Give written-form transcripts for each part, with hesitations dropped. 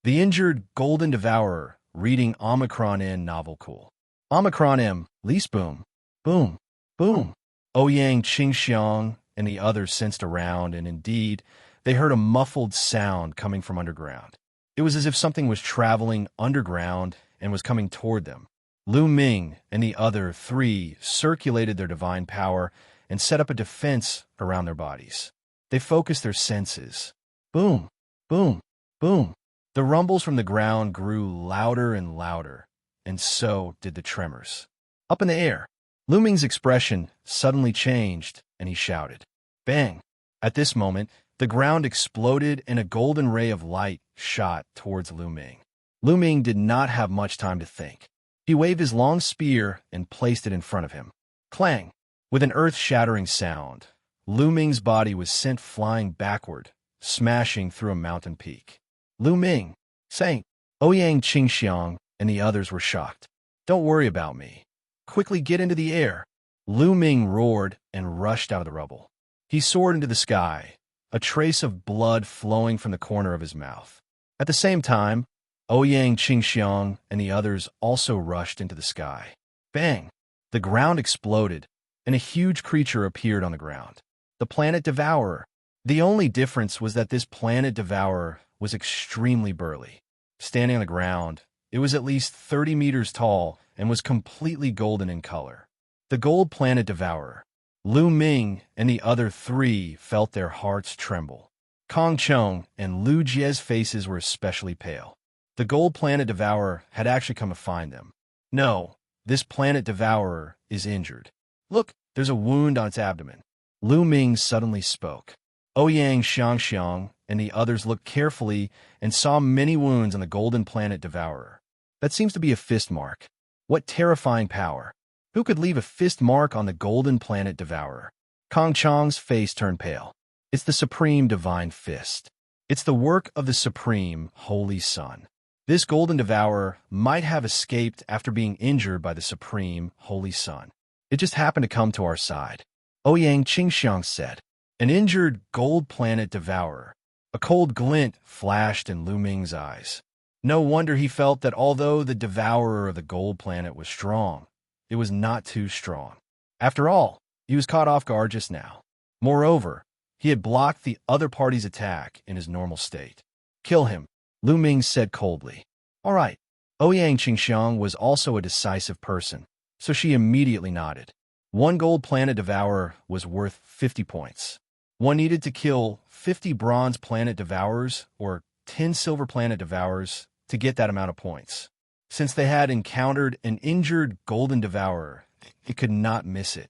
The injured Golden Devourer, reading Omicron N novel cool. Omicron M, least boom, boom, boom. Ouyang Qingxiang and the others sensed around, and indeed, they heard a muffled sound coming from underground. It was as if something was traveling underground and was coming toward them. Lu Ming and the other three circulated their divine power and set up a defense around their bodies. They focused their senses. Boom, boom, boom. The rumbles from the ground grew louder and louder, and so did the tremors. Up in the air, Lu Ming's expression suddenly changed, and he shouted, "Bang!" At this moment, the ground exploded and a golden ray of light shot towards Lu Ming. Lu Ming did not have much time to think. He waved his long spear and placed it in front of him. Clang! With an earth-shattering sound, Lu Ming's body was sent flying backward, smashing through a mountain peak. Lu Ming, Saint, Ouyang Qingxiang, and the others were shocked. "Don't worry about me. Quickly get into the air." Lu Ming roared and rushed out of the rubble. He soared into the sky, a trace of blood flowing from the corner of his mouth. At the same time, Ouyang Qingxiang and the others also rushed into the sky. Bang! The ground exploded, and a huge creature appeared on the ground. The Planet Devourer. The only difference was that this Planet Devourer was extremely burly. Standing on the ground, it was at least 30 meters tall and was completely golden in color. The Gold Planet Devourer. Lu Ming and the other three felt their hearts tremble. Kong Chong and Lu Jie's faces were especially pale. The Gold Planet Devourer had actually come to find them. "No, this Planet Devourer is injured. Look, there's a wound on its abdomen." Lu Ming suddenly spoke. Ouyang Xianxia and the others looked carefully and saw many wounds on the Golden Planet Devourer. That seems to be a fist mark. What terrifying power! Who could leave a fist mark on the Golden Planet Devourer? Kong Chong's face turned pale. It's the Supreme Divine Fist. It's the work of the Supreme Holy Sun. This Golden Devourer might have escaped after being injured by the Supreme Holy Sun. It just happened to come to our side. Ouyang Qingxiang said. An injured Gold Planet Devourer. A cold glint flashed in Lu Ming's eyes. No wonder he felt that although the Devourer of the Gold Planet was strong, it was not too strong. After all, he was caught off guard just now. Moreover, he had blocked the other party's attack in his normal state. "Kill him," Lu Ming said coldly. "All right." Ouyang Qingxiang was also a decisive person, so she immediately nodded. One Gold Planet Devourer was worth 50 points. One needed to kill 50 Bronze Planet Devourers or 10 Silver Planet Devourers to get that amount of points. Since they had encountered an injured Golden Devourer, it could not miss it.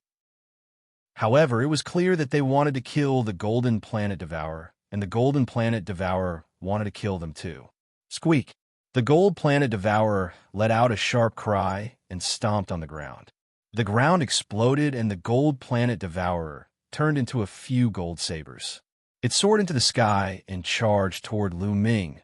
However, it was clear that they wanted to kill the Golden Planet Devourer, and the Golden Planet Devourer wanted to kill them too. Squeak! The Gold Planet Devourer let out a sharp cry and stomped on the ground. The ground exploded and the Gold Planet Devourer turned into a few gold sabers. It soared into the sky and charged toward Lu Ming,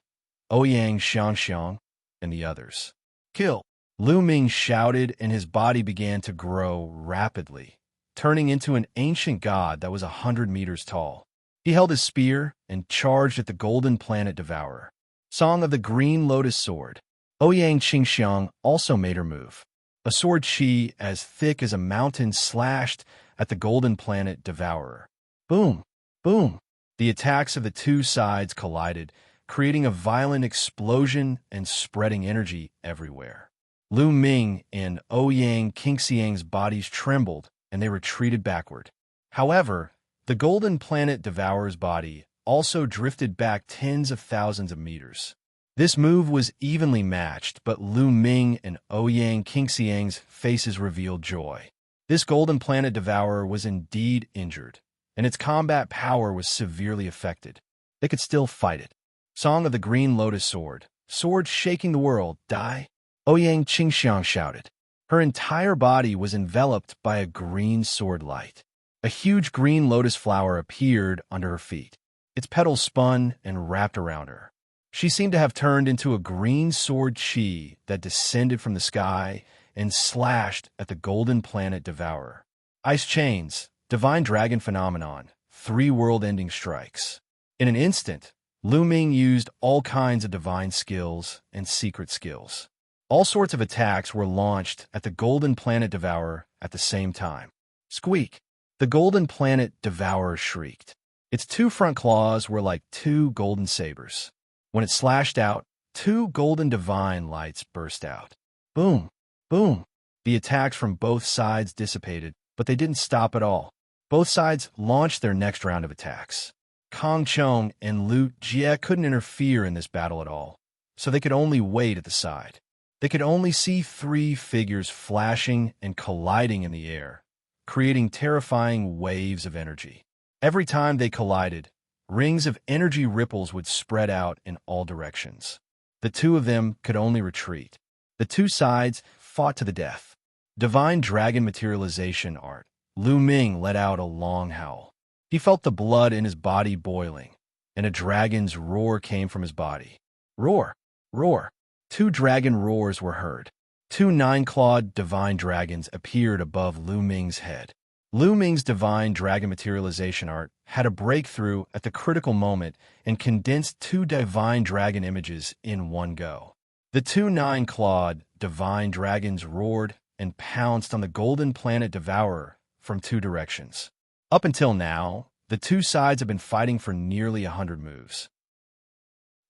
Ouyang Xianxia, and the others. "Kill!" Lu Ming shouted, and his body began to grow rapidly, turning into an ancient god that was 100 meters tall. He held his spear and charged at the Golden Planet Devourer. Song of the Green Lotus Sword. Ouyang Qingxiang also made her move. A sword chi as thick as a mountain slashed at the Golden Planet Devourer. Boom! Boom! The attacks of the two sides collided, creating a violent explosion and spreading energy everywhere. Lu Ming and Ouyang Qingxiang's bodies trembled, and they retreated backward. However, the Golden Planet Devourer's body also drifted back tens of thousands of meters. This move was evenly matched, but Lu Ming and Ouyang Qingxiang's faces revealed joy. This Golden Planet Devourer was indeed injured, and its combat power was severely affected. They could still fight it. Song of the Green Lotus Sword. Sword shaking the world, die! Ouyang Qingxiang shouted. Her entire body was enveloped by a green sword light. A huge green lotus flower appeared under her feet. Its petals spun and wrapped around her. She seemed to have turned into a green sword chi that descended from the sky and slashed at the Golden Planet Devourer. Ice chains, divine dragon phenomenon, 3 world-ending strikes. In an instant, Lu Ming used all kinds of divine skills and secret skills. All sorts of attacks were launched at the Golden Planet Devourer at the same time. Squeak! The Golden Planet Devourer shrieked. Its two front claws were like two golden sabers. When it slashed out, two golden divine lights burst out. Boom! Boom! The attacks from both sides dissipated, but they didn't stop at all. Both sides launched their next round of attacks. Kong Chong and Lu Jie couldn't interfere in this battle at all, so they could only wait at the side. They could only see three figures flashing and colliding in the air, creating terrifying waves of energy. Every time they collided, rings of energy ripples would spread out in all directions. The two of them could only retreat. The two sides fought to the death. Divine Dragon Materialization Art. Lu Ming let out a long howl. He felt the blood in his body boiling, and a dragon's roar came from his body. Roar! Roar! Two dragon roars were heard. Two nine-clawed divine dragons appeared above Lu Ming's head. Lu Ming's divine dragon materialization art had a breakthrough at the critical moment and condensed two divine dragon images in one go. The two nine-clawed divine dragons roared and pounced on the Golden Planet Devourer from two directions. Up until now, the two sides have been fighting for nearly 100 moves.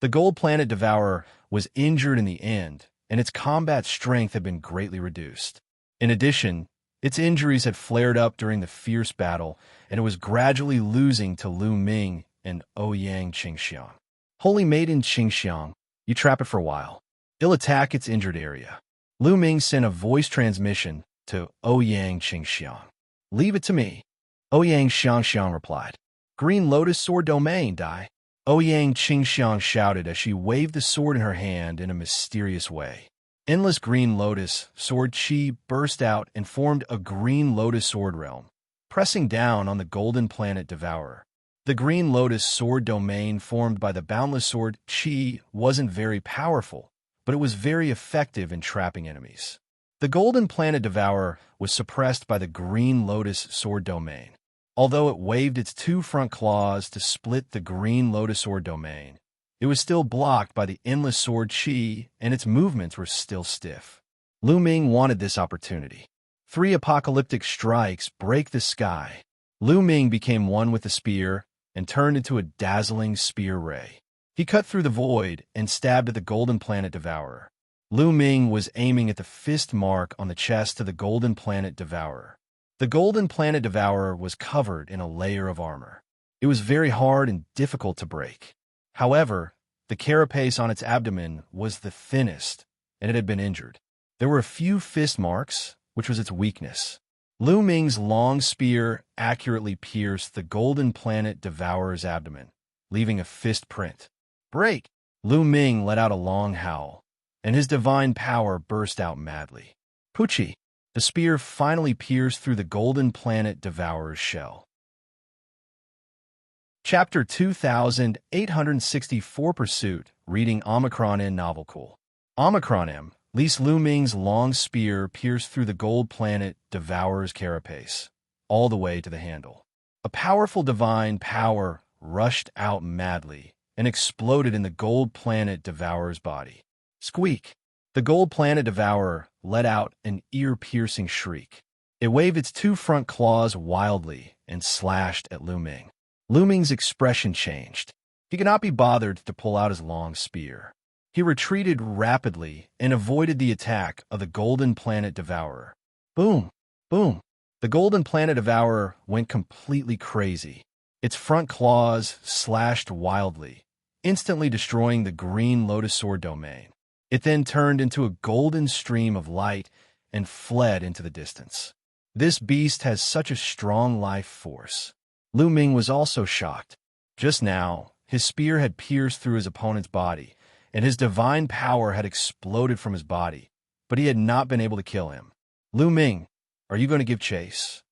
The Gold Planet Devourer was injured in the end, and its combat strength had been greatly reduced. In addition, its injuries had flared up during the fierce battle, and it was gradually losing to Lu Ming and Ouyang Xianxia. Holy Maiden Xianxia, you trap it for a while. It'll attack its injured area. Lu Ming sent a voice transmission to Ouyang Xianxia. Leave it to me. Ouyang Xianxia replied. Green Lotus Sword Domain, die. Ouyang Xianxia shouted as she waved the sword in her hand in a mysterious way. Endless Green Lotus Sword Chi burst out and formed a Green Lotus Sword Realm, pressing down on the Golden Planet Devourer. The Green Lotus Sword Domain formed by the Boundless Sword Chi wasn't very powerful, but it was very effective in trapping enemies. The Golden Planet Devourer was suppressed by the Green Lotus Sword Domain. Although it waved its two front claws to split the Green Lotus Sword Domain, it was still blocked by the Endless Sword Chi, and its movements were still stiff. Lu Ming wanted this opportunity. Three apocalyptic strikes break the sky. Lu Ming became one with the spear and turned into a dazzling spear ray. He cut through the void and stabbed at the Golden Planet Devourer. Lu Ming was aiming at the fist mark on the chest of the Golden Planet Devourer. The Golden Planet Devourer was covered in a layer of armor. It was very hard and difficult to break. However, the carapace on its abdomen was the thinnest, and it had been injured. There were a few fist marks, which was its weakness. Lu Ming's long spear accurately pierced the Golden Planet Devourer's abdomen, leaving a fist print. Break! Lu Ming let out a long howl, and his divine power burst out madly. Pucci! The spear finally pierced through the Golden Planet Devourer's shell. Chapter 2864 Pursuit, reading Omicron in Novel Cool. Omicron M. Lise Lu Ming's long spear pierced through the Gold Planet Devourer's carapace, all the way to the handle. A powerful divine power rushed out madly and exploded in the Gold Planet Devourer's body. Squeak! The Gold Planet Devourer let out an ear-piercing shriek. It waved its two front claws wildly and slashed at Lu Ming. Lu Ming's expression changed. He could not be bothered to pull out his long spear. He retreated rapidly and avoided the attack of the Golden Planet Devourer. Boom! Boom! The Golden Planet Devourer went completely crazy. Its front claws slashed wildly, instantly destroying the Green Lotus Sword Domain. It then turned into a golden stream of light and fled into the distance. This beast has such a strong life force. Lu Ming was also shocked. Just now, his spear had pierced through his opponent's body, and his divine power had exploded from his body, but he had not been able to kill him. Lu Ming, are you going to give chase?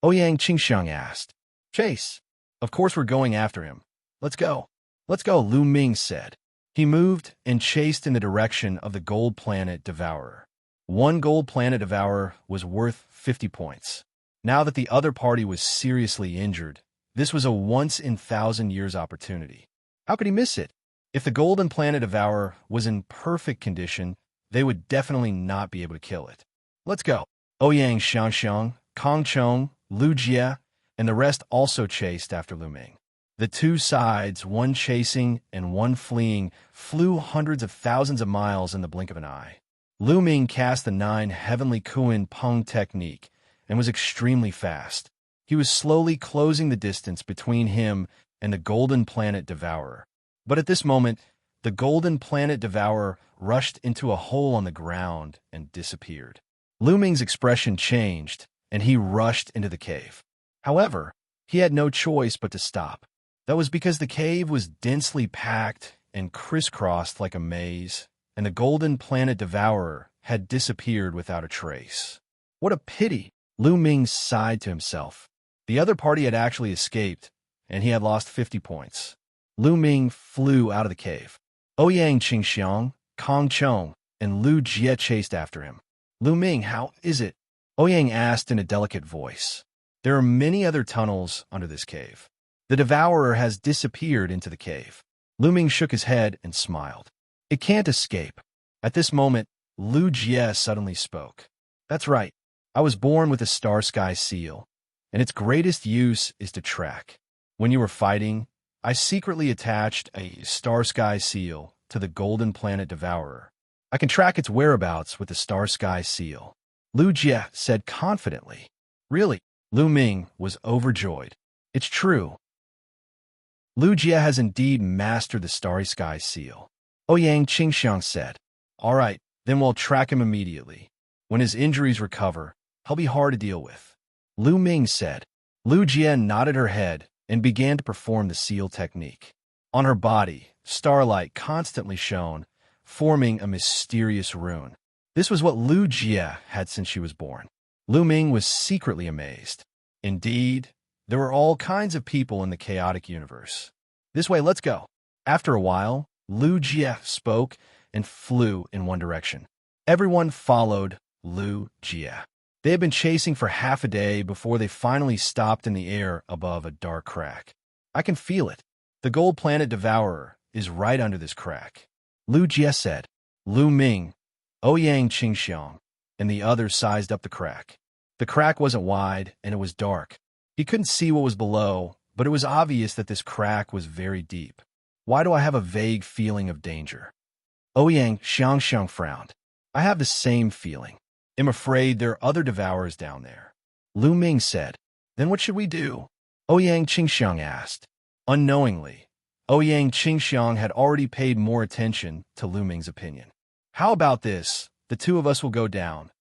Ouyang Xianxia asked. Chase? Of course we're going after him. Let's go. Let's go, Lu Ming said. He moved and chased in the direction of the Gold Planet Devourer. One Gold Planet Devourer was worth 50 points. Now that the other party was seriously injured, this was a once-in-1,000 years opportunity. How could he miss it? If the Golden Planet Devourer was in perfect condition, they would definitely not be able to kill it. Let's go. Ouyang Xianxia, Kong Chong, Lu Jie, and the rest also chased after Lu Ming. The two sides, one chasing and one fleeing, flew hundreds of thousands of miles in the blink of an eye. Lu Ming cast the 9 Heavenly Kuan Peng technique and was extremely fast. He was slowly closing the distance between him and the Golden Planet Devourer. But at this moment, the Golden Planet Devourer rushed into a hole on the ground and disappeared. Lu Ming's expression changed, and he rushed into the cave. However, he had no choice but to stop. That was because the cave was densely packed and crisscrossed like a maze, and the Golden Planet Devourer had disappeared without a trace. What a pity! Lu Ming sighed to himself. The other party had actually escaped, and he had lost 50 points. Lu Ming flew out of the cave. Ouyang Qingxiang, Kong Chong, and Lu Jie chased after him. Lu Ming, how is it? Ouyang asked in a delicate voice. There are many other tunnels under this cave. The Devourer has disappeared into the cave. Lu Ming shook his head and smiled. It can't escape. At this moment, Lu Jie suddenly spoke. That's right. I was born with a Star Sky seal, and its greatest use is to track. When you were fighting, I secretly attached a Star Sky seal to the Golden Planet Devourer. I can track its whereabouts with the Star Sky seal. Lu Jie said confidently. Really? Lu Ming was overjoyed. It's true. Lu Jie has indeed mastered the Starry Sky seal. Ouyang Qingxiang said. All right, then we'll track him immediately. When his injuries recover, he'll be hard to deal with. Lu Ming said. Lu Jie nodded her head and began to perform the seal technique. On her body, starlight constantly shone, forming a mysterious rune. This was what Lu Jie had since she was born. Lu Ming was secretly amazed. Indeed, there were all kinds of people in the chaotic universe. This way, let's go. After a while, Lu Jie spoke and flew in one direction. Everyone followed Lu Jie. They had been chasing for half a day before they finally stopped in the air above a dark crack. I can feel it. The Gold Planet Devourer is right under this crack. Lu Jie said. Lu Ming, Ouyang Qingxiang, and the others sized up the crack. The crack wasn't wide, and it was dark. He couldn't see what was below, but it was obvious that this crack was very deep. Why do I have a vague feeling of danger? Ouyang Xianxia frowned. I have the same feeling. I'm afraid there are other devourers down there. Lu Ming said. Then what should we do? Ouyang Qingxiang asked. Unknowingly, Ouyang Qingxiang had already paid more attention to Lu Ming's opinion. How about this? The two of us will go down.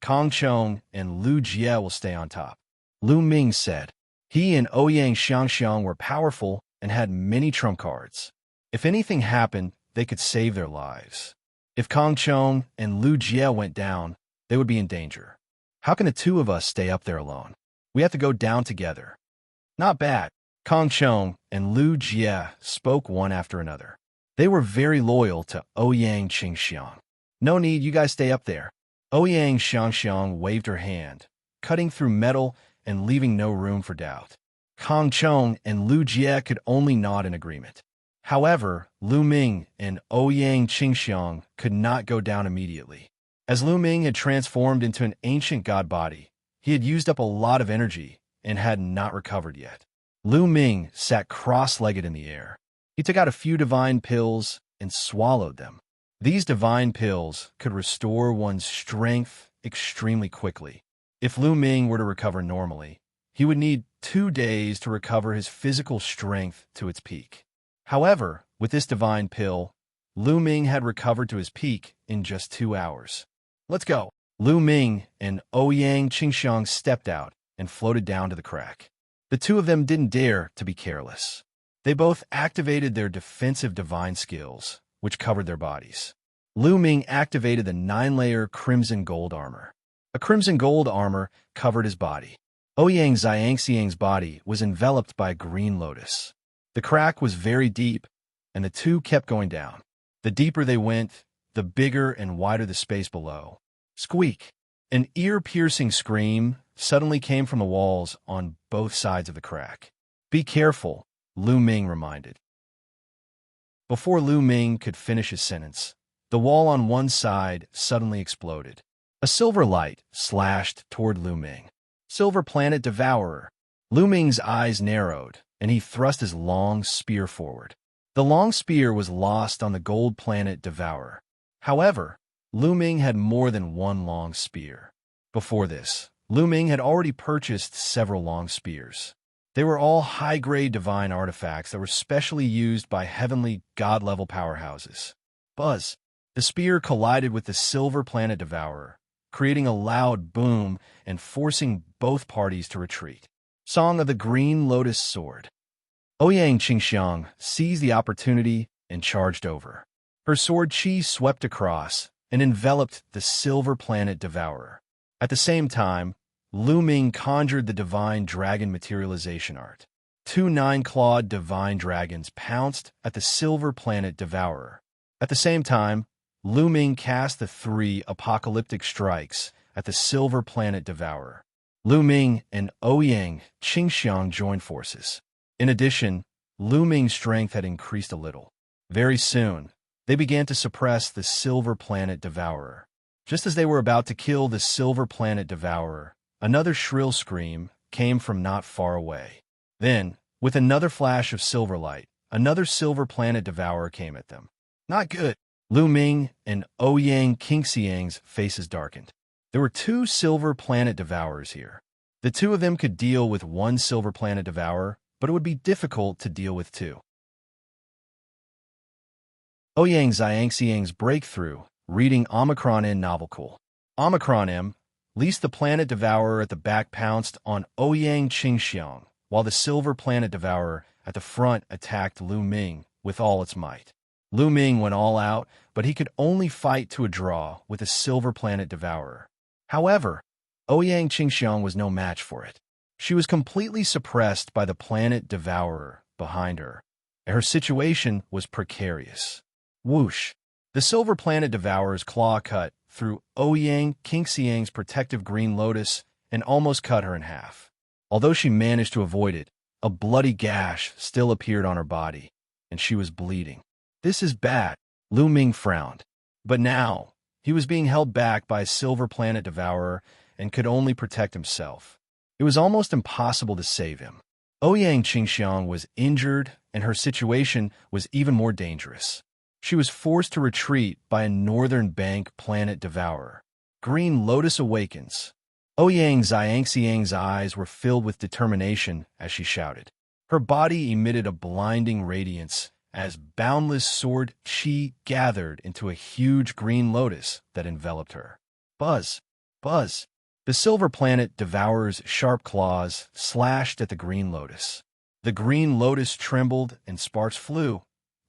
Kong Chong and Lu Jie will stay on top. Lu Ming said. He and Ouyang Xianxiang were powerful and had many trump cards. If anything happened, they could save their lives. If Kong Chong and Lu Jie went down, they would be in danger. How can the two of us stay up there alone? We have to go down together. Not bad. Kong Chong and Lu Jie spoke one after another. They were very loyal to Ouyang Qingxiang. No need, you guys stay up there. Ouyang Xianxiang waved her hand, cutting through metal and leaving no room for doubt. Kong Chong and Lu Jie could only nod in agreement. However, Lu Ming and Ouyang Qingxiang could not go down immediately. As Lu Ming had transformed into an ancient god body, he had used up a lot of energy and had not recovered yet. Lu Ming sat cross-legged in the air. He took out a few divine pills and swallowed them. These divine pills could restore one's strength extremely quickly. If Lu Ming were to recover normally, he would need 2 days to recover his physical strength to its peak. However, with this divine pill, Lu Ming had recovered to his peak in just 2 hours. Let's go. Lu Ming and Ouyang Qingxiang stepped out and floated down to the crack. The two of them didn't dare to be careless. They both activated their defensive divine skills, which covered their bodies. Lu Ming activated the 9-layer crimson gold armor. A crimson gold armor covered his body. Ouyang Xianxiang's body was enveloped by a green lotus. The crack was very deep, and the two kept going down. The deeper they went, the bigger and wider the space below. Squeak! An ear-piercing scream suddenly came from the walls on both sides of the crack. Be careful, Lu Ming reminded. Before Lu Ming could finish his sentence, the wall on one side suddenly exploded. A silver light slashed toward Lu Ming. Silver Planet Devourer. Lu Ming's eyes narrowed, and he thrust his long spear forward. The long spear was lost on the Gold Planet Devourer. However, Lu Ming had more than one long spear. Before this, Lu Ming had already purchased several long spears. They were all high-grade divine artifacts that were specially used by heavenly god-level powerhouses. Buzz! The spear collided with the Silver Planet Devourer, creating a loud boom and forcing both parties to retreat. Song of the Green Lotus Sword. Ouyang Qingxiang seized the opportunity and charged over. Her sword chi swept across and enveloped the Silver Planet Devourer. At the same time, Lu Ming conjured the Divine Dragon Materialization Art. Two nine-clawed divine dragons pounced at the Silver Planet Devourer. At the same time, Lu Ming cast the three apocalyptic strikes at the Silver Planet Devourer. Lu Ming and Ouyang Qingxiang joined forces. In addition, Lu Ming's strength had increased a little. Very soon, they began to suppress the Silver Planet Devourer. Just as they were about to kill the Silver Planet Devourer, another shrill scream came from not far away. Then, with another flash of silver light, another Silver Planet Devourer came at them. Not good. Lu Ming and Ouyang Qingxiang's faces darkened. There were two Silver Planet Devourers here. The two of them could deal with one Silver Planet Devourer, but it would be difficult to deal with two. Ouyang Xianxiang's breakthrough, reading Omicron N novel cool. Omicron M, least the Planet Devourer at the back pounced on Ouyang Qingxiang, while the Silver Planet Devourer at the front attacked Lu Ming with all its might. Lu Ming went all out, but he could only fight to a draw with the Silver Planet Devourer. However, Ouyang Qingxiang was no match for it. She was completely suppressed by the Planet Devourer behind her, and her situation was precarious. Whoosh! The Silver Planet Devourer's claw cut through Ouyang Qingxiang's protective green lotus and almost cut her in half. Although she managed to avoid it, a bloody gash still appeared on her body, and she was bleeding. This is bad, Lu Ming frowned. But now, he was being held back by a Silver Planet Devourer and could only protect himself. It was almost impossible to save him. Ouyang Qingxiang was injured, and her situation was even more dangerous. She was forced to retreat by a Northern Bank Planet Devourer. Green Lotus awakens. Ouyang Xianxiang's eyes were filled with determination as she shouted. Her body emitted a blinding radiance as boundless sword chi gathered into a huge green lotus that enveloped her. Buzz! Buzz! The Silver Planet Devourer's sharp claws slashed at the green lotus. The green lotus trembled and sparks flew,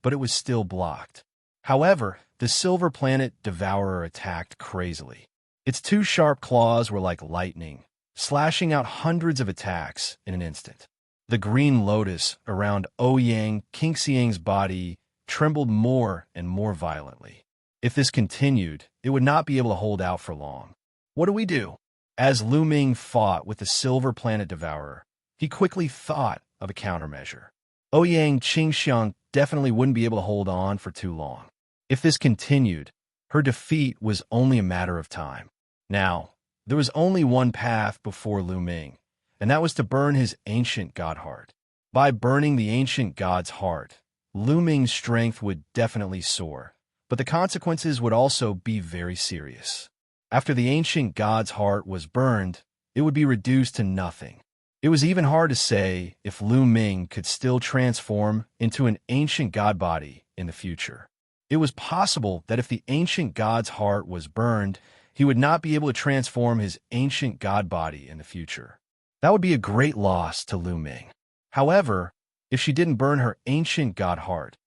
but it was still blocked. However, the Silver Planet Devourer attacked crazily. Its two sharp claws were like lightning, slashing out hundreds of attacks in an instant. The green lotus around Ouyang Qingxiang's body trembled more and more violently. If this continued, it would not be able to hold out for long. What do we do? As Lu Ming fought with the Silver Planet Devourer, he quickly thought of a countermeasure. Ouyang Qingxiang definitely wouldn't be able to hold on for too long. If this continued, her defeat was only a matter of time. Now, there was only one path before Lu Ming, and that was to burn his ancient god heart. By burning the ancient god's heart, Lu Ming's strength would definitely soar, but the consequences would also be very serious. After the ancient god's heart was burned, it would be reduced to nothing. It was even hard to say if Lu Ming could still transform into an ancient god body in the future. It was possible that if the ancient god's heart was burned, he would not be able to transform his ancient god body in the future. That would be a great loss to Lu Ming. However, if she didn't burn her ancient god heart,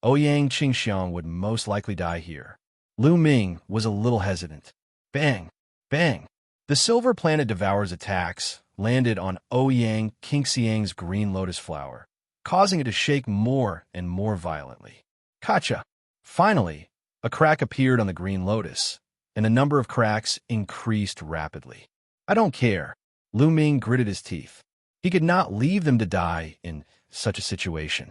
Ouyang Qingxiang would most likely die here. Lu Ming was a little hesitant. Bang! Bang! The Silver Planet Devourer's attacks landed on Ouyang Qingxiang's green lotus flower, causing it to shake more and more violently. Gotcha! Finally, a crack appeared on the green lotus, and the number of cracks increased rapidly. I don't care. Lu Ming gritted his teeth. He could not leave them to die in such a situation.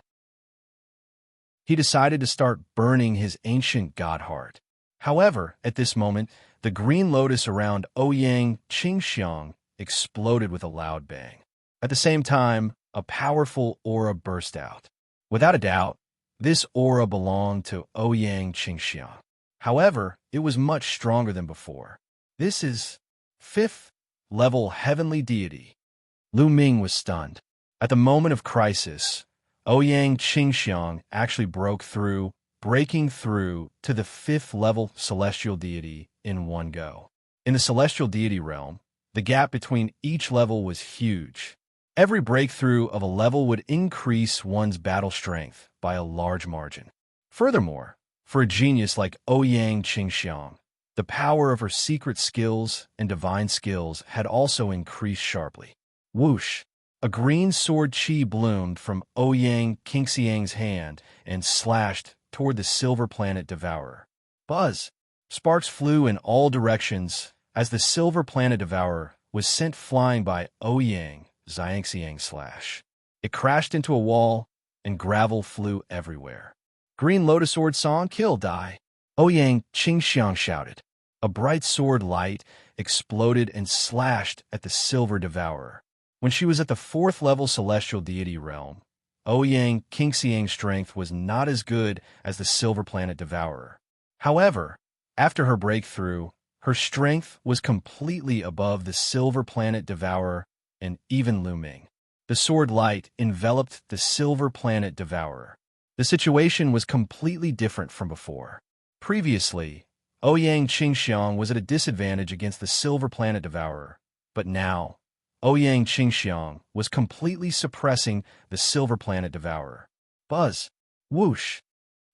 he decided to start burning his ancient god heart. However, at this moment, the green lotus around Ouyang Qingxiang exploded with a loud bang. At the same time, a powerful aura burst out. Without a doubt, this aura belonged to Ouyang Qingxiang. However, it was much stronger than before. This is 5th level heavenly deity. Lu Ming was stunned. At the moment of crisis, Ouyang Qingxiang actually breaking through to the 5th level celestial deity in one go. In the celestial deity realm, the gap between each level was huge. Every breakthrough of a level would increase one's battle strength by a large margin. Furthermore, for a genius like Ouyang Qingxiang, the power of her secret skills and divine skills had also increased sharply. Whoosh! A green sword chi bloomed from Ouyang Qingxiang's hand and slashed toward the silver planet devourer. Buzz! Sparks flew in all directions as the silver planet devourer was sent flying by Ouyang Xianxiang's slash. It crashed into a wall, and gravel flew everywhere. Green Lotus Sword Song Kill Die! Ouyang Qingxiang shouted. A bright sword light exploded and slashed at the silver devourer. When she was at the 4th level celestial deity realm, Ouyang Qingxiang's strength was not as good as the silver planet devourer. However, after her breakthrough, her strength was completely above the silver planet devourer and even Lu Ming. The sword light enveloped the silver planet devourer. The situation was completely different from before. Previously, Ouyang Qingxiang was at a disadvantage against the silver planet devourer, but now, Ouyang Qingxiang was completely suppressing the silver planet devourer. Buzz! Whoosh!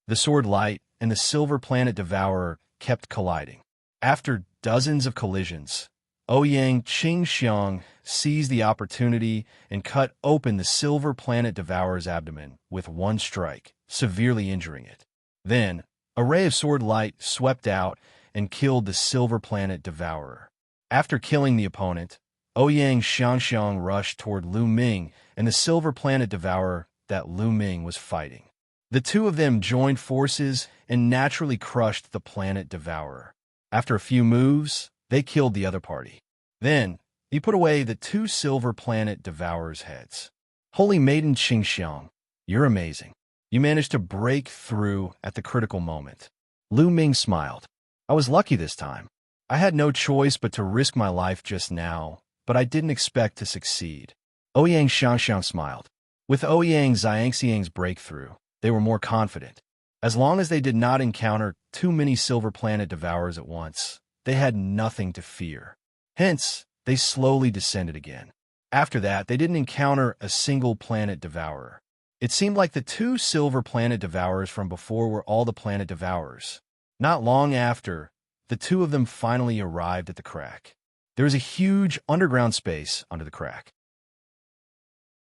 The sword light and the silver planet devourer kept colliding. After dozens of collisions, Ouyang Qingxiang seized the opportunity and cut open the silver planet devourer's abdomen with one strike, severely injuring it. Then, a ray of sword light swept out and killed the silver planet devourer. After killing the opponent, Ouyang Xianxia rushed toward Lu Ming and the silver planet devourer that Lu Ming was fighting. The two of them joined forces and naturally crushed the planet devourer. After a few moves, they killed the other party. Then, he put away the two silver planet devourers' heads. Holy Maiden Qingxiang, you're amazing. You managed to break through at the critical moment. Lu Ming smiled. I was lucky this time. I had no choice but to risk my life just now, but I didn't expect to succeed. Ouyang Xianxiang smiled. With Ouyang Xianxiang's breakthrough, they were more confident. As long as they did not encounter too many silver planet devourers at once, they had nothing to fear. Hence, they slowly descended again. After that, they didn't encounter a single planet devourer. It seemed like the two silver planet devourers from before were all the planet devourers. Not long after, the two of them finally arrived at the crack. There was a huge underground space under the crack.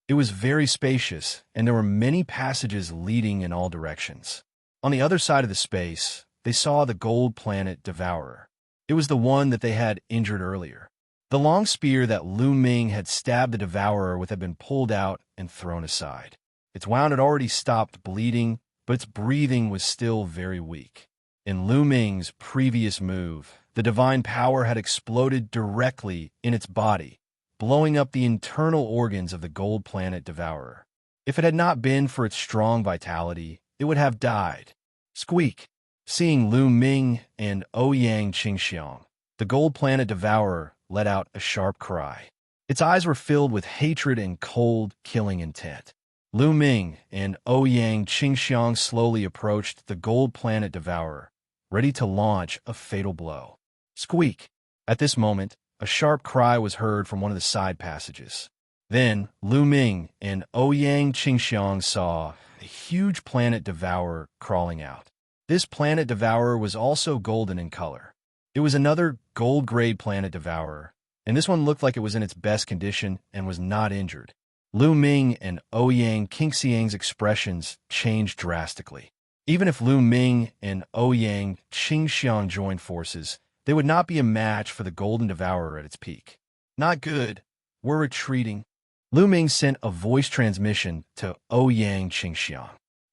It was very spacious, and there were many passages leading in all directions. On the other side of the space, they saw the gold planet devourer. It was the one that they had injured earlier. The long spear that Lu Ming had stabbed the devourer with had been pulled out and thrown aside. Its wound had already stopped bleeding, but its breathing was still very weak. In Lu Ming's previous move, the divine power had exploded directly in its body, blowing up the internal organs of the gold planet devourer. If it had not been for its strong vitality, it would have died. Squeak! Seeing Lu Ming and Ouyang Qingxiang, the gold planet devourer let out a sharp cry. Its eyes were filled with hatred and cold, killing intent. Lu Ming and Ouyang Qingxiang slowly approached the gold planet devourer, ready to launch a fatal blow. Squeak! At this moment, a sharp cry was heard from one of the side passages. Then, Lu Ming and Ouyang Qingxiang saw a huge planet devourer crawling out. This planet devourer was also golden in color. It was another gold-grade planet devourer, and this one looked like it was in its best condition and was not injured. Lu Ming and Ouyang Qingxiang's expressions changed drastically. Even if Lu Ming and Ouyang Qingxiang joined forces, they would not be a match for the golden devourer at its peak. Not good. We're retreating. Lu Ming sent a voice transmission to Ouyang Qingxiang.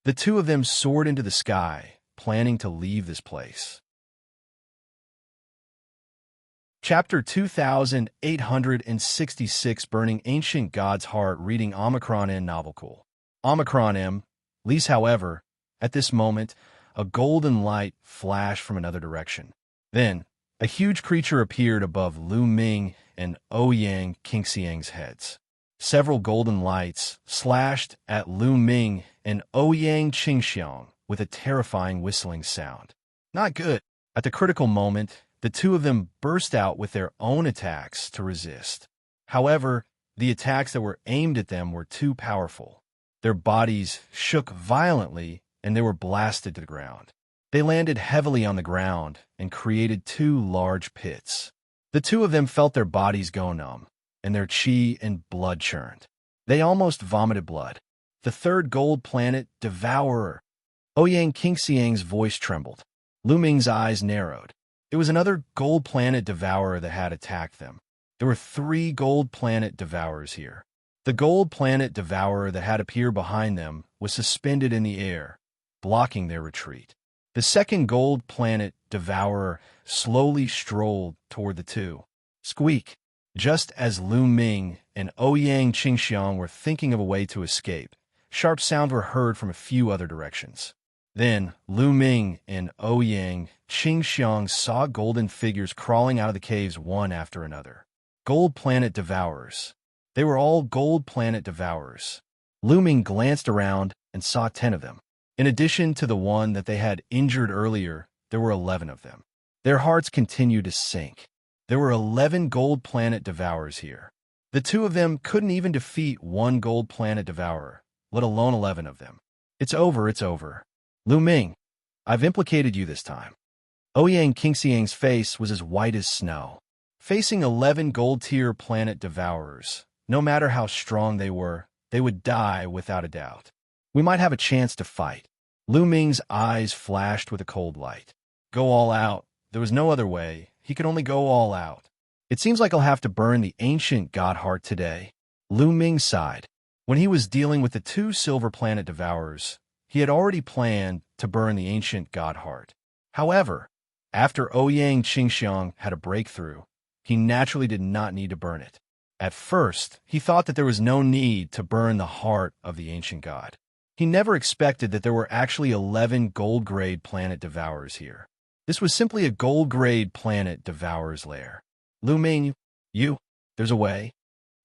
The two of them soared into the sky, planning to leave this place. Chapter 2866, Burning Ancient God's Heart, reading Omicron in Novelcool. Omicron M. Least, however, at this moment, a golden light flashed from another direction. Then, a huge creature appeared above Lu Ming and Ouyang Xianxia's heads. Several golden lights slashed at Lu Ming and Ouyang Xianxia with a terrifying whistling sound. Not good. At the critical moment, the two of them burst out with their own attacks to resist. However, the attacks that were aimed at them were too powerful. Their bodies shook violently and they were blasted to the ground. They landed heavily on the ground and created two large pits. The two of them felt their bodies go numb, and their chi and blood churned. They almost vomited blood. The third gold planet devourer. Ouyang Xianxia's voice trembled. Lu Ming's eyes narrowed. It was another gold planet devourer that had attacked them. There were 3 gold planet devourers here. The gold planet devourer that had appeared behind them was suspended in the air, blocking their retreat. The second gold planet devourer slowly strolled toward the two. Squeak! Just as Lu Ming and Ouyang Xianxia were thinking of a way to escape, sharp sounds were heard from a few other directions. Then Lu Ming and Ouyang Xianxia saw golden figures crawling out of the caves one after another. Gold planet devourers. They were all gold planet devourers. Lu Ming glanced around and saw 10 of them. In addition to the one that they had injured earlier, there were 11 of them. Their hearts continued to sink. There were 11 gold planet devourers here. The two of them couldn't even defeat one gold planet devourer, let alone 11 of them. It's over, it's over. Lu Ming, I've implicated you this time. Ouyang Xianxia's face was as white as snow. Facing 11 gold-tier planet devourers, no matter how strong they were, they would die without a doubt. We might have a chance to fight. Lu Ming's eyes flashed with a cold light. Go all out. There was no other way. He could only go all out. It seems like I'll have to burn the ancient god heart today. Lu Ming sighed. When he was dealing with the 2 silver planet devourers, he had already planned to burn the ancient god heart. However, after Ouyang Xianxia had a breakthrough, he naturally did not need to burn it. At first, he thought that there was no need to burn the heart of the ancient god. He never expected that there were actually 11 gold-grade planet devourers here. This was simply a gold-grade planet devourer's lair. Lu Ming, there's a way.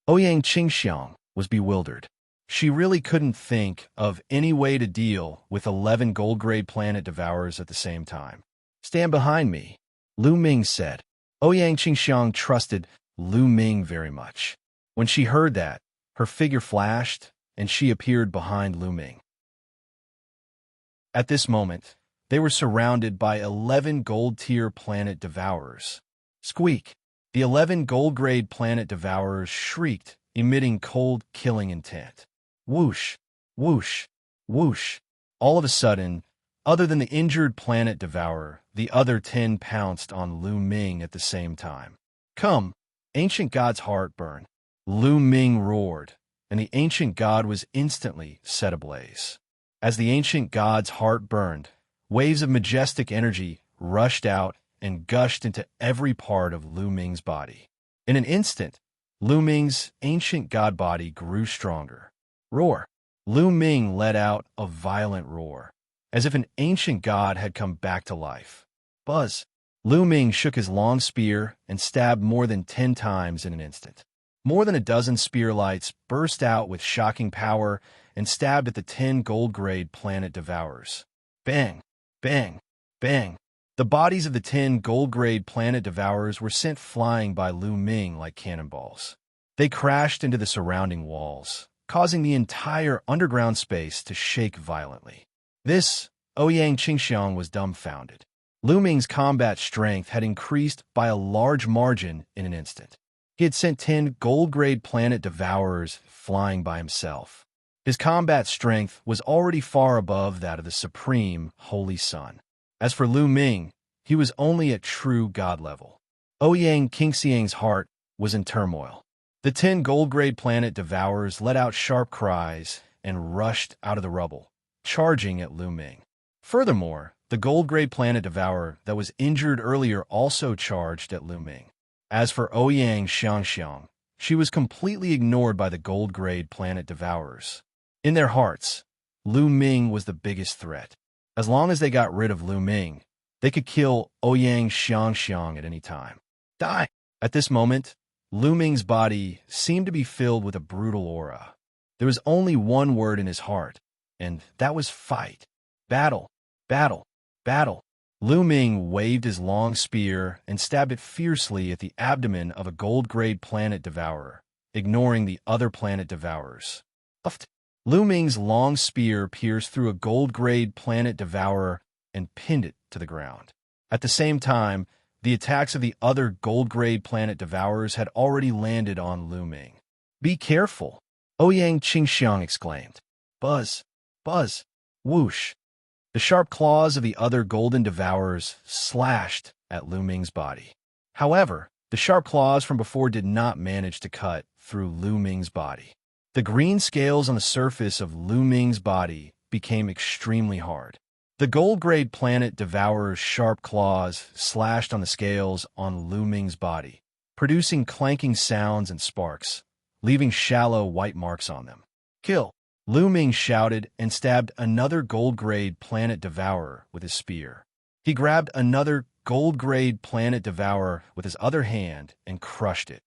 Ouyang Xianxia was bewildered. She really couldn't think of any way to deal with 11 gold-grade planet devourers at the same time. Stand behind me, Lu Ming said. Ouyang Xianxia trusted Lu Ming very much. When she heard that, her figure flashed, and she appeared behind Lu Ming. At this moment, they were surrounded by 11 gold-tier planet devourers. Squeak! The 11 gold-grade planet devourers shrieked, emitting cold, killing intent. Whoosh! Whoosh! Whoosh! All of a sudden, other than the injured planet devourer, the other 10 pounced on Lu Ming at the same time. Come! Ancient god's heart burned. Lu Ming roared, and the ancient god was instantly set ablaze. As the ancient god's heart burned, waves of majestic energy rushed out and gushed into every part of Lu Ming's body. In an instant, Lu Ming's ancient god body grew stronger. Roar! Lu Ming let out a violent roar, as if an ancient god had come back to life. Buzz! Lu Ming shook his long spear and stabbed more than 10 times in an instant. More than a dozen spear lights burst out with shocking power and stabbed at the 10 gold-grade planet devourers. Bang! Bang! Bang! The bodies of the 10 gold-grade planet devourers were sent flying by Lu Ming like cannonballs. They crashed into the surrounding walls, causing the entire underground space to shake violently. Ouyang Xianxia was dumbfounded. Lu Ming's combat strength had increased by a large margin in an instant. He had sent 10 gold-grade planet devourers flying by himself. His combat strength was already far above that of the supreme Holy Sun. As for Lu Ming, he was only at true god level. Ouyang Xianxia's heart was in turmoil. The 10 gold-grade planet devourers let out sharp cries and rushed out of the rubble, charging at Lu Ming. Furthermore, the gold-grade planet devourer that was injured earlier also charged at Lu Ming. As for Ouyang Xianxia, she was completely ignored by the gold-grade planet devourers. In their hearts, Lu Ming was the biggest threat. As long as they got rid of Lu Ming, they could kill Ouyang Xianxia at any time. Die! At this moment, Lu Ming's body seemed to be filled with a brutal aura. There was only one word in his heart, and that was fight. Battle, battle, battle. Lu Ming waved his long spear and stabbed it fiercely at the abdomen of a gold-grade planet devourer, ignoring the other planet devourers. Lu Ming's long spear pierced through a gold-grade planet devourer and pinned it to the ground. At the same time, the attacks of the other gold-grade planet devourers had already landed on Lu Ming. "Be careful," Ouyang Xianxia exclaimed. "Buzz, buzz, whoosh." The sharp claws of the other golden devourers slashed at Lu Ming's body. However, the sharp claws from before did not manage to cut through Lu Ming's body. The green scales on the surface of Lu Ming's body became extremely hard. The gold-grade planet devourer's sharp claws slashed on the scales on Lu Ming's body, producing clanking sounds and sparks, leaving shallow white marks on them. "Kill!" Lu Ming shouted and stabbed another gold-grade planet devourer with his spear. He grabbed another gold-grade planet devourer with his other hand and crushed it.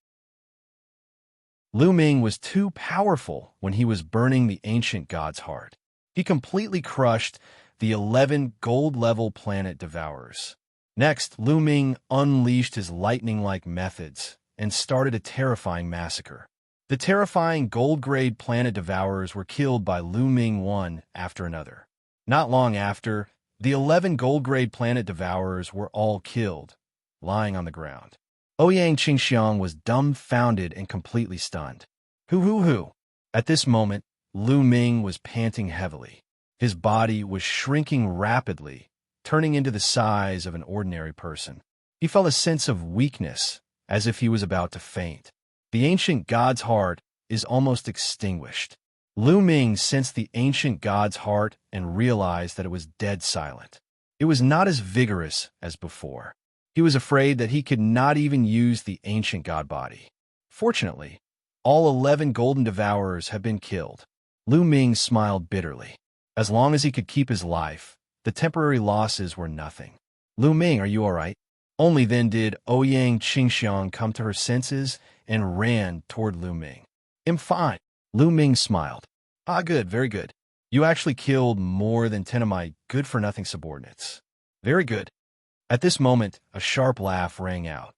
Lu Ming was too powerful when he was burning the ancient god's heart. He completely crushed the 11 gold-level planet devourers. Next, Lu Ming unleashed his lightning-like methods and started a terrifying massacre. The terrifying gold-grade planet devourers were killed by Lu Ming one after another. Not long after, the 11 gold-grade planet devourers were all killed, lying on the ground. Ouyang Xianxia was dumbfounded and completely stunned. Hoo. At this moment, Lu Ming was panting heavily. His body was shrinking rapidly, turning into the size of an ordinary person. He felt a sense of weakness, as if he was about to faint. The ancient god's heart is almost extinguished. Lu Ming sensed the ancient god's heart and realized that it was dead silent. It was not as vigorous as before. He was afraid that he could not even use the ancient god body. Fortunately, all 11 golden devourers had been killed. Lu Ming smiled bitterly. As long as he could keep his life, the temporary losses were nothing. "Lu Ming, are you all right?" Only then did Ouyang Xianxia come to her senses and ran toward Lu Ming. "I'm fine." Lu Ming smiled. "Ah, good, very good. You actually killed more than 10 of my good-for-nothing subordinates. Very good." At this moment, a sharp laugh rang out.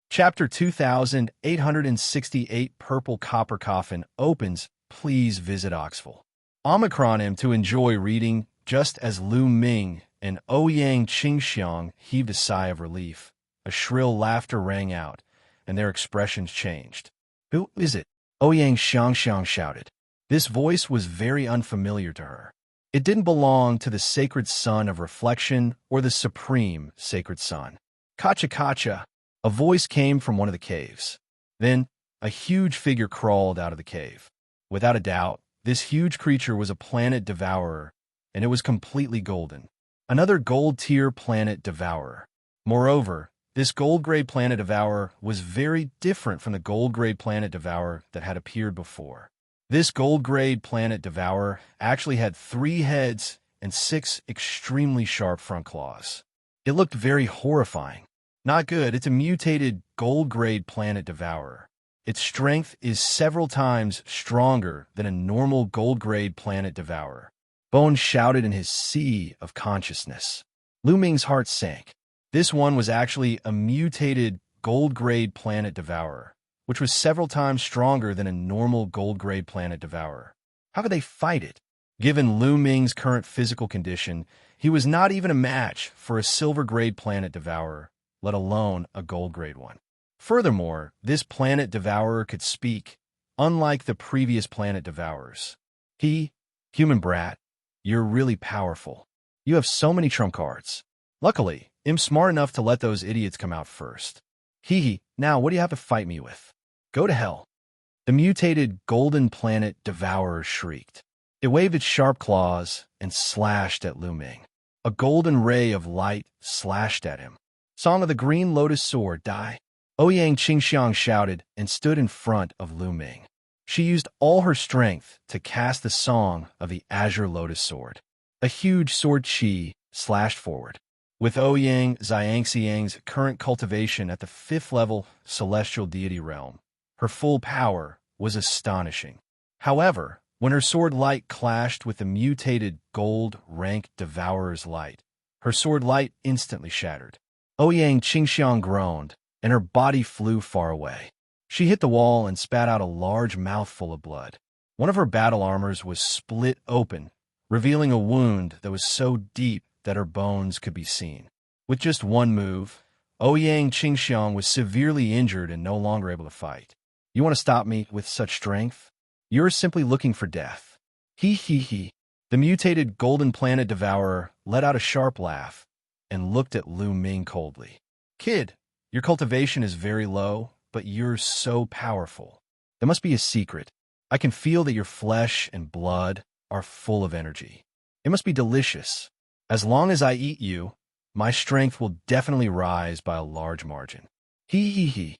Chapter 2868 Purple Copper Coffin opens. Please visit Oxford. Omicron to enjoy reading, just as Lu Ming and Ouyang Xianxia heaved a sigh of relief. A shrill laughter rang out, and their expressions changed. "Who is it?" Ouyang Xianxia shouted. This voice was very unfamiliar to her. It didn't belong to the sacred sun of reflection or the supreme sacred sun. "Kacha kacha." A voice came from one of the caves. Then, a huge figure crawled out of the cave. Without a doubt, this huge creature was a planet devourer, and it was completely golden. Another gold-tier planet devourer. Moreover, this gold-grade planet devourer was very different from the gold-grade planet devourer that had appeared before. This gold-grade planet devourer actually had 3 heads and 6 extremely sharp front claws. It looked very horrifying. Not good. It's a mutated gold-grade planet devourer. Its strength is several times stronger than a normal gold-grade planet devourer. Bone shouted in his sea of consciousness. Lu Ming's heart sank. This one was actually a mutated gold-grade planet devourer, which was several times stronger than a normal gold-grade planet devourer. How could they fight it? Given Lu Ming's current physical condition, he was not even a match for a silver-grade planet devourer, let alone a gold-grade one. Furthermore, this planet devourer could speak, unlike the previous planet devourers. Human brat, you're really powerful. You have so many trump cards. Luckily, I'm smart enough to let those idiots come out first. Now what do you have to fight me with? Go to hell. The mutated golden planet devourer shrieked. It waved its sharp claws and slashed at Lu Ming. A golden ray of light slashed at him. Song of the Green Lotus Sword, die. Ouyang Qingxiang shouted and stood in front of Lu Ming. She used all her strength to cast the Song of the Azure Lotus Sword. A huge sword chi slashed forward. With Ouyang Xianxiang's current cultivation at the 5th level celestial deity realm, her full power was astonishing. However, when her sword light clashed with the mutated gold rank devourer's light, her sword light instantly shattered. Ouyang Qingxiang groaned, and her body flew far away. She hit the wall and spat out a large mouthful of blood. One of her battle armors was split open, revealing a wound that was so deep that her bones could be seen. With just one move, Ouyang Qingxiang was severely injured and no longer able to fight. You want to stop me with such strength? You're simply looking for death. He. The mutated golden planet devourer let out a sharp laugh and looked at Lu Ming coldly. Kid, your cultivation is very low, but you're so powerful. There must be a secret. I can feel that your flesh and blood are full of energy. It must be delicious. As long as I eat you, my strength will definitely rise by a large margin. He.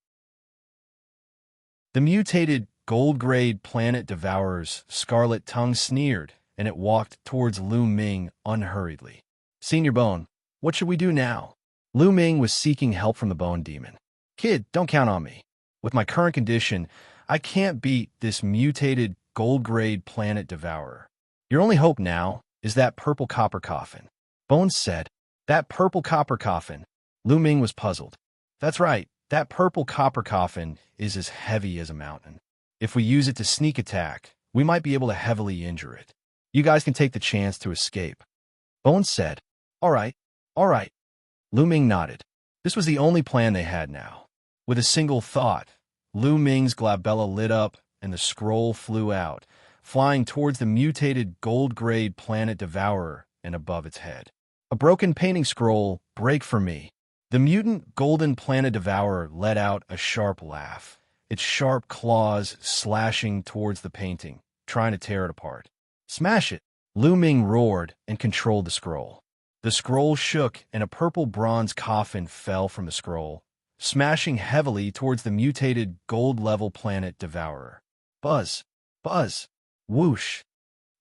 The mutated gold-grade planet devourer's scarlet tongue sneered, and it walked towards Lu Ming unhurriedly. Senior Bone, what should we do now? Lu Ming was seeking help from the Bone Demon. Kid, don't count on me. With my current condition, I can't beat this mutated gold-grade planet devourer. Your only hope now is that purple copper coffin. Bones said, that purple copper coffin. Lu Ming was puzzled. That's right, that purple copper coffin is as heavy as a mountain. If we use it to sneak attack, we might be able to heavily injure it. You guys can take the chance to escape. Bones said, All right. Lu Ming nodded. This was the only plan they had now. With a single thought, Lu Ming's glabella lit up and the scroll flew out, flying towards the mutated gold-grade planet devourer and above its head. A broken painting scroll, break for me. The mutant golden planet devourer let out a sharp laugh, its sharp claws slashing towards the painting, trying to tear it apart. Smash it! Lu Ming roared and controlled the scroll. The scroll shook and a purple bronze coffin fell from the scroll, smashing heavily towards the mutated gold-level planet devourer. Buzz! Whoosh!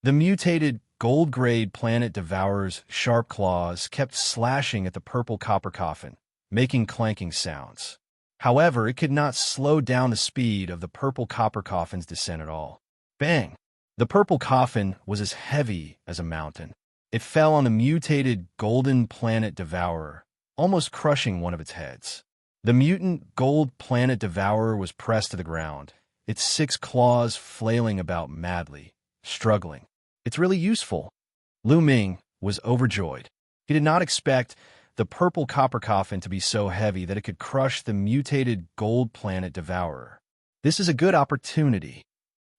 The mutated gold-grade planet devourer's sharp claws kept slashing at the purple copper coffin, making clanking sounds. However, it could not slow down the speed of the purple copper coffin's descent at all. Bang! The purple coffin was as heavy as a mountain. It fell on the mutated golden planet devourer, almost crushing one of its heads. The mutant gold planet devourer was pressed to the ground, its 6 claws flailing about madly, struggling. It's really useful. Lu Ming was overjoyed. He did not expect the purple copper coffin to be so heavy that it could crush the mutated gold planet devourer. This is a good opportunity.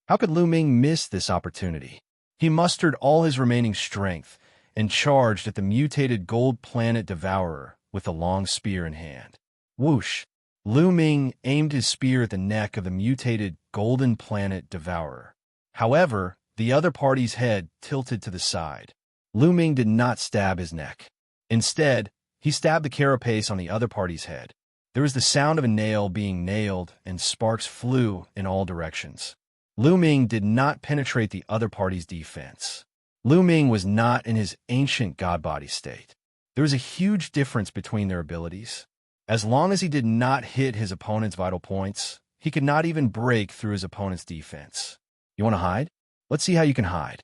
How could Lu Ming miss this opportunity? He mustered all his remaining strength and charged at the mutated gold planet devourer with a long spear in hand. Whoosh! Lu Ming aimed his spear at the neck of the mutated golden planet devourer. However, the other party's head tilted to the side. Lu Ming did not stab his neck. Instead, he stabbed the carapace on the other party's head. There was the sound of a nail being nailed, and sparks flew in all directions. Lu Ming did not penetrate the other party's defense. Lu Ming was not in his ancient god-body state. There was a huge difference between their abilities. As long as he did not hit his opponent's vital points, he could not even break through his opponent's defense. You want to hide? Let's see how you can hide.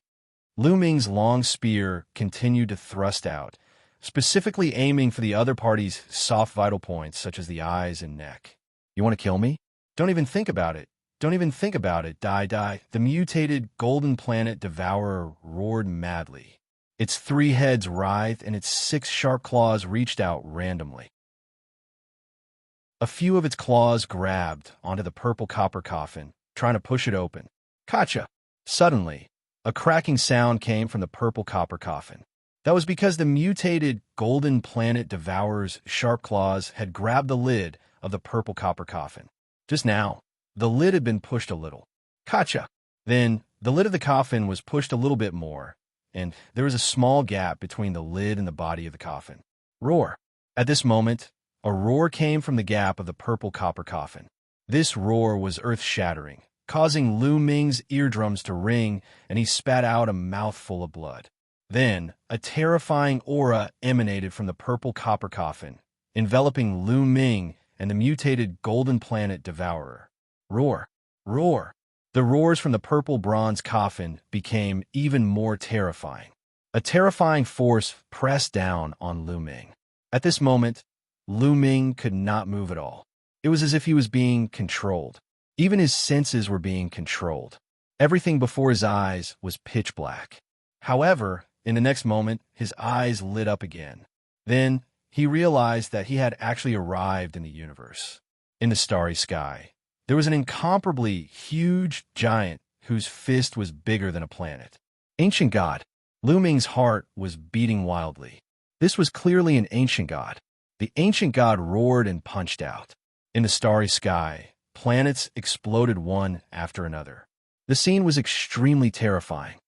Lu Ming's long spear continued to thrust out, specifically aiming for the other party's soft vital points, such as the eyes and neck. You want to kill me? Don't even think about it. Die. The mutated golden planet devourer roared madly. Its 3 heads writhed and its 6 sharp claws reached out randomly. A few of its claws grabbed onto the purple copper coffin, trying to push it open. Gotcha! Suddenly, a cracking sound came from the purple copper coffin. That was because the mutated golden planet devourer's sharp claws had grabbed the lid of the purple copper coffin. Just now, the lid had been pushed a little. Gotcha. Then the lid of the coffin was pushed a little bit more, and there was a small gap between the lid and the body of the coffin. Roar. At this moment, a roar came from the gap of the purple copper coffin. This roar was earth-shattering, causing Lu Ming's eardrums to ring, and he spat out a mouthful of blood. Then, a terrifying aura emanated from the purple copper coffin, enveloping Lu Ming and the mutated golden planet devourer. Roar! Roar! The roars from the purple bronze coffin became even more terrifying. A terrifying force pressed down on Lu Ming. At this moment, Lu Ming could not move at all. It was as if he was being controlled. Even his senses were being controlled. Everything before his eyes was pitch black. However, in the next moment, his eyes lit up again. Then, he realized that he had actually arrived in the universe. In the starry sky, there was an incomparably huge giant whose fist was bigger than a planet. Ancient God. Lu Ming's heart was beating wildly. This was clearly an ancient god. The ancient god roared and punched out. In the starry sky, planets exploded one after another. The scene was extremely terrifying.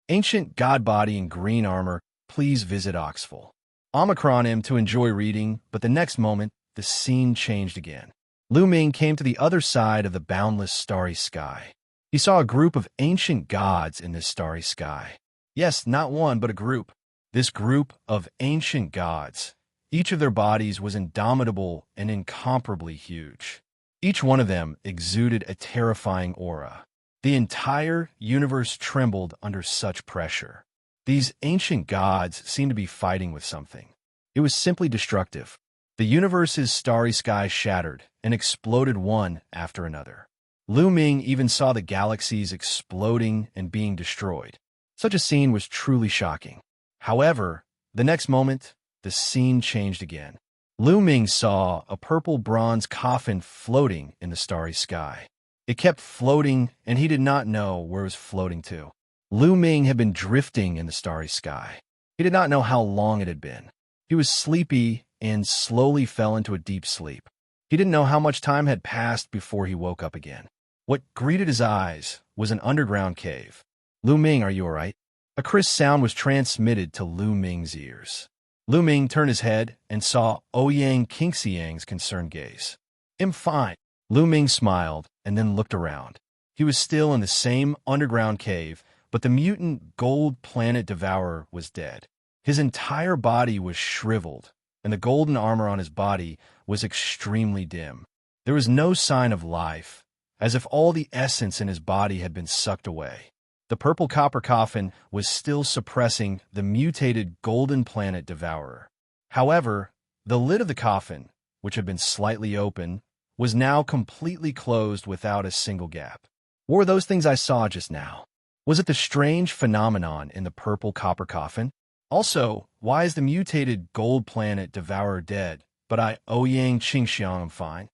Ancient god body in green armor, please visit Oxford. Omicron him to enjoy reading, but the next moment, the scene changed again. Lu Ming came to the other side of the boundless starry sky. He saw a group of ancient gods in this starry sky. Yes, not one, but a group. This group of ancient gods. Each of their bodies was indomitable and incomparably huge. Each one of them exuded a terrifying aura. The entire universe trembled under such pressure. These ancient gods seemed to be fighting with something. It was simply destructive. The universe's starry sky shattered and exploded one after another. Lu Ming even saw the galaxies exploding and being destroyed. Such a scene was truly shocking. However, the next moment, the scene changed again. Lu Ming saw a purple bronze coffin floating in the starry sky. It kept floating, and he did not know where it was floating to. Lu Ming had been drifting in the starry sky. He did not know how long it had been. He was sleepy and slowly fell into a deep sleep. He didn't know how much time had passed before he woke up again. What greeted his eyes was an underground cave. Lu Ming, are you all right? A crisp sound was transmitted to Lu Ming's ears. Lu Ming turned his head and saw Ouyang Qingxiang's concerned gaze. I'm fine. Lu Ming smiled and then looked around. He was still in the same underground cave, but the mutant gold planet devourer was dead. His entire body was shriveled, and the golden armor on his body was extremely dim. There was no sign of life, as if all the essence in his body had been sucked away. The purple copper coffin was still suppressing the mutated golden planet devourer. However, the lid of the coffin, which had been slightly open, was now completely closed without a single gap. What were those things I saw just now? Was it the strange phenomenon in the purple copper coffin? Also, why is the mutated gold planet devourer dead, but Ouyang Qingxiang am fine?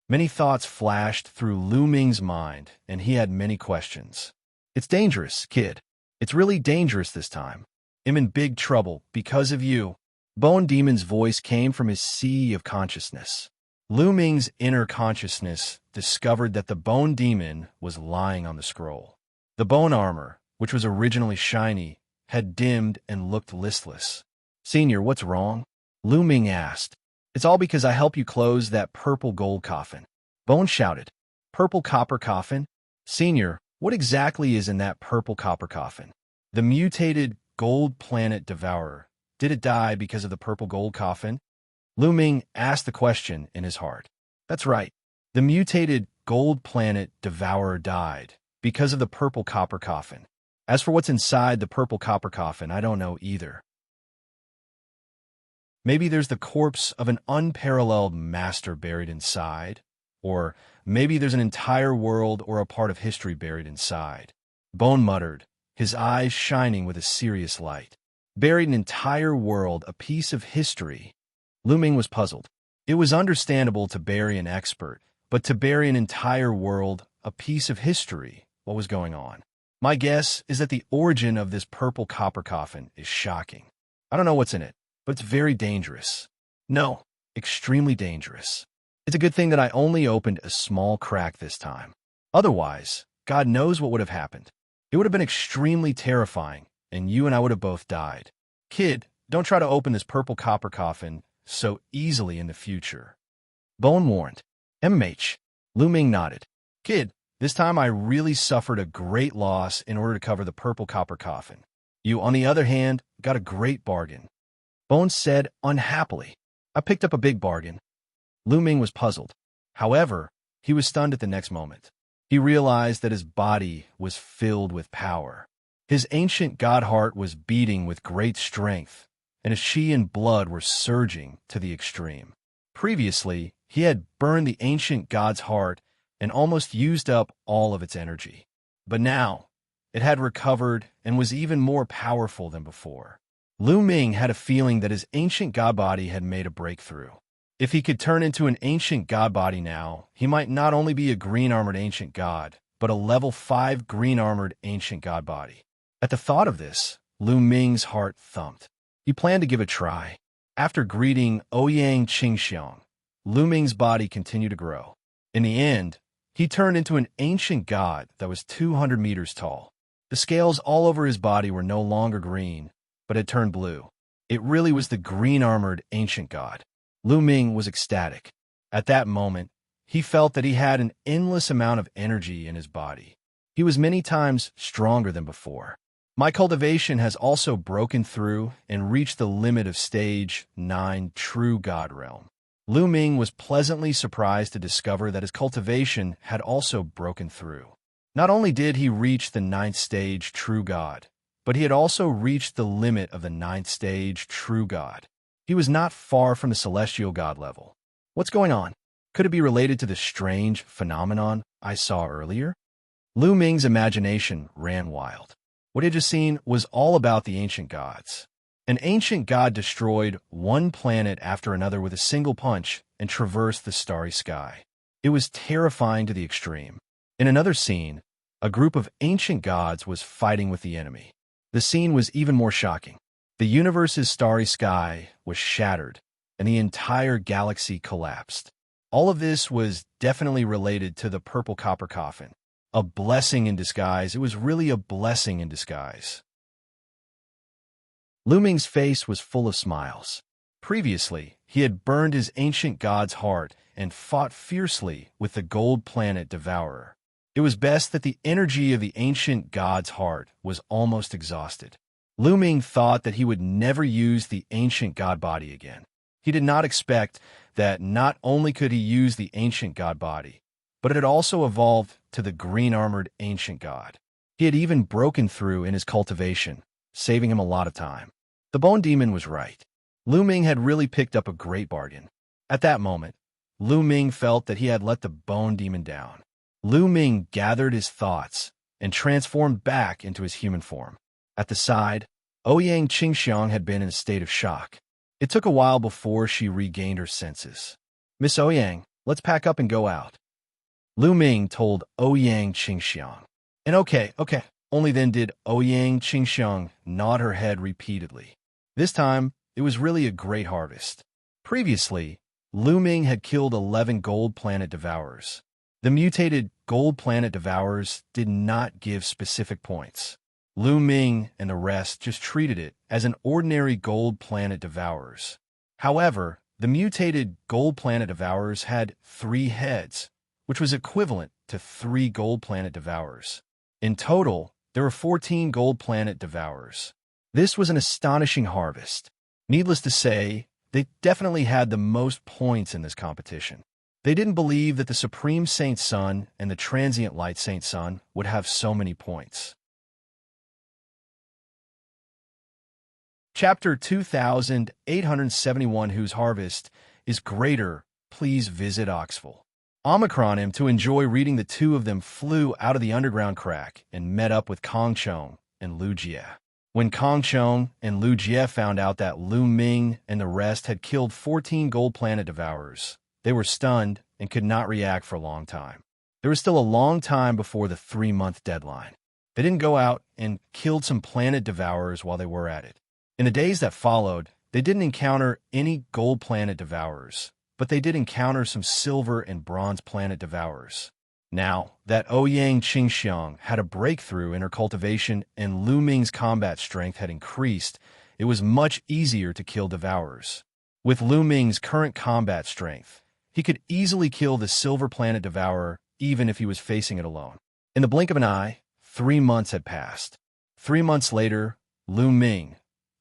Many thoughts flashed through Lu Ming's mind, and he had many questions. It's dangerous, kid. It's really dangerous this time. I'm in big trouble because of you. Bone Demon's voice came from his sea of consciousness. Lu Ming's inner consciousness discovered that the Bone Demon was lying on the scroll. The bone armor, which was originally shiny, had dimmed and looked listless. Senior, what's wrong? Lu Ming asked. It's all because I helped you close that purple gold coffin. Bone shouted. Purple copper coffin? Senior, what exactly is in that purple copper coffin? The mutated gold planet devourer. Did it die because of the purple gold coffin? Lu Ming asked the question in his heart. That's right. The mutated gold planet devourer died because of the purple copper coffin. As for what's inside the purple copper coffin, I don't know either. Maybe there's the corpse of an unparalleled master buried inside, or maybe there's an entire world or a part of history buried inside. Bone muttered, his eyes shining with a serious light. Buried an entire world, a piece of history. Lu Ming was puzzled. It was understandable to bury an expert, but to bury an entire world, a piece of history, what was going on? My guess is that the origin of this purple copper coffin is shocking. I don't know what's in it, but it's very dangerous. No, extremely dangerous. It's a good thing that I only opened a small crack this time. Otherwise, God knows what would have happened. It would have been extremely terrifying, and you and I would have both died. Kid, don't try to open this purple copper coffin so easily in the future. Bone warned. MH. Lu Ming nodded. Kid, this time I really suffered a great loss in order to cover the purple copper coffin. You, on the other hand, got a great bargain. Bone said unhappily. I picked up a big bargain. Lu Ming was puzzled. However, he was stunned at the next moment. He realized that his body was filled with power. His ancient god heart was beating with great strength, and his qi and blood were surging to the extreme. Previously, he had burned the ancient god's heart and almost used up all of its energy. But now, it had recovered and was even more powerful than before. Lu Ming had a feeling that his ancient god body had made a breakthrough. If he could turn into an ancient god body now, he might not only be a green-armored ancient god, but a level 5 green-armored ancient god body. At the thought of this, Lu Ming's heart thumped. He planned to give it a try. After greeting Ouyang Xianxia, Lu Ming's body continued to grow. In the end, he turned into an ancient god that was 200 meters tall. The scales all over his body were no longer green, but had turned blue. It really was the green-armored ancient god. Lu Ming was ecstatic. At that moment, he felt that he had an endless amount of energy in his body. He was many times stronger than before. My cultivation has also broken through and reached the limit of stage 9 true god realm. Lu Ming was pleasantly surprised to discover that his cultivation had also broken through. Not only did he reach the 9th stage true god, but he had also reached the limit of the 9th stage true god. He was not far from the celestial god level. What's going on? Could it be related to the strange phenomenon I saw earlier? Lu Ming's imagination ran wild. What he had just seen was all about the ancient gods. An ancient god destroyed one planet after another with a single punch and traversed the starry sky. It was terrifying to the extreme. In another scene, a group of ancient gods was fighting with the enemy. The scene was even more shocking. The universe's starry sky was shattered, and the entire galaxy collapsed. All of this was definitely related to the purple copper coffin. A blessing in disguise. It was really a blessing in disguise. Lu Ming's face was full of smiles. Previously, he had burned his ancient god's heart and fought fiercely with the gold planet devourer. It was best that the energy of the ancient god's heart was almost exhausted. Lu Ming thought that he would never use the ancient god body again. He did not expect that not only could he use the ancient god body, but it had also evolved to the green-armored ancient god. He had even broken through in his cultivation, saving him a lot of time. The Bone Demon was right. Lu Ming had really picked up a great bargain. At that moment, Lu Ming felt that he had let the Bone Demon down. Lu Ming gathered his thoughts and transformed back into his human form. At the side, Ouyang Xianxia had been in a state of shock. It took a while before she regained her senses. Miss Ouyang, let's pack up and go out. Lu Ming told Ouyang Xianxia. And okay. Only then did Ouyang Xianxia nod her head repeatedly. This time, it was really a great harvest. Previously, Lu Ming had killed 11 gold planet devourers. The mutated gold planet devourers did not give specific points. Lu Ming and the rest just treated it as an ordinary gold planet devourers. However, the mutated gold planet devourers had 3 heads, which was equivalent to 3 gold planet devourers. In total, there were 14 gold planet devourers. This was an astonishing harvest. Needless to say, they definitely had the most points in this competition. They didn't believe that the Supreme Saint Sun and the Transient Light Saint Sun would have so many points. Chapter 2871 Whose Harvest is Greater, please visit Oxford. Omicron to enjoy reading. The two of them flew out of the underground crack and met up with Kong Chong and Lu Jie. When Kong Chong and Lu Jie found out that Lu Ming and the rest had killed 14 gold planet devourers, they were stunned and could not react for a long time. There was still a long time before the 3-month deadline. They didn't go out and killed some planet devourers while they were at it. In the days that followed, They didn't encounter any gold planet devourers, but they did encounter some silver and bronze planet devourers. Now that Ouyang Qingxiang had a breakthrough in her cultivation and Lu Ming's combat strength had increased, it was much easier to kill devourers. With Lu Ming's current combat strength, he could easily kill the silver planet devourer even if he was facing it alone. In the blink of an eye, 3 months had passed. 3 months later, Lu Ming,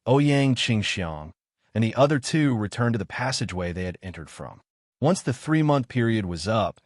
Ouyang Qingxiang, and the other two returned to the passageway they had entered from. Once the 3-month period was up,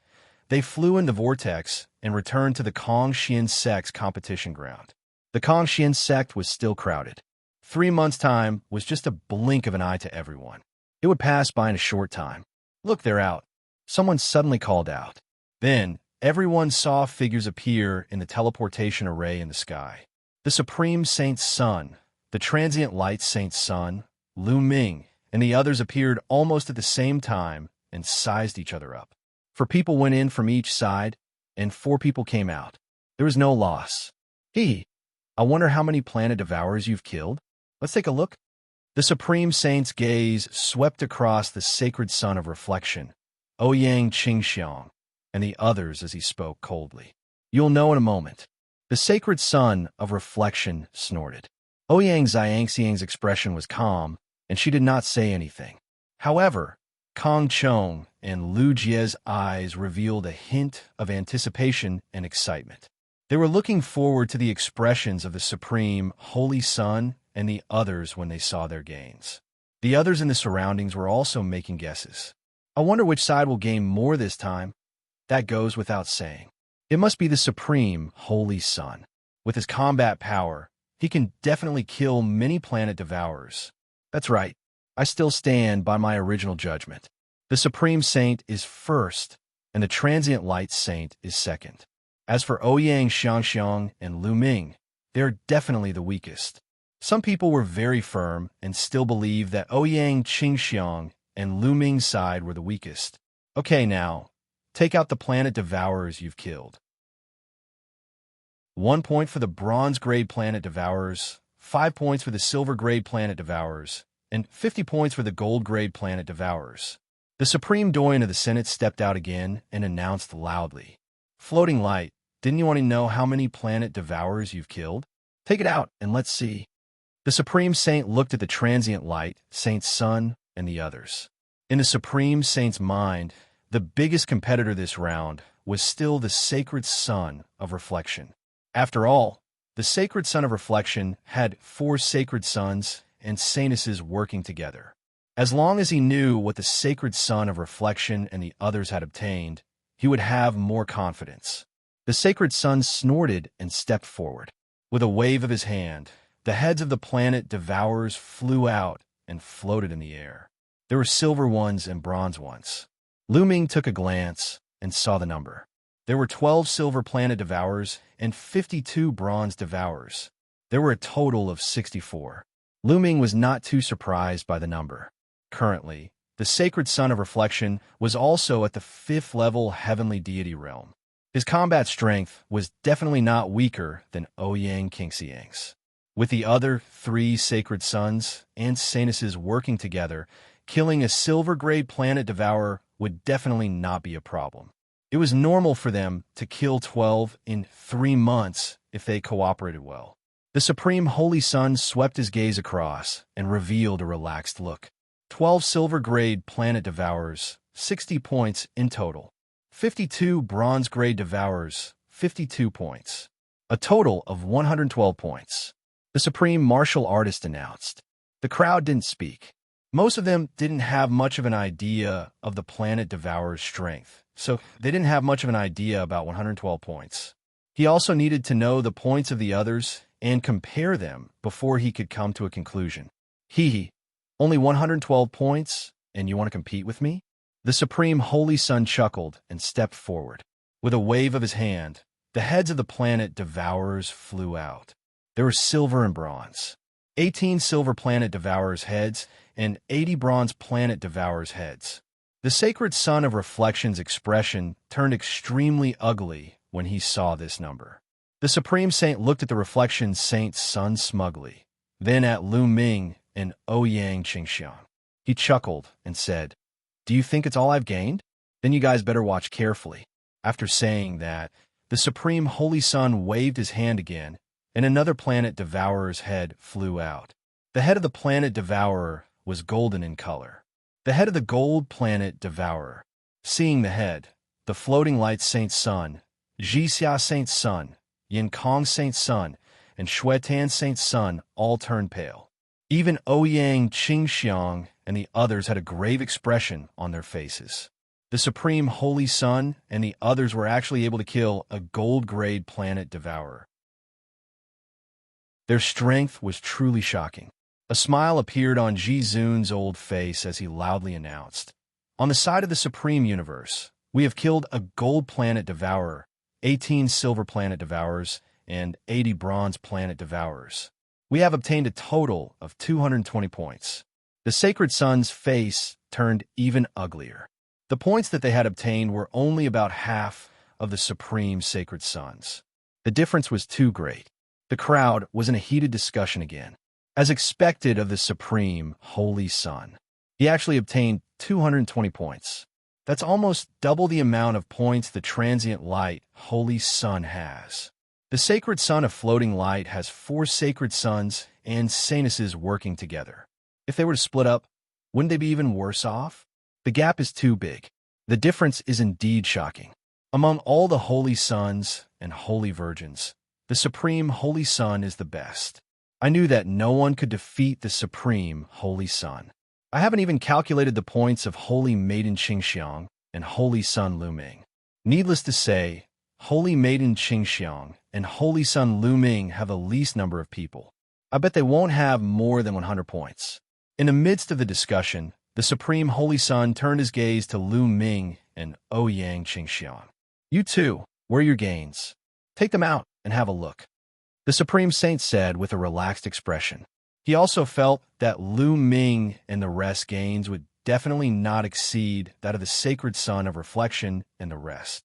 they flew in the vortex and returned to the Kongxian sect's competition ground. The Kongxian sect was still crowded. 3 months' time was just a blink of an eye to everyone. It would pass by in a short time. Look, they're out. Someone suddenly called out. Then, everyone saw figures appear in the teleportation array in the sky. The Supreme Saint's son, the Transient Light Saint's son, Lu Ming, and the others appeared almost at the same time and sized each other up. 4 people went in from each side, and 4 people came out. There was no loss. I wonder how many planet devourers you've killed? Let's take a look. The Supreme Saint's gaze swept across the sacred sun of reflection, Ouyang Qingxiang, and the others as he spoke coldly. You'll know in a moment. The sacred sun of reflection snorted. Ouyang Xianxia's expression was calm, and she did not say anything. However, Kong Chong and Lu Jie's eyes revealed a hint of anticipation and excitement. They were looking forward to the expressions of the Supreme Holy Sun and the others when they saw their gains. The others in the surroundings were also making guesses. I wonder which side will gain more this time. That goes without saying. It must be the Supreme Holy Sun. With his combat power, he can definitely kill many planet devourers. That's right. I still stand by my original judgment. The Supreme Saint is first, and the Transient Light Saint is second. As for Ouyang Xianxia and Lu Ming, they're definitely the weakest. Some people were very firm and still believe that Ouyang Qingxiang and Lu Ming's side were the weakest. Okay, now, take out the planet devourers you've killed. 1 point for the bronze-grade planet devourers, 5 points for the silver-grade planet devourers, and 50 points for the gold-grade planet devourers. The Supreme Doyen of the Senate stepped out again and announced loudly. Floating Light, didn't you want to know how many planet devourers you've killed? Take it out and let's see. The Supreme Saint looked at the Transient Light, Saint's son, and the others. In the Supreme Saint's mind, the biggest competitor this round was still the Sacred Sun of Reflection. After all, the Sacred Sun of Reflection had 4 Sacred Suns and Saintesses working together. As long as he knew what the Sacred Sun of Reflection and the others had obtained, he would have more confidence. The Sacred Sun snorted and stepped forward. With a wave of his hand, the heads of the planet devourers flew out and floated in the air. There were silver ones and bronze ones. Lu Ming took a glance and saw the number. There were 12 silver planet devourers and 52 bronze devourers. There were a total of 64. Lu Ming was not too surprised by the number. Currently, the Sacred Sun of Reflection was also at the 5th level heavenly deity realm. His combat strength was definitely not weaker than Ouyang Qingxiang's. With the other 3 Sacred Suns and Saintesses working together, killing a silver-grade planet devourer would definitely not be a problem. It was normal for them to kill 12 in 3 months if they cooperated well. The Supreme Holy Sun swept his gaze across and revealed a relaxed look. 12 silver-grade planet devourers, 60 points in total. 52 bronze-grade devourers, 52 points. A total of 112 points. The Supreme Martial Artist announced. The crowd didn't speak. Most of them didn't have much of an idea of the planet devourer's strength, so they didn't have much of an idea about 112 points. He also needed to know the points of the others and compare them before he could come to a conclusion. Only 112 points, and you want to compete with me? The Supreme Holy Sun chuckled and stepped forward. With a wave of his hand, the heads of the planet devourers flew out. There were silver and bronze. 18 silver planet devourers' heads and 80 bronze planet devourers' heads. The Sacred Sun of Reflection's expression turned extremely ugly when he saw this number. The Supreme Saint looked at the Reflection Saint's son smugly, then at Lu Ming and Ouyang Qingxiang. He chuckled and said, "Do you think it's all I've gained? Then you guys better watch carefully." After saying that, the Supreme Holy Sun waved his hand again, and another planet devourer's head flew out. The head of the planet devourer was golden in color. The head of the gold planet devourer. Seeing the head, the floating light Saint Sun, Xianxia Saint Sun, Yinkong Saint Sun, and Xuetan Saint Sun all turned pale. Even Ouyang Qingxiang and the others had a grave expression on their faces. The Supreme Holy Sun and the others were actually able to kill a gold-grade planet devourer. Their strength was truly shocking. A smile appeared on Ji Zun's old face as he loudly announced, "On the side of the Supreme Universe, we have killed a gold planet devourer, 18 silver planet devourers, and 80 bronze planet devourers. We have obtained a total of 220 points." The Sacred Sun's face turned even uglier. The points that they had obtained were only about half of the Supreme Sacred Sun's. The difference was too great. The crowd was in a heated discussion again. As expected of the Supreme Holy Sun, he actually obtained 220 points. That's almost double the amount of points the transient light Holy Sun has. The Sacred Sun of Floating Light has 4 Sacred Suns and Sanuses working together. If they were to split up, wouldn't they be even worse off? The gap is too big. The difference is indeed shocking. Among all the Holy Suns and Holy Virgins, the Supreme Holy Sun is the best. I knew that no one could defeat the Supreme Holy Sun. I haven't even calculated the points of Holy Maiden Qingxiang and Holy Sun Luming. Needless to say, Holy Maiden Qingxiang and Holy Sun Luming have the least number of people. I bet they won't have more than 100 points. In the midst of the discussion, the Supreme Holy Sun turned his gaze to Lu Ming and Ouyang Qingxiang. "You two, where are your gains? Take them out and have a look," the Supreme Saint said with a relaxed expression. He also felt that Lu Ming and the rest's gains would definitely not exceed that of the Sacred Sun of Reflection and the rest.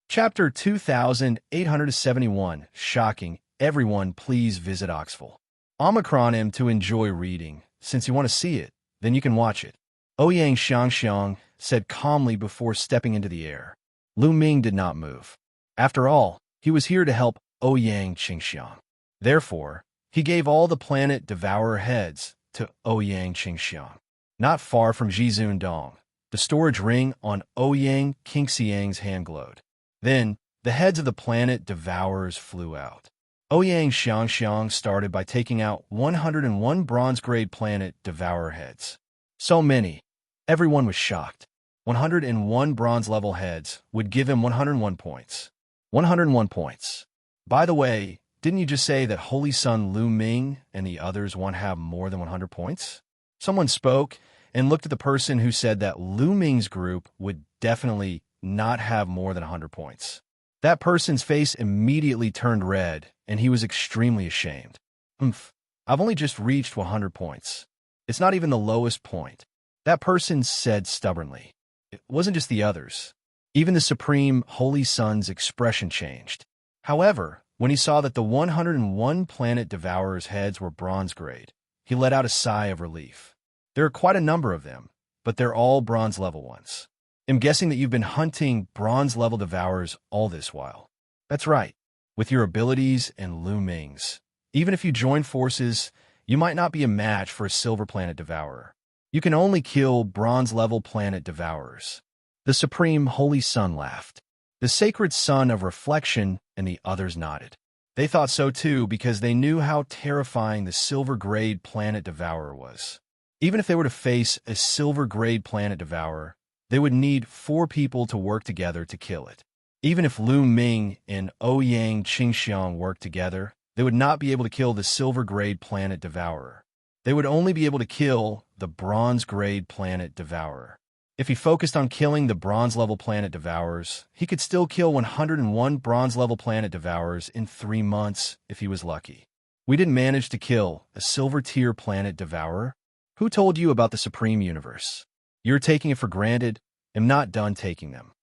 Chapter 2871. Shocking. Everyone, please visit Oxford. Omicron to enjoy reading. Since you want to see it, then you can watch it. Ouyang Xianxia said calmly before stepping into the air. Lu Ming did not move. After all, he was here to help Ouyang Qingxiang. Therefore, he gave all the planet devourer heads to Ouyang Qingxiang. Not far from Jizun Dong, the storage ring on Ouyang Qingxiang's hand glowed. Then, the heads of the planet devourers flew out. Ouyang Xianxia started by taking out 101 bronze-grade planet devourer heads. So many. Everyone was shocked. 101 bronze-level heads would give him 101 points. 101 points. By the way, didn't you just say that Holy Sun Lu Ming and the others won't have more than 100 points? Someone spoke and looked at the person who said that Lu Ming's group would definitely not have more than 100 points. That person's face immediately turned red, and he was extremely ashamed. I've only just reached 100 points. It's not even the lowest point. That person said stubbornly. It wasn't just the others. Even the Supreme Holy Sun's expression changed. However, when he saw that the 101 planet devourers' heads were bronze grade, he let out a sigh of relief. There are quite a number of them, but they're all bronze level ones. I'm guessing that you've been hunting bronze level devourers all this while. That's right. With your abilities and Lu Ming's. Even if you join forces, you might not be a match for a silver planet devourer. You can only kill bronze level planet devourers. The Supreme Holy Sun laughed. The Sacred Sun of Reflection and the others nodded. They thought so too because they knew how terrifying the silver-grade planet devourer was. Even if they were to face a silver-grade planet devourer, they would need 4 people to work together to kill it. Even if Lu Ming and Ouyang Qingxiang worked together, they would not be able to kill the silver-grade planet devourer. They would only be able to kill the bronze-grade planet devourer. If he focused on killing the bronze-level planet devourers, he could still kill 101 bronze-level planet devourers in 3 months if he was lucky. We didn't manage to kill a silver-tier planet devourer. Who told you about the Supreme Universe? You're taking it for granted. I'm not done taking them.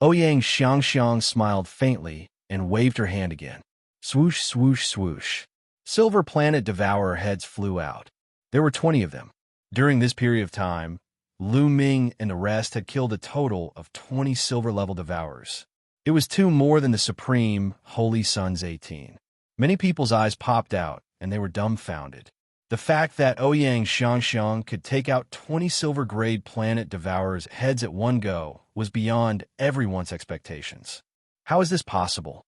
Ouyang Xianxia smiled faintly and waved her hand again. Swoosh, swoosh, swoosh. Silver planet devourer heads flew out. There were 20 of them. During this period of time, Lu Ming and the rest had killed a total of 20 silver-level devourers. It was 2 more than the Supreme Holy Sun's 18. Many people's eyes popped out, and they were dumbfounded. The fact that Ouyang Xianxia could take out 20 silver-grade planet devourers' heads at one go was beyond everyone's expectations. How is this possible?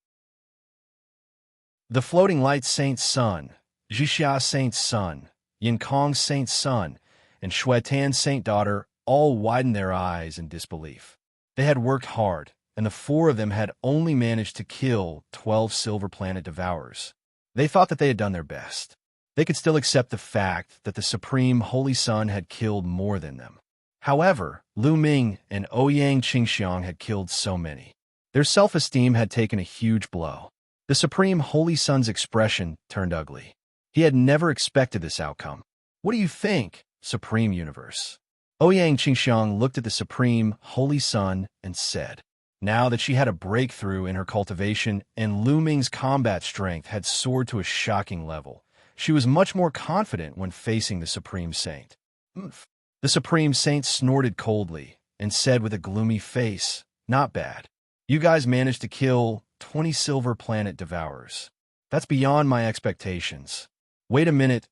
The Floating Light Saint's son, Xianxia Saint's son, Yinkong Saint's son, and Xuetan Saint daughter all widened their eyes in disbelief. They had worked hard, and the 4 of them had only managed to kill 12 silver planet devourers. They thought that they had done their best. They could still accept the fact that the Supreme Holy Sun had killed more than them. However, Lu Ming and Ouyang Qingxiang had killed so many. Their self-esteem had taken a huge blow. The Supreme Holy Sun's expression turned ugly. He had never expected this outcome. What do you think, Supreme Universe? Ouyang Qingxiang looked at the Supreme Holy Sun and said, now that she had a breakthrough in her cultivation and Lu Ming's combat strength had soared to a shocking level, she was much more confident when facing the Supreme Saint. The Supreme Saint snorted coldly and said with a gloomy face, not bad. You guys managed to kill 20 silver planet devourers. That's beyond my expectations. Wait a minute,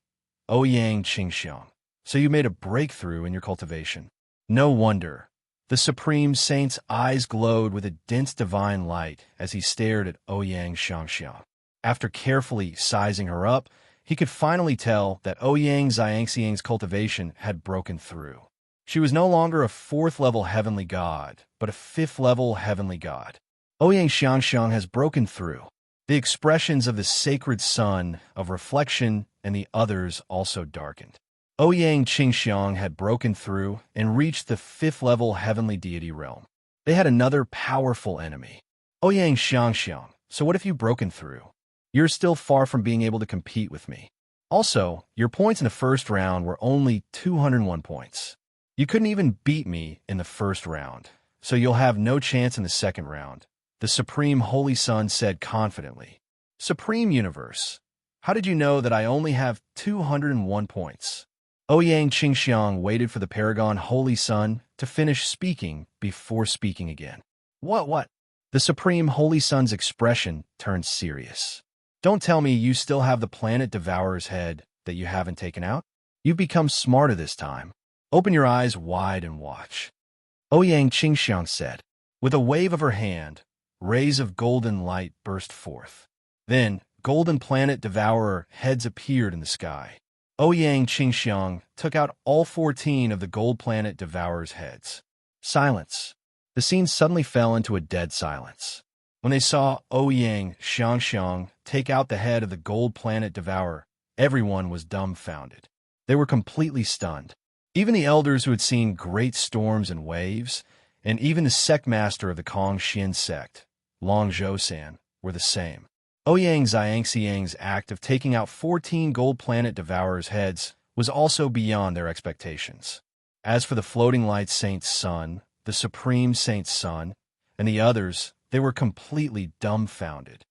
Ouyang Qingxiang. So you made a breakthrough in your cultivation. No wonder. The Supreme Saint's eyes glowed with a dense divine light as he stared at Ouyang Xianxia. After carefully sizing her up, he could finally tell that Ouyang Xianxia's cultivation had broken through. She was no longer a 4th-level heavenly god, but a 5th-level heavenly god. Ouyang Xianxia has broken through. The expressions of the sacred sun, of reflection, and the others also darkened. Ouyang Qingxiang had broken through and reached the 5th-level heavenly deity realm. They had another powerful enemy. Ouyang Xianxia, so what if you've broken through? You're still far from being able to compete with me. Also, your points in the first round were only 201 points. You couldn't even beat me in the first round, so you'll have no chance in the second round, the Supreme Holy Sun said confidently. Supreme Universe, how did you know that I only have 201 points? Ouyang Qingxiang waited for the Paragon Holy Sun to finish speaking before speaking again. What? The Supreme Holy Sun's expression turned serious. Don't tell me you still have the planet devourer's head that you haven't taken out? You've become smarter this time. Open your eyes wide and watch. Ouyang Qingxiang said. With a wave of her hand, rays of golden light burst forth. Then, golden planet devourer heads appeared in the sky. Ouyang Qingxiang took out all 14 of the gold planet devourer's heads. Silence. The scene suddenly fell into a dead silence. When they saw Ouyang Xianxia take out the head of the gold planet devourer, everyone was dumbfounded. They were completely stunned. Even the elders who had seen great storms and waves, and even the sect master of the Kong Xin sect, Long Zhou-san, were the same. Ouyang Xianxia's act of taking out 14 gold planet devourers' heads was also beyond their expectations. As for the Floating Light Saint's son, the Supreme Saint's son, and the others, they were completely dumbfounded.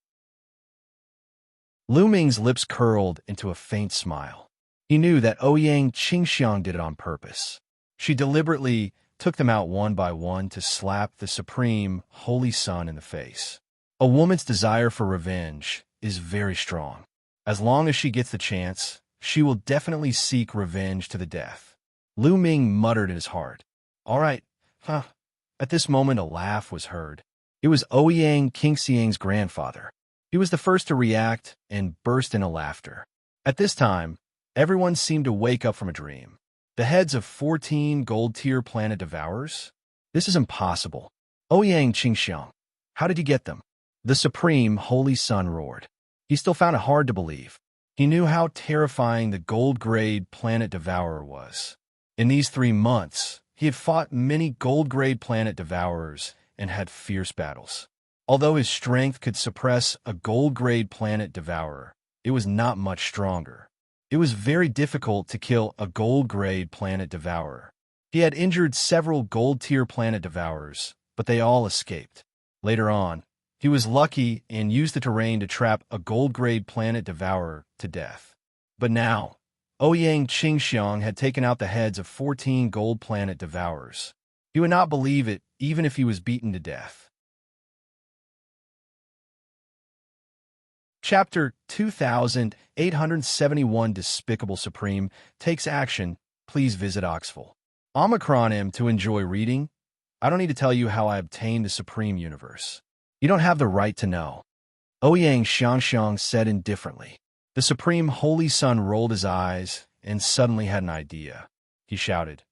Lu Ming's lips curled into a faint smile. He knew that Ouyang Qingxiang did it on purpose. She deliberately took them out one by one to slap the Supreme Holy Sun in the face. A woman's desire for revenge is very strong. As long as she gets the chance, she will definitely seek revenge to the death. Lu Ming muttered in his heart. All right, At this moment, a laugh was heard. It was Ouyang Qingxiang's grandfather. He was the first to react and burst into laughter. At this time, everyone seemed to wake up from a dream. The heads of 14 gold-tier planet devourers? This is impossible. Ouyang Qingxiang, how did you get them? The Supreme Holy Sun roared. He still found it hard to believe. He knew how terrifying the gold-grade planet devourer was. In these 3 months, he had fought many gold-grade planet devourers and had fierce battles. Although his strength could suppress a gold-grade planet devourer, it was not much stronger. It was very difficult to kill a gold-grade planet devourer. He had injured several gold-tier planet devourers, but they all escaped. Later on, He was lucky and used the terrain to trap a gold-grade planet devourer to death. But now, Ouyang Qingxiang had taken out the heads of 14 gold planet devourers. He would not believe it even if he was beaten to death. Chapter 2871 Despicable Supreme takes action. Please visit Oxford. Omicron M to enjoy reading. I don't need to tell you how I obtained the Supreme Universe. You don't have the right to know. Ouyang Xianxia said indifferently. The Supreme Holy Sun rolled his eyes and suddenly had an idea. He shouted,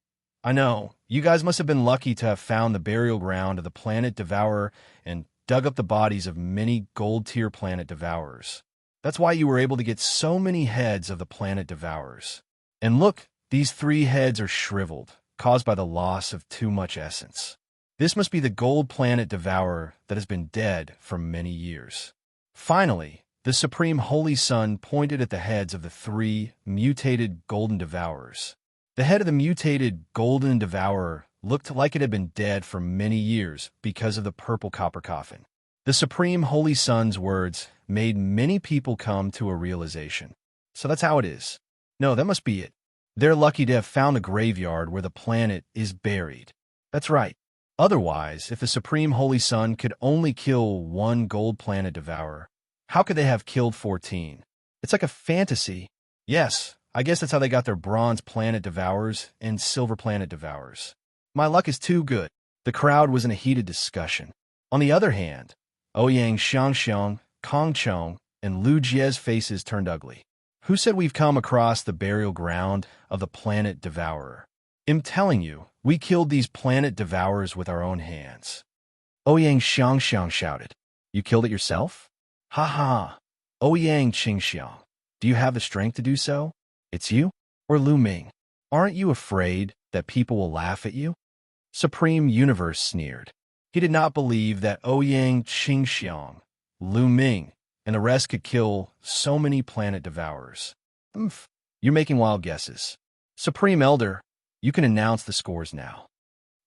I know, you guys must have been lucky to have found the burial ground of the planet Devourer and dug up the bodies of many gold-tier planet Devourers. That's why you were able to get so many heads of the planet Devourers. And look, these 3 heads are shriveled, caused by the loss of too much essence. This must be the gold planet Devourer that has been dead for many years. Finally, the Supreme Holy Sun pointed at the heads of the 3 mutated golden devourers. The head of the mutated golden devourer looked like it had been dead for many years because of the purple copper coffin. The Supreme Holy Sun's words made many people come to a realization. So that's how it is. No, that must be it. They're lucky to have found a graveyard where the planet is buried. That's right. Otherwise, if the Supreme Holy Sun could only kill 1 gold planet devourer, how could they have killed 14? It's like a fantasy. Yes, I guess that's how they got their bronze planet devourers and silver planet devourers. My luck is too good. The crowd was in a heated discussion. On the other hand, Ouyang Xiangxiang, Kong Chong, and Lu Jie's faces turned ugly. Who said we've come across the burial ground of the planet devourer? I'm telling you, we killed these planet devourers with our own hands. Ouyang Xiangxiang shouted. You killed it yourself? Ha ha. Ouyang Qingxiang, do you have the strength to do so? It's you? Or Lu Ming? Aren't you afraid that people will laugh at you? Supreme Universe sneered. He did not believe that Ouyang Qingxiang, Lu Ming, and the rest could kill so many planet devourers. You're making wild guesses. Supreme Elder, you can announce the scores now.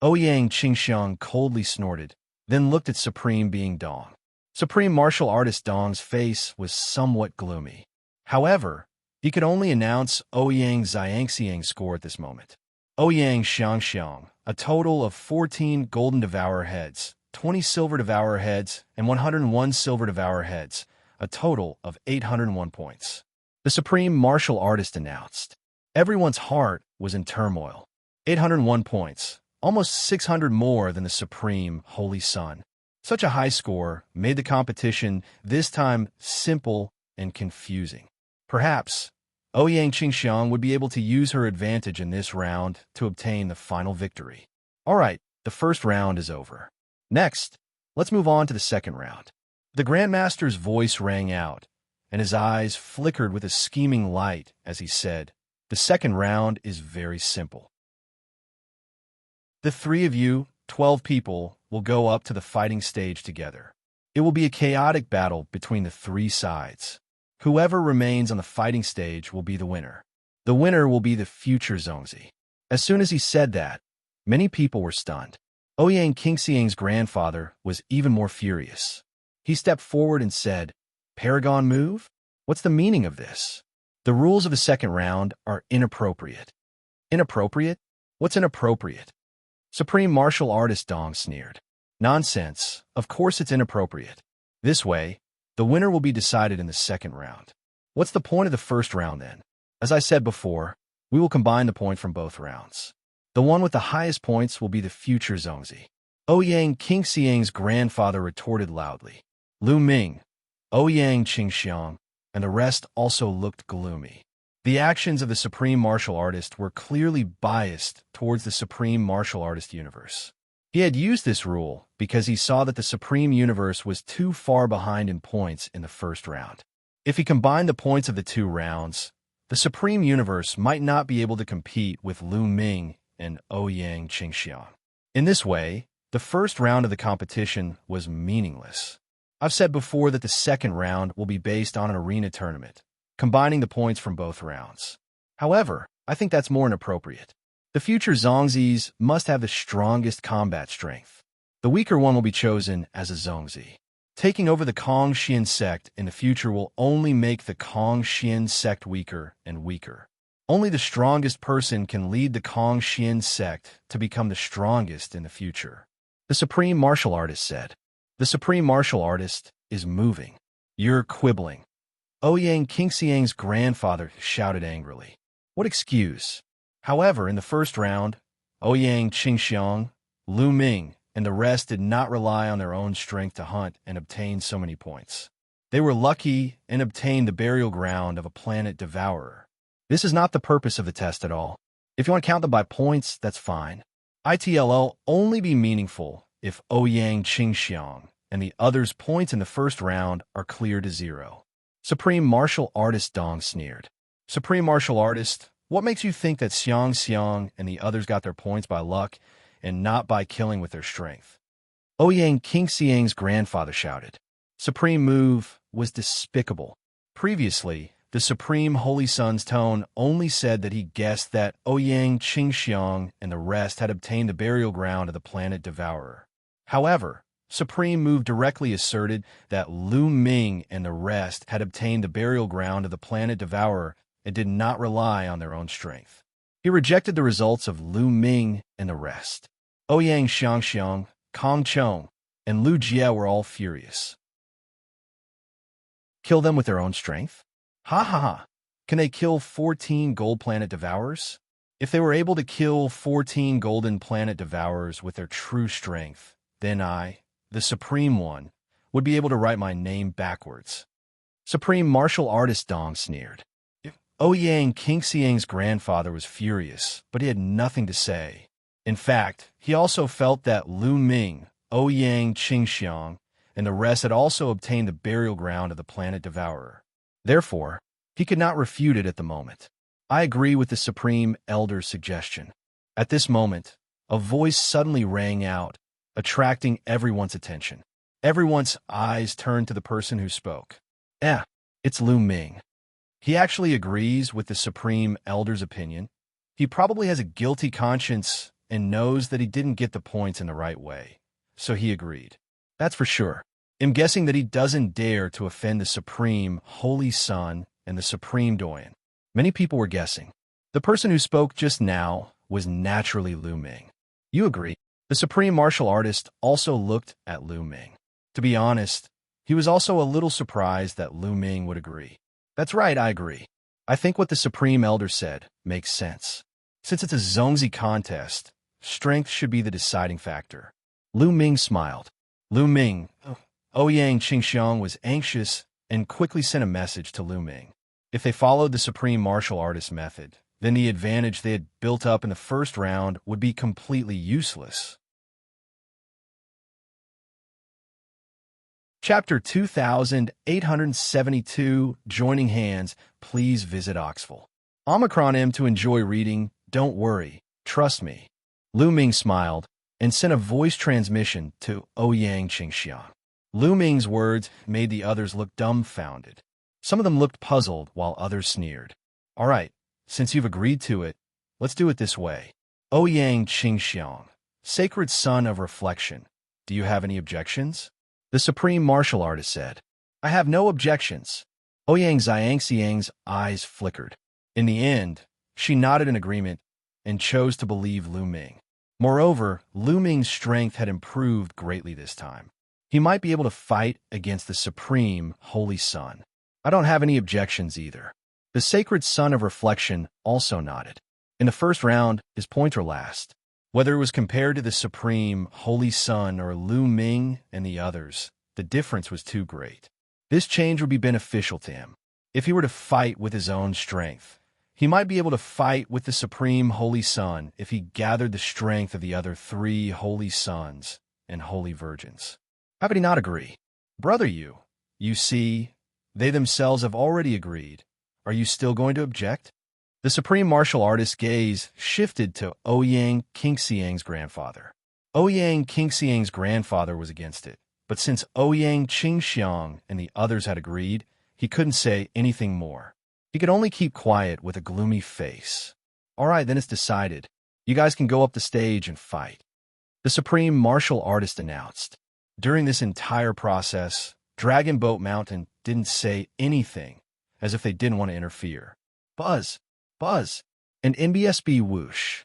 Ouyang Qingxiang coldly snorted, then looked at Supreme Being Dong. Supreme Martial Artist Dong's face was somewhat gloomy. However, he could only announce Ouyang Xianxiang's score at this moment. Ouyang Xiangxiang, a total of 14 Golden Devourer heads, 20 Silver Devourer heads, and 101 Silver Devourer heads, a total of 801 points. The Supreme Martial Artist announced. Everyone's heart was in turmoil. 801 points, almost 600 more than the Supreme Holy Sun. Such a high score made the competition this time simple and confusing. Perhaps Ouyang Qingxiang would be able to use her advantage in this round to obtain the final victory. All right, the first round is over. Next, let's move on to the second round. The Grandmaster's voice rang out, and his eyes flickered with a scheming light as he said, the second round is very simple. The 3 of you, 12 people, will go up to the fighting stage together. It will be a chaotic battle between the 3 sides. Whoever remains on the fighting stage will be the winner. The winner will be the future Xianxia. As soon as he said that, many people were stunned. Ouyang Qingxiang's grandfather was even more furious. He stepped forward and said, Paragon move? What's the meaning of this? The rules of the second round are inappropriate. Inappropriate? What's inappropriate? Supreme Martial Artist Dong sneered. Nonsense. Of course it's inappropriate. This way, the winner will be decided in the second round. What's the point of the first round then? As I said before, we will combine the point from both rounds. The one with the highest points will be the future Xianxia. Ouyang Qingxiang's grandfather retorted loudly. Lu Ming, Ouyang Qingxiang, and the rest also looked gloomy. The actions of the Supreme Martial Artist were clearly biased towards the Supreme Martial Artist universe. He had used this rule because he saw that the Supreme Universe was too far behind in points in the first round. If he combined the points of the 2 rounds, the Supreme Universe might not be able to compete with Lu Ming and Ouyang Qingxiang. In this way, the first round of the competition was meaningless. I've said before that the second round will be based on an arena tournament, combining the points from both rounds. However, I think that's more inappropriate. The future Xianxias must have the strongest combat strength. The weaker one will be chosen as a Xianxia. Taking over the Kong-Xian sect in the future will only make the Kong-Xian sect weaker and weaker. Only the strongest person can lead the Kong-Xian sect to become the strongest in the future. The Supreme Martial Artist said. The Supreme Martial Artist is moving. You're quibbling. Ouyang Qingxiang's grandfather shouted angrily. What excuse? However, in the first round, Ouyang Qingxiang, Lu Ming, and the rest did not rely on their own strength to hunt and obtain so many points. They were lucky and obtained the burial ground of a planet devourer. This is not the purpose of the test at all. If you want to count them by points, that's fine. It'll only be meaningful if Ouyang Qingxiang and the others' points in the first round are clear to 0. Supreme Martial Artist Dong sneered. Supreme Martial Artist, what makes you think that Xianxia and the others got their points by luck and not by killing with their strength? Ouyang Qingxiang's grandfather shouted. Supreme move was despicable. Previously, the Supreme Holy Son's tone only said that he guessed that Ouyang Qingxiang and the rest had obtained the burial ground of the planet devourer. However, Supreme Move directly asserted that Lu Ming and the rest had obtained the burial ground of the planet devourer and did not rely on their own strength. He rejected the results of Lu Ming and the rest. Ouyang Xianxia, Kong Chong, and Lu Jie were all furious. Kill them with their own strength? Ha ha ha! Can they kill 14 gold planet devourers? If they were able to kill 14 golden planet devourers with their true strength, then I, the Supreme One, would be able to write my name backwards. Supreme Martial Artist Dong sneered. Ouyang Qingxiang's grandfather was furious, but he had nothing to say. In fact, he also felt that Lu Ming, Ouyang Qingxiang, and the rest had also obtained the burial ground of the planet devourer. Therefore, he could not refute it at the moment. I agree with the Supreme Elder's suggestion. At this moment, a voice suddenly rang out, attracting everyone's attention. Everyone's eyes turned to the person who spoke. It's Lu Ming. He actually agrees with the Supreme Elder's opinion. He probably has a guilty conscience and knows that he didn't get the points in the right way. So he agreed. That's for sure. I'm guessing that he doesn't dare to offend the Supreme Holy Son and the Supreme Doyen. Many people were guessing. The person who spoke just now was naturally Lu Ming. You agree. The Supreme Martial Artist also looked at Lu Ming. To be honest, he was also a little surprised that Lu Ming would agree. That's right, I agree. I think what the Supreme Elder said makes sense. Since it's a Zongzi contest, strength should be the deciding factor. Lu Ming smiled. Lu Ming, Ouyang Qingxiang was anxious and quickly sent a message to Lu Ming. If they followed the Supreme Martial Artist method, then the advantage they had built up in the first round would be completely useless. Chapter 2872, Joining Hands, please visit Oxford. Omicron M to enjoy reading, don't worry, trust me. Lu Ming smiled and sent a voice transmission to Ouyang Qingxiang. Lu Ming's words made the others look dumbfounded. Some of them looked puzzled while others sneered. All right, since you've agreed to it, let's do it this way. Ouyang Qingxiang, Sacred Son of Reflection, do you have any objections? The Supreme Martial Artist said. I have no objections. Ouyang Xianxiang's eyes flickered. In the end, she nodded in agreement and chose to believe Lu Ming. Moreover, Lu Ming's strength had improved greatly this time. He might be able to fight against the Supreme Holy Son. I don't have any objections either. The Sacred Son of Reflection also nodded. In the first round, his points were last. Whether it was compared to the Supreme Holy Son or Lu Ming and the others, the difference was too great. This change would be beneficial to him. If he were to fight with his own strength, he might be able to fight with the Supreme Holy Son if he gathered the strength of the other 3 Holy Sons and Holy Virgins. How could he not agree? Brother, you see, they themselves have already agreed. Are you still going to object? The Supreme Martial Artist's gaze shifted to Ouyang Qingxiang's grandfather. Ouyang Qingxiang's grandfather was against it, but since Ouyang Qingxiang and the others had agreed, he couldn't say anything more. He could only keep quiet with a gloomy face. All right, then it's decided. You guys can go up the stage and fight. The Supreme Martial Artist announced. During this entire process, Dragon Boat Mountain didn't say anything, as if they didn't want to interfere. Buzz, buzz, and NBSB whoosh.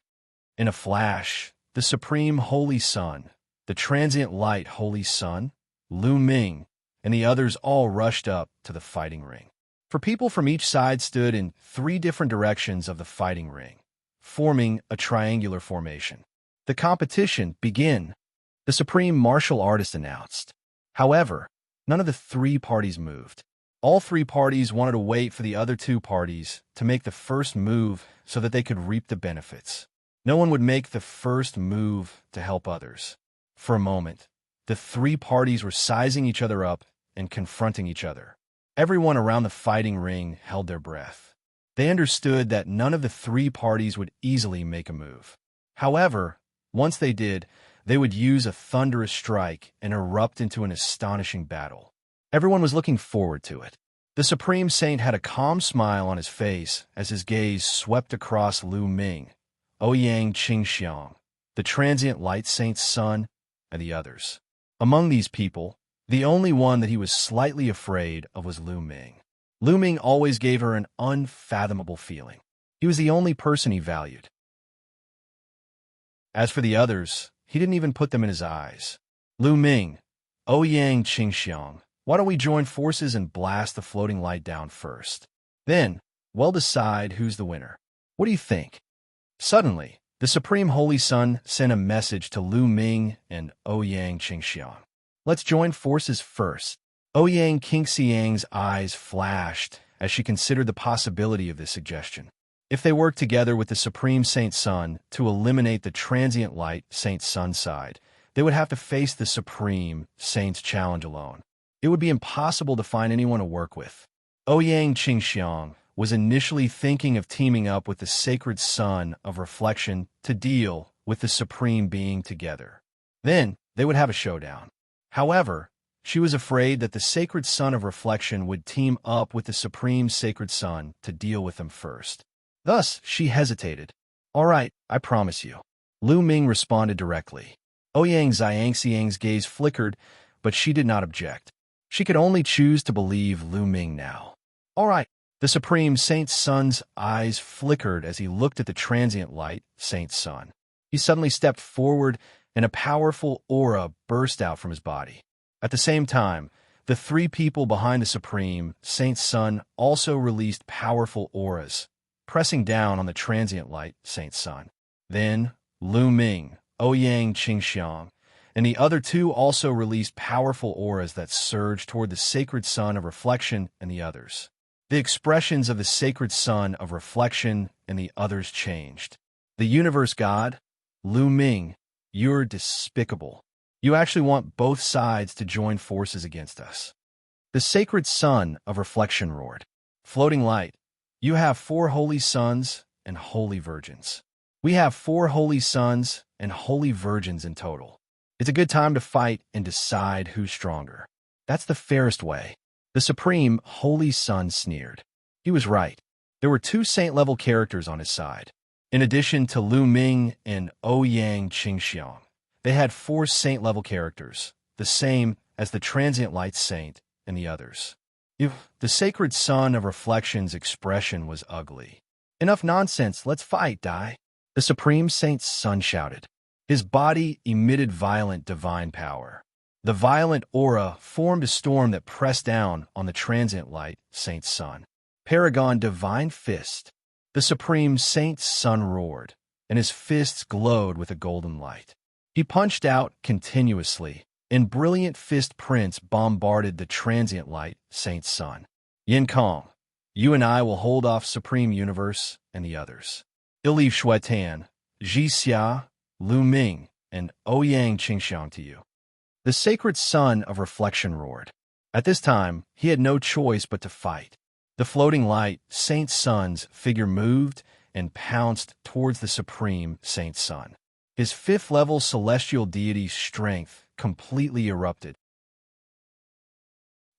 In a flash, the Supreme Holy Sun, the Transient Light Holy Sun, Lu Ming, and the others all rushed up to the fighting ring. For people from each side stood in 3 different directions of the fighting ring, forming a triangular formation. The competition begin, the Supreme Martial Artist announced. However, none of the 3 parties moved. All 3 parties wanted to wait for the other 2 parties to make the first move so that they could reap the benefits. No one would make the first move to help others. For a moment, the 3 parties were sizing each other up and confronting each other. Everyone around the fighting ring held their breath. They understood that none of the 3 parties would easily make a move. However, once they did, they would use a thunderous strike and erupt into an astonishing battle. Everyone was looking forward to it. The Supreme Saint had a calm smile on his face as his gaze swept across Lu Ming, Ouyang Qingxiang, the Transient Light Saint's son, and the others. Among these people, the only one that he was slightly afraid of was Lu Ming. Lu Ming always gave her an unfathomable feeling. He was the only person he valued. As for the others, he didn't even put them in his eyes. Lu Ming, Ouyang Qingxiang, why don't we join forces and blast the floating light down first? Then, we'll decide who's the winner. What do you think? Suddenly, the Supreme Holy Sun sent a message to Lu Ming and Ouyang Qingxiang. Let's join forces first. Ouyang Qingxiang's eyes flashed as she considered the possibility of this suggestion. If they worked together with the Supreme Saint Sun to eliminate the Transient Light Saint Sun side, they would have to face the Supreme Saint's challenge alone. It would be impossible to find anyone to work with. Ouyang Qingxiang was initially thinking of teaming up with the Sacred Sun of Reflection to deal with the Supreme Being together. Then, they would have a showdown. However, she was afraid that the Sacred Sun of Reflection would team up with the Supreme Sacred Sun to deal with them first. Thus, she hesitated. All right, I promise you. Lu Ming responded directly. Ouyang Xianxiang's gaze flickered, but she did not object. She could only choose to believe Lu Ming now. All right. The Supreme Saint Sun's eyes flickered as he looked at the Transient Light Saint Sun. He suddenly stepped forward, and a powerful aura burst out from his body. At the same time, the 3 people behind the Supreme Saint Sun also released powerful auras, pressing down on the Transient Light Saint Sun. Then, Lu Ming, Ouyang Qingxiang, and the other 2 also released powerful auras that surged toward the Sacred Sun of Reflection and the others. The expressions of the Sacred Sun of Reflection and the others changed. The Universe God, Lu Ming, you're despicable. You actually want both sides to join forces against us. The Sacred Sun of Reflection roared. Floating light, you have 4 holy sons and holy virgins. We have 4 holy sons and holy virgins in total. It's a good time to fight and decide who's stronger. That's the fairest way. The Supreme Holy Sun sneered. He was right. There were 2 saint-level characters on his side. In addition to Lu Ming and Ouyang Qingxiang, they had 4 saint-level characters, the same as the Transient Light Saint and the others. The Sacred Sun of Reflection's expression was ugly. Enough nonsense, let's fight, Dai. The Supreme Saint's Sun shouted. His body emitted violent divine power. The violent aura formed a storm that pressed down on the Transient Light Saint's Sun. Paragon Divine Fist. The Supreme Saint's Sun roared, and his fists glowed with a golden light. He punched out continuously, and brilliant fist prints bombarded the Transient Light Saint's Sun. Yin Kong, you and I will hold off Supreme Universe and the others. He'll leave Shuetan, Xianxia, Lu Ming, and Ouyang Qingxiang to you. The Sacred Sun of Reflection roared. At this time, he had no choice but to fight. The floating light, Saint Sun's figure moved and pounced towards the Supreme Saint Sun. His 5th-level celestial deity's strength completely erupted.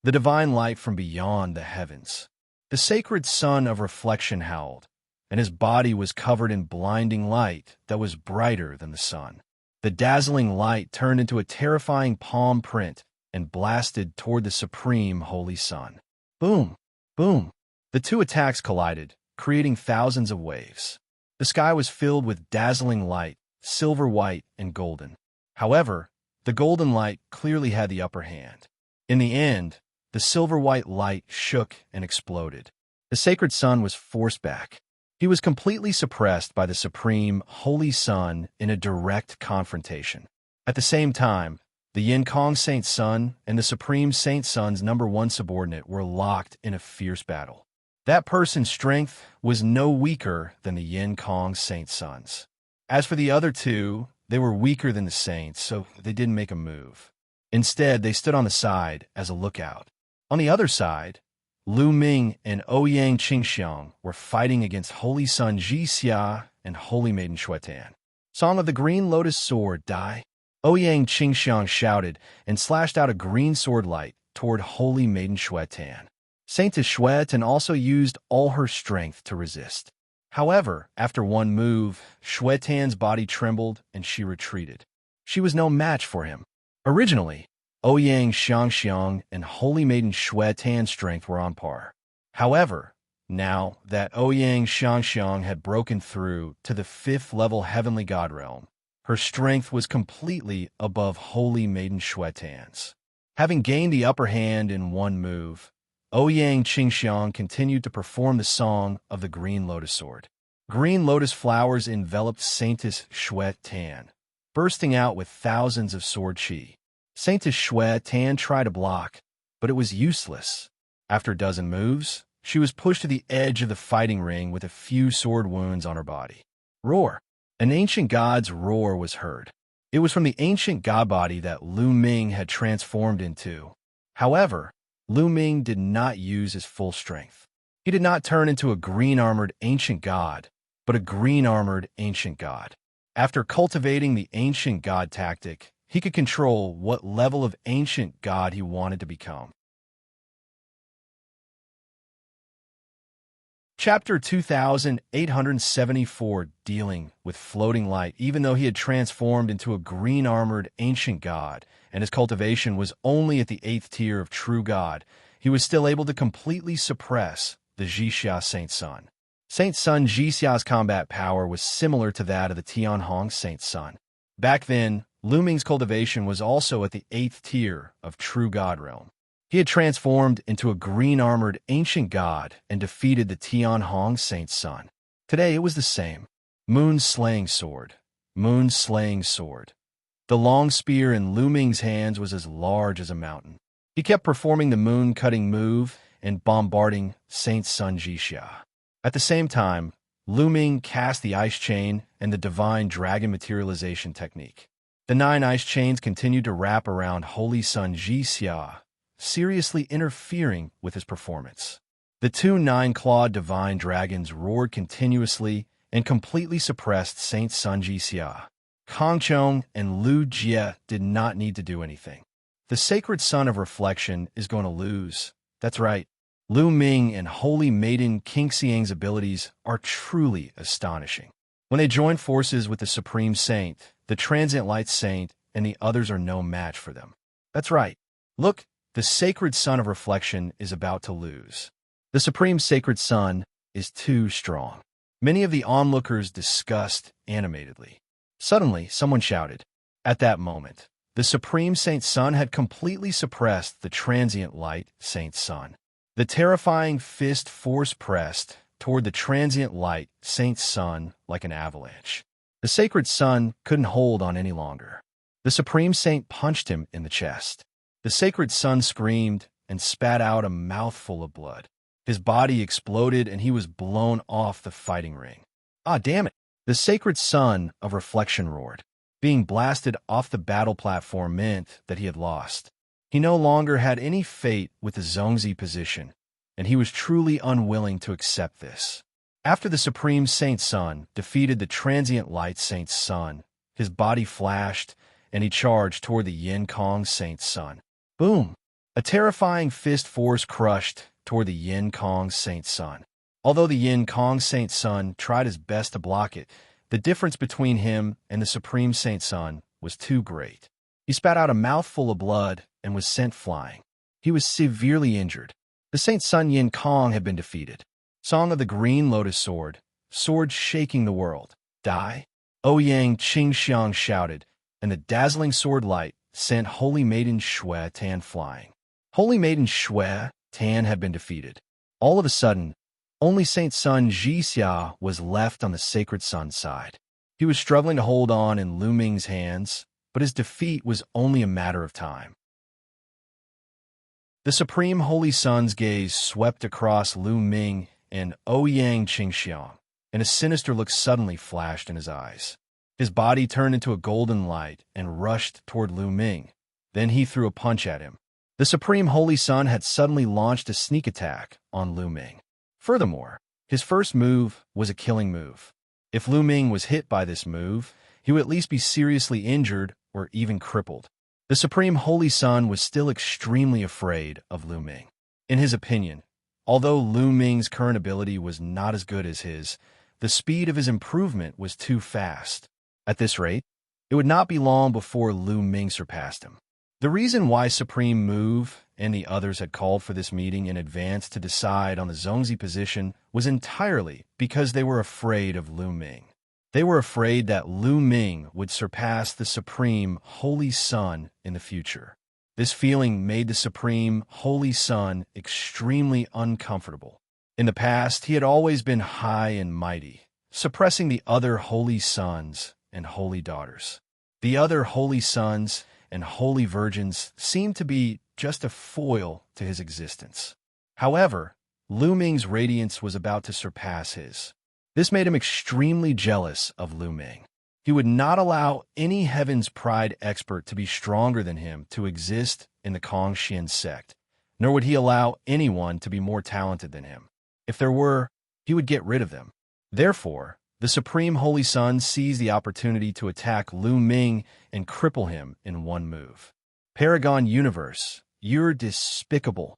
The divine light from beyond the heavens. The Sacred Sun of Reflection howled, and his body was covered in blinding light that was brighter than the sun. The dazzling light turned into a terrifying palm print and blasted toward the supreme holy sun. Boom! Boom! The two attacks collided, creating thousands of waves. The sky was filled with dazzling light, silver white and golden. However, the golden light clearly had the upper hand. In the end, the silver-white light shook and exploded. The sacred sun was forced back. He was completely suppressed by the supreme, holy sun in a direct confrontation. At the same time, the Yin Kong Saint Sun and the Supreme Saint Sun's #1 subordinate were locked in a fierce battle. That person's strength was no weaker than the Yin Kong Saint Sun's. As for the other two, they were weaker than the Saints, so they didn't make a move. Instead, they stood on the side as a lookout. On the other side, Lu Ming and Ouyang Qingxiang were fighting against Holy Sun Xianxia and Holy Maiden Xuetan. Song of the Green Lotus Sword, die! Ouyang Qingxiang shouted and slashed out a green sword light toward Holy Maiden Xuetan. Saintess Xuetan also used all her strength to resist. However, after one move, Xuetan's body trembled and she retreated. She was no match for him. Originally, Ouyang Xianxia and Holy Maiden Xuetan's strength were on par. However, now that Ouyang Xianxia had broken through to the 5th level Heavenly God Realm, her strength was completely above Holy Maiden Xuetan's. Having gained the upper hand in one move, Ouyang Qingxiang continued to perform the Song of the Green Lotus Sword. Green lotus flowers enveloped Saintess Xuetan, bursting out with thousands of sword qi. Saintess Xuetan tried to block, but it was useless. After a dozen moves, she was pushed to the edge of the fighting ring with a few sword wounds on her body. Roar! An ancient god's roar was heard. It was from the ancient god body that Lu Ming had transformed into. However, Lu Ming did not use his full strength. He did not turn into a green-armored ancient god, but a green-armored ancient god. After cultivating the ancient god tactic, he could control what level of ancient god he wanted to become. Chapter 2874, Dealing with Floating Light. Even though he had transformed into a green-armored ancient god, and his cultivation was only at the 8th tier of true god, he was still able to completely suppress the Xianxia Saint Sun. Saint Sun Xixia's combat power was similar to that of the Tianhong Saint Sun. Back then, Lu Ming's cultivation was also at the 8th tier of true god realm. He had transformed into a green-armored ancient god and defeated the Tianhong Saint Sun. Today it was the same. Moon-slaying sword. Moon-slaying sword. The long spear in Lu Ming's hands was as large as a mountain. He kept performing the moon-cutting move and bombarding Saint Sun Xianxia. At the same time, Lu Ming cast the ice chain and the divine dragon materialization technique. The 9 ice chains continued to wrap around Holy Sun Xianxia, seriously interfering with his performance. The 2 9-clawed divine dragons roared continuously and completely suppressed Saint Sun Xianxia. Kongchong and Lu Jie did not need to do anything. The sacred sun of reflection is going to lose. That's right. Lu Ming and Holy Maiden Qingxiang's abilities are truly astonishing. When they join forces with the Supreme Saint, the Transient Light Saint, and the others are no match for them. That's right. Look, the sacred sun of reflection is about to lose. The Supreme Sacred Sun is too strong. Many of the onlookers discussed animatedly. Suddenly, someone shouted. At that moment, the Supreme Saint Sun had completely suppressed the Transient Light Saint Sun. The terrifying fist force-pressed toward the Transient Light Saint Sun like an avalanche. The Sacred Sun couldn't hold on any longer. The Supreme Saint punched him in the chest. The Sacred Sun screamed and spat out a mouthful of blood. His body exploded and he was blown off the fighting ring. Ah, damn it! The Sacred Sun of Reflection roared. Being blasted off the battle platform meant that he had lost. He no longer had any fate with the Zhongzi position, and he was truly unwilling to accept this. After the Supreme Saint Sun defeated the Transient Light Saint Sun, his body flashed, and he charged toward the Yin Kong Saint Sun. Boom! A terrifying fist force crushed toward the Yin Kong Saint Sun. Although the Yin Kong Saint Sun tried his best to block it, the difference between him and the Supreme Saint Sun was too great. He spat out a mouthful of blood and was sent flying. He was severely injured. The Saint Sun Yin Kong had been defeated. Song of the Green Lotus Sword, sword shaking the world. Die? Ouyang Qingxiang shouted, and the dazzling sword light sent Holy Maiden Shui Tan flying. Holy Maiden Shui Tan had been defeated. All of a sudden, only Saint Sun Xianxia was left on the Sacred Sun side. He was struggling to hold on in Lu Ming's hands, but his defeat was only a matter of time. The Supreme Holy Sun's gaze swept across Lu Ming and Ouyang Qingxiang, and a sinister look suddenly flashed in his eyes. His body turned into a golden light and rushed toward Lu Ming. Then he threw a punch at him. The Supreme Holy Sun had suddenly launched a sneak attack on Lu Ming. Furthermore, his first move was a killing move. If Lu Ming was hit by this move, he would at least be seriously injured or even crippled. The Supreme Holy Sun was still extremely afraid of Lu Ming. In his opinion, although Lu Ming's current ability was not as good as his, the speed of his improvement was too fast. At this rate, it would not be long before Lu Ming surpassed him. The reason why Supreme Move and the others had called for this meeting in advance to decide on the Zongzi position was entirely because they were afraid of Lu Ming. They were afraid that Lu Ming would surpass the Supreme Holy Sun in the future. This feeling made the Supreme Holy Sun extremely uncomfortable. In the past, he had always been high and mighty, suppressing the other holy sons and holy daughters. The other holy sons and holy virgins seemed to be just a foil to his existence. However, Lu Ming's radiance was about to surpass his. This made him extremely jealous of Lu Ming. He would not allow any Heaven's Pride expert to be stronger than him to exist in the Kongxian sect, nor would he allow anyone to be more talented than him. If there were, he would get rid of them. Therefore, the Supreme Holy Sun seized the opportunity to attack Lu Ming and cripple him in one move. Paragon Universe, you're despicable,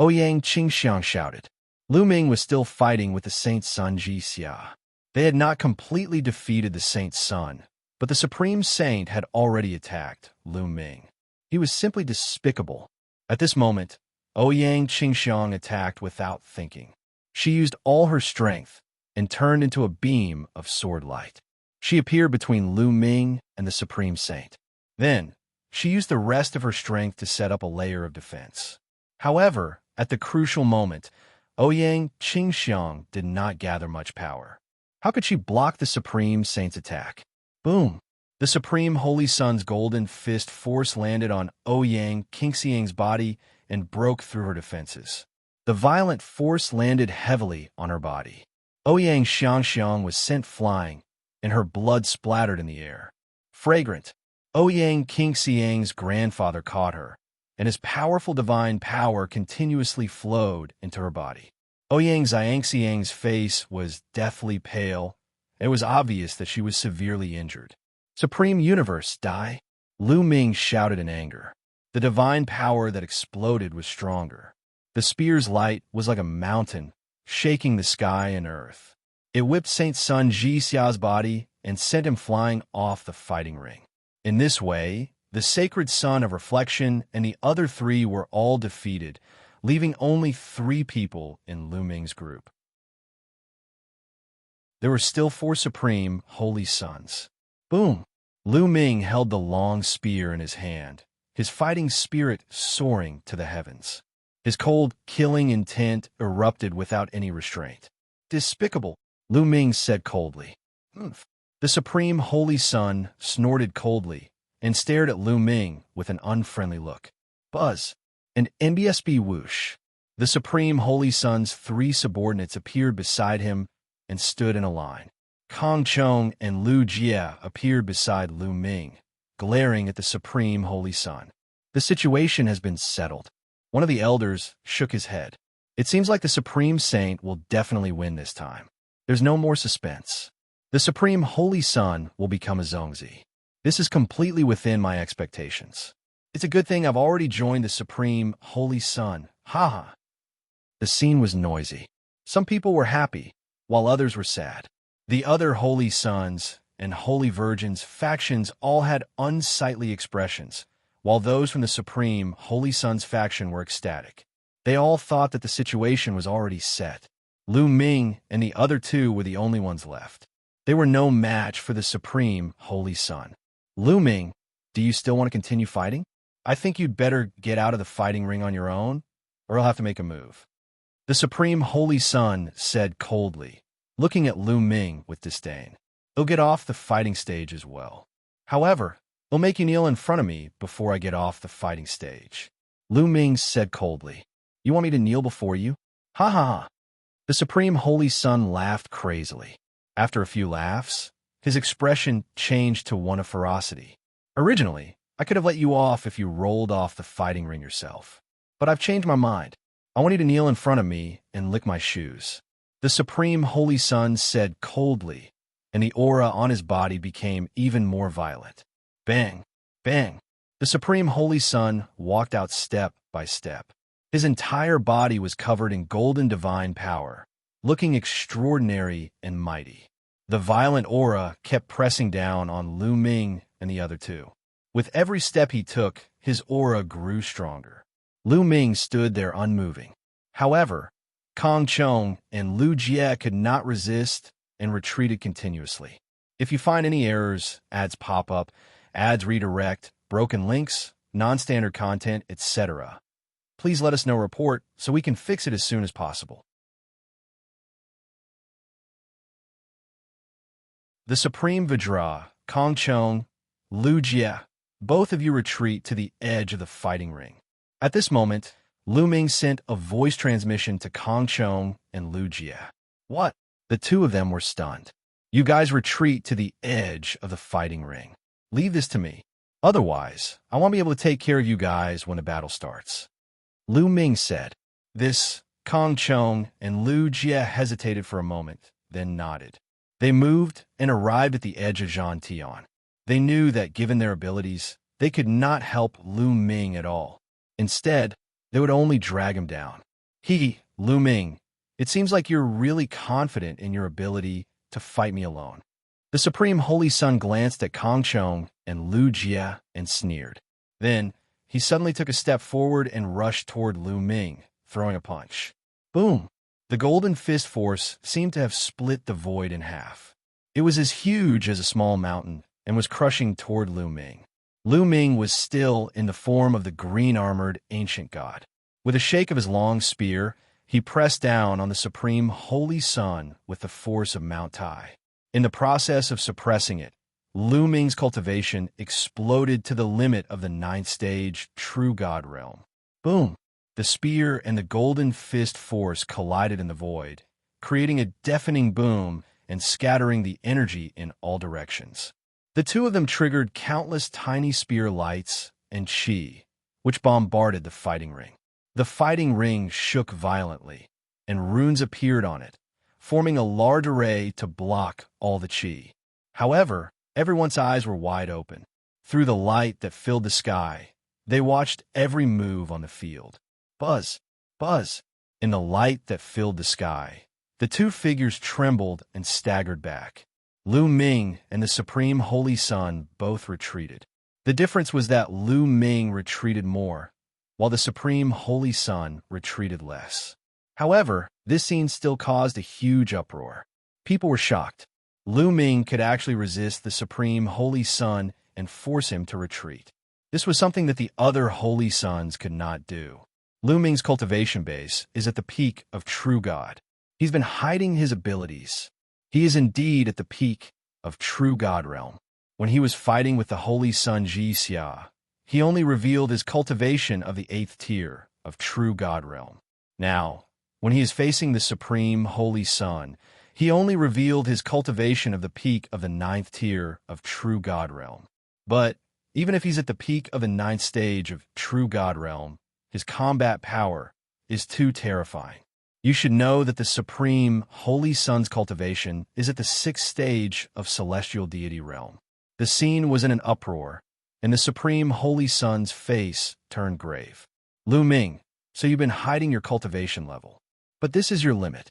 Ouyang Qingxiang shouted. Lu Ming was still fighting with the Saint Sun Xianxia. They had not completely defeated the Saint Sun, but the Supreme Saint had already attacked Lu Ming. He was simply despicable. At this moment, Ouyang Qingxiang attacked without thinking. She used all her strength and turned into a beam of sword light. She appeared between Lu Ming and the Supreme Saint. Then, she used the rest of her strength to set up a layer of defense. However, at the crucial moment, Ouyang Qingxiang did not gather much power. How could she block the Supreme Saint's attack? Boom! The Supreme Holy Sun's golden fist force landed on Ouyang Qingxiang's body and broke through her defenses. The violent force landed heavily on her body. Ouyang Xianxia was sent flying, and her blood splattered in the air. Fragrant, Ouyang Qingxiang's grandfather caught her, and his powerful divine power continuously flowed into her body. Ouyang Xianxiang's face was deathly pale. It was obvious that she was severely injured. Supreme Universe, die! Lu Ming shouted in anger. The divine power that exploded was stronger. The spear's light was like a mountain, shaking the sky and earth. It whipped Saint Sun Xiao's body and sent him flying off the fighting ring. In this way, the Sacred Sun of Reflection and the other three were all defeated, leaving only 3 people in Lu Ming's group. There were still 4 Supreme Holy Suns. Boom! Lu Ming held the long spear in his hand, his fighting spirit soaring to the heavens. His cold, killing intent erupted without any restraint. Despicable, Lu Ming said coldly. The Supreme Holy Sun snorted coldly and stared at Lu Ming with an unfriendly look. Buzz, and NBSB whoosh. The Supreme Holy Sun's 3 subordinates appeared beside him and stood in a line. Kong Chong and Lu Jia appeared beside Lu Ming, glaring at the Supreme Holy Sun. The situation has been settled. One of the elders shook his head. It seems like the Supreme Saint will definitely win this time. There's no more suspense. The Supreme Holy Sun will become a Zongzi. This is completely within my expectations. It's a good thing I've already joined the Supreme Holy Sun. Haha. The scene was noisy. Some people were happy, while others were sad. The other Holy Suns, and Holy Virgin's factions all had unsightly expressions, while those from the Supreme Holy Sun's faction were ecstatic. They all thought that the situation was already set. Lu Ming and the other two were the only ones left. They were no match for the Supreme Holy Sun. Lu Ming, do you still want to continue fighting? I think you'd better get out of the fighting ring on your own, or I'll have to make a move. The Supreme Holy Sun said coldly, looking at Lu Ming with disdain. He'll get off the fighting stage as well. However, he'll make you kneel in front of me before I get off the fighting stage. Lu Ming said coldly, You want me to kneel before you? Ha ha ha. The Supreme Holy Sun laughed crazily. After a few laughs, his expression changed to one of ferocity. Originally, I could have let you off if you rolled off the fighting ring yourself. But I've changed my mind. I want you to kneel in front of me and lick my shoes. The Supreme Holy Sun said coldly, and the aura on his body became even more violent. Bang! Bang! The Supreme Holy Sun walked out step by step. His entire body was covered in golden divine power, looking extraordinary and mighty. The violent aura kept pressing down on Lu Ming and the other two. With every step he took, his aura grew stronger. Lu Ming stood there unmoving. However, Kong Chong and Lu Jie could not resist and retreated continuously. If you find any errors, ads pop up, ads redirect, broken links, non-standard content, etc., please let us know report so we can fix it as soon as possible. The Supreme Vajra, Kong Chong, Lu Jie, both of you retreat to the edge of the fighting ring. At this moment, Lu Ming sent a voice transmission to Kong Chong and Lu Jie. What? The two of them were stunned. You guys retreat to the edge of the fighting ring. Leave this to me. Otherwise, I won't be able to take care of you guys when the battle starts. Lu Ming said. This, Kong Chong and Lu Jie hesitated for a moment, then nodded. They moved and arrived at the edge of Xianxia. They knew that given their abilities, they could not help Lu Ming at all. Instead, they would only drag him down. Lu Ming, it seems like you're really confident in your ability to fight me alone. The Supreme Holy Sun glanced at Kong Chong and Lu Jie and sneered. Then, he suddenly took a step forward and rushed toward Lu Ming, throwing a punch. Boom! The golden fist force seemed to have split the void in half. It was as huge as a small mountain and was crushing toward Lu Ming. Lu Ming was still in the form of the green-armored ancient god. With a shake of his long spear, he pressed down on the Supreme Holy Sun with the force of Mount Tai. In the process of suppressing it, Lu Ming's cultivation exploded to the limit of the 9th stage True God realm. Boom! The spear and the golden fist force collided in the void, creating a deafening boom and scattering the energy in all directions. The two of them triggered countless tiny spear lights and chi, which bombarded the fighting ring. The fighting ring shook violently, and runes appeared on it, forming a large array to block all the chi. However, everyone's eyes were wide open. Through the light that filled the sky, they watched every move on the field. Buzz! Buzz! In the light that filled the sky, the two figures trembled and staggered back. Lu Ming and the Supreme Holy Sun both retreated. The difference was that Lu Ming retreated more, while the Supreme Holy Sun retreated less. However, this scene still caused a huge uproar. People were shocked. Lu Ming could actually resist the Supreme Holy Sun and force him to retreat. This was something that the other Holy Suns could not do. Lu Ming's cultivation base is at the peak of True God. He's been hiding his abilities. He is indeed at the peak of True God realm. When he was fighting with the Holy Sun Xianxia, he only revealed his cultivation of the 8th tier of True God realm. Now, when he is facing the Supreme Holy Sun, he only revealed his cultivation of the peak of the 9th tier of True God realm. But even if he's at the peak of the 9th stage of True God realm, his combat power is too terrifying. You should know that the Supreme Holy Sun's cultivation is at the 6th stage of Celestial Deity realm. The scene was in an uproar, and the Supreme Holy Sun's face turned grave. Lu Ming, so you've been hiding your cultivation level. But this is your limit.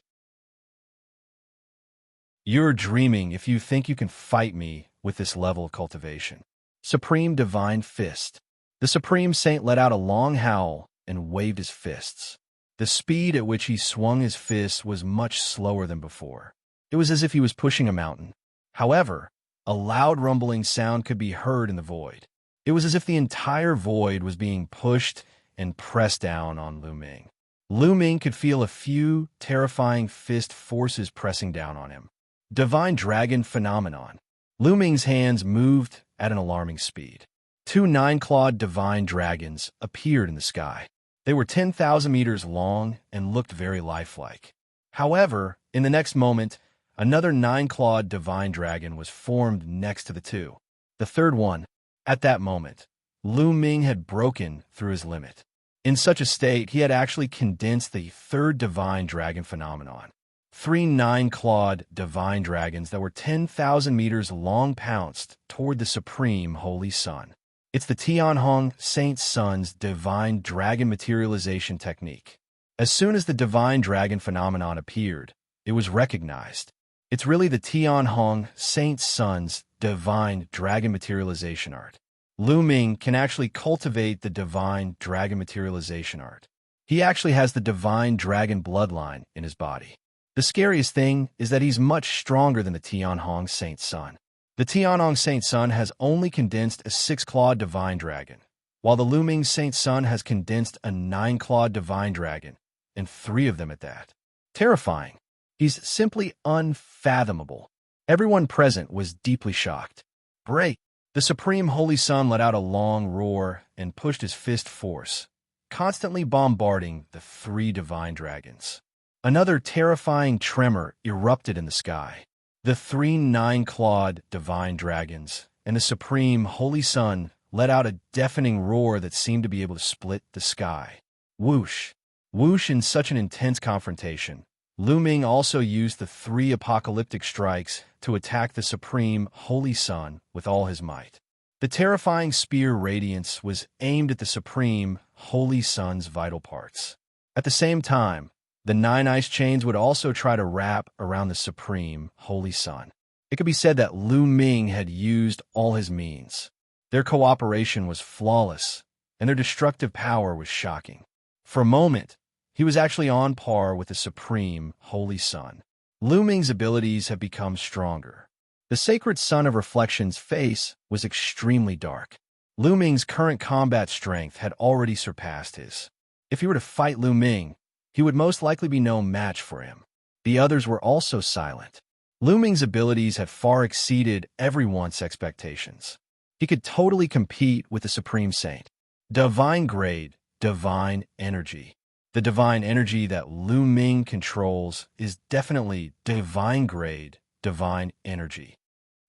You're dreaming if you think you can fight me with this level of cultivation. Supreme Divine Fist. The Supreme Saint let out a long howl and waved his fists. The speed at which he swung his fists was much slower than before. It was as if he was pushing a mountain. However, a loud rumbling sound could be heard in the void. It was as if the entire void was being pushed and pressed down on Lu Ming. Lu Ming could feel a few terrifying fist forces pressing down on him. Divine Dragon Phenomenon. Lu Ming's hands moved at an alarming speed. 2 9-clawed divine dragons appeared in the sky. They were 10,000 meters long and looked very lifelike. However, in the next moment, another 9-clawed divine dragon was formed next to the two. The third one. At that moment, Lu Ming had broken through his limit. In such a state, he had actually condensed the third divine dragon phenomenon. 3 9-clawed divine dragons that were 10,000 meters long pounced toward the Supreme Holy Sun. It's the Tianhong Saint Sun's divine dragon materialization technique. As soon as the divine dragon phenomenon appeared, it was recognized. It's really the Tianhong Saint Sun's divine dragon materialization art. Lu Ming can actually cultivate the divine dragon materialization art. He actually has the divine dragon bloodline in his body. The scariest thing is that he's much stronger than the Tianhong Saint Sun. The Tianhong Saint Sun has only condensed a 6-clawed divine dragon, while the Lu Ming Saint Sun has condensed a 9-clawed divine dragon, and 3 of them at that. Terrifying. He's simply unfathomable. Everyone present was deeply shocked. Break! The Supreme Holy Sun let out a long roar and pushed his fist force, constantly bombarding the 3 divine dragons. Another terrifying tremor erupted in the sky. The 3 9-clawed divine dragons and the Supreme Holy Sun let out a deafening roar that seemed to be able to split the sky. Whoosh! Whoosh! In such an intense confrontation, Lu Ming also used the 3 apocalyptic strikes to attack the Supreme Holy Sun with all his might. The terrifying spear radiance was aimed at the Supreme Holy Sun's vital parts. At the same time, the 9 ice chains would also try to wrap around the Supreme Holy Sun. It could be said that Lu Ming had used all his means. Their cooperation was flawless, and their destructive power was shocking. For a moment, he was actually on par with the Supreme Holy Sun. Lu Ming's abilities have become stronger. The Sacred Sun of Reflection's face was extremely dark. Lu Ming's current combat strength had already surpassed his. If he were to fight Lu Ming, he would most likely be no match for him. The others were also silent. Lu Ming's abilities had far exceeded everyone's expectations. He could totally compete with the Supreme Saint. Divine Grade, Divine Energy. The divine energy that Lu Ming controls is definitely divine grade, divine energy.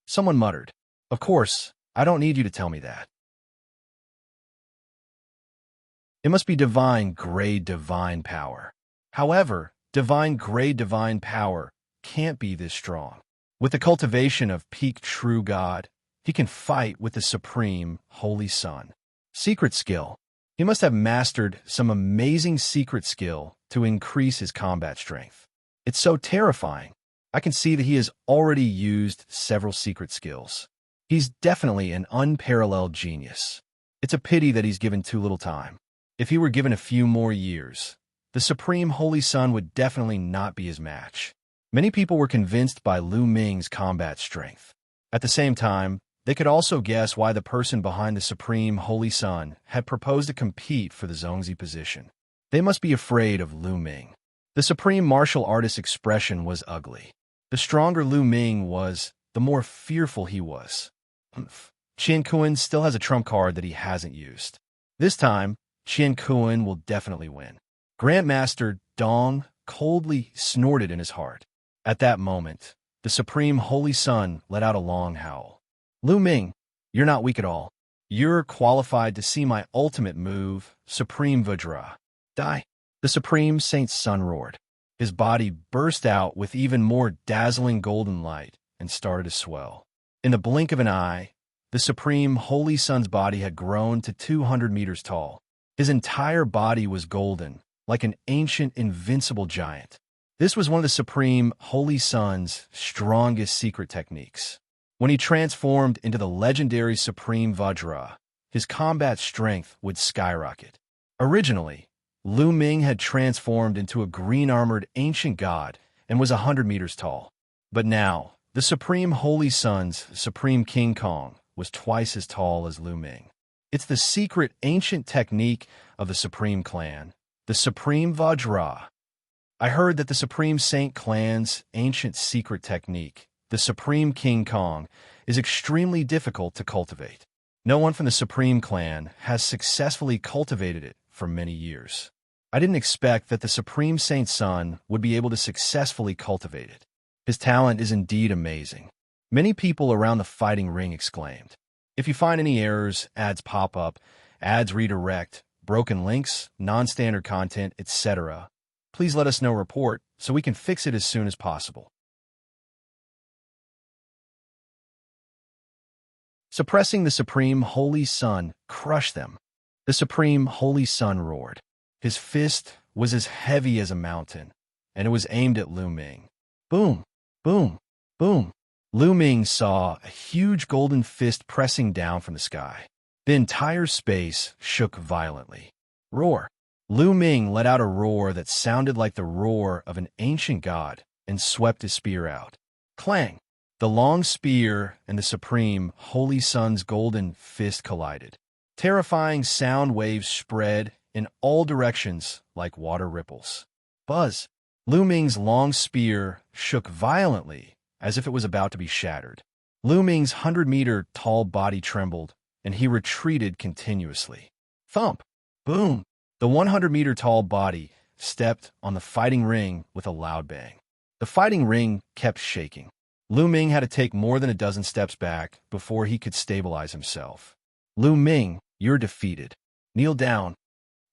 Someone muttered, "Of course, I don't need you to tell me that. It must be divine grade, divine power." However, divine grade, divine power can't be this strong. With the cultivation of peak true God, he can fight with the Supreme Holy Sun. Secret skill. He must have mastered some amazing secret skill to increase his combat strength. It's so terrifying. I can see that he has already used several secret skills. He's definitely an unparalleled genius. It's a pity that he's given too little time. If he were given a few more years, the Supreme Holy Sun would definitely not be his match. Many people were convinced by Lu Ming's combat strength. At the same time, they could also guess why the person behind the Supreme Holy Sun had proposed to compete for the Zongzi position. They must be afraid of Lu Ming. The Supreme Martial Artist's expression was ugly. The stronger Lu Ming was, the more fearful he was. Qian Kuan still has a trump card that he hasn't used. This time, Qian Kuan will definitely win. Grandmaster Dong coldly snorted in his heart. At that moment, the Supreme Holy Sun let out a long howl. Lu Ming, you're not weak at all. You're qualified to see my ultimate move, Supreme Vajra. Die. The Supreme Saint Sun roared. His body burst out with even more dazzling golden light and started to swell. In the blink of an eye, the Supreme Holy Sun's body had grown to 200 meters tall. His entire body was golden, like an ancient invincible giant. This was one of the Supreme Holy Sun's strongest secret techniques. When he transformed into the legendary Supreme Vajra, his combat strength would skyrocket. Originally, Lu Ming had transformed into a green-armored ancient god and was 100 meters tall. But now, the Supreme Holy Sun's Supreme King Kong was twice as tall as Lu Ming. It's the secret ancient technique of the Supreme Clan, the Supreme Vajra. I heard that the Supreme Saint Clan's ancient secret technique, the Supreme King Kong, is extremely difficult to cultivate. No one from the Supreme Clan has successfully cultivated it for many years. I didn't expect that the Supreme Saint's son would be able to successfully cultivate it. His talent is indeed amazing. Many people around the fighting ring exclaimed. If you find any errors, ads pop up, ads redirect, broken links, non-standard content, etc., please let us know report so we can fix it as soon as possible. Suppressing the Supreme Holy Sun crushed them. The Supreme Holy Sun roared. His fist was as heavy as a mountain, and it was aimed at Lu Ming. Boom, boom, boom. Lu Ming saw a huge golden fist pressing down from the sky. The entire space shook violently. Roar. Lu Ming let out a roar that sounded like the roar of an ancient god and swept his spear out. Clang! The long spear and the Supreme Holy Sun's golden fist collided. Terrifying sound waves spread in all directions like water ripples. Buzz! Lu Ming's long spear shook violently as if it was about to be shattered. Lu Ming's 100-meter tall body trembled, and he retreated continuously. Thump! Boom! The 100-meter tall body stepped on the fighting ring with a loud bang. The fighting ring kept shaking. Lu Ming had to take more than a dozen steps back before he could stabilize himself. Lu Ming, you're defeated. Kneel down.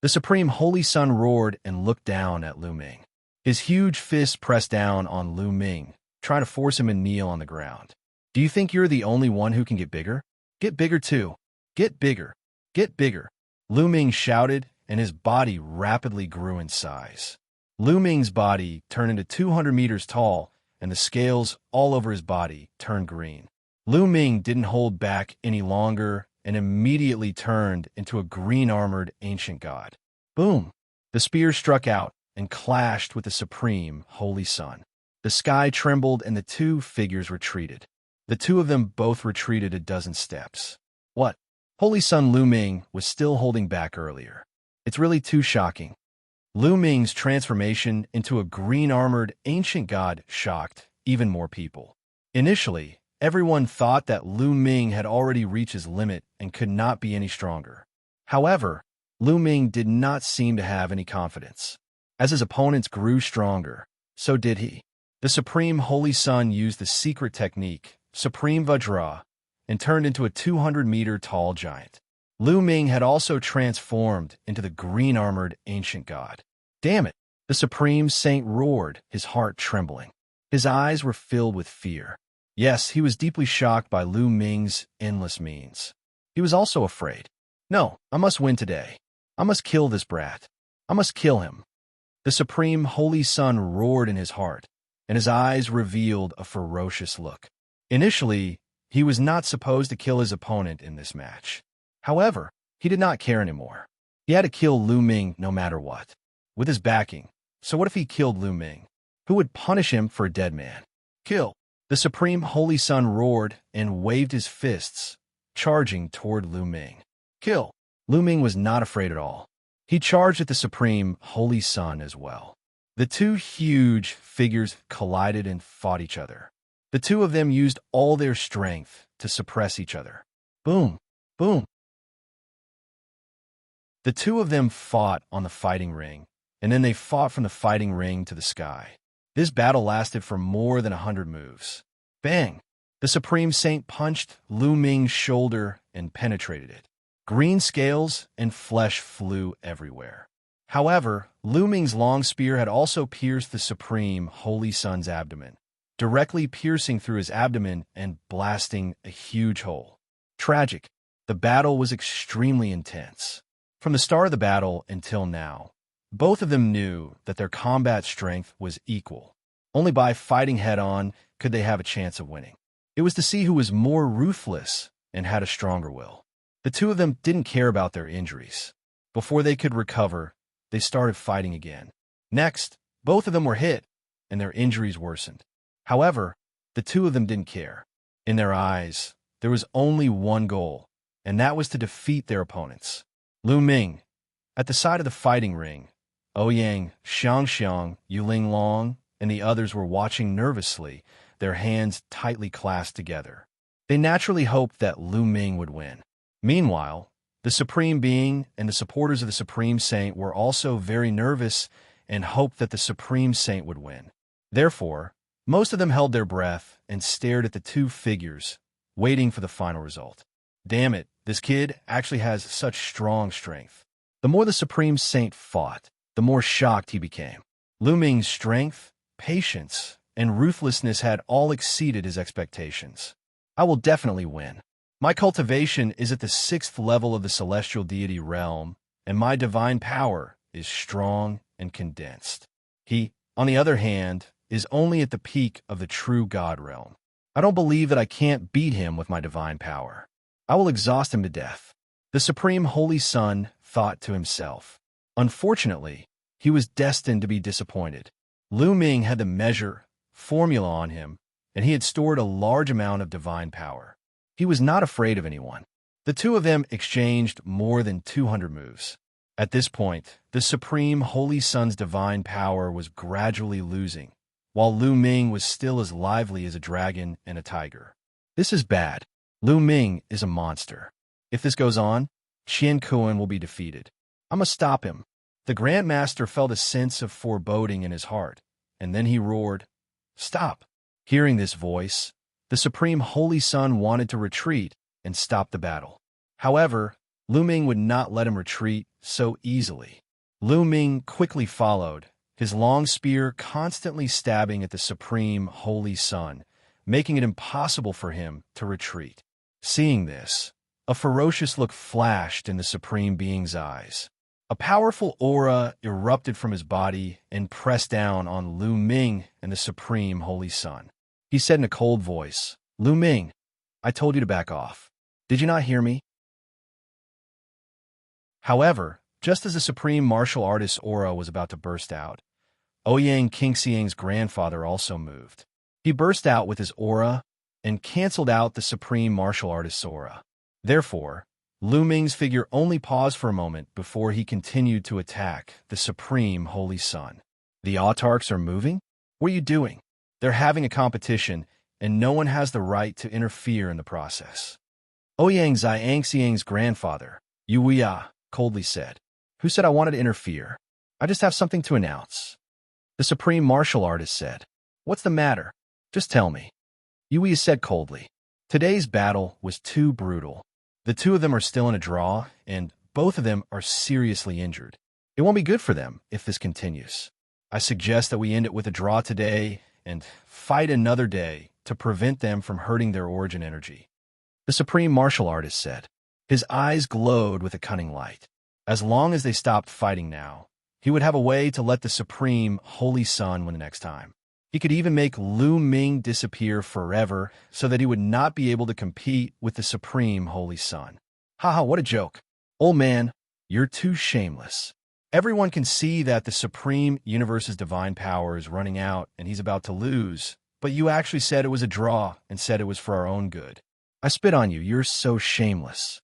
The Supreme Holy Sun roared and looked down at Lu Ming. His huge fist pressed down on Lu Ming, trying to force him to kneel on the ground. Do you think you're the only one who can get bigger? Get bigger too. Get bigger. Get bigger. Lu Ming shouted, and his body rapidly grew in size. Lu Ming's body turned into 200 meters tall, and the scales all over his body turned green. Lu Ming didn't hold back any longer and immediately turned into a green-armored ancient god. Boom! The spear struck out and clashed with the Supreme Holy Sun. The sky trembled and the two figures retreated. The two of them both retreated a dozen steps. What? Holy Sun Lu Ming was still holding back earlier. It's really too shocking. Lu Ming's transformation into a green-armored ancient god shocked even more people. Initially, everyone thought that Lu Ming had already reached his limit and could not be any stronger. However, Lu Ming did not seem to have any confidence. As his opponents grew stronger, so did he. The Supreme Holy Sun used the secret technique, Supreme Vajra, and turned into a 200-meter tall giant. Lu Ming had also transformed into the green-armored ancient god. Damn it! The Supreme Saint roared, his heart trembling. His eyes were filled with fear. Yes, he was deeply shocked by Lu Ming's endless means. He was also afraid. No, I must win today. I must kill this brat. I must kill him. The Supreme Holy Sun roared in his heart, and his eyes revealed a ferocious look. Initially, he was not supposed to kill his opponent in this match. However, he did not care anymore. He had to kill Lu Ming no matter what. With his backing, so what if he killed Lu Ming? Who would punish him for a dead man? Kill! The Supreme Holy Sun roared and waved his fists, charging toward Lu Ming. Kill! Lu Ming was not afraid at all. He charged at the Supreme Holy Sun as well. The two huge figures collided and fought each other. The two of them used all their strength to suppress each other. Boom! Boom! The two of them fought on the fighting ring, and then they fought from the fighting ring to the sky. This battle lasted for more than 100 moves. Bang! The Supreme Saint punched Lu Ming's shoulder and penetrated it. Green scales and flesh flew everywhere. However, Lu Ming's long spear had also pierced the Supreme Holy Sun's abdomen, directly piercing through his abdomen and blasting a huge hole. Tragic. The battle was extremely intense. From the start of the battle until now, Both of them knew that their combat strength was equal. Only by fighting head-on could they have a chance of winning. It was to see who was more ruthless and had a stronger will. The two of them didn't care about their injuries. Before they could recover, they started fighting again. Next, both of them were hit, and their injuries worsened. However, the two of them didn't care. In their eyes, there was only one goal, and that was to defeat their opponents. Lu Ming. At the side of the fighting ring, Ouyang, Xianxia, Yuling Long, and the others were watching nervously, their hands tightly clasped together. They naturally hoped that Lu Ming would win. Meanwhile, the Supreme Being and the supporters of the Supreme Saint were also very nervous and hoped that the Supreme Saint would win. Therefore, most of them held their breath and stared at the two figures, waiting for the final result. Damn it, this kid actually has such strong strength. The more the Supreme Saint fought, the more shocked he became. Lu Ming's strength, patience, and ruthlessness had all exceeded his expectations. I will definitely win. My cultivation is at the 6th level of the celestial deity realm, and my divine power is strong and condensed. He, on the other hand, is only at the peak of the true God realm. I don't believe that I can't beat him with my divine power. I will exhaust him to death. The Supreme Holy Son thought to himself. Unfortunately, he was destined to be disappointed. Lu Ming had the measure, formula on him, and he had stored a large amount of divine power. He was not afraid of anyone. The two of them exchanged more than 200 moves. At this point, the Supreme Holy Son's divine power was gradually losing, while Lu Ming was still as lively as a dragon and a tiger. This is bad. Lu Ming is a monster. If this goes on, Qian Kuan will be defeated. I must stop him. The Grandmaster felt a sense of foreboding in his heart, and then he roared, "Stop!" Hearing this voice, the Supreme Holy Son wanted to retreat and stop the battle. However, Lu Ming would not let him retreat so easily. Lu Ming quickly followed, his long spear constantly stabbing at the Supreme Holy Son, making it impossible for him to retreat. Seeing this, a ferocious look flashed in the Supreme Being's eyes. A powerful aura erupted from his body and pressed down on Lu Ming and the Supreme Holy Son. He said in a cold voice, "Lu Ming, I told you to back off. Did you not hear me?" However, just as the Supreme Martial Artist's aura was about to burst out, Ouyang Qingxiang's grandfather also moved. He burst out with his aura and canceled out the Supreme Martial Artist's aura. Therefore, Lu Ming's figure only paused for a moment before he continued to attack the Supreme Holy Son. The autarchs are moving? What are you doing? They're having a competition, and no one has the right to interfere in the process. Ouyang Xianxiang's grandfather, Wuxia, coldly said, "Who said I wanted to interfere? I just have something to announce." The Supreme Martial Artist said, "What's the matter? Just tell me." Wuxia said coldly, "Today's battle was too brutal. The two of them are still in a draw, and both of them are seriously injured. It won't be good for them if this continues. I suggest that we end it with a draw today and fight another day to prevent them from hurting their origin energy." The Supreme Martial Artist said. His eyes glowed with a cunning light. As long as they stopped fighting now, he would have a way to let the Supreme Holy Son win the next time. He could even make Lu Ming disappear forever so that he would not be able to compete with the Supreme Holy Son. Haha, what a joke. Old man, you're too shameless. Everyone can see that the Supreme Universe's divine power is running out and he's about to lose, but you actually said it was a draw and said it was for our own good. I spit on you, you're so shameless.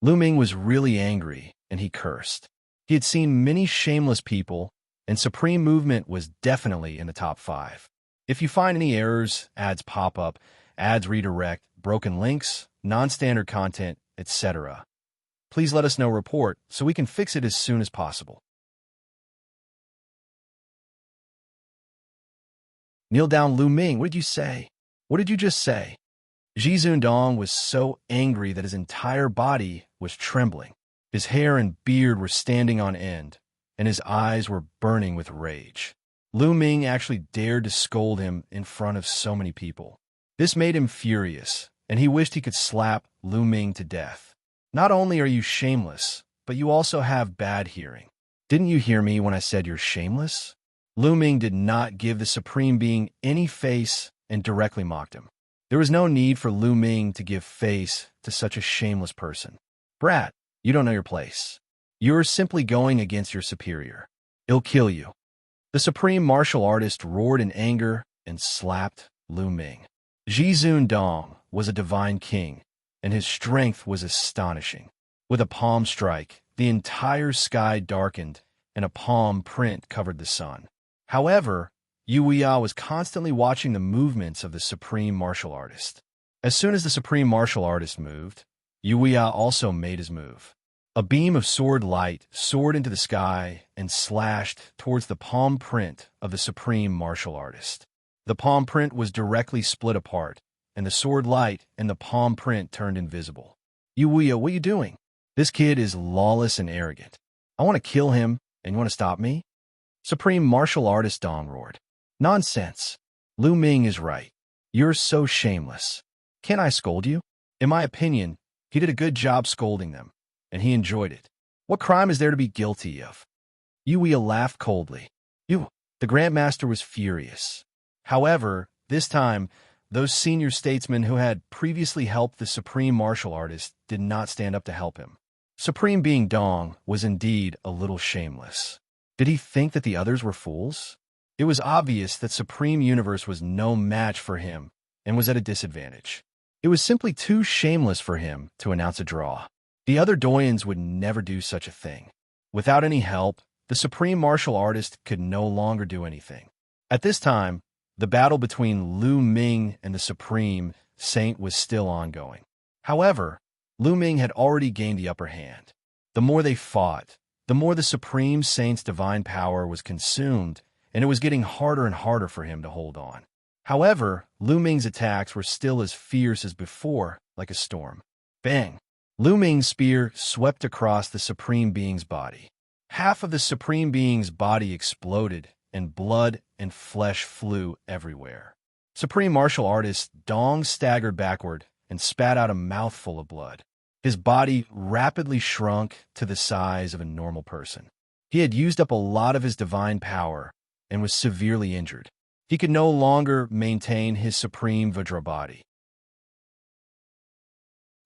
Lu Ming was really angry, and he cursed. He had seen many shameless people, and Supreme Movement was definitely in the top 5. If you find any errors, ads pop up, ads redirect, broken links, non-standard content, etc., please let us know report so we can fix it as soon as possible. Kneel down, Lu Ming. What did you say? What did you just say? Ji Zundong was so angry that his entire body was trembling. His hair and beard were standing on end, and his eyes were burning with rage. Lu Ming actually dared to scold him in front of so many people. This made him furious, and he wished he could slap Lu Ming to death. Not only are you shameless, but you also have bad hearing. Didn't you hear me when I said you're shameless? Lu Ming did not give the Supreme Being any face and directly mocked him. There was no need for Lu Ming to give face to such a shameless person. Brat, you don't know your place. You're simply going against your superior. It'll kill you. The supreme martial artist roared in anger and slapped Lu Ming. Zhizun Dong was a divine king, and his strength was astonishing. With a palm strike, the entire sky darkened, and a palm print covered the sun. However, Wuxia was constantly watching the movements of the supreme martial artist. As soon as the supreme martial artist moved, Wuxia also made his move. A beam of sword light soared into the sky and slashed towards the palm print of the supreme martial artist. The palm print was directly split apart, and the sword light and the palm print turned invisible. Wuxia, what are you doing? This kid is lawless and arrogant. I want to kill him, and you want to stop me? Supreme martial artist Dong roared. Nonsense. Lu Ming is right. You're so shameless. Can I scold you? In my opinion, he did a good job scolding them, and he enjoyed it. What crime is there to be guilty of? Wuxia laughed coldly. The Grandmaster was furious. However, this time, those senior statesmen who had previously helped the supreme martial artist did not stand up to help him. Supreme Being Dong was indeed a little shameless. Did he think that the others were fools? It was obvious that Supreme Universe was no match for him and was at a disadvantage. It was simply too shameless for him to announce a draw. The other Doyens would never do such a thing. Without any help, the supreme martial artist could no longer do anything. At this time, the battle between Lu Ming and the Supreme Saint was still ongoing. However, Lu Ming had already gained the upper hand. The more they fought, the more the Supreme Saint's divine power was consumed, and it was getting harder and harder for him to hold on. However, Lu Ming's attacks were still as fierce as before, like a storm. Bang! Lu Ming's spear swept across the Supreme Being's body. Half of the Supreme Being's body exploded, and blood and flesh flew everywhere. Supreme Martial Artist Dong staggered backward and spat out a mouthful of blood. His body rapidly shrunk to the size of a normal person. He had used up a lot of his divine power and was severely injured. He could no longer maintain his supreme Vajra body.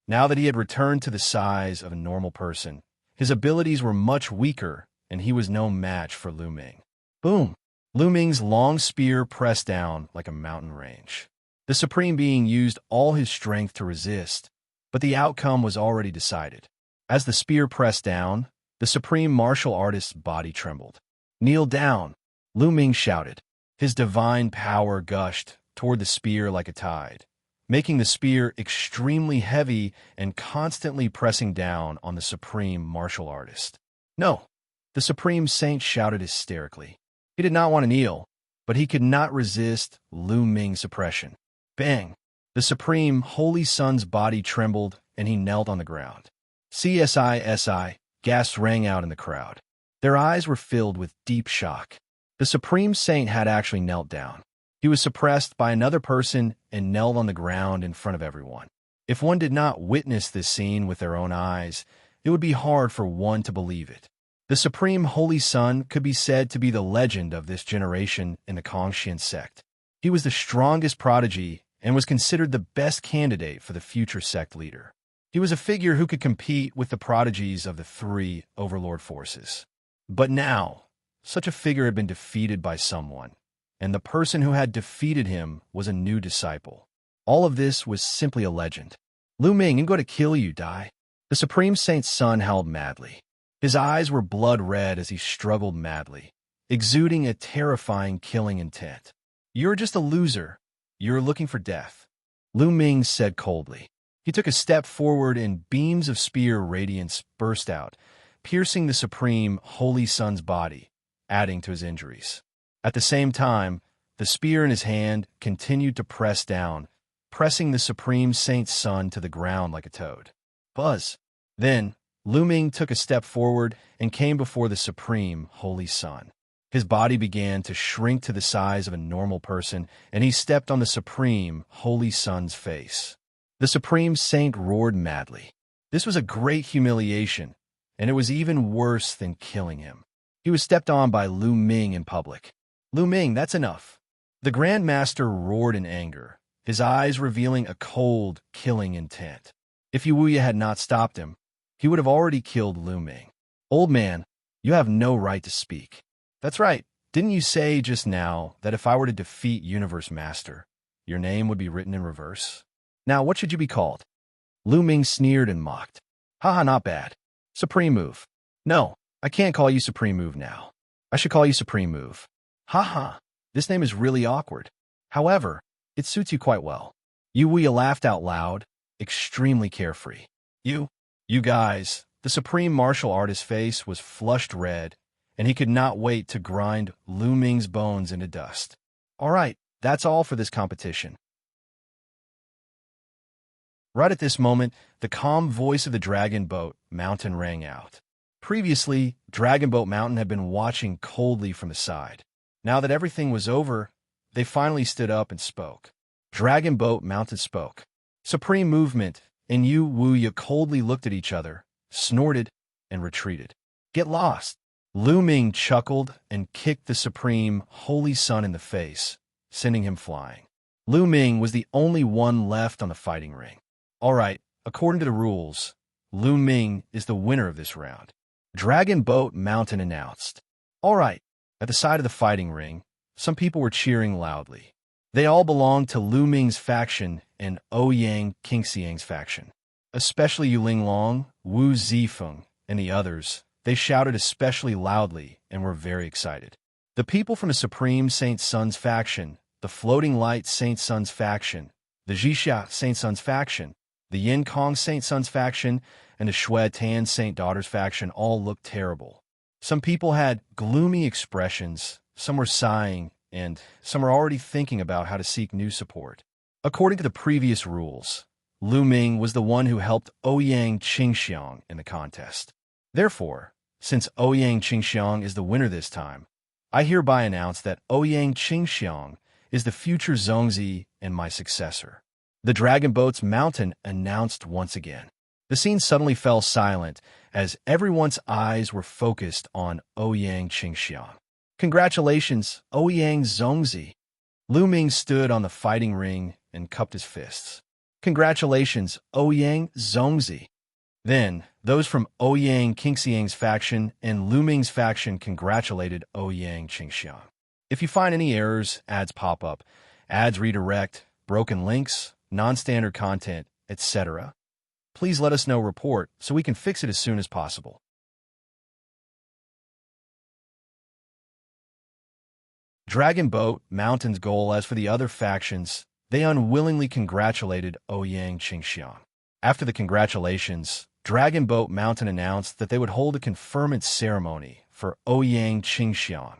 Now that he had returned to the size of a normal person, his abilities were much weaker, and he was no match for Lu Ming. Boom! Lu Ming's long spear pressed down like a mountain range. The Supreme Being used all his strength to resist, but the outcome was already decided. As the spear pressed down, the Supreme Martial Artist's body trembled. Kneel down, Lu Ming shouted. His divine power gushed toward the spear like a tide, making the spear extremely heavy and constantly pressing down on the Supreme Martial Artist. No, the Supreme Saint shouted hysterically. He did not want to kneel, but he could not resist Lu Ming's suppression. Bang! The Supreme Holy Son's body trembled, and he knelt on the ground. CSI, gasps rang out in the crowd. Their eyes were filled with deep shock. The Supreme Saint had actually knelt down. He was suppressed by another person and knelt on the ground in front of everyone. If one did not witness this scene with their own eyes, it would be hard for one to believe it. The Supreme Holy Son could be said to be the legend of this generation in the Kongxian sect. He was the strongest prodigy and was considered the best candidate for the future sect leader. He was a figure who could compete with the prodigies of the three overlord forces. But now, such a figure had been defeated by someone, and the person who had defeated him was a new disciple. All of this was simply a legend. Lu Ming, I'm going to kill you, Dai. The Supreme Saint's son howled madly. His eyes were blood red as he struggled madly, exuding a terrifying killing intent. You're just a loser. You're looking for death, Lu Ming said coldly. He took a step forward and beams of spear radiance burst out, piercing the Supreme Holy Son's body, adding to his injuries. At the same time, the spear in his hand continued to press down, pressing the Supreme Saint's son to the ground like a toad. Buzz! Then, Lu Ming took a step forward and came before the Supreme Holy Son. His body began to shrink to the size of a normal person, and he stepped on the Supreme Holy Son's face. The Supreme Saint roared madly. This was a great humiliation, and it was even worse than killing him. He was stepped on by Lu Ming in public. Lu Ming, that's enough. The Grand Master roared in anger, his eyes revealing a cold, killing intent. If Wuxia had not stopped him, he would have already killed Lu Ming. Old man, you have no right to speak. That's right. Didn't you say just now that if I were to defeat Universe Master, your name would be written in reverse? Now, what should you be called? Lu Ming sneered and mocked. Haha, not bad. Supreme Move. No, I can't call you Supreme Move now. I should call you Supreme Move. Haha, this name is really awkward. However, it suits you quite well. Wuxia laughed out loud, extremely carefree. You guys, the Supreme Martial Artist's face was flushed red, and he could not wait to grind Lu Ming's bones into dust. All right, that's all for this competition. Right at this moment, the calm voice of the Dragon Boat Mountain rang out. Previously, Dragon Boat Mountain had been watching coldly from the side. Now that everything was over, they finally stood up and spoke. Dragon Boat Mountain spoke. Supreme Movement, and Wuxia coldly looked at each other, snorted, and retreated. Get lost. Lu Ming chuckled and kicked the Supreme Holy Sun in the face, sending him flying. Lu Ming was the only one left on the fighting ring. All right, according to the rules, Lu Ming is the winner of this round. Dragon Boat Mountain announced. All right, at the side of the fighting ring, some people were cheering loudly. They all belonged to Lu Ming's faction and Ouyang Qingxiang's faction. Especially Yuling Long, Wu Zifeng, and the others, they shouted especially loudly and were very excited. The people from the Supreme Saint Sun's faction, the Floating Light Saint Sun's faction, the Xianxia Saint Sun's faction, the Yin Kong Saint Sun's faction, and the Shui Tan Saint Daughter's faction all looked terrible. Some people had gloomy expressions, some were sighing, and some were already thinking about how to seek new support. According to the previous rules, Lu Ming was the one who helped Ouyang Qingxiang in the contest. Therefore, since Ouyang Qingxiang is the winner this time, I hereby announce that Ouyang Qingxiang is the future Xianxia and my successor. The Dragon Boat's Mountain announced once again. The scene suddenly fell silent as everyone's eyes were focused on Ouyang Qingxiang. Congratulations, Ouyang Xianxia. Lu Ming stood on the fighting ring and cupped his fists. Congratulations, Ouyang Xianxia. Then, those from Ouyang Qingxiang's faction and Lu Ming's faction congratulated Ouyang Qingxiang. If you find any errors, ads pop up, ads redirect, broken links, non-standard content, etc., please let us know report so we can fix it as soon as possible. Dragon Boat Mountain's goal. As for the other factions, they unwillingly congratulated Ouyang Qingxiang. After the congratulations, Dragon Boat Mountain announced that they would hold a conferment ceremony for Ouyang Qingxiang,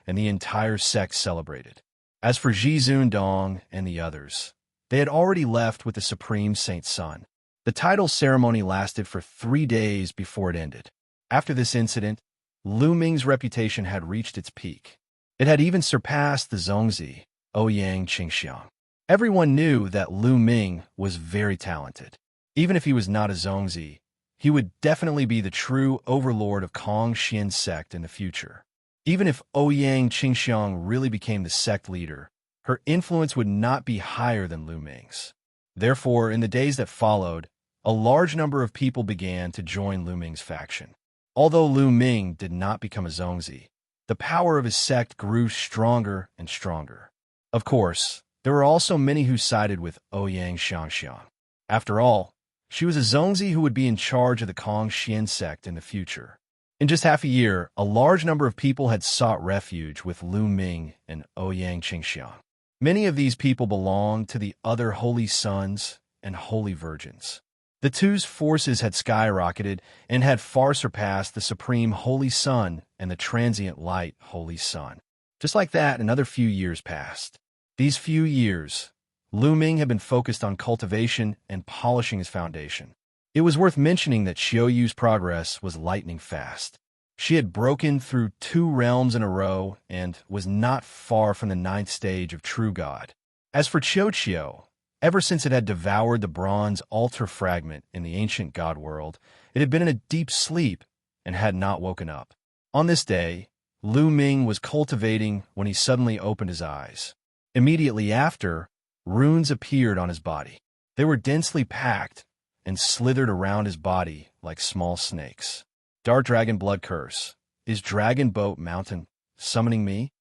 and the entire sect celebrated. As for Zhizun Dong and the others, they had already left with the Supreme Saint Sun. The title ceremony lasted for 3 days before it ended. After this incident, Lu Ming's reputation had reached its peak. It had even surpassed the Xianxia, Ouyang Qingxiang. Everyone knew that Lu Ming was very talented. Even if he was not a Xianxia, he would definitely be the true overlord of Kong Xian sect in the future. Even if Ouyang Qingxiang really became the sect leader, her influence would not be higher than Lu Ming's. Therefore, in the days that followed, a large number of people began to join Lu Ming's faction. Although Lu Ming did not become a Xianxia, the power of his sect grew stronger and stronger. Of course, there were also many who sided with Ouyang Xianxia. After all, she was a Xianxia who would be in charge of the Kong Xian sect in the future. In just half a year, a large number of people had sought refuge with Lu Ming and Ouyang Qingxiang. Many of these people belonged to the other Holy Sons and Holy Virgins. The two's forces had skyrocketed and had far surpassed the Supreme Holy Sun and the Transient Light Holy Sun. Just like that, another few years passed. These few years, Lu Ming had been focused on cultivation and polishing his foundation. It was worth mentioning that Xiaoyu's progress was lightning fast. She had broken through 2 realms in a row and was not far from the 9th stage of True God. As for Qiu, ever since it had devoured the bronze altar fragment in the ancient god world, it had been in a deep sleep and had not woken up. On this day, Lu Ming was cultivating when he suddenly opened his eyes. Immediately after, runes appeared on his body. They were densely packed and slithered around his body like small snakes. Dark Dragon Blood Curse. Is Dragon Boat Mountain summoning me?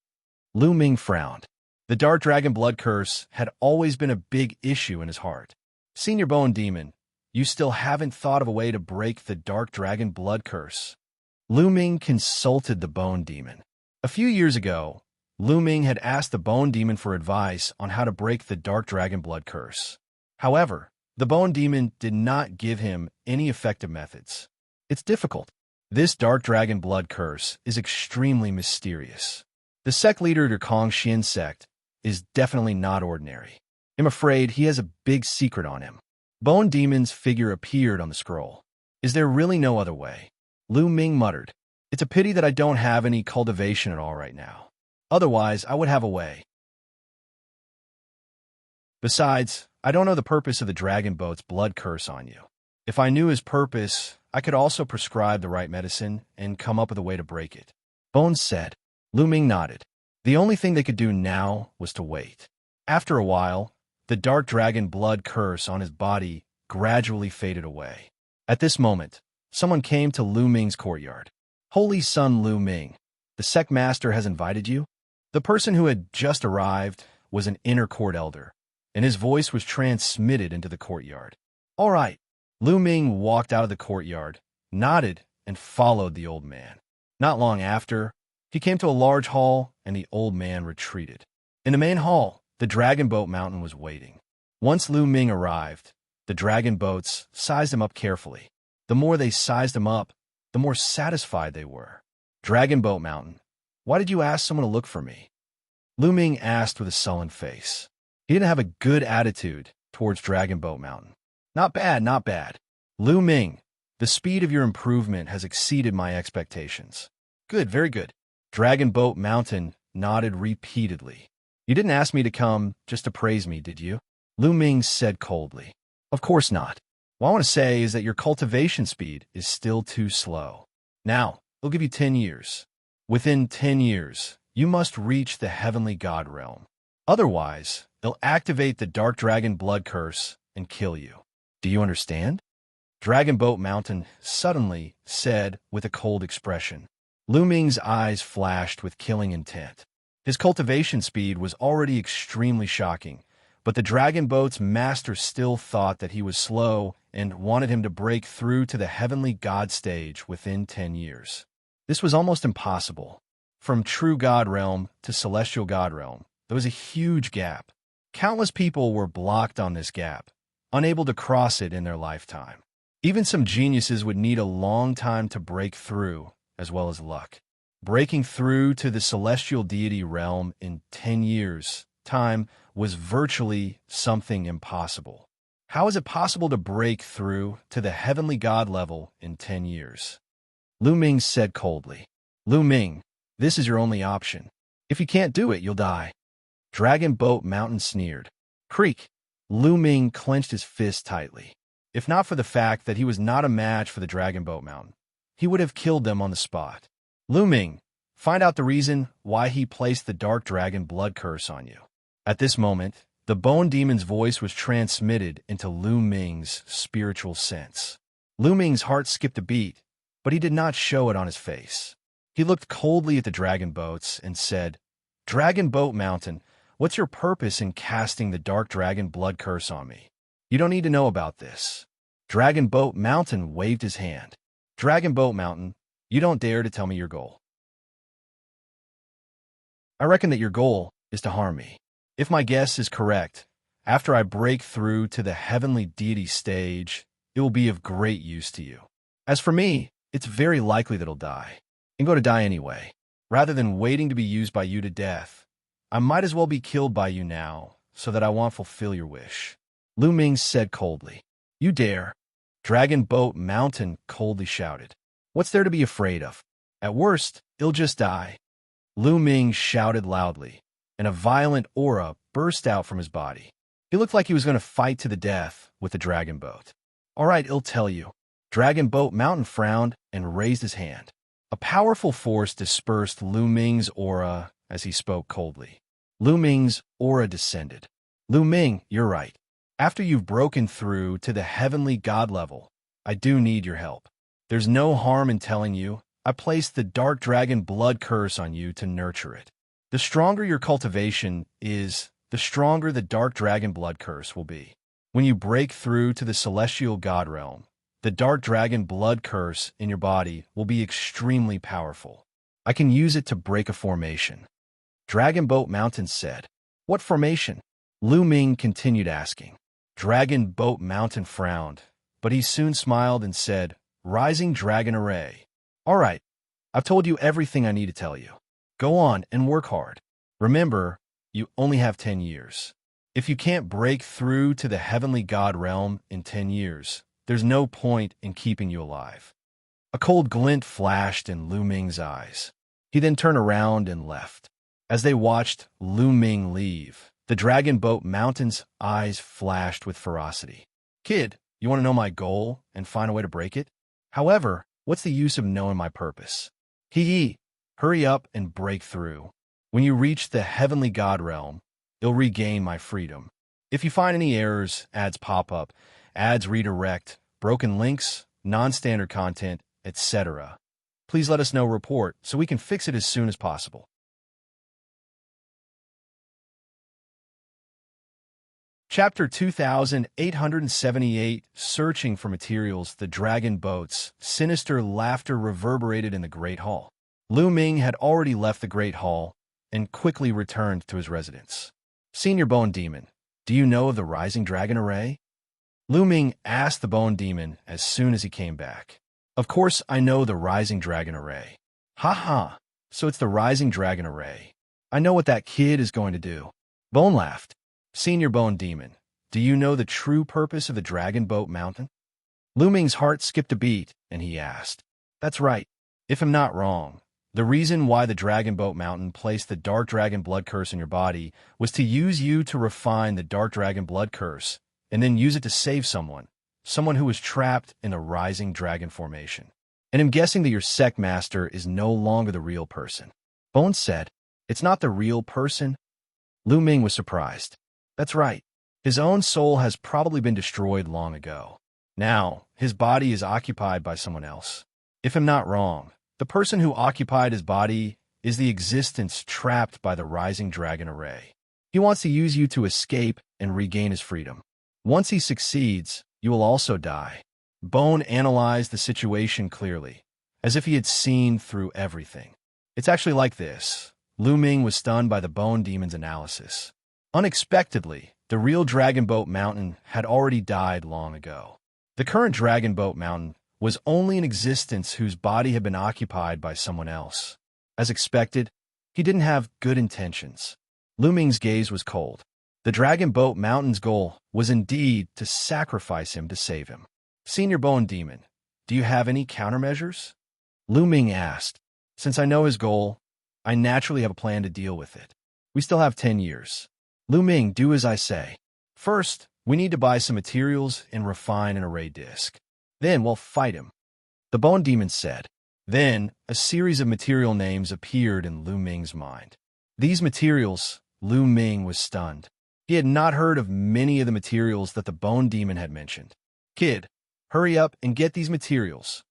Lu Ming frowned. The Dark Dragon Blood Curse had always been a big issue in his heart. Senior Bone Demon, you still haven't thought of a way to break the Dark Dragon Blood Curse. Lu Ming consulted the Bone Demon. A few years ago, Lu Ming had asked the Bone Demon for advice on how to break the Dark Dragon Blood Curse. However, the Bone Demon did not give him any effective methods. It's difficult. This Dark Dragon Blood Curse is extremely mysterious. The sect leader of Xianxia sect is definitely not ordinary. I'm afraid he has a big secret on him. Bone Demon's figure appeared on the scroll. Is there really no other way? Lu Ming muttered. It's a pity that I don't have any cultivation at all right now. Otherwise, I would have a way. Besides, I don't know the purpose of the dragon boat's blood curse on you. If I knew his purpose, I could also prescribe the right medicine and come up with a way to break it. Bones said. Lu Ming nodded. The only thing they could do now was to wait. After a while, the dark dragon blood curse on his body gradually faded away. At this moment, someone came to Lu Ming's courtyard. Holy Son Lu Ming, the sect master has invited you? The person who had just arrived was an inner court elder, and his voice was transmitted into the courtyard. All right. Lu Ming walked out of the courtyard, nodded, and followed the old man. Not long after, he came to a large hall, and the old man retreated. In the main hall, the Dragon Boat Mountain was waiting. Once Lu Ming arrived, the dragon boats sized him up carefully. The more they sized him up, the more satisfied they were. Dragon Boat Mountain, why did you ask someone to look for me? Lu Ming asked with a sullen face. He didn't have a good attitude towards Dragon Boat Mountain. Not bad, not bad. Lu Ming, the speed of your improvement has exceeded my expectations. Good, very good. Dragon Boat Mountain nodded repeatedly. You didn't ask me to come just to praise me, did you? Lu Ming said coldly. Of course not. What I want to say is that your cultivation speed is still too slow. Now, I'll give you 10 years. Within 10 years, you must reach the heavenly god realm. Otherwise, they'll activate the Dark Dragon Blood Curse and kill you. Do you understand? Dragon Boat Mountain suddenly said with a cold expression. Lu Ming's eyes flashed with killing intent. His cultivation speed was already extremely shocking, but the dragon boat's master still thought that he was slow and wanted him to break through to the heavenly god stage within 10 years. This was almost impossible. From true god realm to celestial god realm, there was a huge gap. Countless people were blocked on this gap, unable to cross it in their lifetime. Even some geniuses would need a long time to break through, as well as luck. Breaking through to the celestial deity realm in 10 years' time was virtually something impossible. How is it possible to break through to the heavenly god level in 10 years? Lu Ming said coldly. Lu Ming, this is your only option. If you can't do it, you'll die. Dragon Boat Mountain sneered. Creak. Lu Ming clenched his fist tightly. If not for the fact that he was not a match for the Dragon Boat Mountain, he would have killed them on the spot. Lu Ming, find out the reason why he placed the Dark Dragon Blood Curse on you. At this moment, the Bone Demon's voice was transmitted into Lu Ming's spiritual sense. Lu Ming's heart skipped a beat, but he did not show it on his face. He looked coldly at the dragon boats and said, Dragon Boat Mountain, what's your purpose in casting the Dark Dragon Blood Curse on me? You don't need to know about this. Dragon Boat Mountain waved his hand. Dragon Boat Mountain, you don't dare to tell me your goal. I reckon that your goal is to harm me. If my guess is correct, after I break through to the heavenly deity stage, it will be of great use to you. As for me, it's very likely that I'll die. I'm going to die anyway. Rather than waiting to be used by you to death, I might as well be killed by you now, so that I won't fulfill your wish. Lu Ming said coldly. You dare? Dragon Boat Mountain coldly shouted. What's there to be afraid of? At worst, he'll just die. Lu Ming shouted loudly, and a violent aura burst out from his body. He looked like he was going to fight to the death with the dragon boat. All right, I'll tell you. Dragon Boat Mountain frowned and raised his hand. A powerful force dispersed Lu Ming's aura as he spoke coldly. Lu Ming's aura descended. Lu Ming, you're right. After you've broken through to the heavenly god level, I do need your help. There's no harm in telling you, I placed the dark dragon blood curse on you to nurture it. The stronger your cultivation is, the stronger the dark dragon blood curse will be. When you break through to the celestial god realm, the dark dragon blood curse in your body will be extremely powerful. I can use it to break a formation. Dragon Boat Mountain said. What formation? Lu Ming continued asking. Dragon Boat Mountain frowned, but he soon smiled and said, Rising Dragon Array. All right, I've told you everything I need to tell you. Go on and work hard. Remember, you only have 10 years. If you can't break through to the heavenly god realm in 10 years, there's no point in keeping you alive. A cold glint flashed in Lu Ming's eyes. He then turned around and left. As they watched Lu Ming leave, the Dragon Boat Mountain's eyes flashed with ferocity. Kid, you want to know my goal and find a way to break it? However, what's the use of knowing my purpose? Hee, hurry up and break through. When you reach the heavenly god realm, you'll regain my freedom. If you find any errors, ads pop up, ads redirect, broken links, non-standard content, etc., please let us know report so we can fix it as soon as possible. Chapter 2878, Searching for Materials, the Dragon Boats. Sinister laughter reverberated in the Great Hall. Lu Ming had already left the Great Hall and quickly returned to his residence. Senior Bone Demon, do you know of the Rising Dragon Array? Lu Ming asked the Bone Demon as soon as he came back. Of course I know the Rising Dragon Array. Ha ha, so it's the Rising Dragon Array. I know what that kid is going to do. Bone laughed. Senior Bone Demon, do you know the true purpose of the Dragon Boat Mountain? Lu Ming's heart skipped a beat, and he asked. That's right. If I'm not wrong, the reason why the Dragon Boat Mountain placed the Dark Dragon Blood Curse in your body was to use you to refine the Dark Dragon Blood Curse, and then use it to save someone who was trapped in a Rising Dragon formation. And I'm guessing that your sect master is no longer the real person. Bone said, It's not the real person? Lu Ming was surprised. That's right. His own soul has probably been destroyed long ago. Now, his body is occupied by someone else. If I'm not wrong, the person who occupied his body is the existence trapped by the Rising Dragon Array. He wants to use you to escape and regain his freedom. Once he succeeds, you will also die. Bone analyzed the situation clearly, as if he had seen through everything. It's actually like this. Lu Ming was stunned by the Bone Demon's analysis. Unexpectedly, the real Dragon Boat Mountain had already died long ago. The current Dragon Boat Mountain was only an existence whose body had been occupied by someone else. As expected, he didn't have good intentions. Lu Ming's gaze was cold. The Dragon Boat Mountain's goal was indeed to sacrifice him to save him. Senior Bone Demon, do you have any countermeasures? Lu Ming asked. Since I know his goal, I naturally have a plan to deal with it. We still have 10 years. Lu Ming, do as I say. First, we need to buy some materials and refine an array disk. Then we'll fight him. The Bone Demon said. Then, a series of material names appeared in Lu Ming's mind. These materials, Lu Ming was stunned. He had not heard of many of the materials that the Bone Demon had mentioned. Kid, hurry up and get these materials.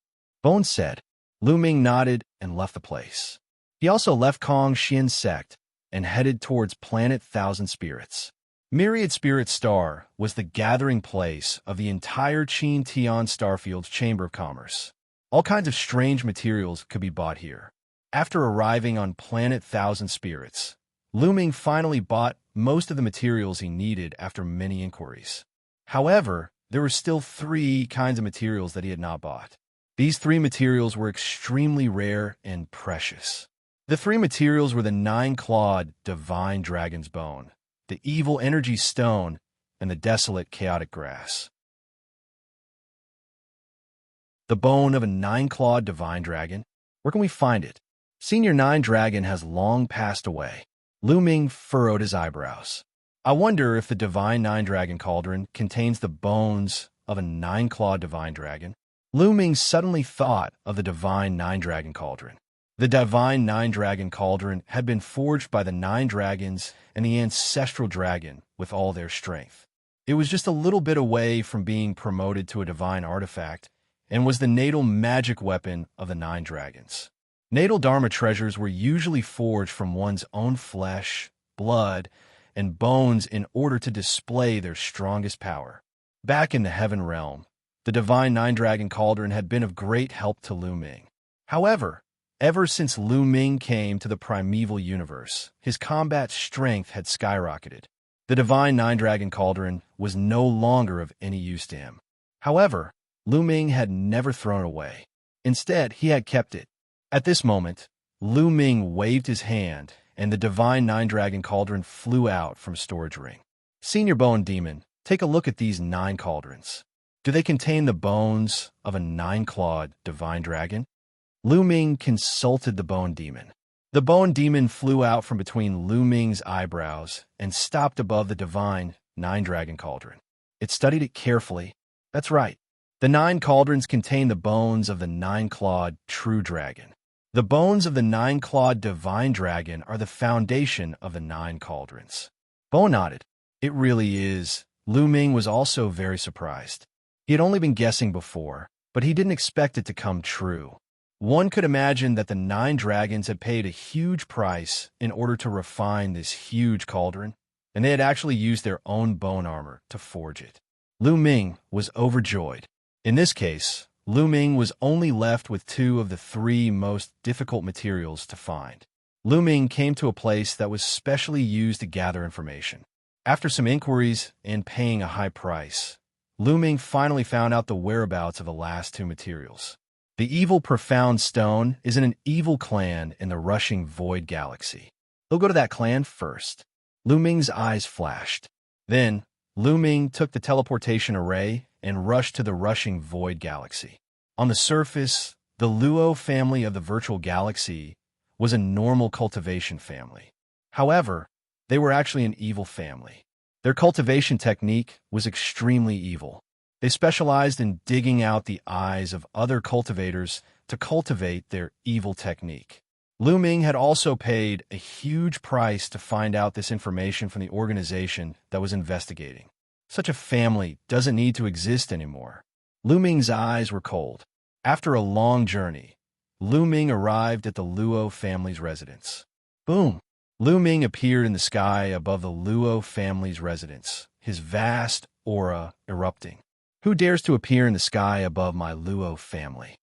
Bone said. Lu Ming nodded and left the place. He also left Kong Xian sect and headed towards Planet Thousand Spirits. Myriad Spirit Star was the gathering place of the entire Qin Tian Starfield's Chamber of Commerce. All kinds of strange materials could be bought here. After arriving on Planet Thousand Spirits, Lu Ming finally bought most of the materials he needed after many inquiries. However, there were still 3 kinds of materials that he had not bought. These 3 materials were extremely rare and precious. The 3 materials were the 9-clawed Divine Dragon's Bone, the Evil Energy Stone, and the Desolate Chaotic Grass. The bone of a 9-clawed Divine Dragon? Where can we find it? Senior 9 Dragon has long passed away. Lu Ming furrowed his eyebrows. I wonder if the Divine 9 Dragon Cauldron contains the bones of a 9-clawed Divine Dragon. Lu Ming suddenly thought of the divine nine-dragon cauldron. The divine nine-dragon cauldron had been forged by the nine dragons and the ancestral dragon with all their strength. It was just a little bit away from being promoted to a divine artifact and was the natal magic weapon of the nine dragons. Natal Dharma treasures were usually forged from one's own flesh, blood, and bones in order to display their strongest power. Back in the heaven realm, the divine nine-dragon cauldron had been of great help to Lu Ming. However, ever since Lu Ming came to the primeval universe, his combat strength had skyrocketed. The divine nine-dragon cauldron was no longer of any use to him. However, Lu Ming had never thrown it away. Instead, he had kept it. At this moment, Lu Ming waved his hand, and the divine nine-dragon cauldron flew out from storage ring. Senior Bone Demon, take a look at these 9 cauldrons. Do they contain the bones of a 9-clawed divine dragon? Lu Ming consulted the Bone Demon. The Bone Demon flew out from between Lu Ming's eyebrows and stopped above the divine nine-dragon cauldron. It studied it carefully. That's right. The 9 cauldrons contain the bones of the 9-clawed true dragon. The bones of the 9-clawed divine dragon are the foundation of the 9 cauldrons. Bone nodded. It really is. Lu Ming was also very surprised. He had only been guessing before, but he didn't expect it to come true. One could imagine that the 9 dragons had paid a huge price in order to refine this huge cauldron, and they had actually used their own bone armor to forge it. Lu Ming was overjoyed. In this case, Lu Ming was only left with 2 of the 3 most difficult materials to find. Lu Ming came to a place that was specially used to gather information. After some inquiries and paying a high price, Lu Ming finally found out the whereabouts of the last 2 materials. The Evil Profound Stone is in an evil clan in the rushing Void Galaxy. He'll go to that clan first. Lu Ming's eyes flashed. Then, Lu Ming took the teleportation array and rushed to the rushing Void Galaxy. On the surface, the Luo family of the virtual galaxy was a normal cultivation family. However, they were actually an evil family. Their cultivation technique was extremely evil. They specialized in digging out the eyes of other cultivators to cultivate their evil technique. Lu Ming had also paid a huge price to find out this information from the organization that was investigating. Such a family doesn't need to exist anymore. Lu Ming's eyes were cold. After a long journey, Lu Ming arrived at the Luo family's residence. Boom! Lu Ming appeared in the sky above the Luo family's residence, his vast aura erupting. Who dares to appear in the sky above my Luo family?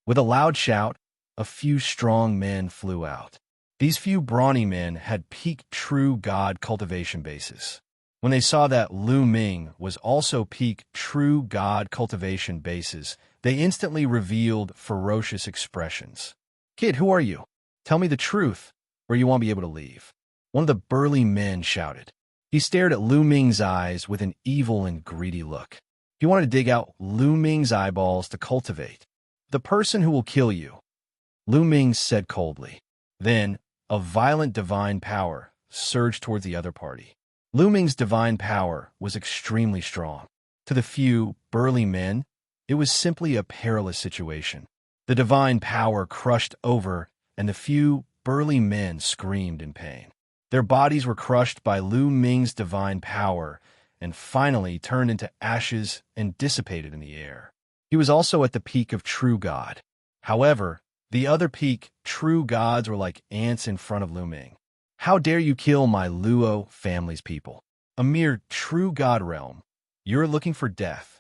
With a loud shout, a few strong men flew out. These few brawny men had peak true god cultivation bases. When they saw that Lu Ming was also peak true god cultivation bases, they instantly revealed ferocious expressions. Kid, who are you? Tell me the truth, or you won't be able to leave. One of the burly men shouted. He stared at Lu Ming's eyes with an evil and greedy look. He wanted to dig out Lu Ming's eyeballs to cultivate. The person who will kill you, Lu Ming said coldly. Then, a violent divine power surged towards the other party. Lu Ming's divine power was extremely strong. To the few burly men, it was simply a perilous situation. The divine power crushed over, and the few burly men screamed in pain. Their bodies were crushed by Lu Ming's divine power and finally turned into ashes and dissipated in the air. He was also at the peak of true god. However, the other peak true gods were like ants in front of Lu Ming. How dare you kill my Luo family's people? A mere true god realm. You're looking for death.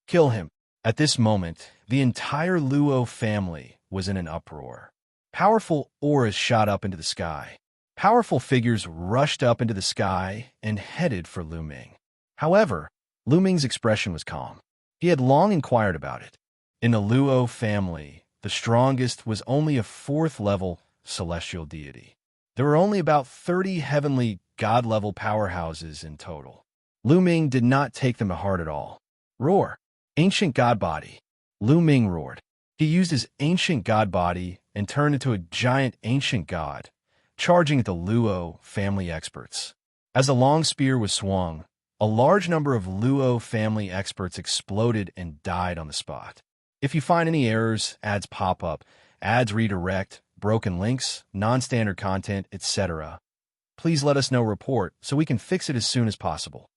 Kill him. At this moment, the entire Luo family was in an uproar. Powerful auras shot up into the sky. Powerful figures rushed up into the sky and headed for Lu Ming. However, Lu Ming's expression was calm. He had long inquired about it. In the Luo family, the strongest was only a 4th-level celestial deity. There were only about 30 heavenly god-level powerhouses in total. Lu Ming did not take them to heart at all. Roar! Ancient god body. Lu Ming roared. He used his ancient god body and turned into a giant ancient god, charging at the Luo family experts. As the long spear was swung, A large number of Luo family experts exploded and died on the spot. If you find any errors, ads pop up, ads redirect, broken links, non-standard content, etc., please let us know report so we can fix it as soon as possible.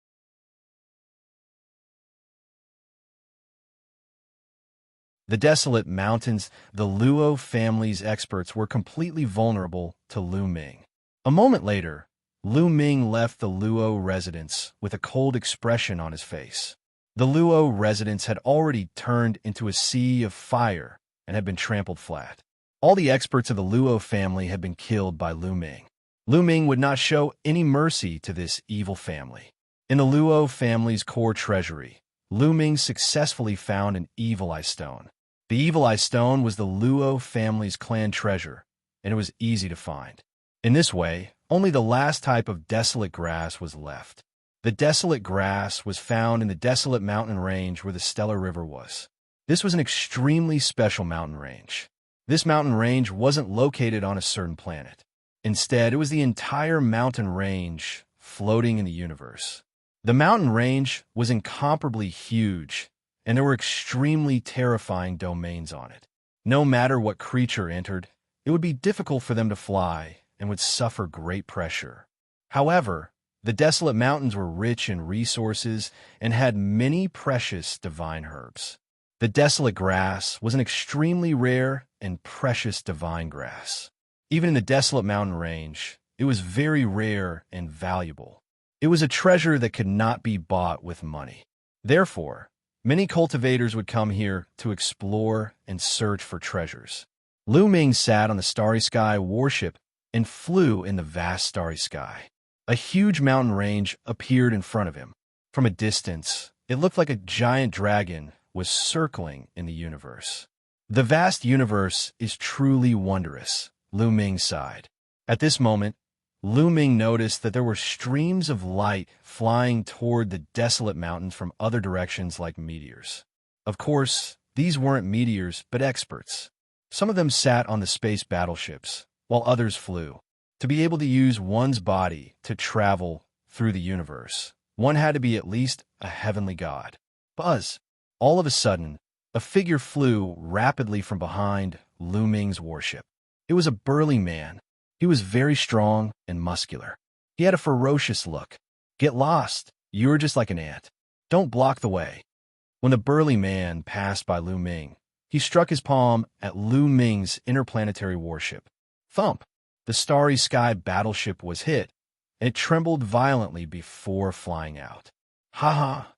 The desolate mountains, the Luo family's experts were completely vulnerable to Lu Ming. A moment later, Lu Ming left the Luo residence with a cold expression on his face. The Luo residence had already turned into a sea of fire and had been trampled flat. All the experts of the Luo family had been killed by Lu Ming. Lu Ming would not show any mercy to this evil family. In the Luo family's core treasury, Lu Ming successfully found an evil eye stone. The evil eye stone was the Luo family's clan treasure, and it was easy to find. In this way, only the last type of desolate grass was left. The desolate grass was found in the desolate mountain range where the Stellar River was. This was an extremely special mountain range. This mountain range wasn't located on a certain planet. Instead, it was the entire mountain range floating in the universe. The mountain range was incomparably huge, and there were extremely terrifying domains on it. No matter what creature entered, it would be difficult for them to fly and would suffer great pressure. However, the desolate mountains were rich in resources and had many precious divine herbs. The desolate grass was an extremely rare and precious divine grass. Even in the desolate mountain range, it was very rare and valuable. It was a treasure that could not be bought with money. Therefore, many cultivators would come here to explore and search for treasures. Lu Ming sat on the starry sky warship and flew in the vast starry sky. A huge mountain range appeared in front of him. From a distance, it looked like a giant dragon was circling in the universe. The vast universe is truly wondrous, Lu Ming sighed. At this moment, Lu Ming noticed that there were streams of light flying toward the desolate mountains from other directions like meteors. Of course, these weren't meteors, but experts. Some of them sat on the space battleships, while others flew. To be able to use one's body to travel through the universe, one had to be at least a heavenly god. Buzz! All of a sudden, a figure flew rapidly from behind Lu Ming's warship. It was a burly man. He was very strong and muscular. He had a ferocious look. Get lost. You're just like an ant. Don't block the way. When the burly man passed by Lu Ming, he struck his palm at Lu Ming's interplanetary warship. Thump! The starry sky battleship was hit, and it trembled violently before flying out. Ha ha!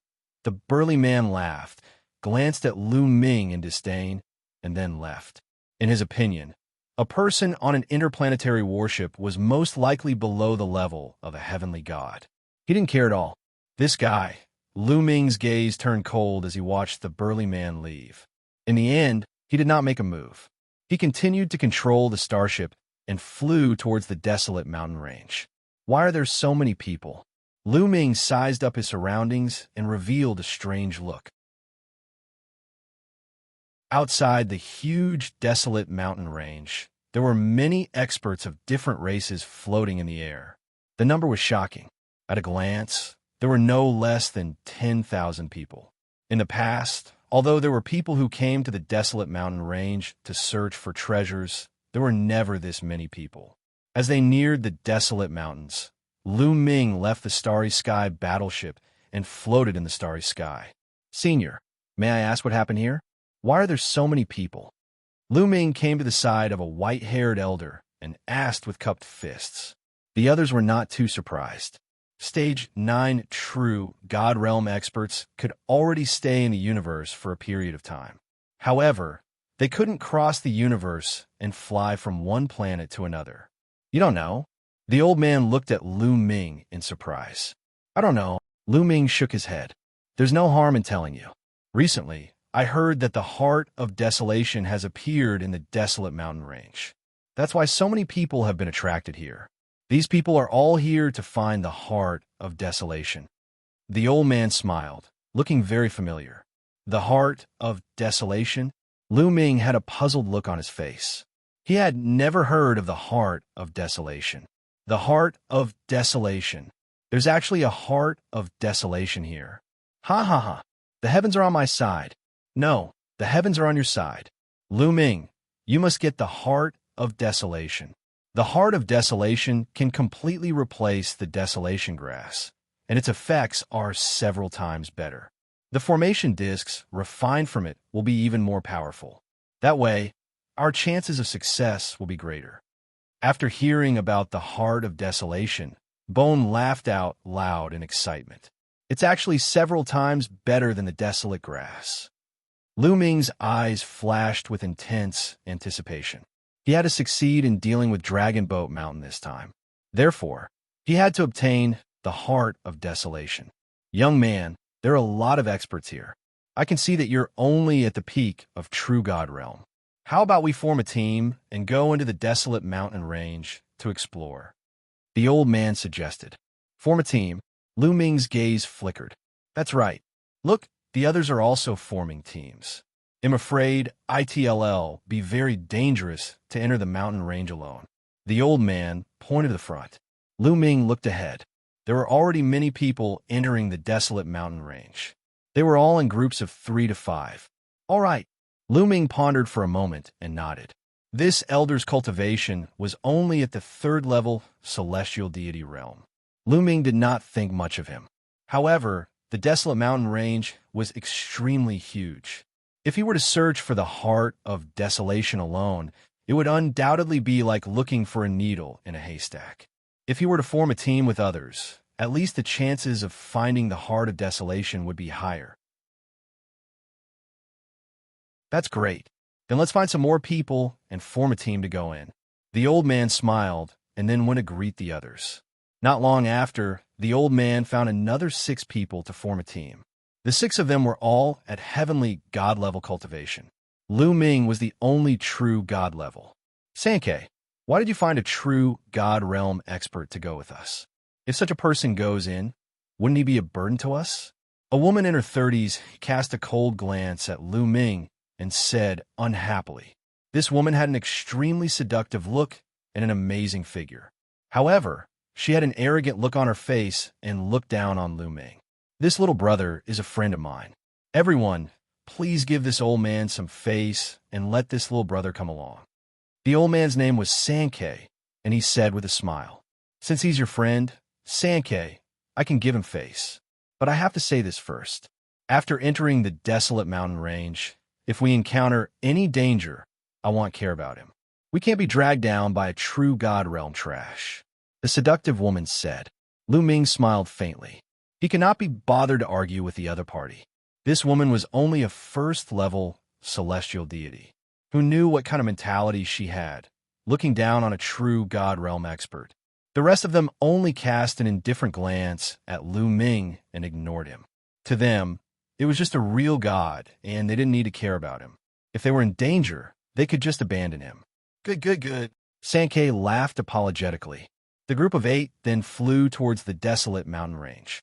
The burly man laughed, glanced at Lu Ming in disdain, and then left. In his opinion, a person on an interplanetary warship was most likely below the level of a heavenly god. He didn't care at all. This guy, Lu Ming's gaze turned cold as he watched the burly man leave. In the end, he did not make a move. He continued to control the starship and flew towards the desolate mountain range. Why are there so many people? Lu Ming sized up his surroundings and revealed a strange look. Outside the huge, desolate mountain range, there were many experts of different races floating in the air. The number was shocking. At a glance, there were no less than 10,000 people. In the past, although there were people who came to the desolate mountain range to search for treasures, there were never this many people. As they neared the desolate mountains, Lu Ming left the starry sky battleship and floated in the starry sky. Senior, may I ask what happened here? Why are there so many people? Lu Ming came to the side of a white-haired elder and asked with cupped fists. The others were not too surprised. Stage 9 true God Realm experts could already stay in the universe for a period of time. However, they couldn't cross the universe and fly from one planet to another. You don't know? The old man looked at Lu Ming in surprise. I don't know. Lu Ming shook his head. There's no harm in telling you. Recently, I heard that the Heart of Desolation has appeared in the desolate mountain range. That's why so many people have been attracted here. These people are all here to find the Heart of Desolation. The old man smiled, looking very familiar. The Heart of Desolation? Lu Ming had a puzzled look on his face. He had never heard of the Heart of Desolation. The Heart of Desolation. There's actually a heart of desolation here. Ha ha ha. The heavens are on my side. No, the heavens are on your side. Lu Ming, you must get the heart of desolation. The heart of desolation can completely replace the desolation grass, and its effects are several times better. The formation discs refined from it will be even more powerful. That way, our chances of success will be greater. After hearing about the heart of desolation, Bone laughed out loud in excitement. It's actually several times better than the desolate grass. Lu Ming's eyes flashed with intense anticipation. He had to succeed in dealing with Dragon Boat Mountain this time. Therefore, he had to obtain the heart of desolation. Young man, there are a lot of experts here. I can see that you're only at the peak of True God Realm. How about we form a team and go into the desolate mountain range to explore? The old man suggested. Form a team. Lu Ming's gaze flickered. That's right. Look, the others are also forming teams. I'm afraid it'll be very dangerous to enter the mountain range alone. The old man pointed to the front. Lu Ming looked ahead. There were already many people entering the desolate mountain range. They were all in groups of 3 to 5. All right. Lu Ming pondered for a moment and nodded. This elder's cultivation was only at the 3rd level celestial deity realm. Lu Ming did not think much of him. However, the desolate mountain range was extremely huge. If he were to search for the heart of desolation alone, it would undoubtedly be like looking for a needle in a haystack. If he were to form a team with others, at least the chances of finding the heart of desolation would be higher. That's great. Then let's find some more people and form a team to go in. The old man smiled and then went to greet the others. Not long after, the old man found another 6 people to form a team. The 6 of them were all at heavenly God-level cultivation. Lu Ming was the only true God level. Xianxia, why did you find a true God realm expert to go with us? If such a person goes in, wouldn't he be a burden to us? A woman in her 30s cast a cold glance at Lu Ming and said unhappily. This woman had an extremely seductive look and an amazing figure. However, she had an arrogant look on her face and looked down on Lu Ming. This little brother is a friend of mine. Everyone, please give this old man some face and let this little brother come along. The old man's name was Xianxia, and he said with a smile, since he's your friend, Xianxia, I can give him face. But I have to say this first. After entering the desolate mountain range, if we encounter any danger, I won't care about him. We can't be dragged down by a true God realm trash. The seductive woman said. Lu Ming smiled faintly. He could not be bothered to argue with the other party. This woman was only a 1st-level celestial deity, who knew what kind of mentality she had, looking down on a true God realm expert. The rest of them only cast an indifferent glance at Lu Ming and ignored him. To them, it was just a real god, and they didn't need to care about him. If they were in danger, they could just abandon him. Good. Xianxia laughed apologetically. The group of 8 then flew towards the desolate mountain range.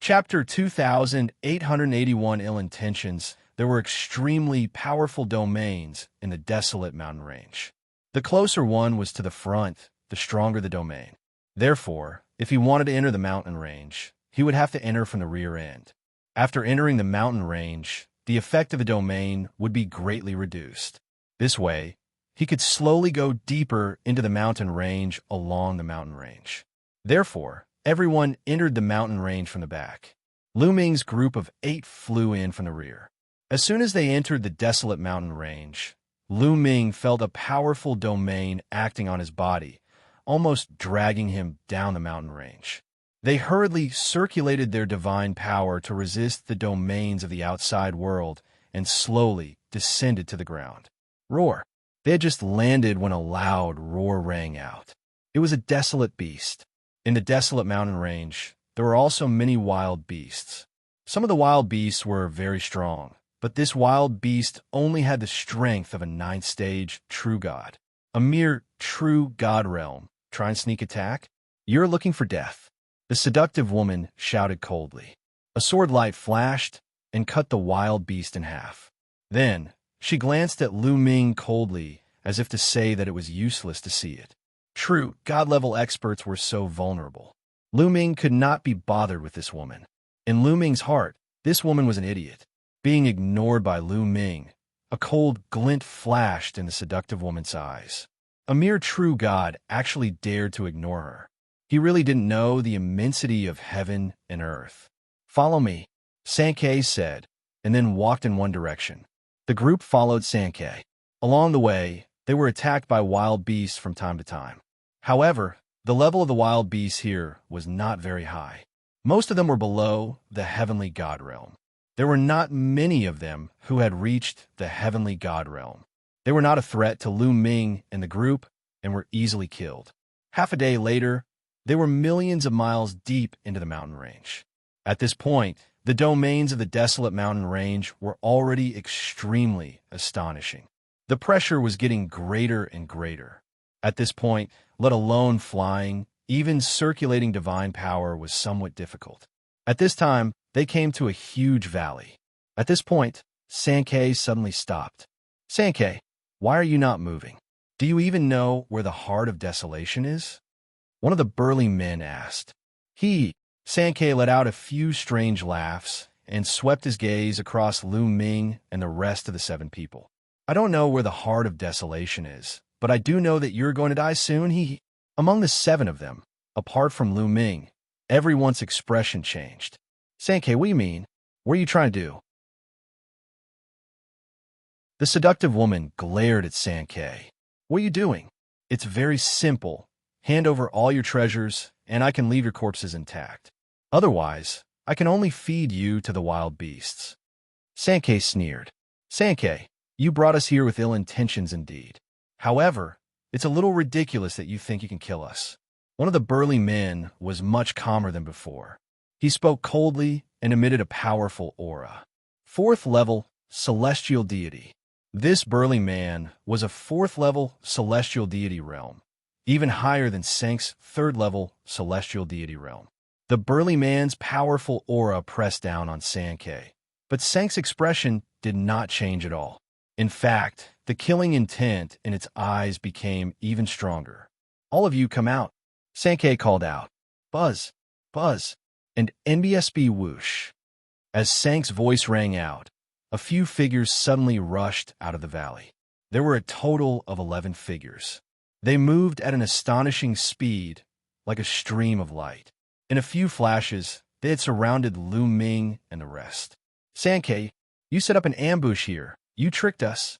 Chapter 2881 Ill Intentions. There were extremely powerful domains in the desolate mountain range. The closer one was to the front, the stronger the domain. Therefore, if he wanted to enter the mountain range, he would have to enter from the rear end. After entering the mountain range, the effect of the domain would be greatly reduced. This way, he could slowly go deeper into the mountain range along the mountain range. Therefore, everyone entered the mountain range from the back. Lu Ming's group of 8 flew in from the rear. As soon as they entered the desolate mountain range, Lu Ming felt a powerful domain acting on his body, almost dragging him down the mountain range. They hurriedly circulated their divine power to resist the domains of the outside world and slowly descended to the ground. Roar! They had just landed when a loud roar rang out. It was a desolate beast. In the desolate mountain range, there were also many wild beasts. Some of the wild beasts were very strong, but this wild beast only had the strength of a 9th-stage true god. A mere true god realm. Try and sneak attack? You're looking for death. The seductive woman shouted coldly. A sword light flashed and cut the wild beast in half. Then, she glanced at Lu Ming coldly as if to say that it was useless to see it. True, God-level experts were so vulnerable. Lu Ming could not be bothered with this woman. In Lu Ming's heart, this woman was an idiot. Being ignored by Lu Ming, a cold glint flashed in the seductive woman's eyes. A mere true god actually dared to ignore her. He really didn't know the immensity of heaven and earth. "Follow me," Xianxia said, and then walked in one direction. The group followed Xianxia. Along the way, they were attacked by wild beasts from time to time. However, the level of the wild beasts here was not very high. Most of them were below the heavenly god realm. There were not many of them who had reached the heavenly god realm. They were not a threat to Lu Ming and the group and were easily killed. Half a day later, they were millions of miles deep into the mountain range. At this point, the domains of the desolate mountain range were already extremely astonishing. The pressure was getting greater and greater. At this point, let alone flying, even circulating divine power was somewhat difficult. At this time, they came to a huge valley. At this point, Xianxia suddenly stopped. "Xianxia, why are you not moving? Do you even know where the heart of desolation is?" One of the burly men asked. Xianxia let out a few strange laughs and swept his gaze across Lu Ming and the rest of the 7 people. "I don't know where the heart of desolation is, but I do know that you're going to die soon." Among the 7 of them, apart from Lu Ming, everyone's expression changed. "Xianxia, what do you mean? What are you trying to do?" The seductive woman glared at Xianxia. "What are you doing? It's very simple. Hand over all your treasures, and I can leave your corpses intact. Otherwise, I can only feed you to the wild beasts." Xianxia sneered. "Xianxia, you brought us here with ill intentions indeed. However, it's a little ridiculous that you think you can kill us." One of the burly men was much calmer than before. He spoke coldly and emitted a powerful aura. 4th level celestial deity. This burly man was a 4th level celestial deity realm, even higher than Sank's 3rd level celestial deity realm. The burly man's powerful aura pressed down on Xianxia, but Sank's expression did not change at all. In fact, the killing intent in its eyes became even stronger. "All of you come out," Xianxia called out. "Buzz, buzz," and NBSB whoosh. As Sank's voice rang out, a few figures suddenly rushed out of the valley. There were a total of 11 figures. They moved at an astonishing speed, like a stream of light. In a few flashes, they had surrounded Lu Ming and the rest. "Xianxia, you set up an ambush here. You tricked us."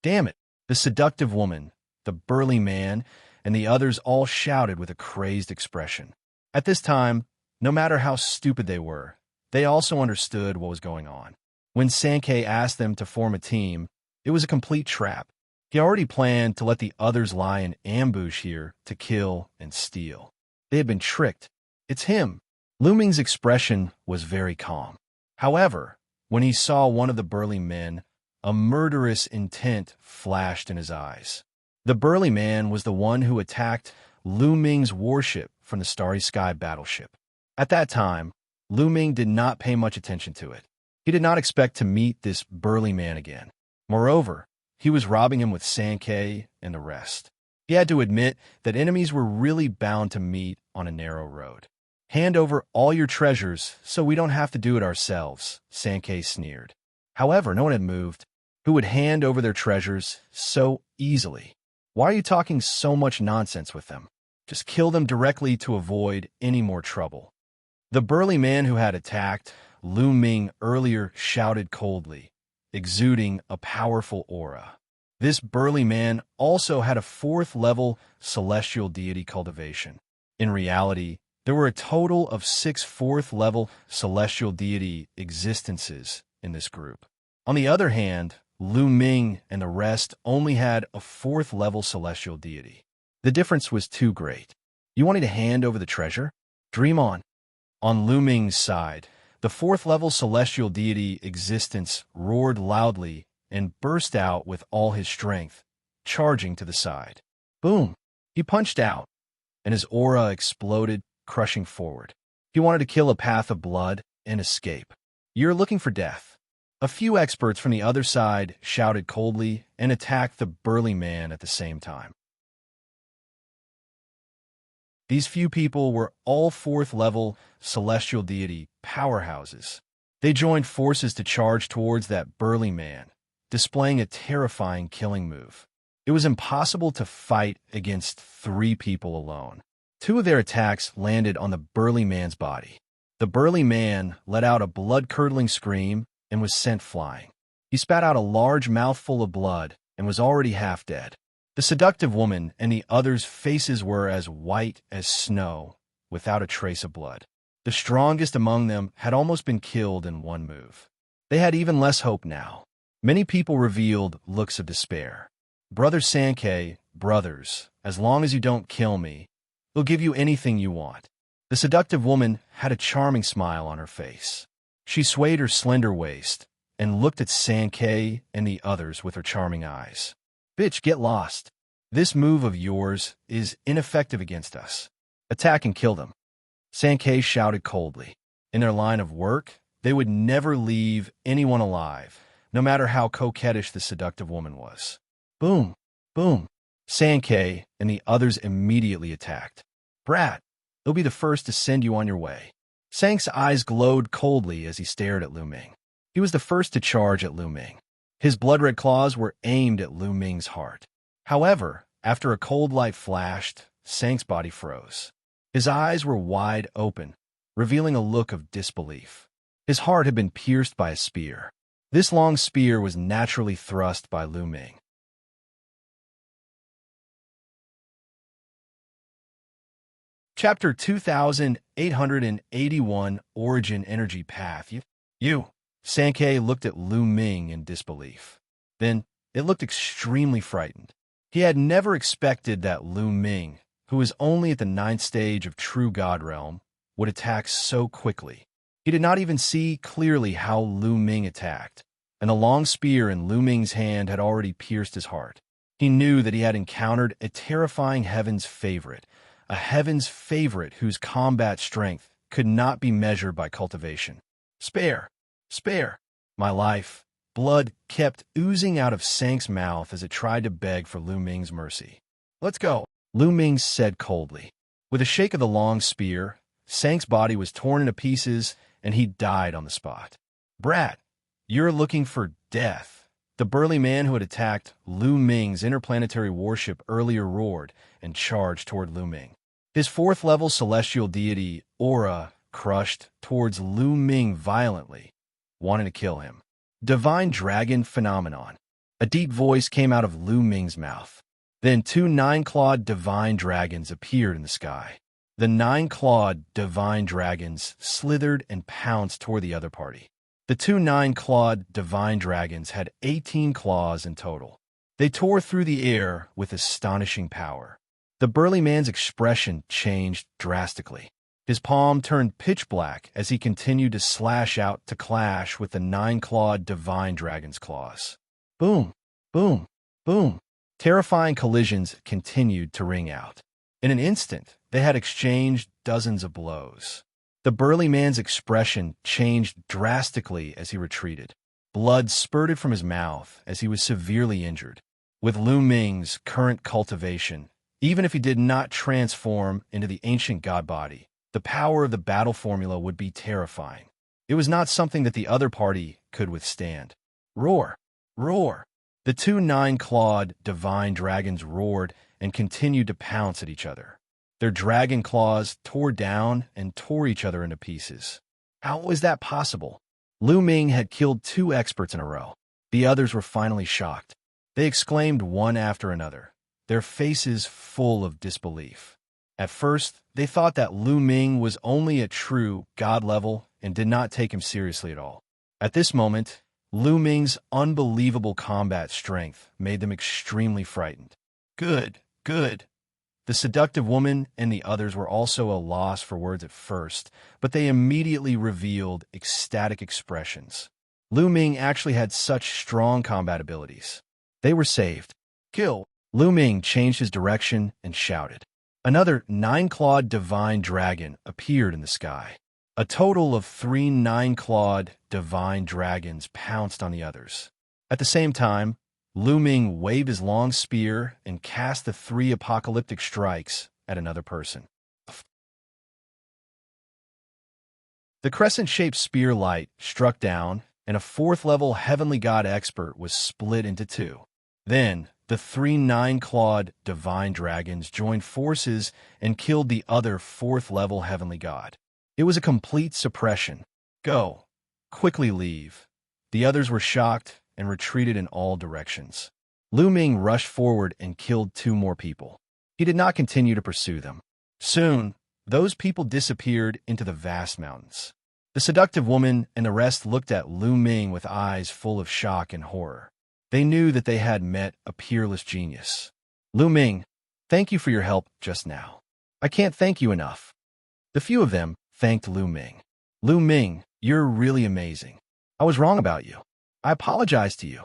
"Damn it!" The seductive woman, the burly man, and the others all shouted with a crazed expression. At this time, no matter how stupid they were, they also understood what was going on. When Xianxia asked them to form a team, it was a complete trap. He already planned to let the others lie in ambush here to kill and steal. They had been tricked. "It's him." Lu Ming's expression was very calm. However, when he saw one of the burly men, a murderous intent flashed in his eyes. The burly man was the one who attacked Lu Ming's warship from the Starry Sky battleship. At that time, Lu Ming did not pay much attention to it. He did not expect to meet this burly man again. Moreover, he was robbing him with Xianxia and the rest. He had to admit that enemies were really bound to meet on a narrow road. "Hand over all your treasures so we don't have to do it ourselves," Xianxia sneered. However, no one had moved. Who would hand over their treasures so easily? "Why are you talking so much nonsense with them? Just kill them directly to avoid any more trouble." The burly man who had attacked Lu Ming earlier shouted coldly, exuding a powerful aura. This burly man also had a 4th level celestial deity cultivation. In reality, there were a total of 6 4th level celestial deity existences in this group. On the other hand, Lu Ming and the rest only had a 4th level celestial deity. The difference was too great. "You want me to hand over the treasure? Dream on." On Lu Ming's side, the 4th level celestial deity existence roared loudly and burst out with all his strength, charging to the side. Boom! He punched out, and his aura exploded, crushing forward. He wanted to kill a path of blood and escape. "You're looking for death. A few experts from the other side shouted coldly and attacked the burly man at the same time. These few people were all fourth-level celestial deity powerhouses. They joined forces to charge towards that burly man, displaying a terrifying killing move. It was impossible to fight against 3 people alone. 2 of their attacks landed on the burly man's body. The burly man let out a blood-curdling scream and was sent flying. He spat out a large mouthful of blood and was already half dead. The seductive woman and the others' faces were as white as snow, without a trace of blood. The strongest among them had almost been killed in one move. They had even less hope now. Many people revealed looks of despair. Brother Xianxia, brothers, as long as you don't kill me, they'll give you anything you want. The seductive woman had a charming smile on her face. She swayed her slender waist and looked at Xianxia and the others with her charming eyes. Bitch, get lost. This move of yours is ineffective against us. Attack and kill them. Xianxia shouted coldly. In their line of work, they would never leave anyone alive, no matter how coquettish the seductive woman was. Boom, boom. Xianxia and the others immediately attacked. Brat, they'll be the first to send you on your way. Sang's eyes glowed coldly as he stared at Lu Ming. He was the first to charge at Lu Ming. His blood-red claws were aimed at Lu Ming's heart. However, after a cold light flashed, Sang's body froze. His eyes were wide open, revealing a look of disbelief. His heart had been pierced by a spear. This long spear was naturally thrust by Lu Ming. Chapter 2881, Origin Energy Path. You. Xianxia looked at Lu Ming in disbelief. Then, it looked extremely frightened. He had never expected that Lu Ming, who was only at the 9th stage of True God Realm, would attack so quickly. He did not even see clearly how Lu Ming attacked, and the long spear in Lu Ming's hand had already pierced his heart. He knew that he had encountered a terrifying heaven's favorite, a heaven's favorite whose combat strength could not be measured by cultivation. Spare! Spare! My life! Blood kept oozing out of Sang's mouth as it tried to beg for Lu Ming's mercy. Let's go, Lu Ming said coldly. With a shake of the long spear, Sang's body was torn into pieces and he died on the spot. Brat, you're looking for death. The burly man who had attacked Lu Ming's interplanetary warship earlier roared and charged toward Lu Ming. His 4th-level celestial deity, Aura, crushed towards Lu Ming violently, wanting to kill him. Divine Dragon Phenomenon. A deep voice came out of Lu Ming's mouth. Then 2 9-clawed divine dragons appeared in the sky. The 9-clawed divine dragons slithered and pounced toward the other party. The 2 9-clawed divine dragons had 18 claws in total. They tore through the air with astonishing power. The burly man's expression changed drastically. His palm turned pitch black as he continued to slash out to clash with the 9-clawed divine dragon's claws. Boom, boom, boom. Terrifying collisions continued to ring out. In an instant, they had exchanged dozens of blows. The burly man's expression changed drastically as he retreated. Blood spurted from his mouth as he was severely injured. With Lu Ming's current cultivation, even if he did not transform into the ancient god body, the power of the battle formula would be terrifying. It was not something that the other party could withstand. Roar! Roar! The 2 9-clawed divine dragons roared and continued to pounce at each other. Their dragon claws tore down and tore each other into pieces. How was that possible? Lu Ming had killed 2 experts in a row. The others were finally shocked. They exclaimed one after another, their faces full of disbelief. At first, they thought that Lu Ming was only at true god level and did not take him seriously at all. At this moment, Lu Ming's unbelievable combat strength made them extremely frightened. Good, good. The seductive woman and the others were also a loss for words at first, but they immediately revealed ecstatic expressions. Lu Ming actually had such strong combat abilities. They were saved. Kill! Lu Ming changed his direction and shouted. Another 9-clawed divine dragon appeared in the sky. A total of 3 nine-clawed divine dragons pounced on the others. At the same time, Lu Ming waved his long spear and cast the 3 apocalyptic strikes at another person. The crescent-shaped spear light struck down, and a 4th-level heavenly god expert was split into 2. Then, the 3 nine-clawed divine dragons joined forces and killed the other 4th-level heavenly god. It was a complete suppression. Go. Quickly leave. The others were shocked and retreated in all directions. Lu Ming rushed forward and killed 2 more people. He did not continue to pursue them. Soon, those people disappeared into the vast mountains. The seductive woman and the rest looked at Lu Ming with eyes full of shock and horror. They knew that they had met a peerless genius. Lu Ming, thank you for your help just now. I can't thank you enough. The few of them thanked Lu Ming. Lu Ming, you're really amazing. I was wrong about you. I apologize to you.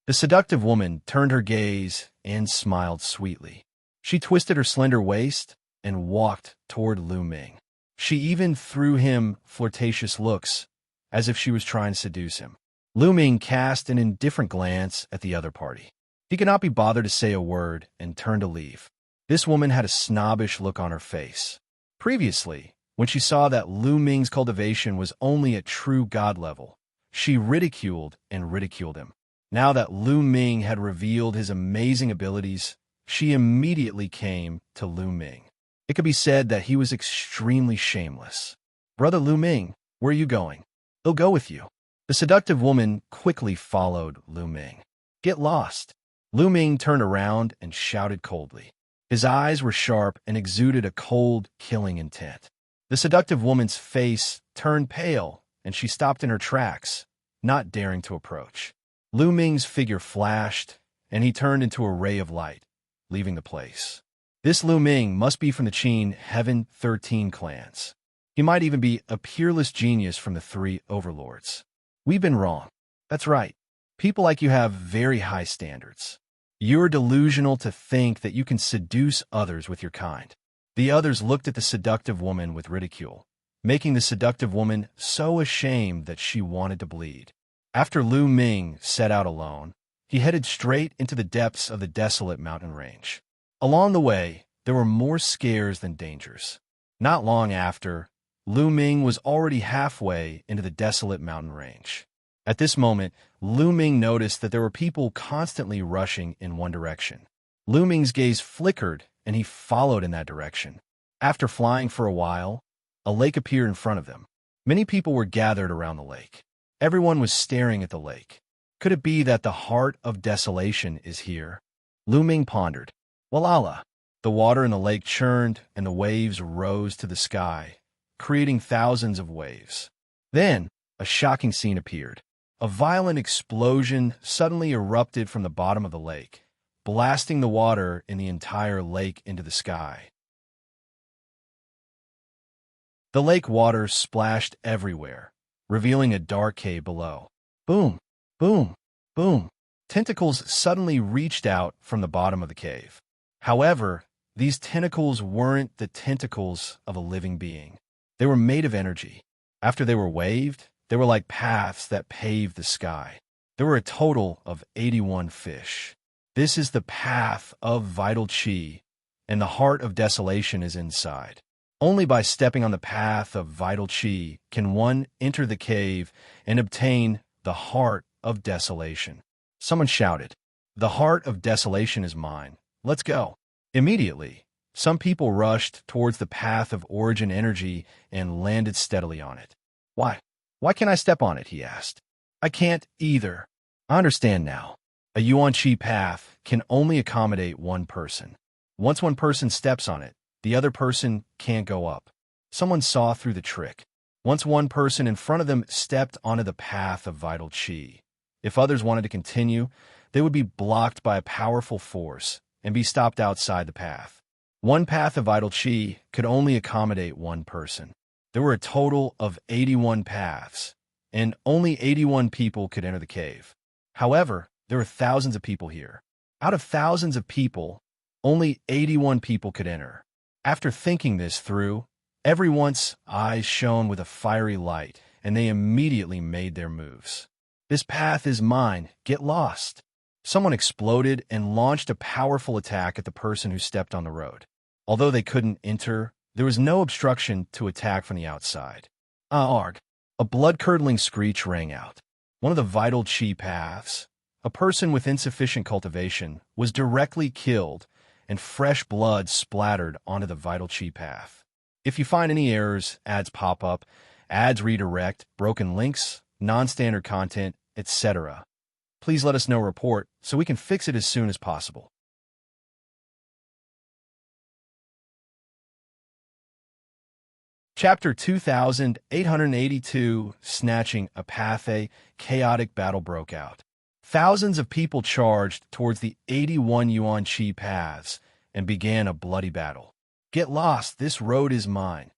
The seductive woman turned her gaze and smiled sweetly. She twisted her slender waist and walked toward Lu Ming. She even threw him flirtatious looks, as if she was trying to seduce him. Lu Ming cast an indifferent glance at the other party. He could not be bothered to say a word and turned to leave. This woman had a snobbish look on her face. Previously, when she saw that Lu Ming's cultivation was only at true god level, she ridiculed him. Now that Lu Ming had revealed his amazing abilities, she immediately came to Lu Ming. It could be said that he was extremely shameless. Brother Lu Ming, where are you going? He'll go with you. The seductive woman quickly followed Lu Ming. Get lost. Lu Ming turned around and shouted coldly. His eyes were sharp and exuded a cold, killing intent. The seductive woman's face turned pale, and she stopped in her tracks, not daring to approach. Lu Ming's figure flashed, and he turned into a ray of light, leaving the place. This Lu Ming must be from the Qin Heaven 13 clans. He might even be a peerless genius from the 3 overlords. We've been wrong. That's right. People like you have very high standards. You're delusional to think that you can seduce others with your kind. The others looked at the seductive woman with ridicule, making the seductive woman so ashamed that she wanted to bleed. After Lu Ming set out alone, he headed straight into the depths of the desolate mountain range. Along the way, there were more scares than dangers. Not long after, Lu Ming was already halfway into the desolate mountain range. At this moment, Lu Ming noticed that there were people constantly rushing in one direction. Lu Ming's gaze flickered, and he followed in that direction. After flying for a while, a lake appeared in front of them. Many people were gathered around the lake. Everyone was staring at the lake. Could it be that the heart of desolation is here? Lu Ming pondered. Walala! The water in the lake churned, and the waves rose to the sky, creating thousands of waves. Then, a shocking scene appeared. A violent explosion suddenly erupted from the bottom of the lake, blasting the water in the entire lake into the sky. The lake water splashed everywhere, revealing a dark cave below. Boom! Boom! Boom! Tentacles suddenly reached out from the bottom of the cave. However, these tentacles weren't the tentacles of a living being. They were made of energy. After they were waved, they were like paths that paved the sky. There were a total of 81 fish. This is the path of vital qi, and the heart of desolation is inside. Only by stepping on the path of vital qi can one enter the cave and obtain the heart of desolation. Someone shouted, "The heart of desolation is mine. Let's go." Immediately, some people rushed towards the path of origin energy and landed steadily on it. Why? Why can't I step on it? He asked. I can't either. I understand now. A Yuan Qi path can only accommodate one person. Once one person steps on it, the other person can't go up. Someone saw through the trick. Once one person in front of them stepped onto the path of vital qi, if others wanted to continue, they would be blocked by a powerful force and be stopped outside the path. One path of vital qi could only accommodate one person. There were a total of 81 paths, and only 81 people could enter the cave. However, there were thousands of people here. Out of thousands of people, only 81 people could enter. After thinking this through, Everyone's eyes shone with a fiery light, and they immediately made their moves. "This path is mine. Get lost." Someone exploded and launched a powerful attack at the person who stepped on the road. Although they couldn't enter, there was no obstruction to attack from the outside. Arg! A blood-curdling screech rang out. One of the vital chi paths, a person with insufficient cultivation, was directly killed, and fresh blood splattered onto the vital chi path. If you find any errors, ads pop up, ads redirect, broken links, non-standard content, etc., please let us know report so we can fix it as soon as possible. Chapter 2882, Snatching a Path. A chaotic battle broke out. Thousands of people charged towards the 81 Yuan Chi paths and began a bloody battle. "Get lost, this road is mine."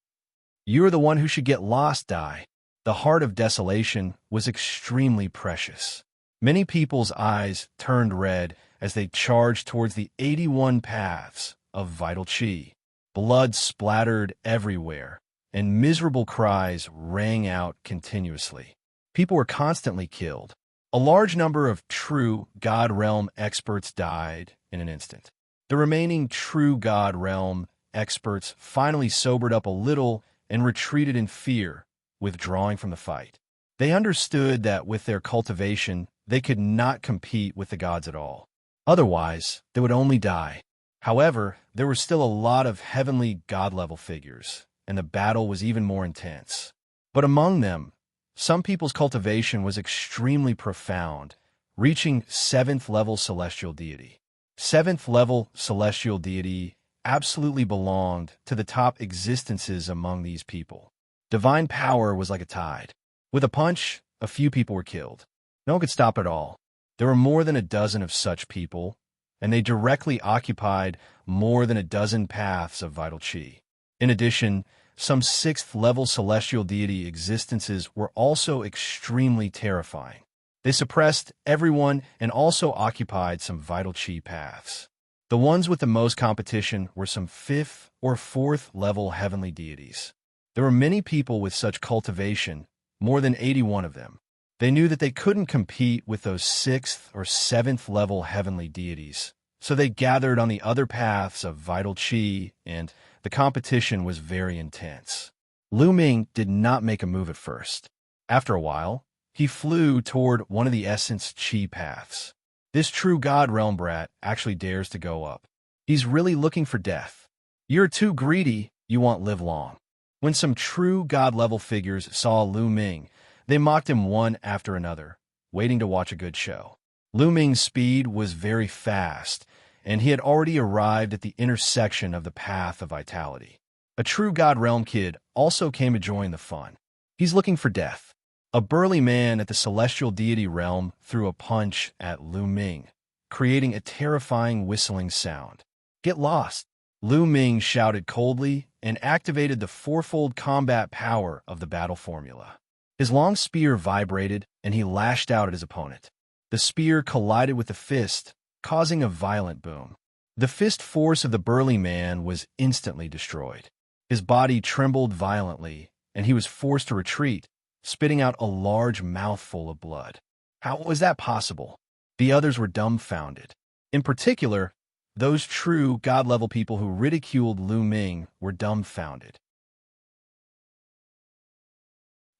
"You're the one who should get lost, Dai." The heart of desolation was extremely precious. Many people's eyes turned red as they charged towards the 81 paths of vital chi. Blood splattered everywhere, and miserable cries rang out continuously. People were constantly killed. A large number of true God Realm experts died in an instant. The remaining true God Realm experts finally sobered up a little and retreated in fear, withdrawing from the fight. They understood that with their cultivation, they could not compete with the gods at all. Otherwise, they would only die. However, there were still a lot of heavenly god-level figures, and the battle was even more intense. But among them, some people's cultivation was extremely profound, reaching 7th level celestial deity. 7th level celestial deity absolutely belonged to the top existences among these people. Divine power was like a tide. With a punch, a few people were killed. No one could stop it all. There were more than a dozen of such people, and they directly occupied more than a dozen paths of vital chi. In addition, some 6th level celestial deity existences were also extremely terrifying. They suppressed everyone and also occupied some vital chi paths. The ones with the most competition were some 5th or 4th level heavenly deities. There were many people with such cultivation, more than 81 of them. They knew that they couldn't compete with those 6th or 7th level heavenly deities, so they gathered on the other paths of vital chi, and the competition was very intense. Lu Ming did not make a move at first. After a while, he flew toward one of the essence chi paths. This true God Realm brat actually dares to go up. He's really looking for death. You're too greedy, you won't live long. When some true God-level figures saw Lu Ming, they mocked him one after another, waiting to watch a good show. Lu Ming's speed was very fast, and he had already arrived at the intersection of the path of vitality. A true God Realm kid also came to join the fun. He's looking for death. A burly man at the celestial deity realm threw a punch at Lu Ming, creating a terrifying whistling sound. "Get lost!" Lu Ming shouted coldly and activated the fourfold combat power of the battle formula. His long spear vibrated, and he lashed out at his opponent. The spear collided with the fist, causing a violent boom. The fist force of the burly man was instantly destroyed. His body trembled violently, and he was forced to retreat, spitting out a large mouthful of blood. How was that possible? The others were dumbfounded. In particular, those true God-level people who ridiculed Lu Ming were dumbfounded.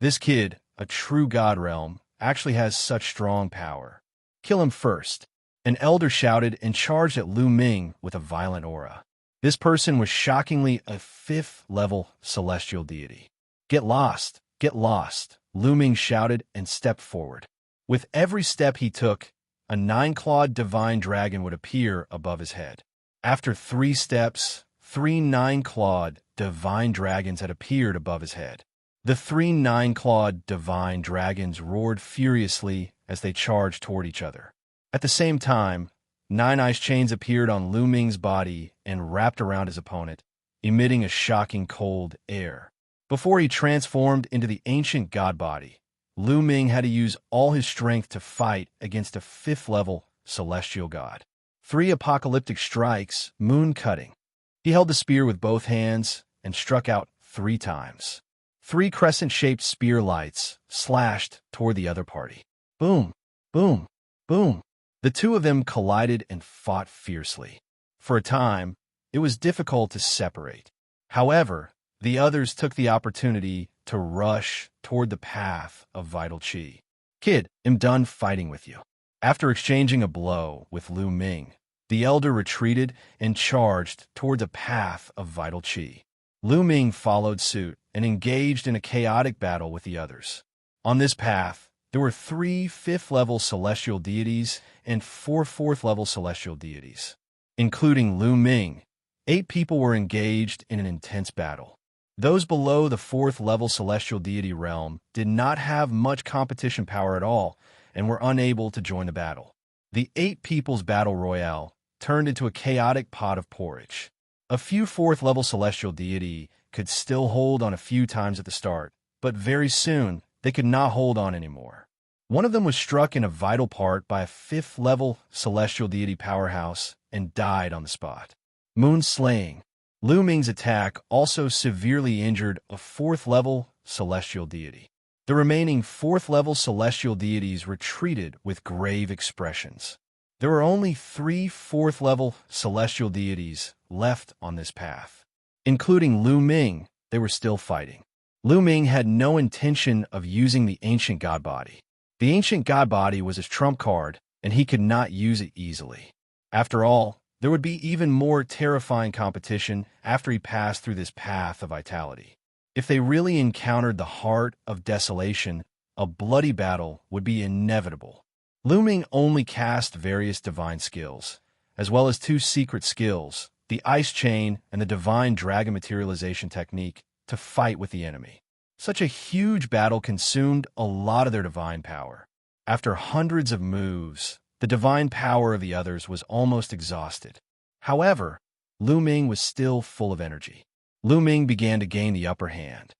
This kid, a true God Realm, actually has such strong power. Kill him first. An elder shouted and charged at Lu Ming with a violent aura. This person was shockingly a 5th level celestial deity. "Get lost! Get lost!" Lu Ming shouted and stepped forward. With every step he took, a 9-clawed divine dragon would appear above his head. After 3 steps, 3 9-clawed divine dragons had appeared above his head. The 3 9-clawed divine dragons roared furiously as they charged toward each other. At the same time, 9 ice chains appeared on Lu Ming's body and wrapped around his opponent, emitting a shocking cold air. Before he transformed into the ancient god body, Lu Ming had to use all his strength to fight against a 5th-level celestial god. 3 apocalyptic strikes, moon-cutting. He held the spear with both hands and struck out 3 times. 3 crescent-shaped spear lights slashed toward the other party. Boom, boom, boom. The two of them collided and fought fiercely. For a time, it was difficult to separate. However, the others took the opportunity to rush toward the path of vital qi. Kid, I'm done fighting with you. After exchanging a blow with Lu Ming, the elder retreated and charged toward the path of vital qi. Lu Ming followed suit and engaged in a chaotic battle with the others. On this path, there were 3 5th-level celestial deities and 4 4th-level celestial deities. Including Lu Ming, 8 people were engaged in an intense battle. Those below the 4th-level celestial deity realm did not have much competition power at all and were unable to join the battle. The 8 people's battle royale turned into a chaotic pot of porridge. A few 4th-level celestial deity could still hold on a few times at the start, but very soon they could not hold on anymore. One of them was struck in a vital part by a 5th-level celestial deity powerhouse and died on the spot. Moon slaying. Lu Ming's attack also severely injured a 4th-level celestial deity. The remaining 4th-level celestial deities retreated with grave expressions. There were only 3 4th-level celestial deities left on this path. Including Lu Ming, they were still fighting. Lu Ming had no intention of using the ancient god body. The ancient god body was his trump card, and he could not use it easily. After all, there would be even more terrifying competition after he passed through this path of vitality. If they really encountered the heart of desolation, a bloody battle would be inevitable. Lu Ming only cast various divine skills, as well as 2 secret skills, the Ice Chain and the Divine Dragon Materialization Technique, to fight with the enemy. Such a huge battle consumed a lot of their divine power. After hundreds of moves, the divine power of the others was almost exhausted. However, Lu Ming was still full of energy. Lu Ming began to gain the upper hand.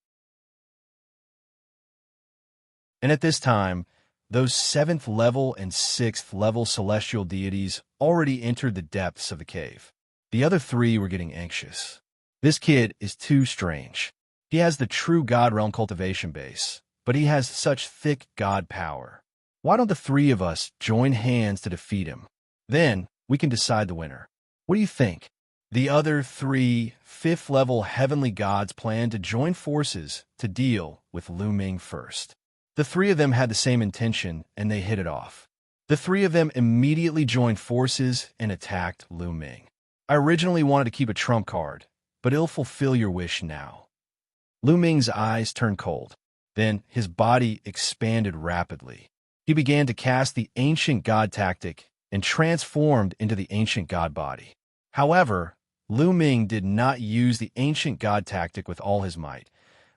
And at this time, those 7th-level and 6th-level celestial deities already entered the depths of the cave. The other 3 were getting anxious. This kid is too strange. He has the true God Realm cultivation base, but he has such thick God power. Why don't the 3 of us join hands to defeat him? Then we can decide the winner. What do you think? The other 3 5th-level heavenly gods planned to join forces to deal with Lu Ming first. The 3 of them had the same intention, and they hit it off. The 3 of them immediately joined forces and attacked Lu Ming. I originally wanted to keep a trump card, but it'll fulfill your wish now. Lu Ming's eyes turned cold. Then his body expanded rapidly. He began to cast the ancient god tactic and transformed into the ancient god body. However, Lu Ming did not use the ancient god tactic with all his might,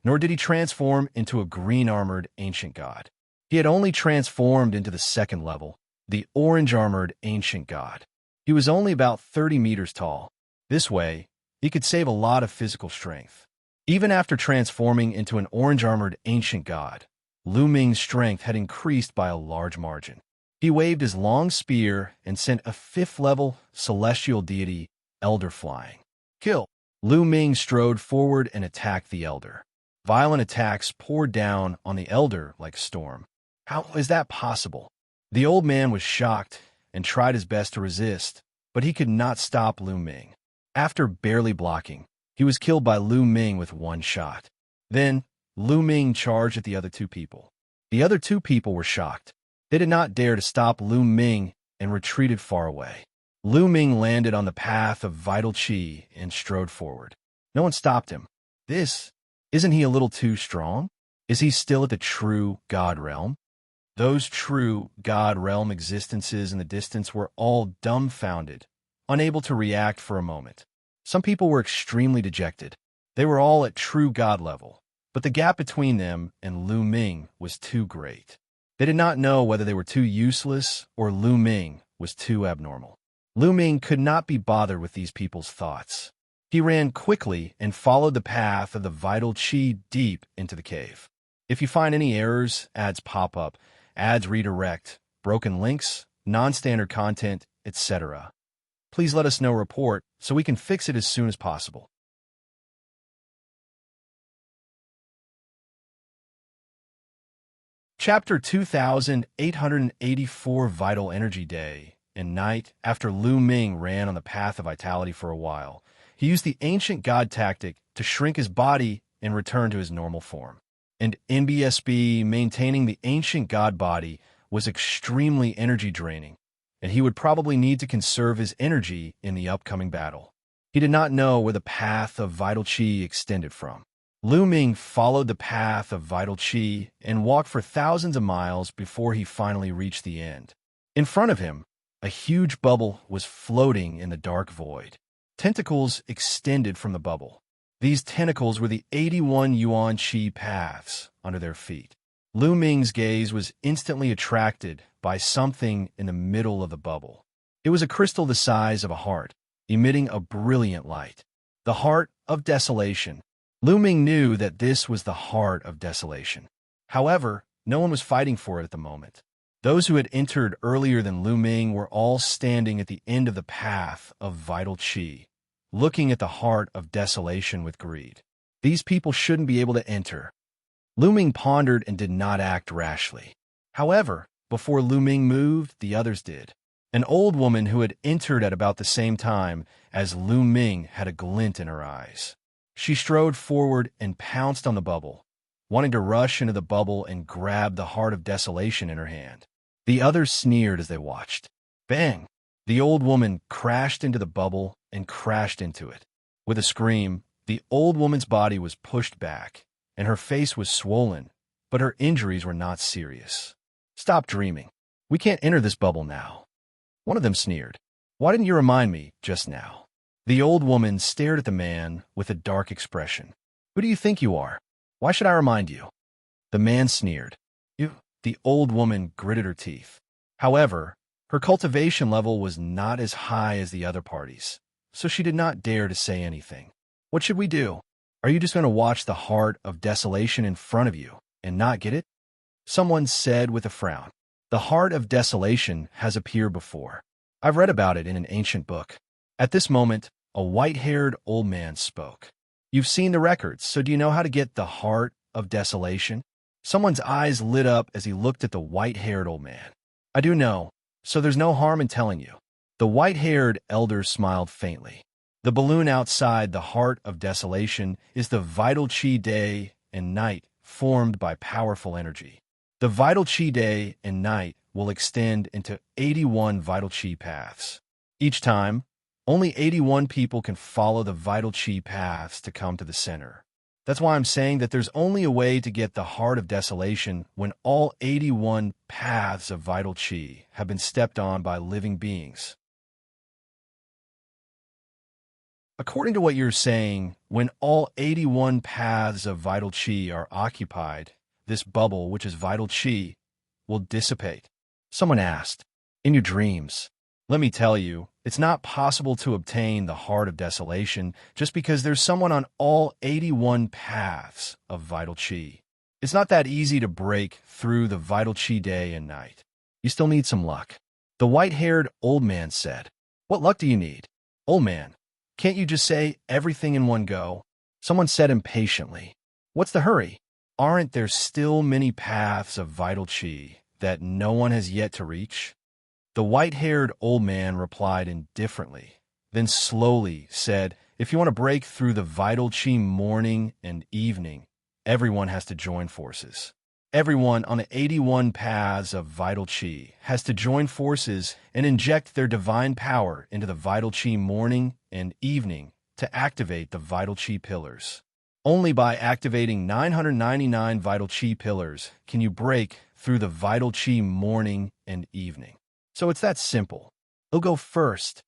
nor did he transform into a green-armored ancient god. He had only transformed into the 2nd level, the orange-armored ancient god. He was only about 30 meters tall. This way, he could save a lot of physical strength. Even after transforming into an orange-armored ancient god, Lu Ming's strength had increased by a large margin. He waved his long spear and sent a 5th-level celestial deity, Elder, flying. Kill! Lu Ming strode forward and attacked the Elder. Violent attacks poured down on the Elder like a storm. How is that possible? The old man was shocked and tried his best to resist, but he could not stop Lu Ming. After barely blocking, he was killed by Lu Ming with 1 shot. Then, Lu Ming charged at the other 2 people. The other 2 people were shocked. They did not dare to stop Lu Ming and retreated far away. Lu Ming landed on the path of vital qi and strode forward. No one stopped him. Isn't he a little too strong? Is he still at the true God realm? Those true God realm existences in the distance were all dumbfounded, unable to react for a moment. Some people were extremely dejected. They were all at true God level, but the gap between them and Lu Ming was too great. They did not know whether they were too useless or Lu Ming was too abnormal. Lu Ming could not be bothered with these people's thoughts. He ran quickly and followed the path of the vital qi deep into the cave. If you find any errors, ads pop up, ads redirect, broken links, non-standard content, etc., please let us know report so we can fix it as soon as possible. Chapter 2884 Vital Energy Day and Night. After Lu Ming ran on the path of vitality for a while, he used the ancient god tactic to shrink his body and return to his normal form. And NBSB, maintaining the ancient god body, was extremely energy draining, and he would probably need to conserve his energy in the upcoming battle. He did not know where the path of vital qi extended from. Lu Ming followed the path of vital qi and walked for thousands of miles before he finally reached the end. In front of him, a huge bubble was floating in the dark void. Tentacles extended from the bubble. These tentacles were the 81 yuan qi paths under their feet. Lu Ming's gaze was instantly attracted by something in the middle of the bubble. It was a crystal the size of a heart, emitting a brilliant light. The heart of desolation. Lu Ming knew that this was the heart of desolation. However, no one was fighting for it at the moment. Those who had entered earlier than Lu Ming were all standing at the end of the path of vital qi, looking at the heart of desolation with greed. These people shouldn't be able to enter. Lu Ming pondered and did not act rashly. However, before Lu Ming moved, the others did. An old woman who had entered at about the same time as Lu Ming had a glint in her eyes. She strode forward and pounced on the bubble, wanting to rush into the bubble and grab the heart of desolation in her hand. The others sneered as they watched. Bang! The old woman crashed into the bubble and crashed into it. With a scream, the old woman's body was pushed back, and her face was swollen, but her injuries were not serious. Stop dreaming. We can't enter this bubble now. One of them sneered. Why didn't you remind me just now? The old woman stared at the man with a dark expression. Who do you think you are? Why should I remind you? The man sneered. You. The old woman gritted her teeth. However, her cultivation level was not as high as the other parties, so she did not dare to say anything. What should we do? Are you just going to watch the heart of desolation in front of you and not get it? Someone said with a frown. The heart of desolation has appeared before. I've read about it in an ancient book. At this moment, a white-haired old man spoke. You've seen the records, so do you know how to get the heart of desolation? Someone's eyes lit up as he looked at the white-haired old man. I do know, so there's no harm in telling you. The white-haired elder smiled faintly. The balloon outside the heart of desolation is the vital qi day and night formed by powerful energy. The vital qi day and night will extend into 81 vital qi paths. Each time, only 81 people can follow the vital qi paths to come to the center. That's why I'm saying that there's only a way to get the heart of desolation when all 81 paths of vital qi have been stepped on by living beings. According to what you're saying, when all 81 paths of vital qi are occupied, this bubble, which is vital qi, will dissipate. Someone asked, in your dreams. Let me tell you, it's not possible to obtain the heart of desolation just because there's someone on all 81 paths of vital qi. It's not that easy to break through the vital qi day and night. You still need some luck. The white-haired old man said, What luck do you need? Old man, can't you just say everything in one go? Someone said impatiently, What's the hurry? Aren't there still many paths of vital qi that no one has yet to reach? The white-haired old man replied indifferently, then slowly said, If you want to break through the vital qi morning and evening, everyone has to join forces. Everyone on the 81 paths of vital qi has to join forces and inject their divine power into the vital qi morning and evening to activate the vital qi pillars. Only by activating 999 vital qi pillars can you break through the vital qi morning and evening. So it's that simple. He'll go first.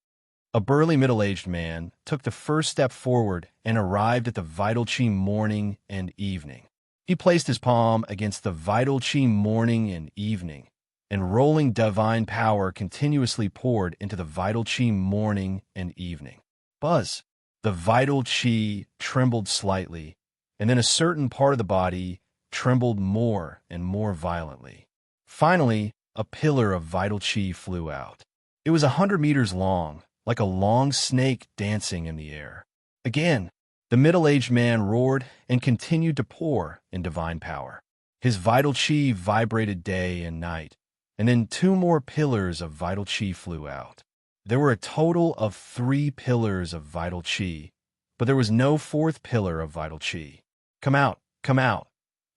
A burly middle-aged man took the first step forward and arrived at the vital qi morning and evening. He placed his palm against the vital qi morning and evening, and rolling divine power continuously poured into the vital qi morning and evening. Buzz! The vital qi trembled slightly, and then a certain part of the body trembled more and more violently. Finally, a pillar of vital qi flew out. It was 100 meters long, like a long snake dancing in the air. Again, the middle-aged man roared and continued to pour in divine power. His vital chi vibrated day and night, and then 2 more pillars of vital chi flew out. There were a total of 3 pillars of vital chi, but there was no 4th pillar of vital chi. Come out, come out.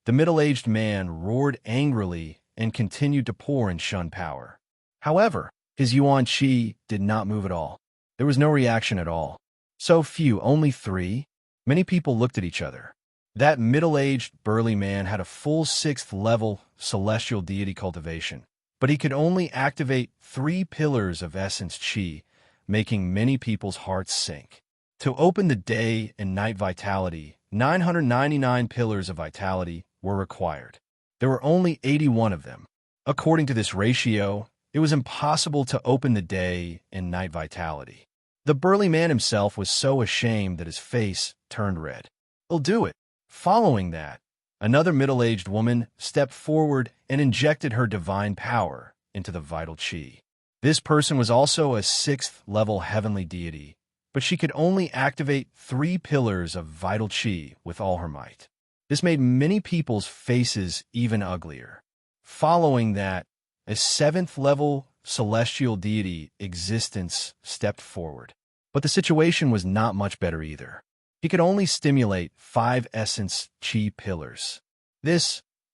The middle-aged man roared angrily and continued to pour in Shun power. However, his yuan chi did not move at all. There was no reaction at all. So few, only 3? Many people looked at each other. That middle-aged, burly man had a full 6th level celestial deity cultivation, but he could only activate 3 pillars of essence chi, making many people's hearts sink. To open the day and night vitality, 999 pillars of vitality were required. There were only 81 of them. According to this ratio, it was impossible to open the day and night vitality. The burly man himself was so ashamed that his face turned red. "I'll do it." Following that, another middle-aged woman stepped forward and injected her divine power into the vital chi. This person was also a 6th level heavenly deity, but she could only activate 3 pillars of vital chi with all her might. This made many people's faces even uglier. Following that, a 7th level celestial deity existence stepped forward. But the situation was not much better either. He could only stimulate 5 essence chi pillars.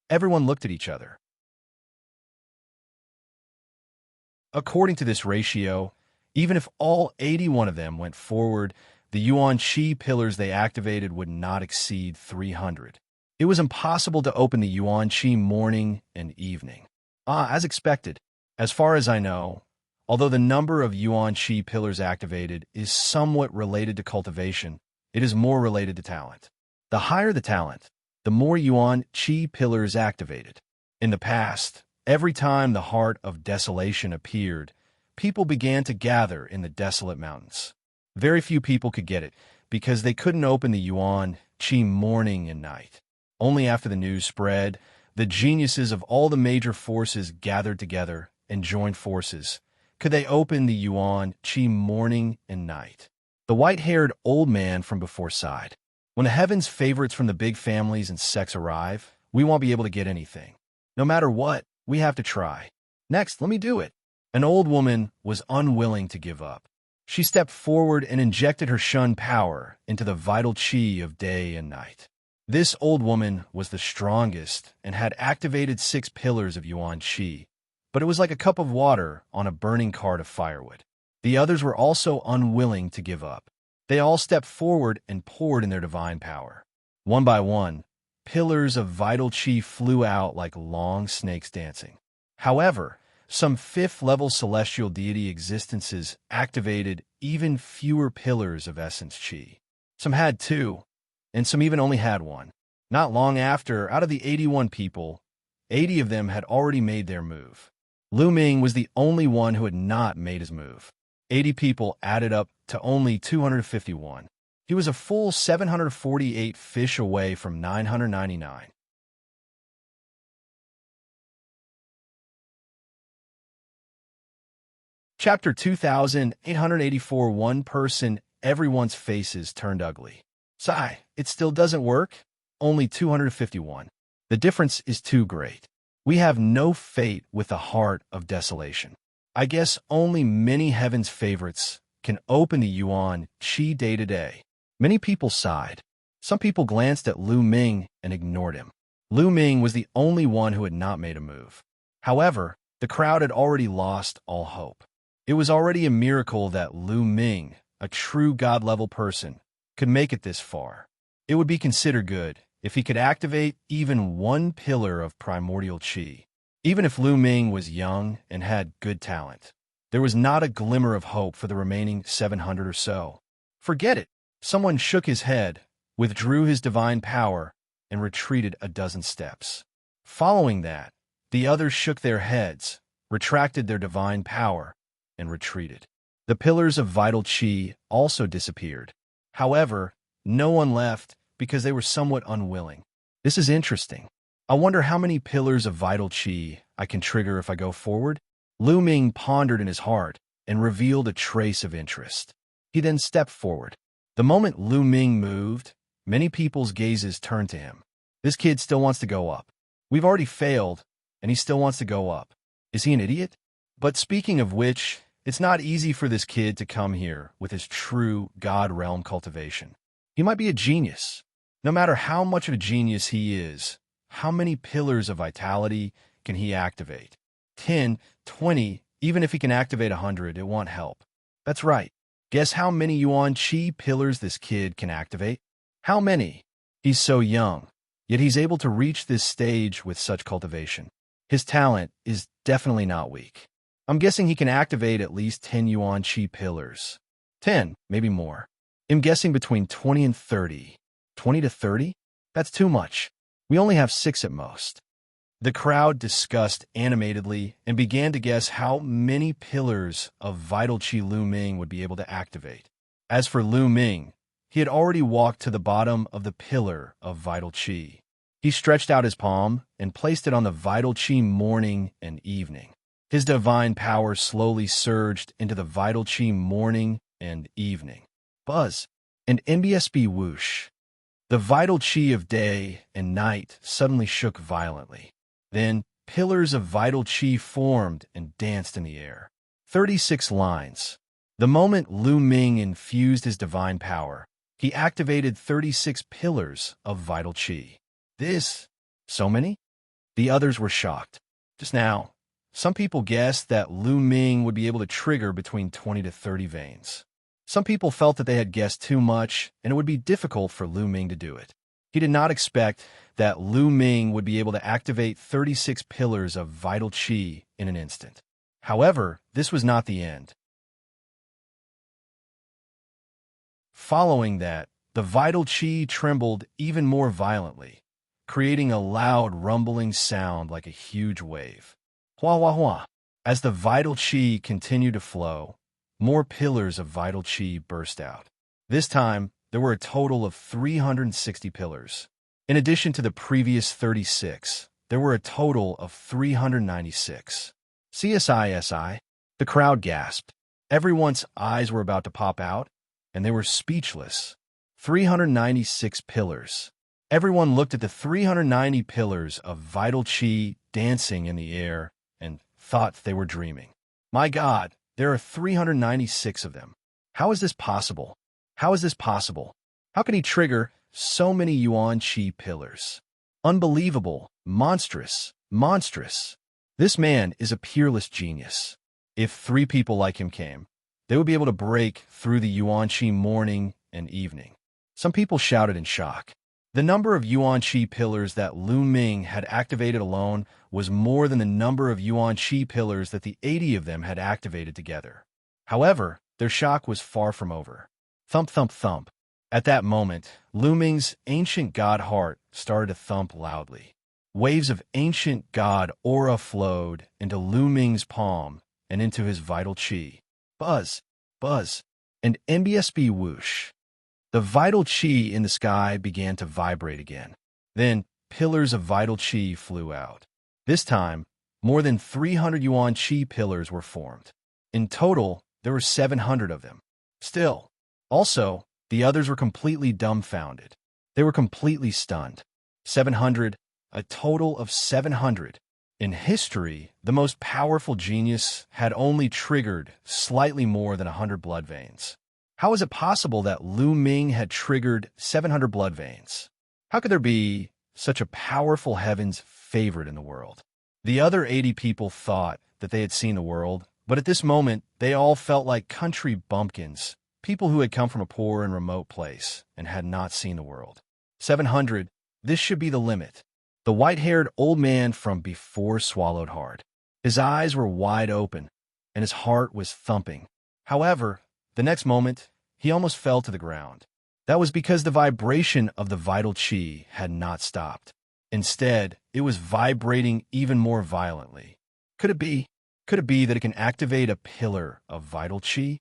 Everyone looked at each other. According to this ratio, even if all 81 of them went forward, the yuan chi pillars they activated would not exceed 300. It was impossible to open the yuan chi morning and evening. As expected, as far as I know, although the number of yuan chi pillars activated is somewhat related to cultivation, it is more related to talent. The higher the talent, the more yuan chi pillars activated. In the past, every time the heart of desolation appeared, people began to gather in the desolate mountains. Very few people could get it because they couldn't open the yuan chi morning and night. Only after the news spread, the geniuses of all the major forces gathered together and joined forces. Could they open the yuan chi morning and night? The white-haired old man from before sighed. When the heavens' favorites from the big families and sects arrive, we won't be able to get anything. No matter what, we have to try. Next, let me do it. An old woman was unwilling to give up. She stepped forward and injected her Shun power into the vital chi of day and night. This old woman was the strongest and had activated 6 pillars of yuan chi, but it was like a cup of water on a burning cart of firewood. The others were also unwilling to give up. They all stepped forward and poured in their divine power. One by one, pillars of vital chi flew out like long snakes dancing. However, some 5th-level celestial deity existences activated even fewer pillars of essence chi. Some had 2, and some even only had 1. Not long after, out of the 81 people, 80 of them had already made their move. Lu Ming was the only one who had not made his move. 80 people added up to only 251. He was a full 748 fish away from 999. Chapter 2884. One person, everyone's faces turned ugly. Sigh, it still doesn't work? Only 251. The difference is too great. We have no fate with the heart of desolation. I guess only many heaven's favorites can open the yuan chi day to day. Many people sighed. Some people glanced at Lu Ming and ignored him. Lu Ming was the only one who had not made a move. However, the crowd had already lost all hope. It was already a miracle that Lu Ming, a true god-level person, could make it this far. It would be considered good if he could activate even 1 pillar of primordial chi. Even if Lu Ming was young and had good talent, there was not a glimmer of hope for the remaining 700 or so. Forget it. Someone shook his head, withdrew his divine power, and retreated a dozen steps. Following that, the others shook their heads, retracted their divine power, and retreated. The pillars of vital chi also disappeared. However, no one left because they were somewhat unwilling. This is interesting. I wonder how many pillars of vital chi I can trigger if I go forward? Lu Ming pondered in his heart and revealed a trace of interest. He then stepped forward. The moment Lu Ming moved, many people's gazes turned to him. This kid still wants to go up. We've already failed, and he still wants to go up. Is he an idiot? But speaking of which, it's not easy for this kid to come here with his true God realm cultivation. He might be a genius. No matter how much of a genius he is, how many pillars of vitality can he activate? 10, 20, even if he can activate 100, it won't help. That's right. Guess how many Yuan Qi pillars this kid can activate? How many? He's so young, yet he's able to reach this stage with such cultivation. His talent is definitely not weak. I'm guessing he can activate at least 10 Yuan Qi pillars. 10, maybe more. I'm guessing between 20 and 30. 20 to 30? That's too much. We only have 6 at most. The crowd discussed animatedly and began to guess how many pillars of vital qi Lu Ming would be able to activate. As for Lu Ming, he had already walked to the bottom of the pillar of vital qi. He stretched out his palm and placed it on the vital qi morning and evening. His divine power slowly surged into the vital qi morning and evening. Buzz and MBSB whoosh. The vital qi of day and night suddenly shook violently. Then, pillars of vital qi formed and danced in the air. 36 lines. The moment Lu Ming infused his divine power, he activated 36 pillars of vital qi. So many? The others were shocked. Just now, some people guessed that Lu Ming would be able to trigger between 20 to 30 veins. Some people felt that they had guessed too much, and it would be difficult for Lu Ming to do it. He did not expect that Lu Ming would be able to activate 36 pillars of vital qi in an instant. However, this was not the end. Following that, the vital qi trembled even more violently, creating a loud rumbling sound like a huge wave. Hua hua hua. As the vital qi continued to flow, more pillars of vital qi burst out. This time, there were a total of 360 pillars. In addition to the previous 36, there were a total of 396. CSI. The crowd gasped. Everyone's eyes were about to pop out, and they were speechless. 396 pillars. Everyone looked at the 390 pillars of vital qi dancing in the air and thought they were dreaming. My God, there are 396 of them. How is this possible? How is this possible? How can he trigger so many Yuan Qi pillars? Unbelievable, monstrous, monstrous. This man is a peerless genius. If 3 people like him came, they would be able to break through the Yuan Qi morning and evening. Some people shouted in shock. The number of Yuan Qi pillars that Lu Ming had activated alone was more than the number of Yuan Qi pillars that the 80 of them had activated together. However, their shock was far from over. Thump, thump, thump. At that moment, Lu Ming's ancient god heart started to thump loudly. Waves of ancient god aura flowed into Lu Ming's palm and into his vital qi. Buzz, buzz, and MBSB whoosh. The vital qi in the sky began to vibrate again. Then, pillars of vital qi flew out. This time, more than 300 Yuan Qi pillars were formed. In total, there were 700 of them. Still, also, the others were completely dumbfounded. They were completely stunned. 700, a total of 700. In history, the most powerful genius had only triggered slightly more than 100 blood veins. How is it possible that Lu Ming had triggered 700 blood veins? How could there be such a powerful heaven's favorite in the world? The other 80 people thought that they had seen the world, but at this moment, they all felt like country bumpkins, people who had come from a poor and remote place and had not seen the world. 700, this should be the limit. The white-haired old man from before swallowed hard. His eyes were wide open, and his heart was thumping. However, the next moment, he almost fell to the ground. That was because the vibration of the vital qi had not stopped. Instead, it was vibrating even more violently. Could it be that it can activate a pillar of vital qi?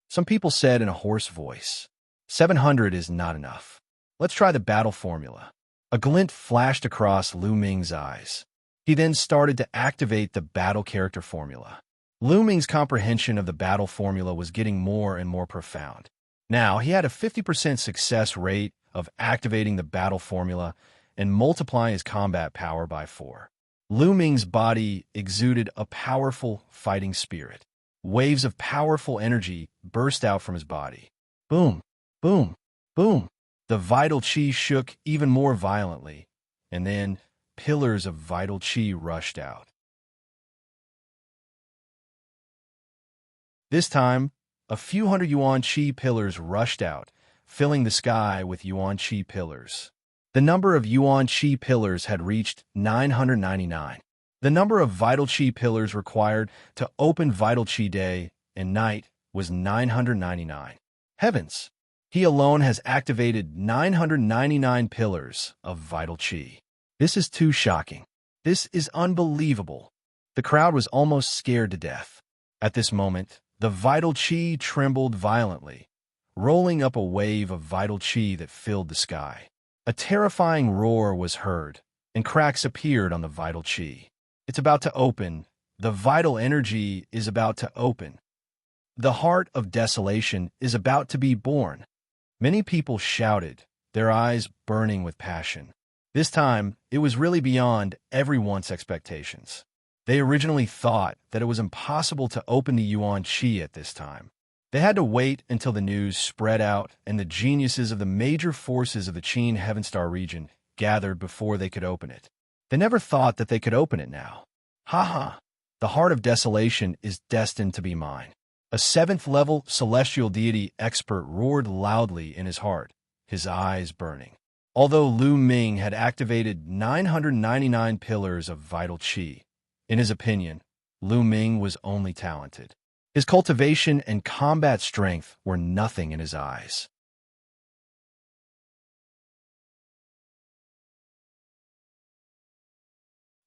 Some people said in a hoarse voice, 700 is not enough. Let's try the battle formula. A glint flashed across Lu Ming's eyes. He then started to activate the battle character formula. Lu Ming's comprehension of the battle formula was getting more and more profound. Now, he had a 50% success rate of activating the battle formula, and multiply his combat power by 4. Lu Ming's body exuded a powerful fighting spirit. Waves of powerful energy burst out from his body. Boom, boom, boom. The vital chi shook even more violently, and then pillars of vital chi rushed out. This time, a few hundred yuan chi pillars rushed out, filling the sky with yuan chi pillars. The number of yuan chi pillars had reached 999. The number of vital chi pillars required to open vital chi day and night was 999. Heavens! He alone has activated 999 pillars of vital chi. This is too shocking. This is unbelievable. The crowd was almost scared to death. At this moment, the vital chi trembled violently, rolling up a wave of vital chi that filled the sky. A terrifying roar was heard, and cracks appeared on the vital chi. It's about to open. The vital energy is about to open. The heart of desolation is about to be born. Many people shouted, their eyes burning with passion. This time, it was really beyond everyone's expectations. They originally thought that it was impossible to open the yuan chi at this time. They had to wait until the news spread out and the geniuses of the major forces of the Qin Heaven Star region gathered before they could open it. They never thought that they could open it now. Ha! The heart of desolation is destined to be mine. A 7th-level celestial deity expert roared loudly in his heart, his eyes burning. Although Lu Ming had activated 999 pillars of vital chi, in his opinion, Lu Ming was only talented. His cultivation and combat strength were nothing in his eyes.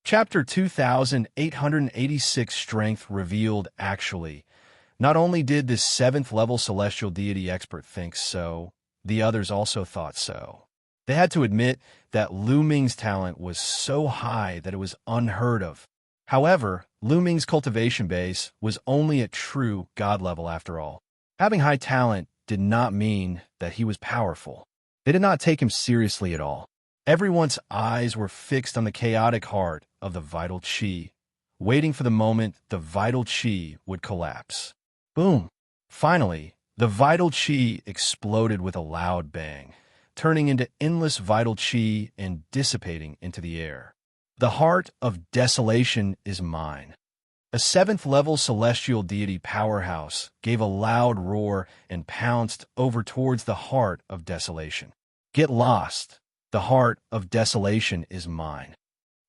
Chapter 2886 Strength revealed actually, not only did this 7th-level celestial deity expert think so, the others also thought so. They had to admit that Lu Ming's talent was so high that it was unheard of. However, Lu Ming's cultivation base was only at true God level after all. Having high talent did not mean that he was powerful. They did not take him seriously at all. Everyone's eyes were fixed on the chaotic heart of the vital chi, waiting for the moment the vital chi would collapse. Boom! Finally, the vital chi exploded with a loud bang, turning into endless vital chi and dissipating into the air. The heart of desolation is mine. A 7th-level celestial deity powerhouse gave a loud roar and pounced over towards the heart of desolation. Get lost. The heart of desolation is mine.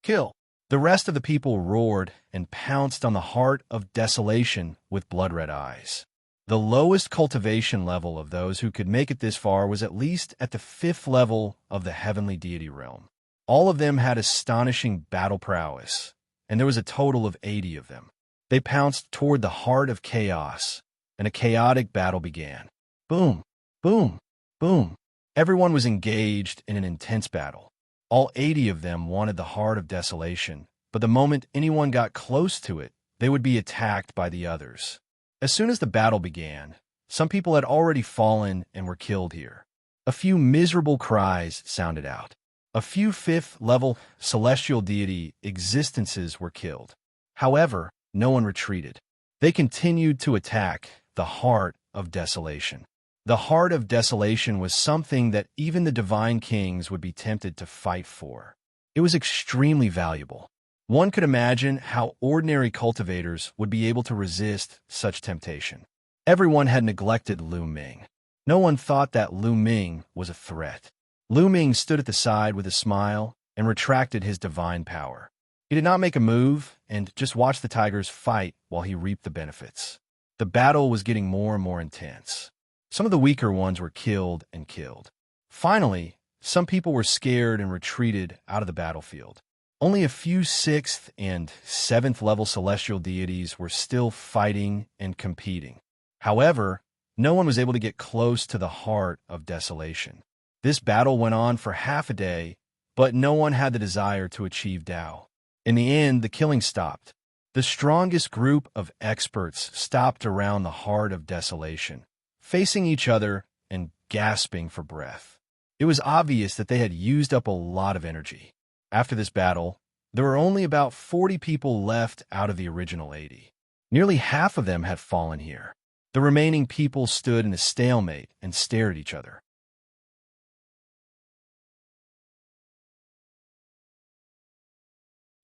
Kill. The rest of the people roared and pounced on the heart of desolation with blood-red eyes. The lowest cultivation level of those who could make it this far was at least at the 5th level of the heavenly deity realm. All of them had astonishing battle prowess, and there was a total of 80 of them. They pounced toward the heart of chaos, and a chaotic battle began. Boom, boom, boom. Everyone was engaged in an intense battle. All 80 of them wanted the heart of desolation, but the moment anyone got close to it, they would be attacked by the others. As soon as the battle began, some people had already fallen and were killed here. A few miserable cries sounded out. A few 5th-level celestial deity existences were killed. However, no one retreated. They continued to attack the heart of desolation. The heart of desolation was something that even the divine kings would be tempted to fight for. It was extremely valuable. One could imagine how ordinary cultivators would be able to resist such temptation. Everyone had neglected Lu Ming. No one thought that Lu Ming was a threat. Lu Ming stood at the side with a smile and retracted his divine power. He did not make a move and just watched the tigers fight while he reaped the benefits. The battle was getting more and more intense. Some of the weaker ones were killed and killed. Finally, some people were scared and retreated out of the battlefield. Only a few 6th and 7th level celestial deities were still fighting and competing. However, no one was able to get close to the heart of desolation. This battle went on for half a day, but no one had the desire to achieve Tao. In the end, the killing stopped. The strongest group of experts stopped around the heart of desolation, facing each other and gasping for breath. It was obvious that they had used up a lot of energy. After this battle, there were only about 40 people left out of the original 80. Nearly half of them had fallen here. The remaining people stood in a stalemate and stared at each other.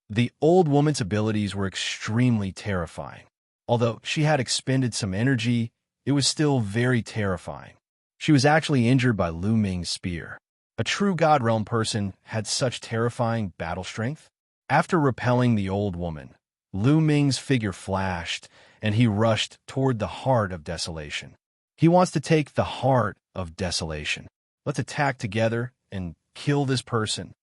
The old woman's abilities were extremely terrifying. Although she had expended some energy, it was still very terrifying. She was actually injured by Lu Ming's spear. A true God Realm person had such terrifying battle strength. After repelling the old woman, Lu Ming's figure flashed, and he rushed toward the heart of desolation. He wants to take the heart of desolation. Let's attack together and kill this person.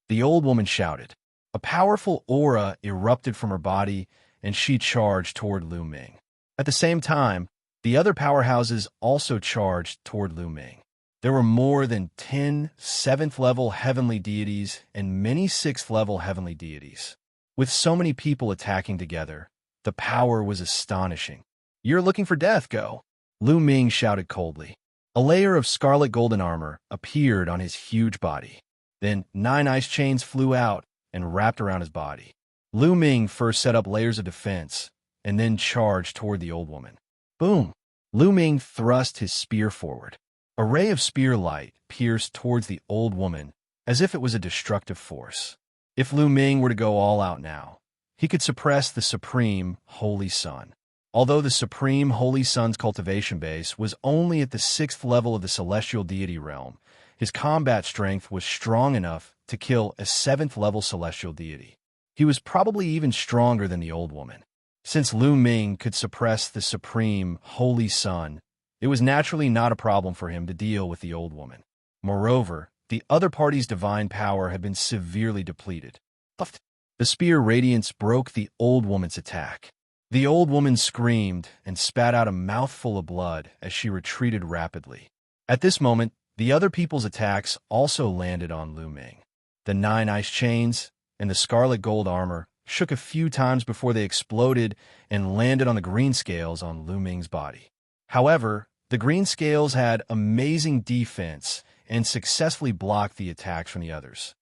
The old woman shouted. A powerful aura erupted from her body, and she charged toward Lu Ming. At the same time, the other powerhouses also charged toward Lu Ming. There were more than 10 7th-level heavenly deities and many 6th-level heavenly deities. With so many people attacking together, the power was astonishing. "You're looking for death, go!" Lu Ming shouted coldly. A layer of scarlet golden armor appeared on his huge body. Then 9 ice chains flew out and wrapped around his body. Lu Ming first set up layers of defense, and then charged toward the old woman. Boom! Lu Ming thrust his spear forward. A ray of spear light pierced towards the old woman, as if it was a destructive force. If Lu Ming were to go all out now, he could suppress the Supreme Holy Sun. Although the Supreme Holy Sun's cultivation base was only at the 6th level of the celestial deity realm, his combat strength was strong enough to kill a 7th-level celestial deity. He was probably even stronger than the old woman. Since Lu Ming could suppress the Supreme Holy Sun, it was naturally not a problem for him to deal with the old woman. Moreover, the other party's divine power had been severely depleted. The spear radiance broke the old woman's attack. The old woman screamed and spat out a mouthful of blood as she retreated rapidly. At this moment, the other people's attacks also landed on Lu Ming. The 9 ice chains and the scarlet gold armor shook a few times before they exploded and landed on the green scales on Lu Ming's body. However, the green scales had amazing defense and successfully blocked the attacks from the others.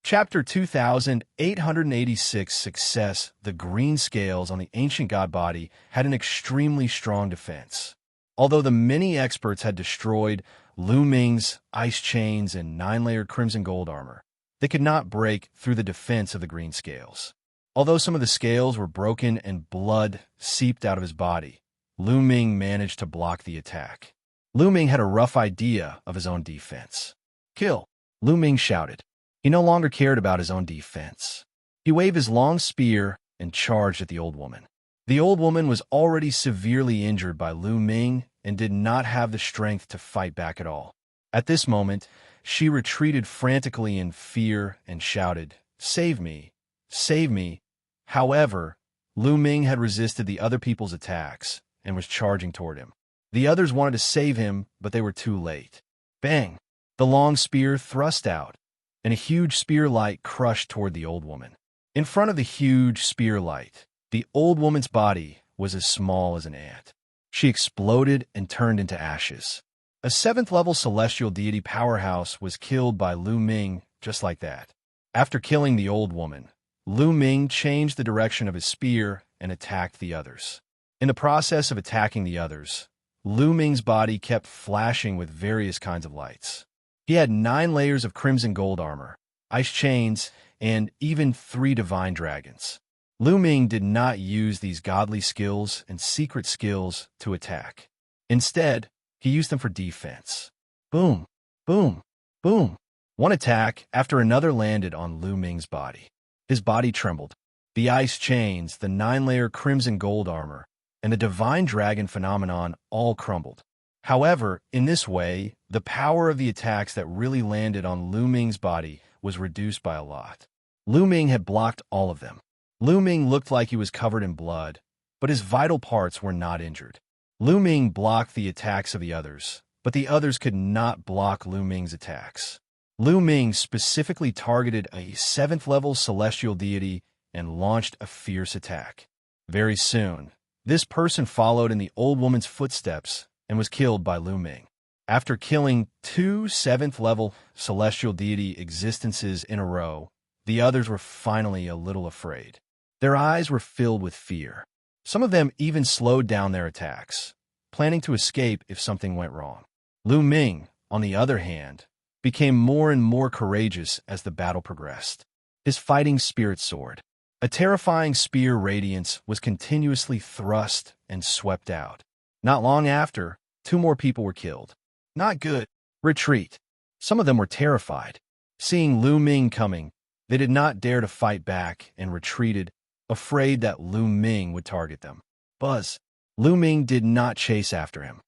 Chapter 2886 Success. The green scales on the ancient god body had an extremely strong defense. Although the many experts had destroyed Lu Ming's ice chains and 9-layered crimson gold armor, they could not break through the defense of the green scales. Although some of the scales were broken and blood seeped out of his body, Lu Ming managed to block the attack. Lu Ming had a rough idea of his own defense. "Kill!" Lu Ming shouted. He no longer cared about his own defense. He waved his long spear and charged at the old woman. The old woman was already severely injured by Lu Ming and did not have the strength to fight back at all. At this moment, she retreated frantically in fear and shouted, "Save me! Save me!" However, Lu Ming had resisted the other people's attacks and was charging toward him. The others wanted to save him, but they were too late. Bang! The long spear thrust out, and a huge spear light crushed toward the old woman. In front of the huge spear light, the old woman's body was as small as an ant. She exploded and turned into ashes. A 7th-level celestial deity powerhouse was killed by Lu Ming just like that. After killing the old woman, Lu Ming changed the direction of his spear and attacked the others. In the process of attacking the others, Lu Ming's body kept flashing with various kinds of lights. He had 9 layers of crimson gold armor, ice chains, and even 3 divine dragons. Lu Ming did not use these godly skills and secret skills to attack. Instead, he used them for defense. Boom, boom, boom. One attack after another landed on Lu Ming's body. His body trembled. The ice chains, the 9-layer crimson gold armor, and the divine dragon phenomenon all crumbled. However, in this way, the power of the attacks that really landed on Lu Ming's body was reduced by a lot. Lu Ming had blocked all of them. Lu Ming looked like he was covered in blood, but his vital parts were not injured. Lu Ming blocked the attacks of the others, but the others could not block Lu Ming's attacks. Lu Ming specifically targeted a 7th-level celestial deity and launched a fierce attack. Very soon, This person followed in the old woman's footsteps and was killed by Lu Ming. After killing 2 7th-level celestial deity existences in a row, the others were finally a little afraid. Their eyes were filled with fear. Some of them even slowed down their attacks, planning to escape if something went wrong. Lu Ming, on the other hand, became more and more courageous as the battle progressed. His fighting spirit soared. A terrifying spear radiance was continuously thrust and swept out. Not long after, 2 more people were killed. Not good. Retreat. Some of them were terrified. Seeing Lu Ming coming, they did not dare to fight back and retreated, afraid that Lu Ming would target them. Buzz. Lu Ming did not chase after him.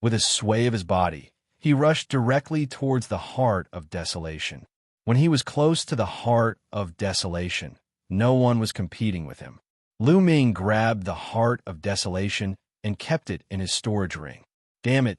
With a sway of his body, he rushed directly towards the heart of desolation. When he was close to the heart of desolation, no one was competing with him. Lu Ming grabbed the heart of desolation and kept it in his storage ring. Damn it,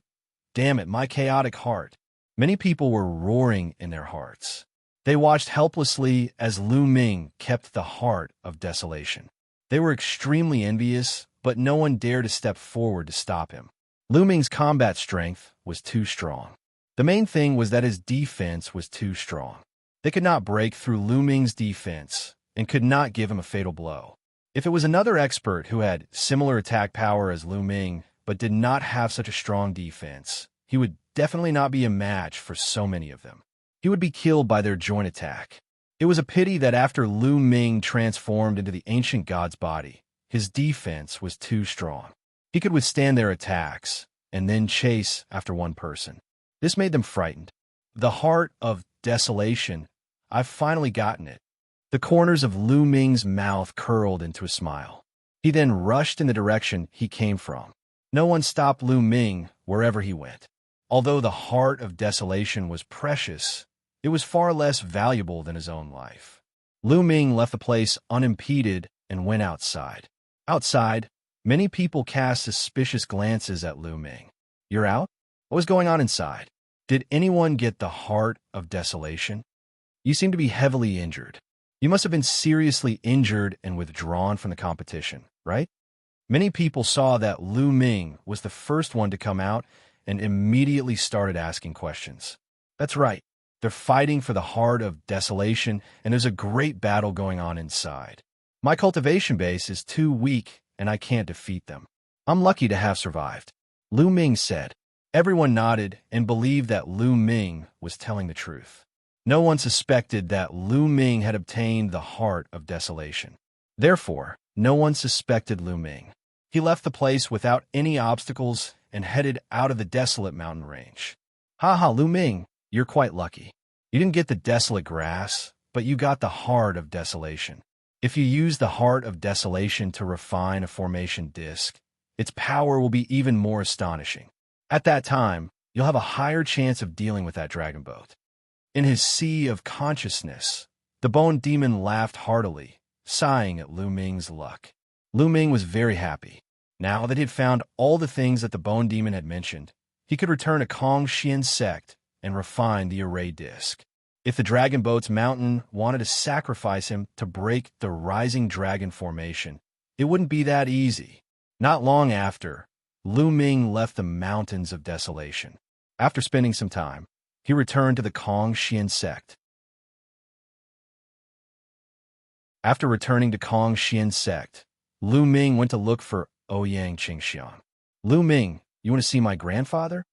my chaotic heart. Many people were roaring in their hearts. They watched helplessly as Lu Ming kept the heart of desolation. They were extremely envious, but no one dared to step forward to stop him. Lu Ming's combat strength was too strong. The main thing was that his defense was too strong. They could not break through Lu Ming's defense and could not give him a fatal blow. If it was another expert who had similar attack power as Lu Ming but did not have such a strong defense, he would definitely not be a match for so many of them. He would be killed by their joint attack. It was a pity that after Lu Ming transformed into the ancient god's body, his defense was too strong. He could withstand their attacks and then chase after one person. This made them frightened. The heart of desolation. I've finally gotten it. The corners of Lu Ming's mouth curled into a smile. He then rushed in the direction he came from. No one stopped Lu Ming wherever he went. Although the heart of desolation was precious, it was far less valuable than his own life. Lu Ming left the place unimpeded and went outside. Outside, many people cast suspicious glances at Lu Ming. You're out? What was going on inside? Did anyone get the heart of desolation? You seem to be heavily injured. You must have been seriously injured and withdrawn from the competition, right? Many people saw that Lu Ming was the first one to come out and immediately started asking questions. That's right. They're fighting for the heart of desolation, and there's a great battle going on inside. My cultivation base is too weak, and I can't defeat them. I'm lucky to have survived. Lu Ming said. Everyone nodded and believed that Lu Ming was telling the truth. No one suspected that Lu Ming had obtained the heart of desolation. Therefore, no one suspected Lu Ming. He left the place without any obstacles and headed out of the desolate mountain range. Haha, Lu Ming, you're quite lucky. You didn't get the desolate grass, but you got the heart of desolation. If you use the heart of desolation to refine a formation disk, its power will be even more astonishing. At that time, you'll have a higher chance of dealing with that dragon boat. In his sea of consciousness, the bone demon laughed heartily, sighing at Lu Ming's luck. Lu Ming was very happy. Now that he had found all the things that the bone demon had mentioned, he could return to Xianxia sect and refine the array disk. If the dragon boat's mountain wanted to sacrifice him to break the rising dragon formation, it wouldn't be that easy. Not long after, Lu Ming left the mountains of desolation. After spending some time, he returned to the Xianxia sect. After returning to Xianxia sect, Lu Ming went to look for Ouyang Qingxiang. Lu Ming, you want to see my grandfather?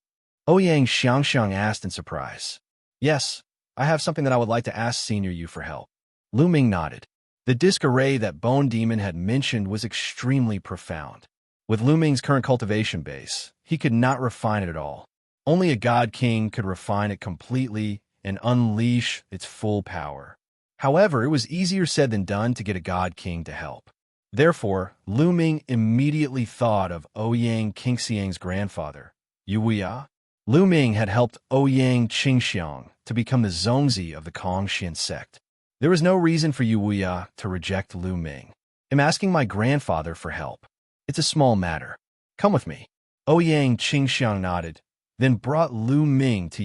Ouyang Xianxiang asked in surprise. Yes, I have something that I would like to ask Senior You for help. Lu Ming nodded. The disc array that Bone Demon had mentioned was extremely profound. With Lu Ming's current cultivation base, he could not refine it at all. Only a God King could refine it completely and unleash its full power. However, it was easier said than done to get a God King to help. Therefore, Lu Ming immediately thought of Ouyang Qingxiang's grandfather, Wuxia. Lu Ming had helped Ouyang Qingxiang to become the Zongzi of the Xianxia sect. There was no reason for Wuxia to reject Lu Ming. I'm asking my grandfather for help. It's a small matter. Come with me. Ouyang Qingxiang nodded, then brought Lu Ming to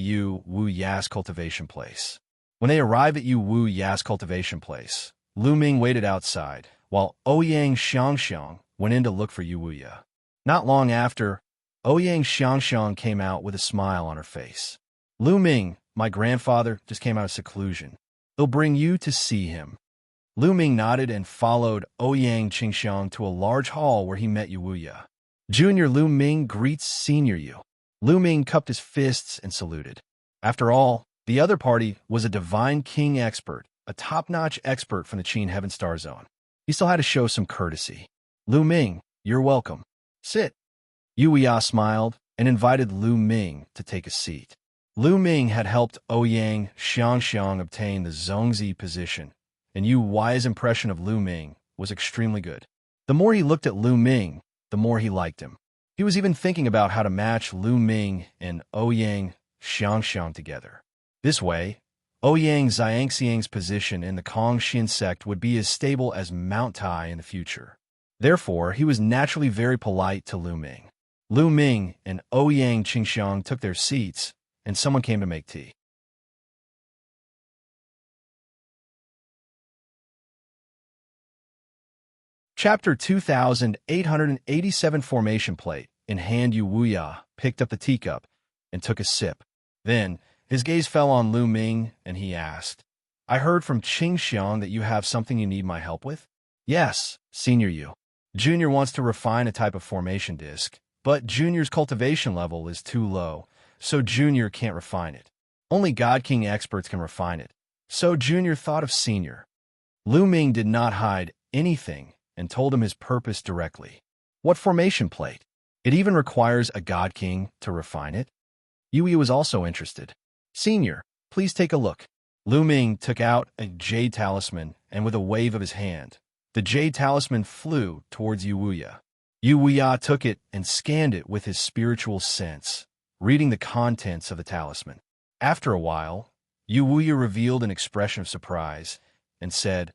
Wuxia's cultivation place. When they arrived at Wuxia's cultivation place, Lu Ming waited outside, while Xianxia went in to look for Wuxia. Not long after, Xianxia came out with a smile on her face. Lu Ming, my grandfather, just came out of seclusion. He'll bring you to see him. Lu Ming nodded and followed Xianxia to a large hall where he met Wuxia. Junior Lu Ming greets Senior Yu. Lu Ming cupped his fists and saluted. After all, the other party was a Divine King expert, a top-notch expert from the Qin Heaven Star Zone. He still had to show some courtesy. Lu Ming, you're welcome. Sit. Wuxia smiled and invited Lu Ming to take a seat. Lu Ming had helped Xianxia obtain the Zongzi position, and Yu's impression of Lu Ming was extremely good. The more he looked at Lu Ming, the more he liked him. He was even thinking about how to match Lu Ming and Xianxia together. This way, Xianxia's position in the Kongxin sect would be as stable as Mount Tai in the future. Therefore, he was naturally very polite to Lu Ming. Lu Ming and Xianxia took their seats, and someone came to make tea. Chapter 2887 Formation Plate. In hand, Wuxia picked up the teacup and took a sip. Then, his gaze fell on Lu Ming, and he asked, I heard from Xianxia that you have something you need my help with? Yes, Senior Yu. Junior wants to refine a type of formation disc, but Junior's cultivation level is too low, so Junior can't refine it. Only God King experts can refine it, so Junior thought of Senior. Lu Ming did not hide anything and told him his purpose directly. What formation plate? It even requires a God King to refine it? Yu was also interested. Senior, please take a look. Lu Ming took out a jade talisman, and with a wave of his hand, the jade talisman flew towards Wuxia. Wuxia took it and scanned it with his spiritual sense, reading the contents of the talisman. After a while, Wuxia revealed an expression of surprise and said,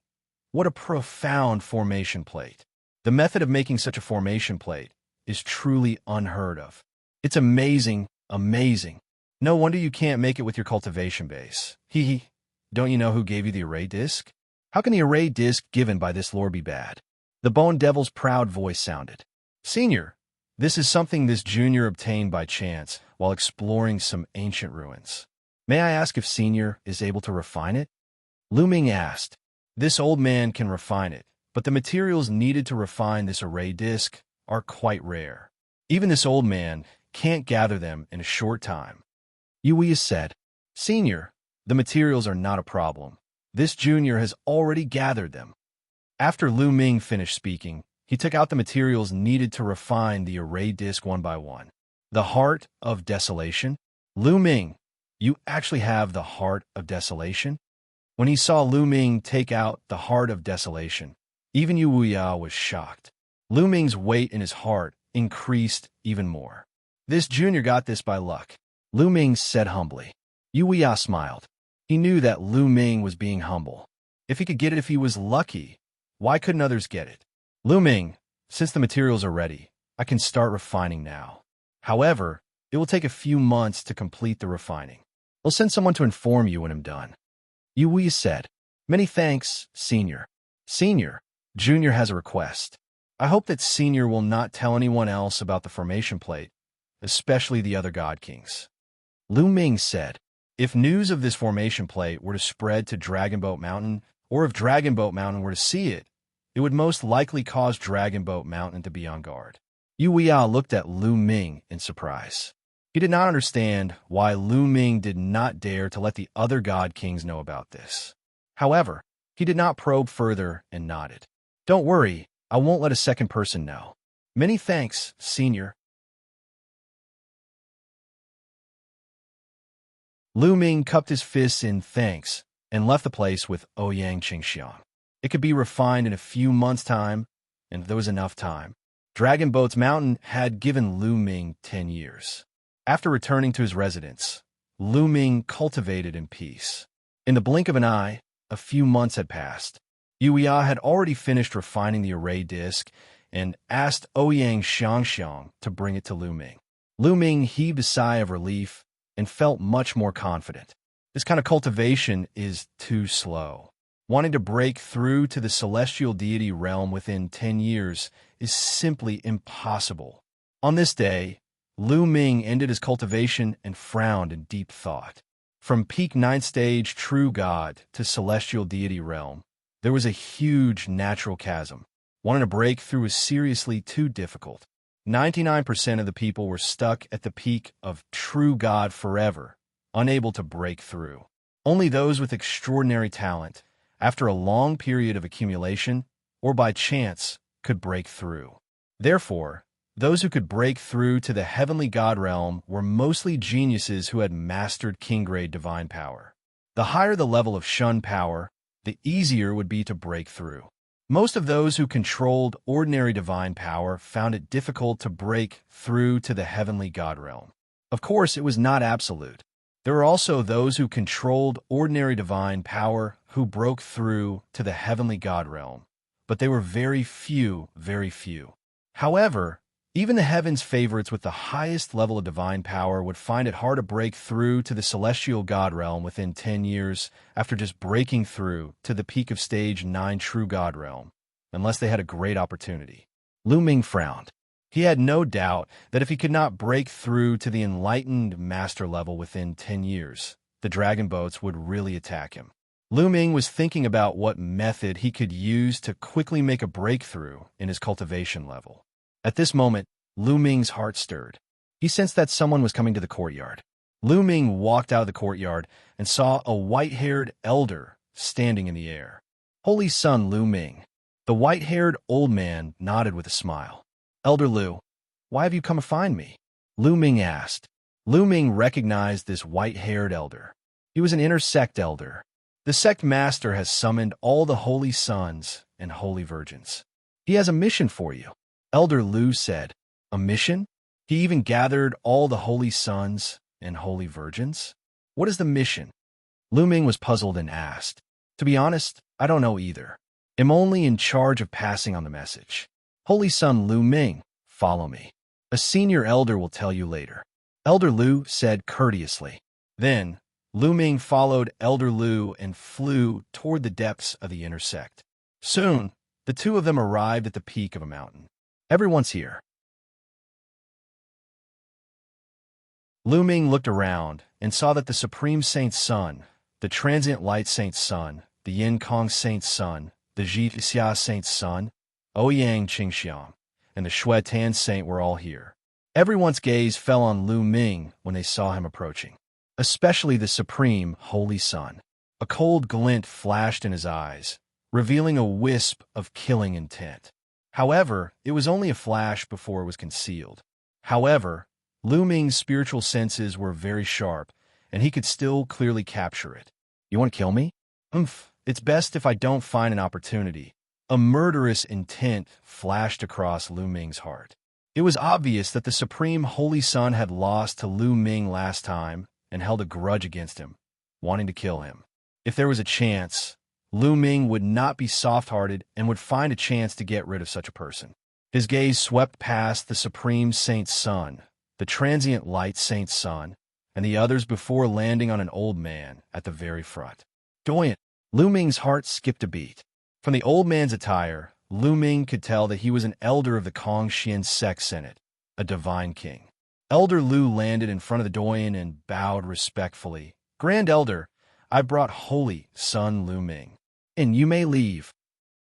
What a profound formation plate. The method of making such a formation plate is truly unheard of. It's amazing, amazing. No wonder you can't make it with your cultivation base. Hee. Don't you know who gave you the array disc? How can the array disc given by this lord be bad? The Bone Devil's proud voice sounded. Senior, this is something this junior obtained by chance while exploring some ancient ruins. May I ask if Senior is able to refine it? Lu Ming asked. This old man can refine it, but the materials needed to refine this array disc are quite rare. Even this old man can't gather them in a short time. Wuxia said, Senior, the materials are not a problem. This junior has already gathered them. After Lu Ming finished speaking, he took out the materials needed to refine the array disc one by one. The Heart of Desolation? Lu Ming, you actually have the Heart of Desolation? When he saw Lu Ming take out the Heart of Desolation, even Wuxia was shocked. Lu Ming's weight in his heart increased even more. This junior got this by luck, Lu Ming said humbly. Wuxia smiled. He knew that Lu Ming was being humble. If he could get it if he was lucky, why couldn't others get it? Lu Ming, since the materials are ready, I can start refining now. However, it will take a few months to complete the refining. I'll send someone to inform you when I'm done. Wuxia said, Many thanks, Senior. Senior, Junior has a request. I hope that Senior will not tell anyone else about the formation plate, especially the other God Kings. Lu Ming said, If news of this formation plate were to spread to Dragonboat Mountain, or if Dragonboat Mountain were to see it, it would most likely cause Dragonboat Mountain to be on guard. Wuxia looked at Lu Ming in surprise. He did not understand why Lu Ming did not dare to let the other God Kings know about this. However, he did not probe further and nodded. Don't worry, I won't let a second person know. Many thanks, Senior. Lu Ming cupped his fists in thanks and left the place with Xianxia. It could be refined in a few months' time, and if there was enough time. Dragonboat's Mountain had given Lu Ming 10 years. After returning to his residence, Lu Ming cultivated in peace. In the blink of an eye, a few months had passed. Wuxia had already finished refining the array disc and asked Xianxia to bring it to Lu Ming. Lu Ming heaved a sigh of relief and felt much more confident. This kind of cultivation is too slow. Wanting to break through to the celestial deity realm within 10 years is simply impossible. On this day, Lu Ming ended his cultivation and frowned in deep thought. From peak 9th stage true god to celestial deity realm, there was a huge natural chasm. Wanting to break through was seriously too difficult. 99% of the people were stuck at the peak of true god forever, unable to break through. Only those with extraordinary talent, after a long period of accumulation, or by chance, could break through. Therefore, those who could break through to the heavenly god realm were mostly geniuses who had mastered king-grade divine power. The higher the level of Shun power, the easier would be to break through. Most of those who controlled ordinary divine power found it difficult to break through to the heavenly god realm. Of course, it was not absolute. There were also those who controlled ordinary divine power who broke through to the heavenly god realm, but they were very few, very few. However, even the heavens' favorites with the highest level of divine power would find it hard to break through to the celestial god realm within 10 years after just breaking through to the peak of stage 9 true god realm, unless they had a great opportunity. Lu Ming frowned. He had no doubt that if he could not break through to the enlightened master level within 10 years, the dragon boats would really attack him. Lu Ming was thinking about what method he could use to quickly make a breakthrough in his cultivation level. At this moment, Lu Ming's heart stirred. He sensed that someone was coming to the courtyard. Lu Ming walked out of the courtyard and saw a white-haired elder standing in the air. Holy Son Lu Ming. The white-haired old man nodded with a smile. Elder Lu, why have you come to find me? Lu Ming asked. Lu Ming recognized this white-haired elder. He was an inner sect elder. The sect master has summoned all the holy sons and holy virgins. He has a mission for you. Elder Lu said. A mission? He even gathered all the holy sons and holy virgins? What is the mission? Lu Ming was puzzled and asked. To be honest, I don't know either. I'm only in charge of passing on the message. Holy Son Lu Ming, follow me. A senior elder will tell you later. Elder Lu said courteously. Then, Lu Ming followed Elder Lu and flew toward the depths of the inner sect. Soon, the two of them arrived at the peak of a mountain. Everyone's here. Lu Ming looked around and saw that the Supreme Saint's son, the Transient Light Saint's son, the Yin Kong Saint's son, the Xianxia Saint's son, Ouyang Xianxia, and the Shui Tan Saint were all here. Everyone's gaze fell on Lu Ming when they saw him approaching, especially the Supreme Holy Son. A cold glint flashed in his eyes, revealing a wisp of killing intent. However, it was only a flash before it was concealed. However, Lu Ming's spiritual senses were very sharp, and he could still clearly capture it. You want to kill me? It's best if I don't find an opportunity. A murderous intent flashed across Lu Ming's heart. It was obvious that the Supreme Holy Son had lost to Lu Ming last time and held a grudge against him, wanting to kill him. If there was a chance, Lu Ming would not be soft-hearted and would find a chance to get rid of such a person. His gaze swept past the Supreme Saint's son, the Transient Light Saint's son, and the others before landing on an old man at the very front. Doyant, Lu Ming's heart skipped a beat. From the old man's attire, Lu Ming could tell that he was an elder of the Kongxian sect Senate, a divine king. Elder Lu landed in front of the Doyen and bowed respectfully. Grand Elder, I brought Holy Son Lu Ming. And you may leave,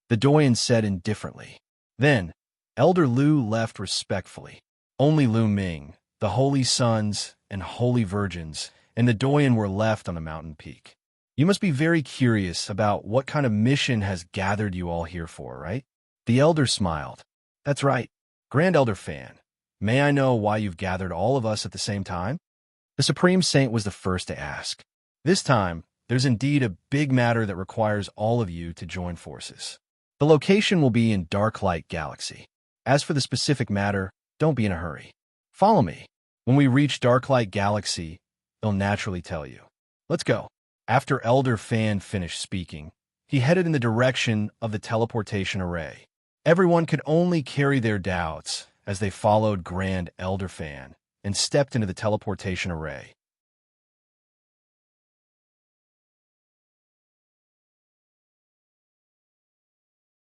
the Doyen said indifferently. Then, Elder Lu left respectfully. Only Lu Ming, the holy sons and holy virgins, and the Doyen were left on the mountain peak. You must be very curious about what kind of mission has gathered you all here for, right? The elder smiled. That's right. Grand Elder Fan, may I know why you've gathered all of us at the same time? The Supreme Saint was the first to ask. This time, there's indeed a big matter that requires all of you to join forces. The location will be in Darklight Galaxy. As for the specific matter, don't be in a hurry. Follow me. When we reach Darklight Galaxy, they'll naturally tell you. Let's go. After Elder Fan finished speaking, he headed in the direction of the teleportation array. Everyone could only carry their doubts as they followed Grand Elder Fan and stepped into the teleportation array.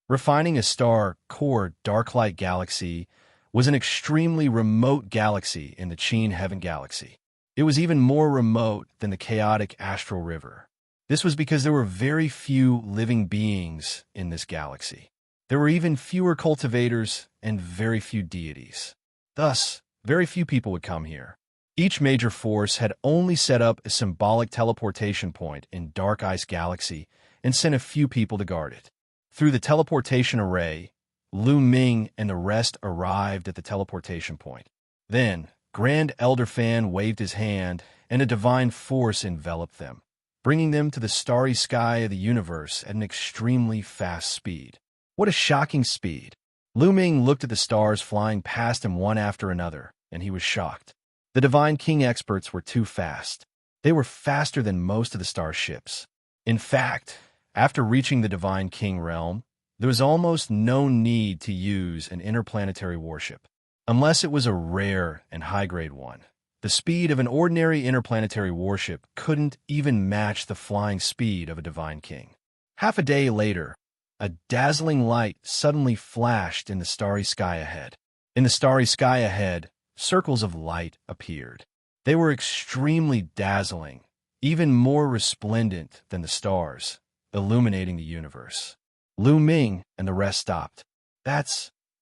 Refining a star core dark light galaxy was an extremely remote galaxy in the Qin Heaven Galaxy. It was even more remote than the chaotic astral river. This was because there were very few living beings in this galaxy. There were even fewer cultivators and very few deities. Thus, very few people would come here. Each major force had only set up a symbolic teleportation point in Dark Ice Galaxy and sent a few people to guard it. Through the teleportation array, Lu Ming and the rest arrived at the teleportation point. Then, Grand Elder Fan waved his hand, and a divine force enveloped them, bringing them to the starry sky of the universe at an extremely fast speed. What a shocking speed! Lu Ming looked at the stars flying past him one after another, and he was shocked. The Divine King experts were too fast. They were faster than most of the starships. In fact, after reaching the Divine King realm, there was almost no need to use an interplanetary warship, unless it was a rare and high-grade one. The speed of an ordinary interplanetary warship couldn't even match the flying speed of a Divine King. Half a day later, a dazzling light suddenly flashed in the starry sky ahead. In the starry sky ahead, circles of light appeared. They were extremely dazzling, even more resplendent than the stars, illuminating the universe. Lu Ming and the rest stopped.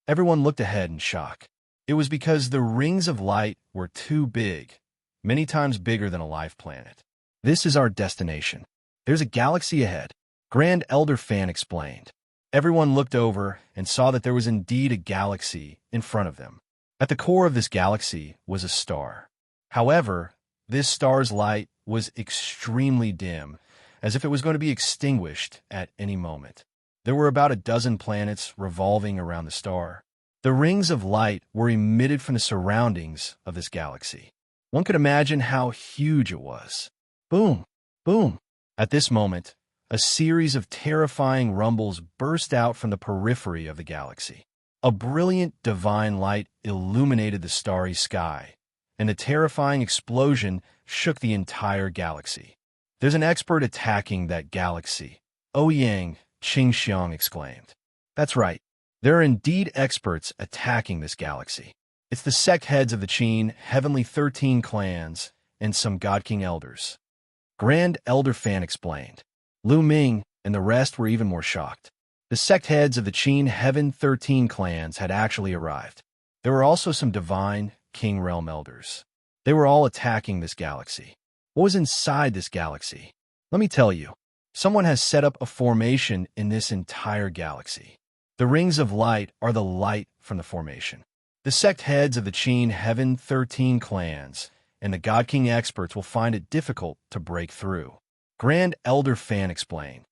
Everyone looked ahead in shock. It was because the rings of light were too big, many times bigger than a life planet. This is our destination. There's a galaxy ahead, Grand Elder Fan explained. Everyone looked over and saw that there was indeed a galaxy in front of them. At the core of this galaxy was a star. However, this star's light was extremely dim, as if it was going to be extinguished at any moment. There were about a dozen planets revolving around the star. The rings of light were emitted from the surroundings of this galaxy. One could imagine how huge it was. Boom! Boom! At this moment, a series of terrifying rumbles burst out from the periphery of the galaxy. A brilliant divine light illuminated the starry sky, and the terrifying explosion shook the entire galaxy. There's an expert attacking that galaxy, Ouyang Xianxia exclaimed. That's right. There are indeed experts attacking this galaxy. It's the sect heads of the Qin Heavenly 13 clans and some God King elders. Grand Elder Fan explained. Lu Ming and the rest were even more shocked. The sect heads of the Qin Heaven 13 clans had actually arrived. There were also some Divine King Realm elders. They were all attacking this galaxy. What was inside this galaxy? Let me tell you. Someone has set up a formation in this entire galaxy. The rings of light are the light from the formation. The sect heads of the Qin Heaven 13 clans and the God King experts will find it difficult to break through. Grand Elder Fan explained.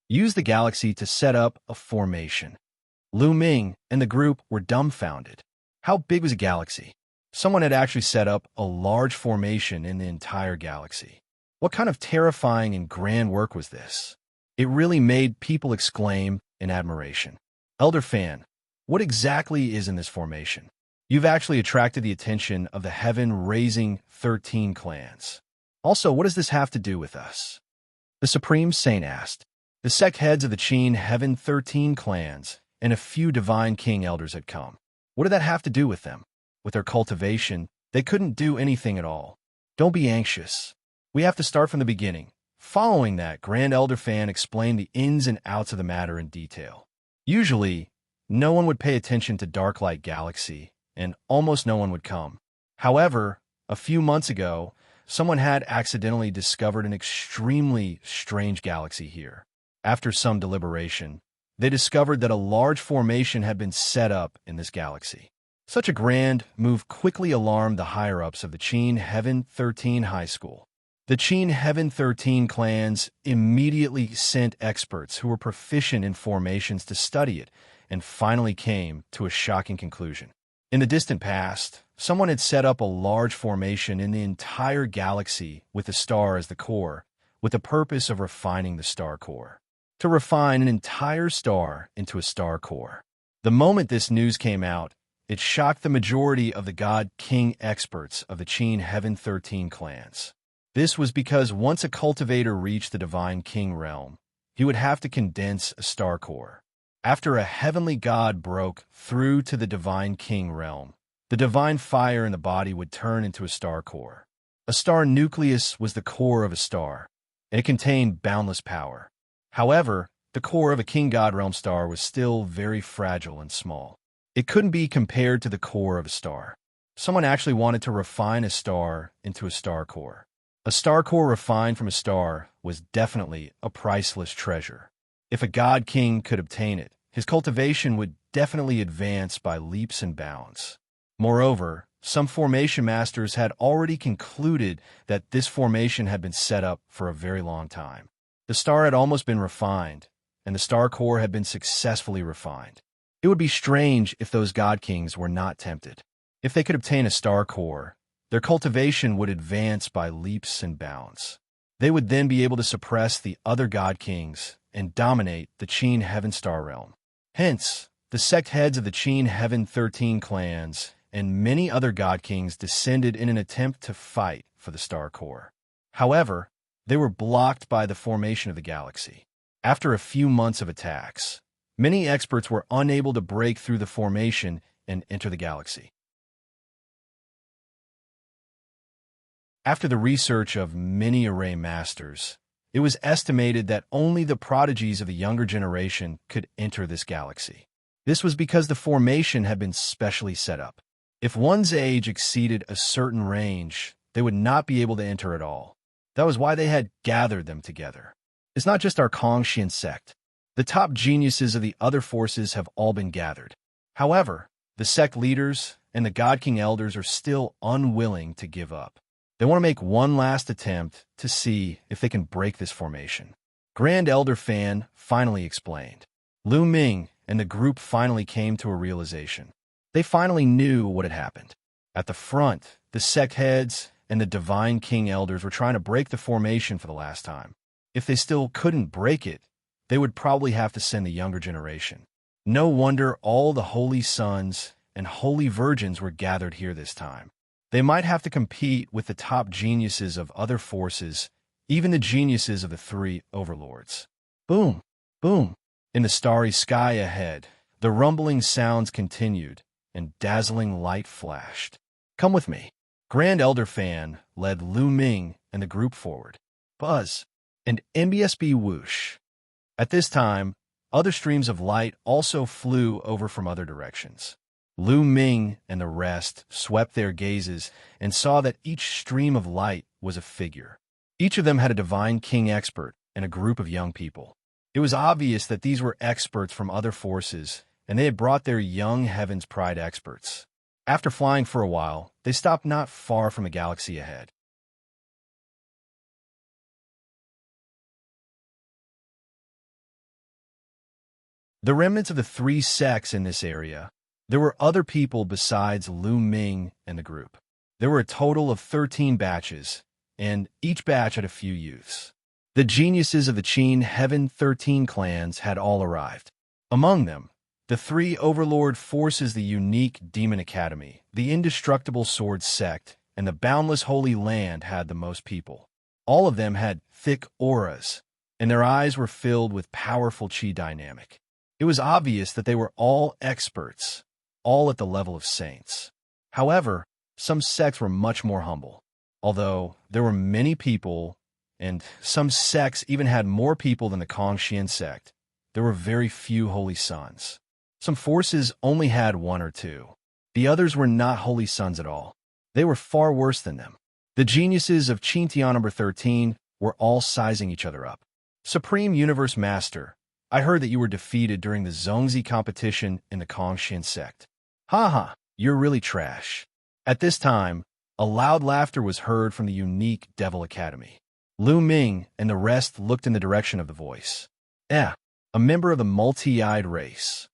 Use the galaxy to set up a formation. Lu Ming and the group were dumbfounded. How big was a galaxy? Someone had actually set up a large formation in the entire galaxy. What kind of terrifying and grand work was this? It really made people exclaim in admiration. Elder Fan, what exactly is in this formation? You've actually attracted the attention of the Heaven-Raising 13 clans. Also, what does this have to do with us? The Supreme Saint asked. The sect heads of the Qin Heaven 13 clans and a few Divine King elders had come. What did that have to do with them? With their cultivation, they couldn't do anything at all. Don't be anxious. We have to start from the beginning. Following that, Grand Elder Fan explained the ins and outs of the matter in detail. Usually, no one would pay attention to Darklight Galaxy, and almost no one would come. However, a few months ago, someone had accidentally discovered an extremely strange galaxy here. After some deliberation, they discovered that a large formation had been set up in this galaxy. Such a grand move quickly alarmed the higher-ups of the Qin Heaven 13 High School. The Qin Heaven 13 clans immediately sent experts who were proficient in formations to study it and finally came to a shocking conclusion. In the distant past, someone had set up a large formation in the entire galaxy with the star as the core, with the purpose of refining the star core. To refine an entire star into a star core. The moment this news came out, it shocked the majority of the God King experts of the Qin Heaven 13 clans. This was because once a cultivator reached the Divine King realm, he would have to condense a star core. After a heavenly god broke through to the divine king realm, the divine fire in the body would turn into a star core. A star nucleus was the core of a star, and it contained boundless power. However, the core of a king god realm star was still very fragile and small. It couldn't be compared to the core of a star. Someone actually wanted to refine a star into a star core. A star core refined from a star was definitely a priceless treasure. If a god king could obtain it, his cultivation would definitely advance by leaps and bounds. Moreover, some formation masters had already concluded that this formation had been set up for a very long time. The star had almost been refined, and the star core had been successfully refined. It would be strange if those god kings were not tempted. If they could obtain a star core, their cultivation would advance by leaps and bounds. They would then be able to suppress the other god kings and dominate the Qin Heaven Star Realm. Hence, the sect heads of the Qin Heaven 13 clans and many other god kings descended in an attempt to fight for the star core. However, they were blocked by the formation of the galaxy. After a few months of attacks, many experts were unable to break through the formation and enter the galaxy. After the research of many array masters, it was estimated that only the prodigies of the younger generation could enter this galaxy. This was because the formation had been specially set up. If one's age exceeded a certain range, they would not be able to enter at all. That was why they had gathered them together. It's not just our Xianxia sect. The top geniuses of the other forces have all been gathered. However, the sect leaders and the God King elders are still unwilling to give up. They want to make one last attempt to see if they can break this formation. Grand Elder Fan finally explained. Lu Ming and the group finally came to a realization. They finally knew what had happened. At the front, the sect heads and the Divine King elders were trying to break the formation for the last time. If they still couldn't break it, they would probably have to send the younger generation. No wonder all the holy sons and holy virgins were gathered here this time. They might have to compete with the top geniuses of other forces, even the geniuses of the three overlords. Boom, boom. In the starry sky ahead, the rumbling sounds continued, and dazzling light flashed. Come with me. Grand Elder Fan led Lu Ming and the group forward. Buzz and MBSB whoosh. At this time, other streams of light also flew over from other directions. Lu Ming and the rest swept their gazes and saw that each stream of light was a figure. Each of them had a divine king expert and a group of young people. It was obvious that these were experts from other forces, and they had brought their young Heaven's Pride experts. After flying for a while, they stopped not far from the galaxy ahead. The remnants of the three sects in this area. There were other people besides Lu Ming and the group. There were a total of 13 batches, and each batch had a few youths. The geniuses of the Qin Heaven 13 clans had all arrived. Among them, the three overlord forces, the unique Demon Academy, the indestructible sword sect, and the boundless Holy Land had the most people. All of them had thick auras, and their eyes were filled with powerful qi dynamic. It was obvious that they were all experts, all at the level of saints. However, some sects were much more humble. Although there were many people, and some sects even had more people than the Xianxia sect, there were very few holy sons. Some forces only had one or two. The others were not holy sons at all. They were far worse than them. The geniuses of Qintian number 13 were all sizing each other up. Supreme Universe Master, I heard that you were defeated during the Zongzi competition in the Xianxia sect. Ha, you're really trash. At this time, a loud laughter was heard from the unique Devil Academy. Lu Ming and the rest looked in the direction of the voice. A member of the multi-eyed race.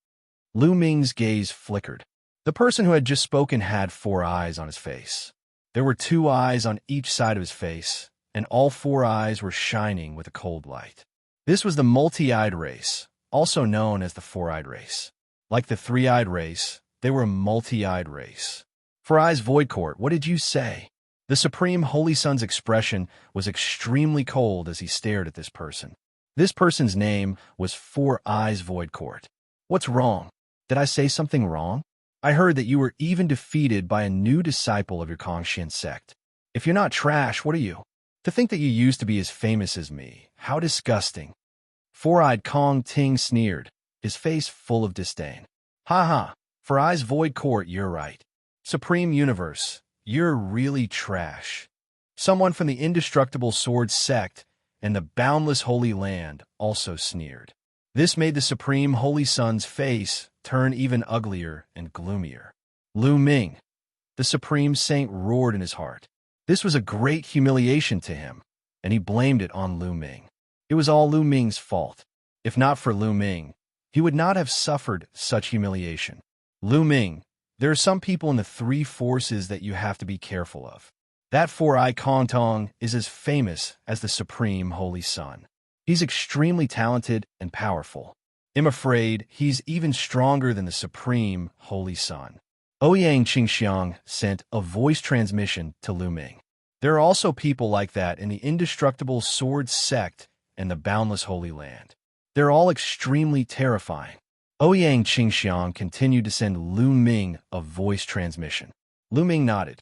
Lu Ming's gaze flickered. The person who had just spoken had 4 eyes on his face. There were 2 eyes on each side of his face, and all 4 eyes were shining with a cold light. This was the multi-eyed race, also known as the 4-eyed race. Like the 3-eyed race, they were a multi-eyed race. For Eyes Void Court, what did you say? The Supreme Holy Son's expression was extremely cold as he stared at this person. This person's name was Four Eyes Void Court. What's wrong? Did I say something wrong? I heard that you were even defeated by a new disciple of your Kongxian sect. If you're not trash, what are you? To think that you used to be as famous as me. How disgusting. Four-eyed Kong Ting sneered, his face full of disdain. Ha ha, for Eyes Void Court, you're right. Supreme Universe, you're really trash. Someone from the Indestructible Sword sect and the Boundless Holy Land also sneered. This made the Supreme Holy Sun's face turn even uglier and gloomier. Lu Ming, the Supreme Saint, roared in his heart. This was a great humiliation to him, and he blamed it on Lu Ming. It was all Lu Ming's fault. If not for Lu Ming, he would not have suffered such humiliation. Lu Ming, there are some people in the three forces that you have to be careful of. That Four-Eye Kong Tong is as famous as the Supreme Holy Sun. He's extremely talented and powerful. I'm afraid he's even stronger than the Supreme Holy Sun. Ouyang Qingxiang sent a voice transmission to Lu Ming. There are also people like that in the Indestructible Sword sect and the Boundless Holy Land. They're all extremely terrifying. Ouyang Qingxiang continued to send Lu Ming a voice transmission. Lu Ming nodded.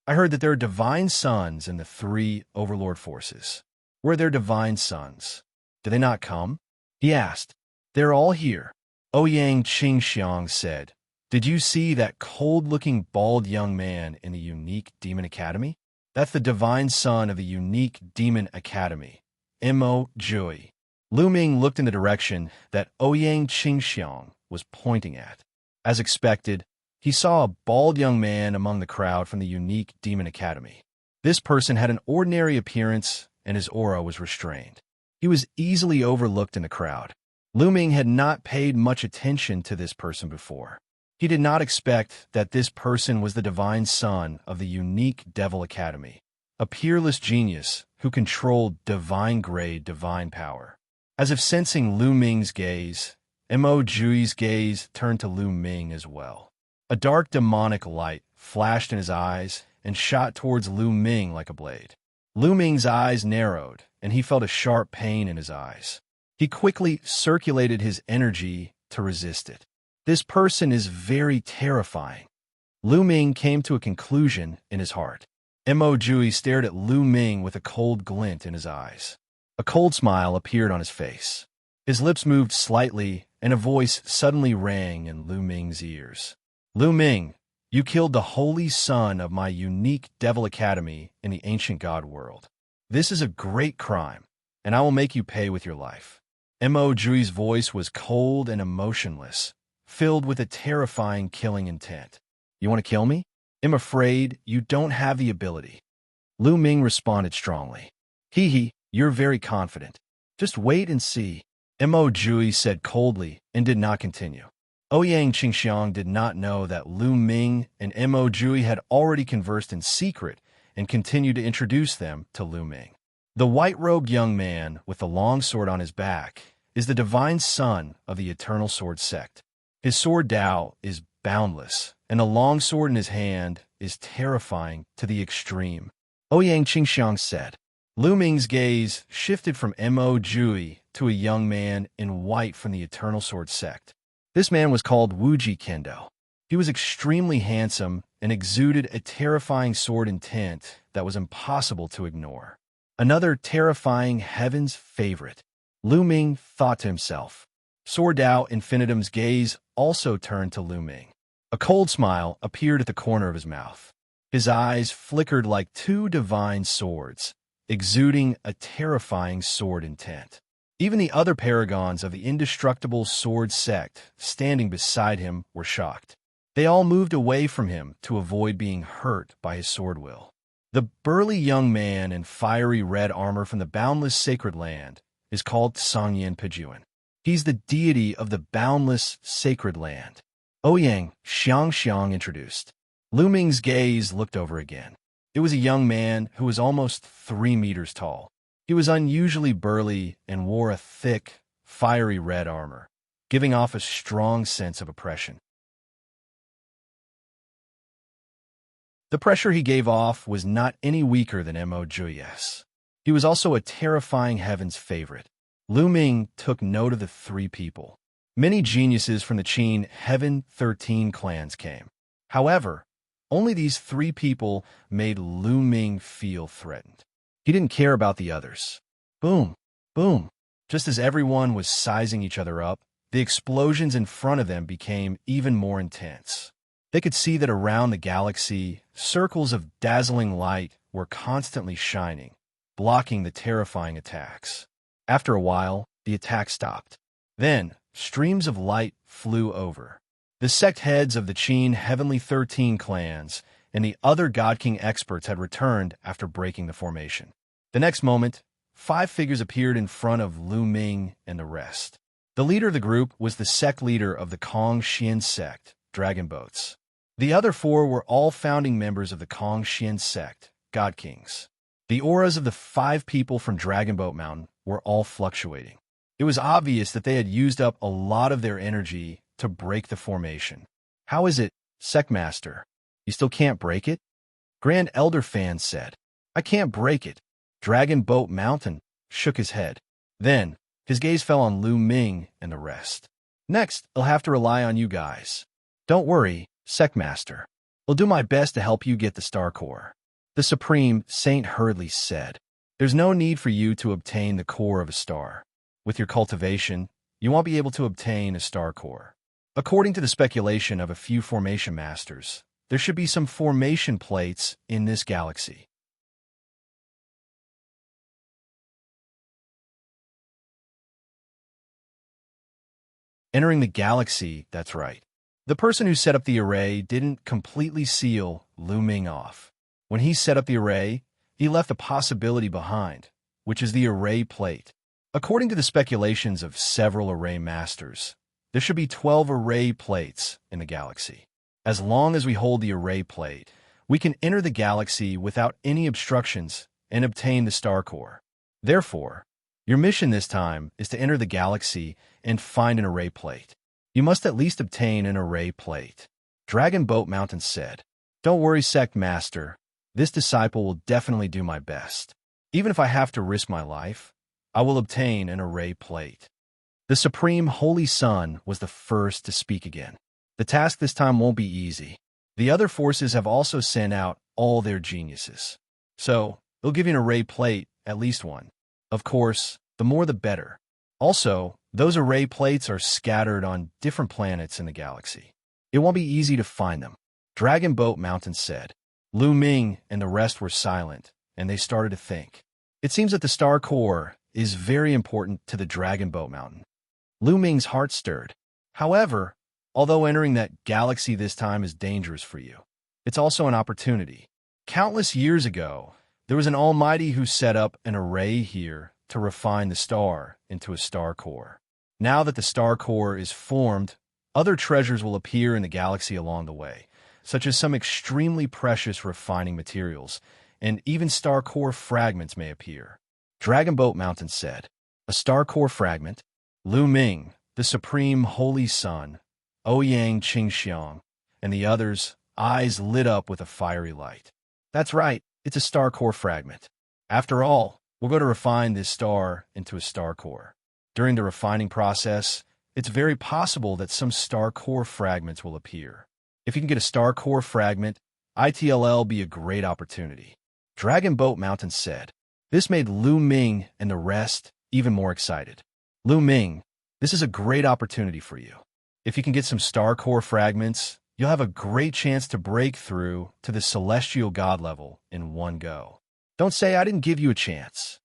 I heard that there are divine sons in the three overlord forces. Where are their divine sons? Do they not come? He asked. They're all here. Ouyang Qingxiang said. Did you see that cold-looking bald young man in the unique demon academy? That's the divine son of the unique demon academy, Mo Jui. Lu Ming looked in the direction that Ouyang Qingxiang was pointing at. As expected, he saw a bald young man among the crowd from the unique demon academy. This person had an ordinary appearance, and his aura was restrained. He was easily overlooked in the crowd. Lu Ming had not paid much attention to this person before. He did not expect that this person was the divine son of the unique Devil Academy, a peerless genius who controlled divine-grade divine power. As if sensing Lu Ming's gaze, Mo Jui's gaze turned to Lu Ming as well. A dark demonic light flashed in his eyes and shot towards Lu Ming like a blade. Lu Ming's eyes narrowed, and he felt a sharp pain in his eyes. He quickly circulated his energy to resist it. This person is very terrifying. Lu Ming came to a conclusion in his heart. Mo Jui stared at Lu Ming with a cold glint in his eyes. A cold smile appeared on his face. His lips moved slightly, and a voice suddenly rang in Lu Ming's ears. Lu Ming, you killed the holy son of my unique Devil Academy in the ancient god world. This is a great crime, and I will make you pay with your life. Mo Jui's voice was cold and emotionless, filled with a terrifying killing intent. You want to kill me? I'm afraid you don't have the ability. Lu Ming responded strongly. Hee hee, you're very confident. Just wait and see. Mo Jui said coldly and did not continue. Ouyang Qingxiang did not know that Lu Ming and Mo Jui had already conversed in secret and continued to introduce them to Lu Ming. The white-robed young man with the long sword on his back is the divine son of the Eternal Sword sect. His sword Dao is boundless, and a long sword in his hand is terrifying to the extreme. Ouyang Qingxiang said. Lu Ming's gaze shifted from Mo Jui to a young man in white from the Eternal Sword sect. This man was called Wuji Kendo. He was extremely handsome and exuded a terrifying sword intent that was impossible to ignore. Another terrifying heaven's favorite. Lu Ming thought to himself. Sword Dao Infinitum's gaze also turned to Lu Ming. A cold smile appeared at the corner of his mouth. His eyes flickered like two divine swords, exuding a terrifying sword intent. Even the other paragons of the Indestructible Sword sect standing beside him were shocked. They all moved away from him to avoid being hurt by his sword will. The burly young man in fiery red armor from the boundless sacred land is called Sangyan Pejuan. He's the deity of the boundless sacred land. Ouyang Xianxia introduced. Lu Ming's gaze looked over again. It was a young man who was almost 3 meters tall. He was unusually burly and wore a thick, fiery red armor, giving off a strong sense of oppression. The pressure he gave off was not any weaker than Mo Juy's. He was also a terrifying heaven's favorite. Lu Ming took note of the three people. Many geniuses from the Qin Heaven 13 clans came. However, only these three people made Lu Ming feel threatened. He didn't care about the others. Boom, boom. Just as everyone was sizing each other up, the explosions in front of them became even more intense. They could see that around the galaxy, circles of dazzling light were constantly shining, blocking the terrifying attacks. After a while, the attack stopped. Then, streams of light flew over. The sect heads of the Qin Heavenly 13 clans and the other God King experts had returned after breaking the formation. The next moment, 5 figures appeared in front of Lu Ming and the rest. The leader of the group was the sect leader of the Kong Xian sect, Dragon Boats. The other 4 were all founding members of the Kong Xian sect, God Kings. The auras of the 5 people from Dragon Boat Mountain were all fluctuating. It was obvious that they had used up a lot of their energy to break the formation. How is it, Sect Master? You still can't break it? Grand Elder Fan said. I can't break it. Dragon Boat Mountain shook his head. Then, his gaze fell on Lu Ming and the rest. Next, I'll have to rely on you guys. Don't worry, Sect Master. I'll do my best to help you get the Star Core. The Supreme Saint hurriedly said. There's no need for you to obtain the core of a star. With your cultivation, you won't be able to obtain a Star Core. According to the speculation of a few formation masters, there should be some formation plates in this galaxy. Entering the galaxy, that's right. The person who set up the array didn't completely seal Lu Ming off. When he set up the array, he left a possibility behind, which is the array plate. According to the speculations of several array masters, there should be 12 array plates in the galaxy. As long as we hold the array plate, we can enter the galaxy without any obstructions and obtain the Star Core. Therefore, your mission this time is to enter the galaxy and find an array plate. You must at least obtain an array plate. Dragon Boat Mountain said, Don't worry, Sect Master. This disciple will definitely do my best. Even if I have to risk my life, I will obtain an array plate. The Supreme Holy Sun was the first to speak again. The task this time won't be easy. The other forces have also sent out all their geniuses. So, they'll give you an array plate, at least one. Of course, the more the better. Also, those array plates are scattered on different planets in the galaxy. It won't be easy to find them. Dragon Boat Mountain said. Lu Ming and the rest were silent, and they started to think. It seems that the Star Core is very important to the Dragon Boat Mountain. Lu Ming's heart stirred. However, although entering that galaxy this time is dangerous for you, it's also an opportunity. Countless years ago, there was an Almighty who set up an array here to refine the star into a Star Core. Now that the Star Core is formed, other treasures will appear in the galaxy along the way, such as some extremely precious refining materials, and even Star Core fragments may appear. Dragon Boat Mountain said, A Star Core fragment? Lu Ming, the Supreme Holy Sun, Ouyang Xianxia, and the others' eyes lit up with a fiery light. That's right, it's a Star Core fragment. After all, we're going to refine this star into a Star Core. During the refining process, it's very possible that some Star Core fragments will appear. If you can get a Star Core fragment, ITLL be a great opportunity. Dragon Boat Mountain said. This made Lu Ming and the rest even more excited. Lu Ming, this is a great opportunity for you. If you can get some Star Core fragments, you'll have a great chance to break through to the celestial god level in one go. Don't say I didn't give you a chance.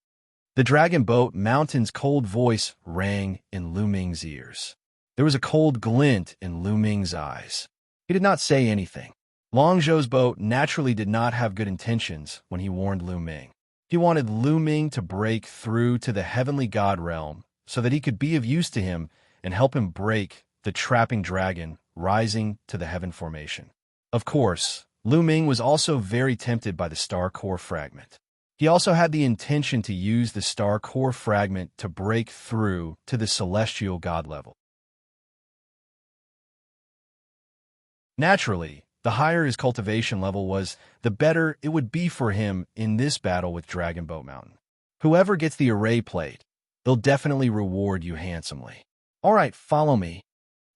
The Dragon Boat Mountain's cold voice rang in Lu Ming's ears. There was a cold glint in Lu Ming's eyes. He did not say anything. Long Zhou's boat naturally did not have good intentions when he warned Lu Ming. He wanted Lu Ming to break through to the heavenly god realm so that he could be of use to him and help him break the trapping dragon rising to the heaven formation. Of course, Lu Ming was also very tempted by the Star Core fragment. He also had the intention to use the Star Core fragment to break through to the celestial god level. Naturally, the higher his cultivation level was, the better it would be for him in this battle with Dragon Boat Mountain. Whoever gets the array plate, they'll definitely reward you handsomely. All right, follow me.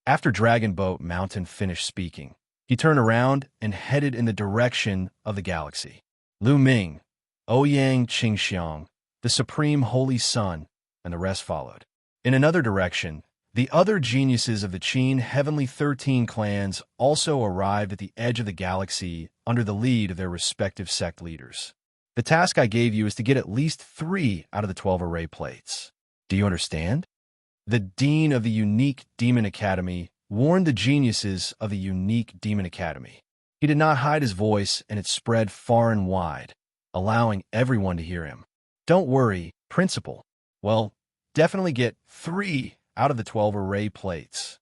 After Dragon Boat Mountain finished speaking, he turned around and headed in the direction of the galaxy. Lu Ming, Ouyang Qingxiang, the Supreme Holy Sun, and the rest followed. In another direction, the other geniuses of the Qin Heavenly 13 clans also arrived at the edge of the galaxy under the lead of their respective sect leaders. The task I gave you is to get at least 3 out of the 12 array plates. Do you understand? The Dean of the Unique Demon Academy warned the geniuses of the Unique Demon Academy. He did not hide his voice, and it spread far and wide, allowing everyone to hear him. Don't worry, Principal. Well, definitely get 3 out of the 12 array plates.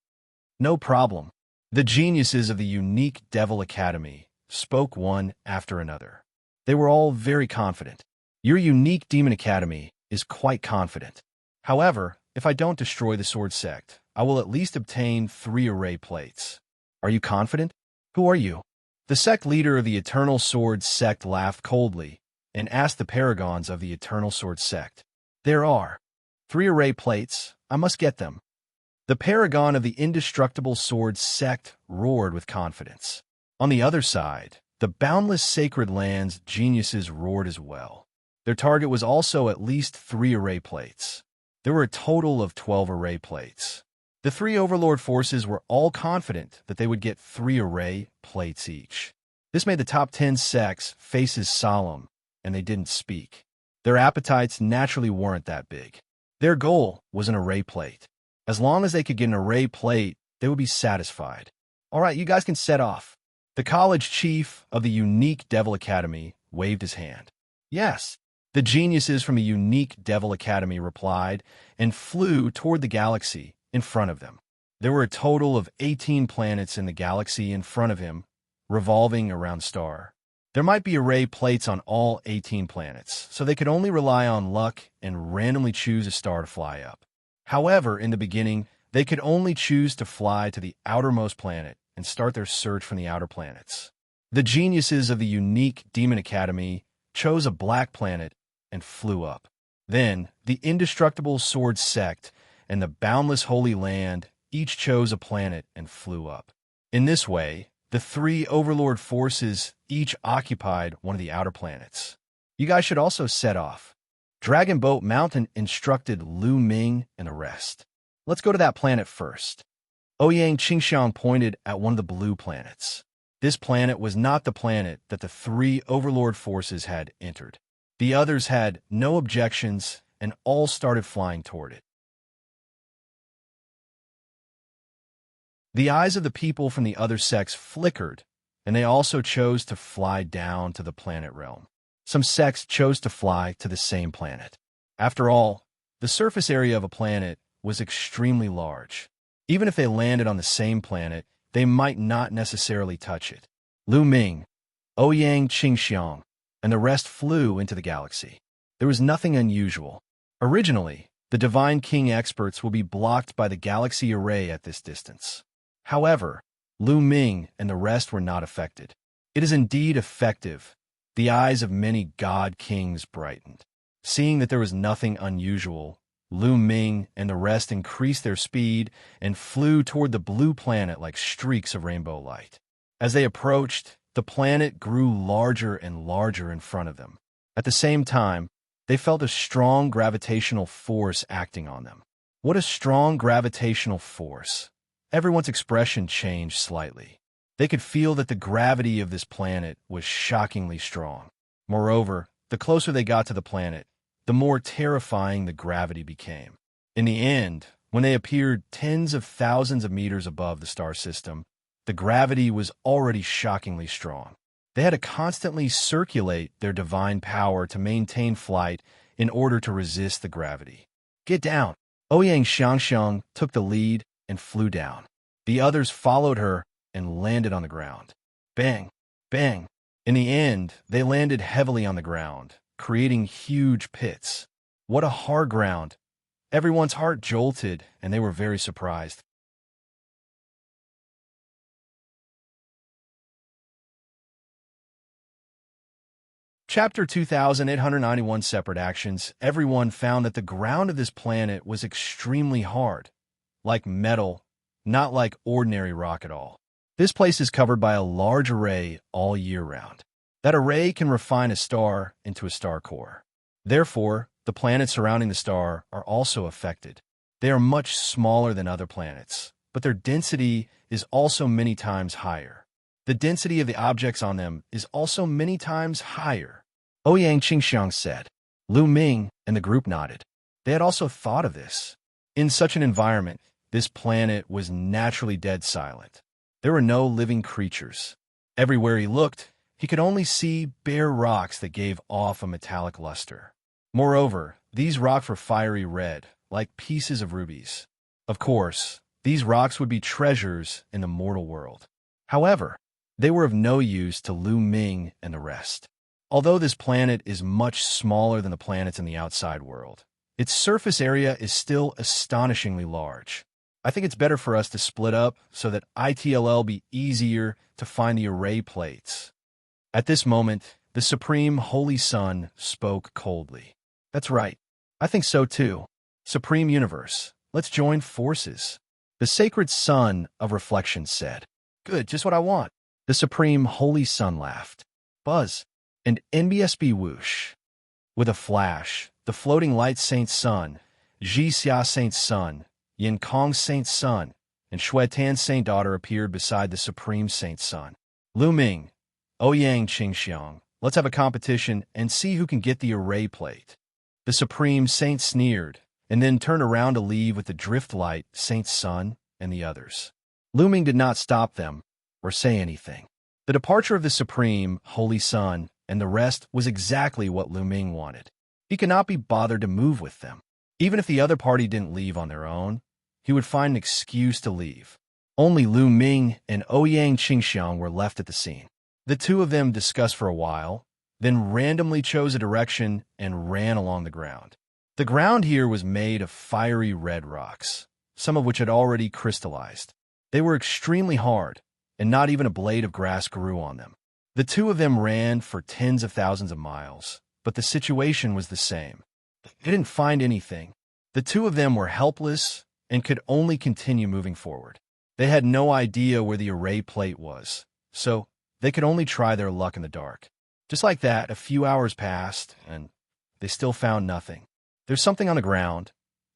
No problem. The geniuses of the Unique Devil Academy spoke one after another. They were all very confident. Your Unique Demon Academy is quite confident. However, if I don't destroy the Sword Sect, I will at least obtain 3 array plates. Are you confident? Who are you? The sect leader of the Eternal Sword Sect laughed coldly and asked the paragons of the Eternal Sword Sect. There are 3 array plates. I must get them. The paragon of the Indestructible Sword Sect roared with confidence. On the other side, the Boundless Sacred Lands geniuses roared as well. Their target was also at least 3 array plates. There were a total of 12 array plates. The 3 Overlord forces were all confident that they would get 3 array plates each. This made the top 10 sects' faces solemn, and they didn't speak. Their appetites naturally weren't that big. Their goal was an array plate. As long as they could get an array plate, they would be satisfied. All right, you guys can set off. The college chief of the Unique Devil Academy waved his hand. Yes, the geniuses from the Unique Devil Academy replied and flew toward the galaxy in front of them. There were a total of 18 planets in the galaxy in front of him, revolving around a star. There might be array plates on all 18 planets, so they could only rely on luck and randomly choose a star to fly up. However, in the beginning, they could only choose to fly to the outermost planet and start their search from the outer planets. The geniuses of the Unique Demon Academy chose a black planet and flew up. Then, the Indestructible Sword Sect and the Boundless Holy Land each chose a planet and flew up. In this way, the 3 Overlord forces each occupied one of the outer planets. You guys should also set off. Dragon Boat Mountain instructed Lu Ming and the rest. Let's go to that planet first. Ouyang Qingxiang pointed at one of the blue planets. This planet was not the planet that the 3 Overlord forces had entered. The others had no objections and all started flying toward it. The eyes of the people from the other sects flickered, and they also chose to fly down to the planet realm. Some sects chose to fly to the same planet. After all, the surface area of a planet was extremely large. Even if they landed on the same planet, they might not necessarily touch it. Lu Ming, Ouyang Qingxiang, and the rest flew into the galaxy. There was nothing unusual. Originally, the Divine King experts will be blocked by the galaxy array at this distance. However, Lu Ming and the rest were not affected. It is indeed effective. The eyes of many god kings brightened. Seeing that there was nothing unusual, Lu Ming and the rest increased their speed and flew toward the blue planet like streaks of rainbow light. As they approached, the planet grew larger and larger in front of them. At the same time, they felt a strong gravitational force acting on them. What a strong gravitational force! Everyone's expression changed slightly. They could feel that the gravity of this planet was shockingly strong. Moreover, the closer they got to the planet, the more terrifying the gravity became. In the end, when they appeared tens of thousands of meters above the star system, the gravity was already shockingly strong. They had to constantly circulate their divine power to maintain flight in order to resist the gravity. Get down! Ouyang Xianxia took the lead and flew down. The others followed her and landed on the ground. Bang! Bang! In the end, they landed heavily on the ground, creating huge pits. What a hard ground! Everyone's heart jolted, and they were very surprised. Chapter 2891 Separate Actions. Everyone found that the ground of this planet was extremely hard, like metal, not like ordinary rock at all. This place is covered by a large array all year round. That array can refine a star into a star core. Therefore, the planets surrounding the star are also affected. They are much smaller than other planets, but their density is also many times higher. The density of the objects on them is also many times higher. Xianxia said. Lu Ming and the group nodded. They had also thought of this. In such an environment, this planet was naturally dead silent. There were no living creatures. Everywhere he looked, he could only see bare rocks that gave off a metallic luster. Moreover, these rocks were fiery red, like pieces of rubies. Of course, these rocks would be treasures in the mortal world. However, they were of no use to Lu Ming and the rest. Although this planet is much smaller than the planets in the outside world, its surface area is still astonishingly large. I think it's better for us to split up so that it'll be easier to find the array plates. At this moment, the Supreme Holy Sun spoke coldly. That's right. I think so too. Supreme Universe, let's join forces. The Sacred Sun of Reflection said. Good, just what I want. The Supreme Holy Sun laughed. Buzz. And NBSB whoosh. With a flash, the floating light Saint Sun, Xianxia Saint Sun, Yin Kong Saint Sun, and Shuetan Saint Daughter appeared beside the Supreme Saint Sun. Lu Ming, Ouyang Qingxiang, let's have a competition and see who can get the array plate. The Supreme Saint sneered, and then turned around to leave with the drift light Saint Sun and the others. Lu Ming did not stop them or say anything. The departure of the Supreme Holy Sun and the rest was exactly what Lu Ming wanted. He could not be bothered to move with them. Even if the other party didn't leave on their own, he would find an excuse to leave. Only Lu Ming and Ouyang Qingxiang were left at the scene. The two of them discussed for a while, then randomly chose a direction and ran along the ground. The ground here was made of fiery red rocks, some of which had already crystallized. They were extremely hard, and not even a blade of grass grew on them. The two of them ran for tens of thousands of miles, but the situation was the same. They didn't find anything. The two of them were helpless and could only continue moving forward. They had no idea where the array plate was, so they could only try their luck in the dark. Just like that, a few hours passed, and they still found nothing. There's something on the ground.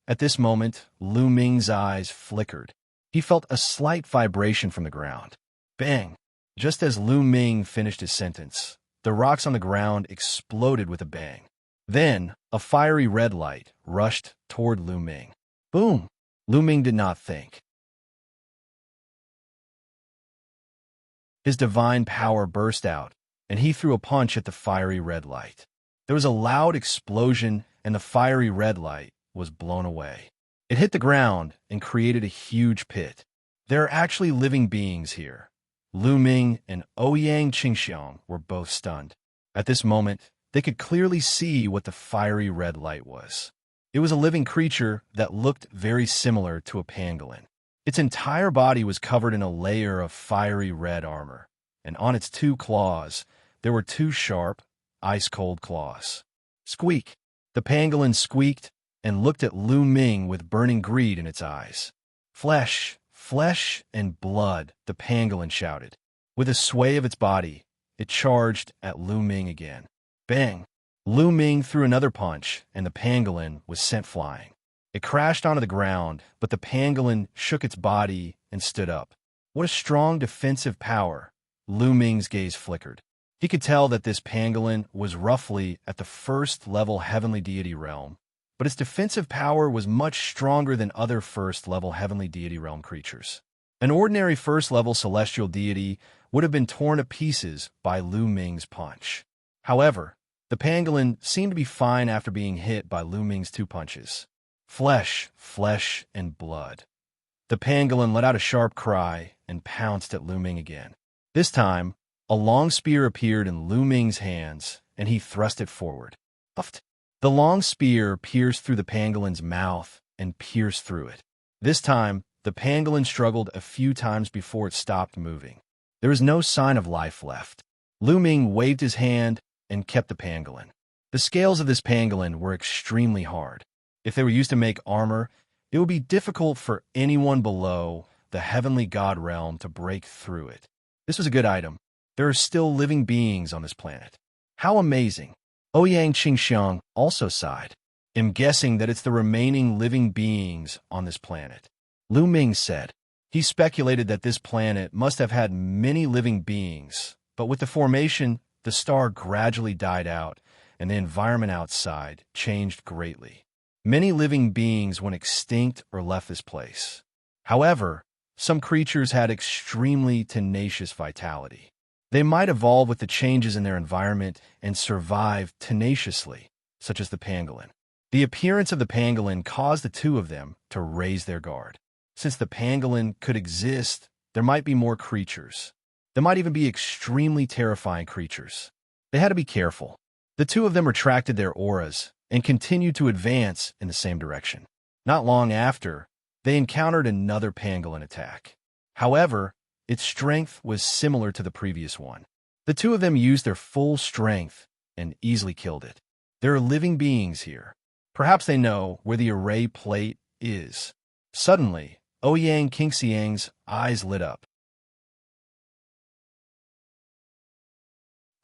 At this moment, Lu Ming's eyes flickered. He felt a slight vibration from the ground. Bang! Just as Lu Ming finished his sentence, the rocks on the ground exploded with a bang. Then, a fiery red light rushed toward Lu Ming. Boom! Lu Ming did not think. His divine power burst out, and he threw a punch at the fiery red light. There was a loud explosion, and the fiery red light was blown away. It hit the ground and created a huge pit. There are actually living beings here. Lu Ming and Ouyang Qingxiang were both stunned. At this moment, they could clearly see what the fiery red light was. It was a living creature that looked very similar to a pangolin. Its entire body was covered in a layer of fiery red armor, and on its two claws, there were two sharp, ice-cold claws. Squeak! The pangolin squeaked and looked at Lu Ming with burning greed in its eyes. Flesh! Flesh and blood, the pangolin shouted. With a sway of its body, it charged at Lu Ming again. Bang! Lu Ming threw another punch, and the pangolin was sent flying. It crashed onto the ground, but the pangolin shook its body and stood up. What a strong defensive power! Lu Ming's gaze flickered. He could tell that this pangolin was roughly at the first-level heavenly deity realm, but its defensive power was much stronger than other first-level heavenly deity realm creatures. An ordinary first-level celestial deity would have been torn to pieces by Lu Ming's punch. However, the pangolin seemed to be fine after being hit by Lu Ming's two punches. Flesh, flesh, and blood. The pangolin let out a sharp cry and pounced at Lu Ming again. This time, a long spear appeared in Lu Ming's hands, and he thrust it forward. Puffed. The long spear pierced through the pangolin's mouth and pierced through it. This time, the pangolin struggled a few times before it stopped moving. There was no sign of life left. Lu Ming waved his hand and kept the pangolin. The scales of this pangolin were extremely hard. If they were used to make armor, it would be difficult for anyone below the heavenly god realm to break through it. This was a good item. There are still living beings on this planet. How amazing! Ouyang Qingxiang also sighed. I'm guessing that it's the remaining living beings on this planet. Lu Ming said. He speculated that this planet must have had many living beings, but with the formation, the star gradually died out, and the environment outside changed greatly. Many living beings went extinct or left this place. However, some creatures had extremely tenacious vitality. They might evolve with the changes in their environment and survive tenaciously, such as the pangolin. The appearance of the pangolin caused the two of them to raise their guard. Since the pangolin could exist, there might be more creatures. There might even be extremely terrifying creatures. They had to be careful. The two of them retracted their auras and continued to advance in the same direction. Not long after, they encountered another pangolin attack. However, its strength was similar to the previous one. The two of them used their full strength and easily killed it. There are living beings here. Perhaps they know where the array plate is. Suddenly, Ouyang Qingxiang's eyes lit up.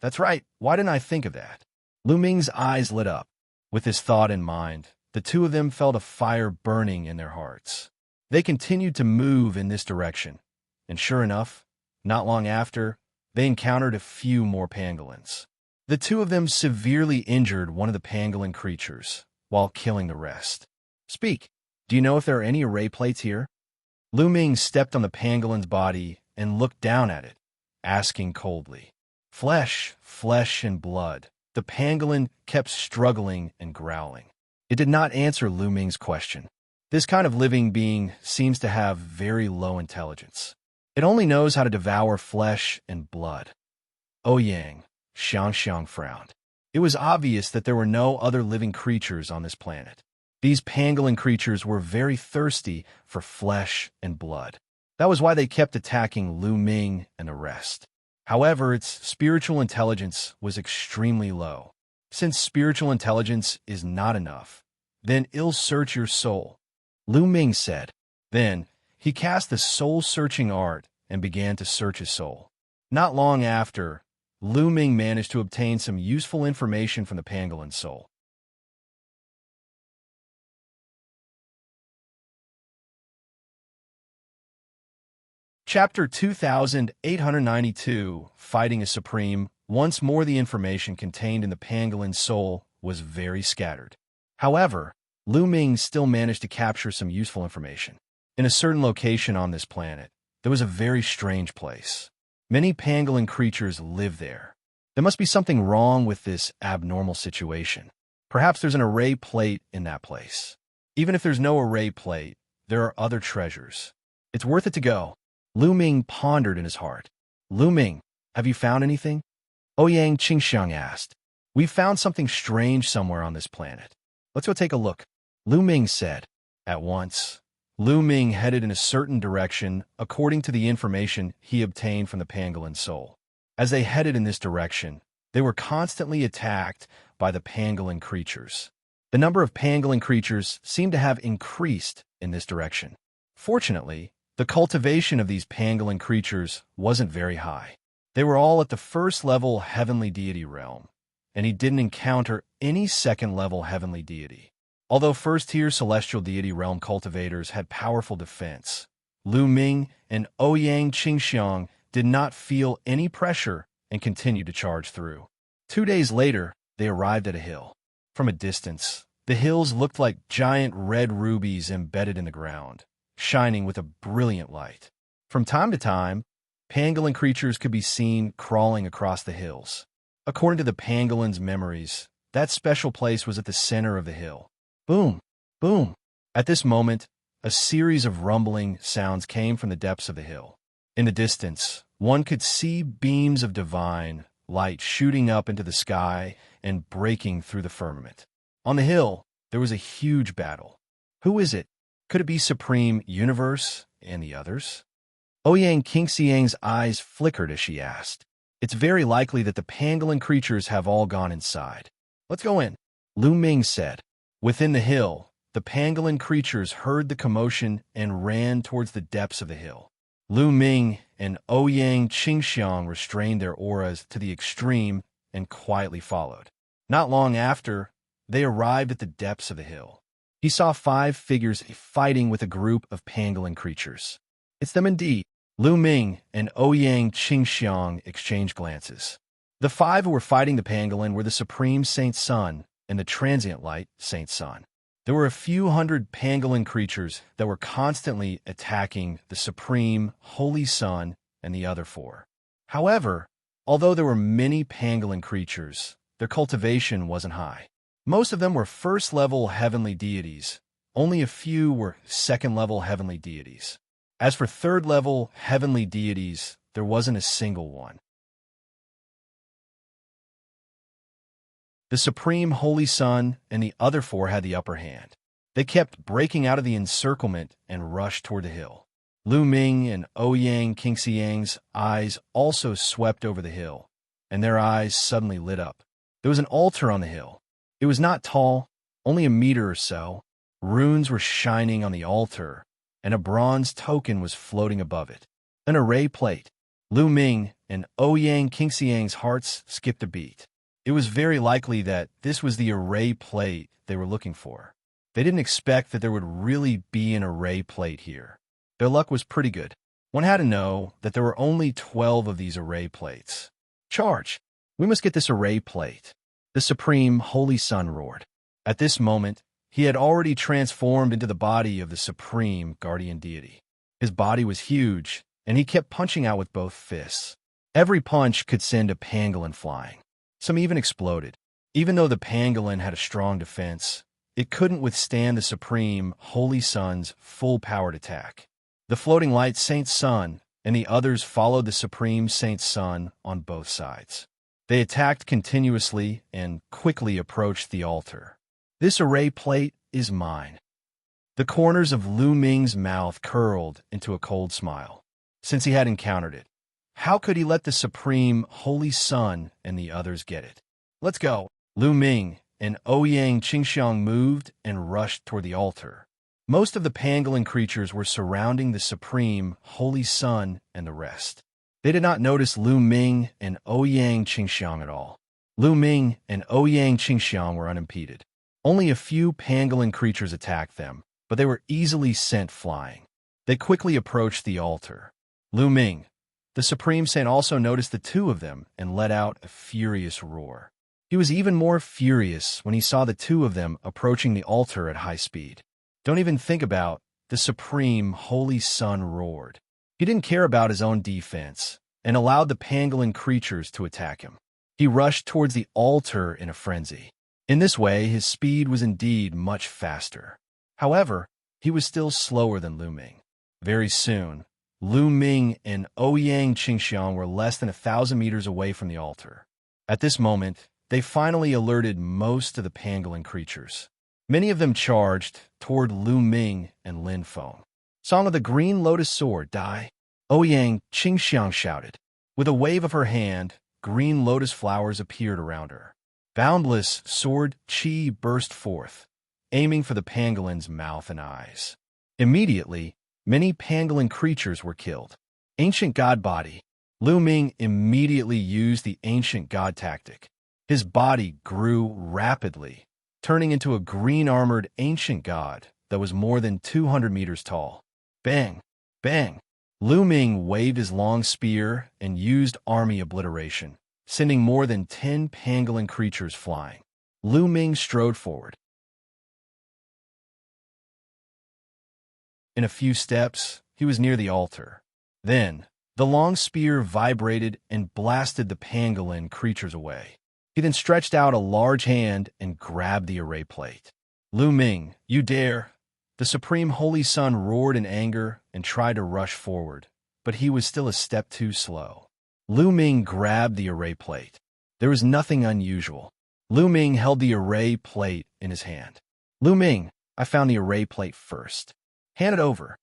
That's right, why didn't I think of that? Lu Ming's eyes lit up. With this thought in mind, the two of them felt a fire burning in their hearts. They continued to move in this direction, and sure enough, not long after, they encountered a few more pangolins. The two of them severely injured one of the pangolin creatures, while killing the rest. Speak, do you know if there are any array plates here? Lu Ming stepped on the pangolin's body and looked down at it, asking coldly. Flesh, flesh, and blood. The pangolin kept struggling and growling. It did not answer Lu Ming's question. This kind of living being seems to have very low intelligence. It only knows how to devour flesh and blood. Ouyang, Xianxia frowned. It was obvious that there were no other living creatures on this planet. These pangolin creatures were very thirsty for flesh and blood. That was why they kept attacking Lu Ming and the rest. However, its spiritual intelligence was extremely low. Since spiritual intelligence is not enough, then it'll search your soul, Lu Ming said. Then, he cast the soul-searching art and began to search his soul. Not long after, Lu Ming managed to obtain some useful information from the pangolin's soul. Chapter 2892, Fighting is Supreme. Once more the information contained in the pangolin's soul was very scattered. However, Lu Ming still managed to capture some useful information. In a certain location on this planet, there was a very strange place. Many pangolin creatures live there. There must be something wrong with this abnormal situation. Perhaps there's an array plate in that place. Even if there's no array plate, there are other treasures. It's worth it to go. Lu Ming pondered in his heart. Lu Ming, have you found anything? Ouyang Qingxiang asked. We found something strange somewhere on this planet. Let's go take a look, Lu Ming said. At once, Lu Ming headed in a certain direction according to the information he obtained from the pangolin soul. As they headed in this direction, they were constantly attacked by the pangolin creatures. The number of pangolin creatures seemed to have increased in this direction. Fortunately, the cultivation of these pangolin creatures wasn't very high. They were all at the first-level heavenly deity realm, and he didn't encounter any second-level heavenly deity. Although first-tier celestial deity realm cultivators had powerful defense, Lu Ming and Ouyang Qingxiang did not feel any pressure and continued to charge through. 2 days later, they arrived at a hill. From a distance, the hills looked like giant red rubies embedded in the ground, shining with a brilliant light. From time to time, pangolin creatures could be seen crawling across the hills. According to the pangolin's memories, that special place was at the center of the hill. Boom! Boom! At this moment, a series of rumbling sounds came from the depths of the hill. In the distance, one could see beams of divine light shooting up into the sky and breaking through the firmament. On the hill, there was a huge battle. Who is it? Could it be Supreme Universe and the others? Ouyang Qingxiang's eyes flickered as she asked. It's very likely that the pangolin creatures have all gone inside. Let's go in, Lu Ming said. Within the hill, the pangolin creatures heard the commotion and ran towards the depths of the hill. Lu Ming and Ouyang Qingxiang restrained their auras to the extreme and quietly followed. Not long after, they arrived at the depths of the hill. He saw 5 figures fighting with a group of pangolin creatures. It's them indeed. Lu Ming and Ouyang Qingxiang exchanged glances. The 5 who were fighting the pangolin were the Supreme Saint Sun and the Transient Light Saint Sun. There were a few hundred pangolin creatures that were constantly attacking the Supreme Holy Sun and the other 4. However, although there were many pangolin creatures, their cultivation wasn't high. Most of them were first-level heavenly deities. Only a few were second-level heavenly deities. As for third-level heavenly deities, there wasn't a single one. The Supreme Holy Sun and the other 4 had the upper hand. They kept breaking out of the encirclement and rushed toward the hill. Lu Ming and Ouyang Qingxiang's eyes also swept over the hill, and their eyes suddenly lit up. There was an altar on the hill. It was not tall, only a meter or so. Runes were shining on the altar, and a bronze token was floating above it. An array plate. Lu Ming and Ouyang Qingxiang's hearts skipped a beat. It was very likely that this was the array plate they were looking for. They didn't expect that there would really be an array plate here. Their luck was pretty good. One had to know that there were only 12 of these array plates. Charge! We must get this array plate. The Supreme Holy Sun roared. At this moment, he had already transformed into the body of the Supreme Guardian Deity. His body was huge, and he kept punching out with both fists. Every punch could send a pangolin flying. Some even exploded. Even though the pangolin had a strong defense, it couldn't withstand the Supreme Holy Sun's full-powered attack. The floating light Saint Sun and the others followed the Supreme Saint Sun on both sides. They attacked continuously and quickly approached the altar. This array plate is mine. The corners of Lu Ming's mouth curled into a cold smile. Since he had encountered it, how could he let the Supreme Holy Sun and the others get it? Let's go. Lu Ming and Ouyang Qingxiang moved and rushed toward the altar. Most of the pangolin creatures were surrounding the Supreme Holy Sun and the rest. They did not notice Lu Ming and Ouyang Qingxiang at all. Lu Ming and Ouyang Qingxiang were unimpeded. Only a few pangolin creatures attacked them, but they were easily sent flying. They quickly approached the altar. Lu Ming, the Supreme Saint, also noticed the 2 of them and let out a furious roar. He was even more furious when he saw the 2 of them approaching the altar at high speed. Don't even think about, the Supreme Holy Sun roared. He didn't care about his own defense and allowed the pangolin creatures to attack him. He rushed towards the altar in a frenzy. In this way, his speed was indeed much faster. However, he was still slower than Lu Ming. Very soon, Lu Ming and Ouyang Qingxiang were less than 1,000 meters away from the altar. At this moment, they finally alerted most of the pangolin creatures. Many of them charged toward Lu Ming and Lin Feng. Song of the Green Lotus Sword, die! Ouyang Qingxiang shouted. With a wave of her hand, green lotus flowers appeared around her. Boundless sword chi burst forth, aiming for the pangolin's mouth and eyes. Immediately, many pangolin creatures were killed. Ancient God Body. Lu Ming immediately used the ancient god tactic. His body grew rapidly, turning into a green-armored ancient god that was more than 200 meters tall. Bang! Bang! Lu Ming waved his long spear and used army obliteration, sending more than 10 pangolin creatures flying. Lu Ming strode forward. In a few steps, he was near the altar. Then, the long spear vibrated and blasted the pangolin creatures away. He then stretched out a large hand and grabbed the array plate. Lu Ming, you dare! The Supreme Holy Sun roared in anger and tried to rush forward, but he was still a step too slow. Lu Ming grabbed the array plate. There was nothing unusual. Lu Ming held the array plate in his hand. Lu Ming, I found the array plate first. Hand it over.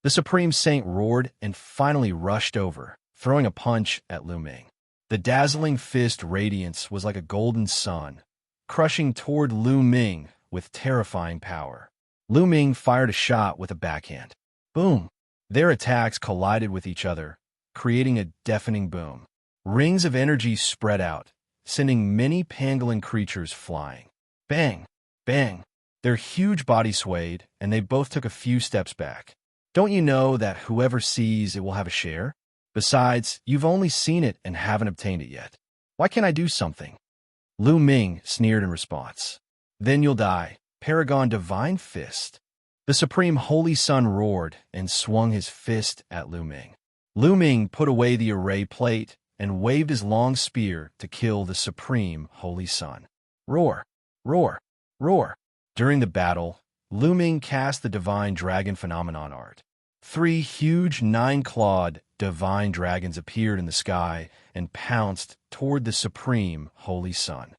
The Supreme Saint roared and finally rushed over, throwing a punch at Lu Ming. The dazzling fist radiance was like a golden sun, crushing toward Lu Ming with terrifying power. Lu Ming fired a shot with a backhand. Boom! Their attacks collided with each other, creating a deafening boom. Rings of energy spread out, sending many pangolin creatures flying. Bang! Bang! Their huge bodies swayed, and they both took a few steps back. Don't you know that whoever sees it will have a share? Besides, you've only seen it and haven't obtained it yet. Why can't I do something? Lu Ming sneered in response. Then you'll die, Paragon Divine Fist. The Supreme Holy Sun roared and swung his fist at Lu Ming. Lu Ming put away the array plate and waved his long spear to kill the Supreme Holy Sun. Roar! Roar! Roar! During the battle, Lu Ming cast the Divine Dragon Phenomenon art. 3 huge 9-clawed divine dragons appeared in the sky and pounced toward the Supreme Holy Sun.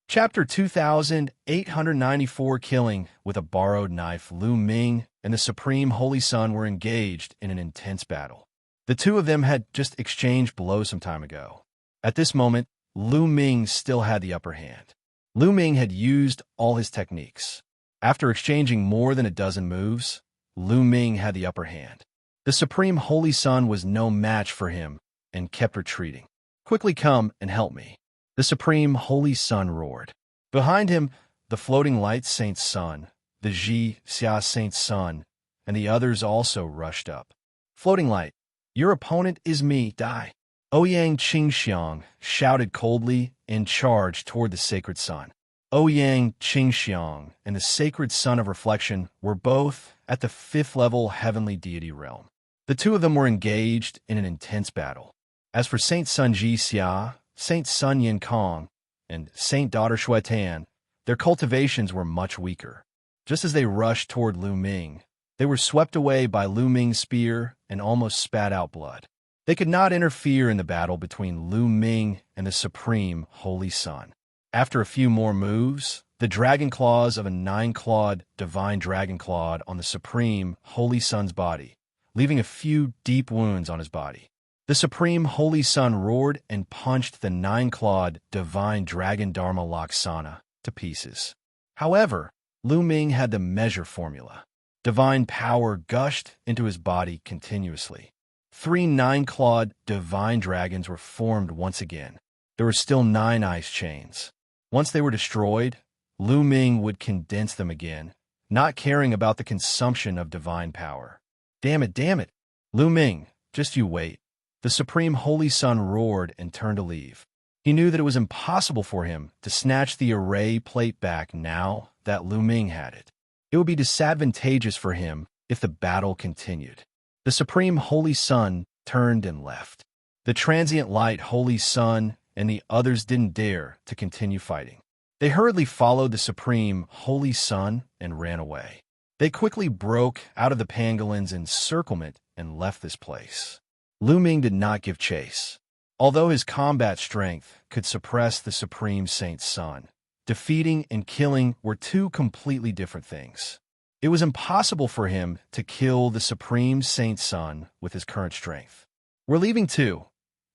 Chapter 2894. Killing with a borrowed knife. Lu Ming and the Supreme Holy Sun were engaged in an intense battle. The two of them had just exchanged blows some time ago. At this moment, Lu Ming still had the upper hand. Lu Ming had used all his techniques. After exchanging more than a dozen moves, Lu Ming had the upper hand. The Supreme Holy Sun was no match for him and kept retreating. Quickly come and help me. The Supreme Holy Sun roared. Behind him, the floating light Saint Sun, the Xianxia Saint Sun, and the others also rushed up. Floating light, your opponent is me, die. Ouyang Qingxiang shouted coldly and charged toward the sacred sun. Ouyang Qingxiang and the sacred sun of reflection were both at the 5th level heavenly deity realm. The two of them were engaged in an intense battle. As for Saint Sun Jixia, Saint Sun Yinkong, and Saint Daughter Shuetan, their cultivations were much weaker. Just as they rushed toward Lu Ming, they were swept away by Lu Ming's spear and almost spat out blood. They could not interfere in the battle between Lu Ming and the Supreme Holy Sun. After a few more moves, the dragon claws of a 9-clawed divine dragon clawed on the Supreme Holy Sun's body, leaving a few deep wounds on his body. The Supreme Holy Sun roared and punched the 9-clawed divine dragon Dharma Laksana to pieces. However, Lu Ming had the measure formula. Divine power gushed into his body continuously. 3 9-clawed divine dragons were formed once again. There were still 9 ice chains. Once they were destroyed, Lu Ming would condense them again, not caring about the consumption of divine power. Damn it, Lu Ming, just you wait. The Supreme Holy Sun roared and turned to leave. He knew that it was impossible for him to snatch the array plate back now that Lu Ming had it. It would be disadvantageous for him if the battle continued. The Supreme Holy Sun turned and left. The transient light Holy Sun and the others didn't dare to continue fighting. They hurriedly followed the Supreme Holy Sun and ran away. They quickly broke out of the pangolin's encirclement and left this place. Lu Ming did not give chase. Although his combat strength could suppress the Supreme Saint Sun, defeating and killing were 2 completely different things. It was impossible for him to kill the Supreme Saint Sun with his current strength. We're leaving too.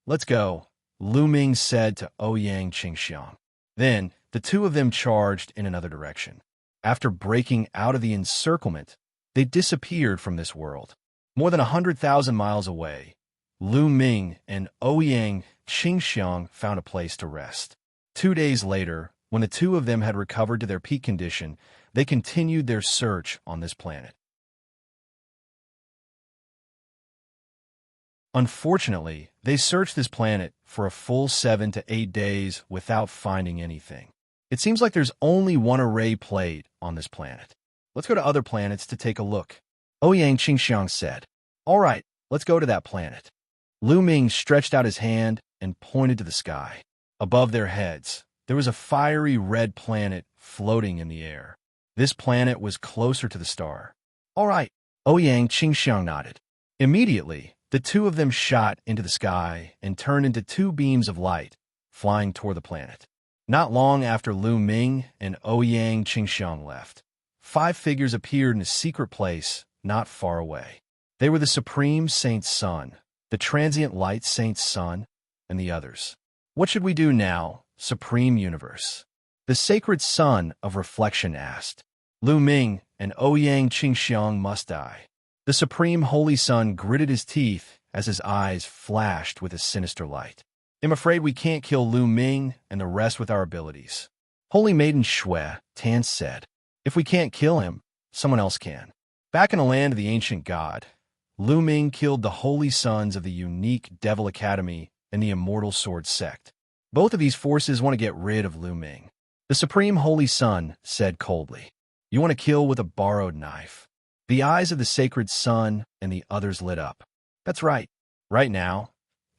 Let's go, Lu Ming said to Ouyang Qingxiang. Then, the two of them charged in another direction. After breaking out of the encirclement, they disappeared from this world. More than 100,000 miles away, Lu Ming and Ouyang Qingxiang found a place to rest. 2 days later, when the two of them had recovered to their peak condition, they continued their search on this planet. Unfortunately, they searched this planet for a full 7 to 8 days without finding anything. It seems like there's only one array plate on this planet. Let's go to other planets to take a look. Ouyang Qingxiang said. All right, let's go to that planet. Lu Ming stretched out his hand and pointed to the sky. Above their heads, there was a fiery red planet floating in the air. This planet was closer to the star. All right, Ouyang Qingxiang nodded. Immediately, the two of them shot into the sky and turned into 2 beams of light, flying toward the planet. Not long after Lu Ming and Ouyang Qingxiang left, 5 figures appeared in a secret place not far away. They were the Supreme Saint Sun, the Transient Light Saint Sun, and the others. What should we do now, Supreme Universe? The Sacred Sun of Reflection asked. Lu Ming and Ouyang Qingxiang must die. The Supreme Holy Sun gritted his teeth as his eyes flashed with a sinister light. I'm afraid we can't kill Lu Ming and the rest with our abilities. Holy Maiden Shui, Tan said. If we can't kill him, someone else can. Back in the land of the ancient god, Lu Ming killed the holy sons of the unique Devil Academy and the Immortal Sword sect. Both of these forces want to get rid of Lu Ming. The Supreme Holy Sun said coldly, You want to kill with a borrowed knife. The eyes of the Sacred Sun and the others lit up. That's right. Right now,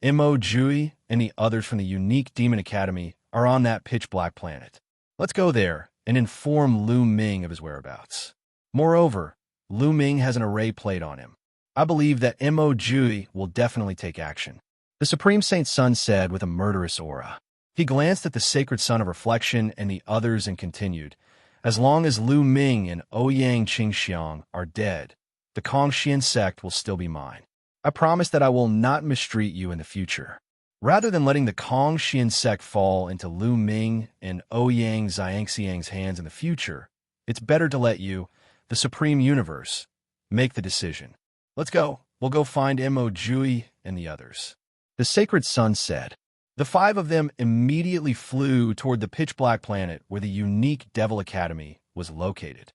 Mo Jui and the others from the unique Demon Academy are on that pitch-black planet. Let's go there and inform Lu Ming of his whereabouts. Moreover, Lu Ming has an array plate on him. I believe that Mo Jui will definitely take action. The Supreme Saint Sun said with a murderous aura. He glanced at the Sacred Sun of Reflection and the others and continued, As long as Lu Ming and Ouyang Qingxiang are dead, the Kongxian sect will still be mine. I promise that I will not mistreat you in the future. Rather than letting the Kongxian sect fall into Lu Ming and Ouyang Xianxiang's hands in the future, it's better to let you, the Supreme Universe, make the decision. Let's go. We'll go find Mo Jui and the others. The Sacred Sun said. The 5 of them immediately flew toward the pitch-black planet where the unique Devil Academy was located.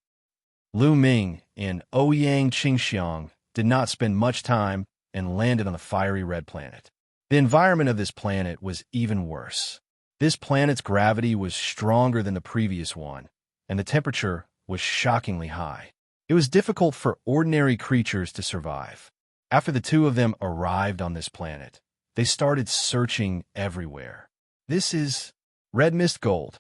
Lu Ming and Ouyang Qingxiang did not spend much time and landed on the fiery red planet. The environment of this planet was even worse. This planet's gravity was stronger than the previous one, and the temperature was shockingly high. It was difficult for ordinary creatures to survive. After the 2 of them arrived on this planet, they started searching everywhere. This is red mist gold.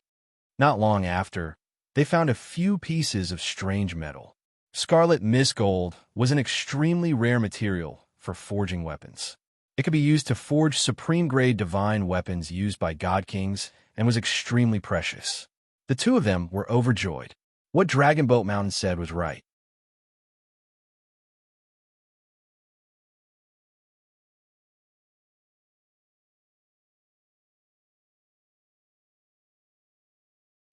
Not long after, they found a few pieces of strange metal. Scarlet mist gold was an extremely rare material for forging weapons. It could be used to forge supreme-grade divine weapons used by god kings and was extremely precious. The 2 of them were overjoyed. What Dragon Boat Mountain said was right.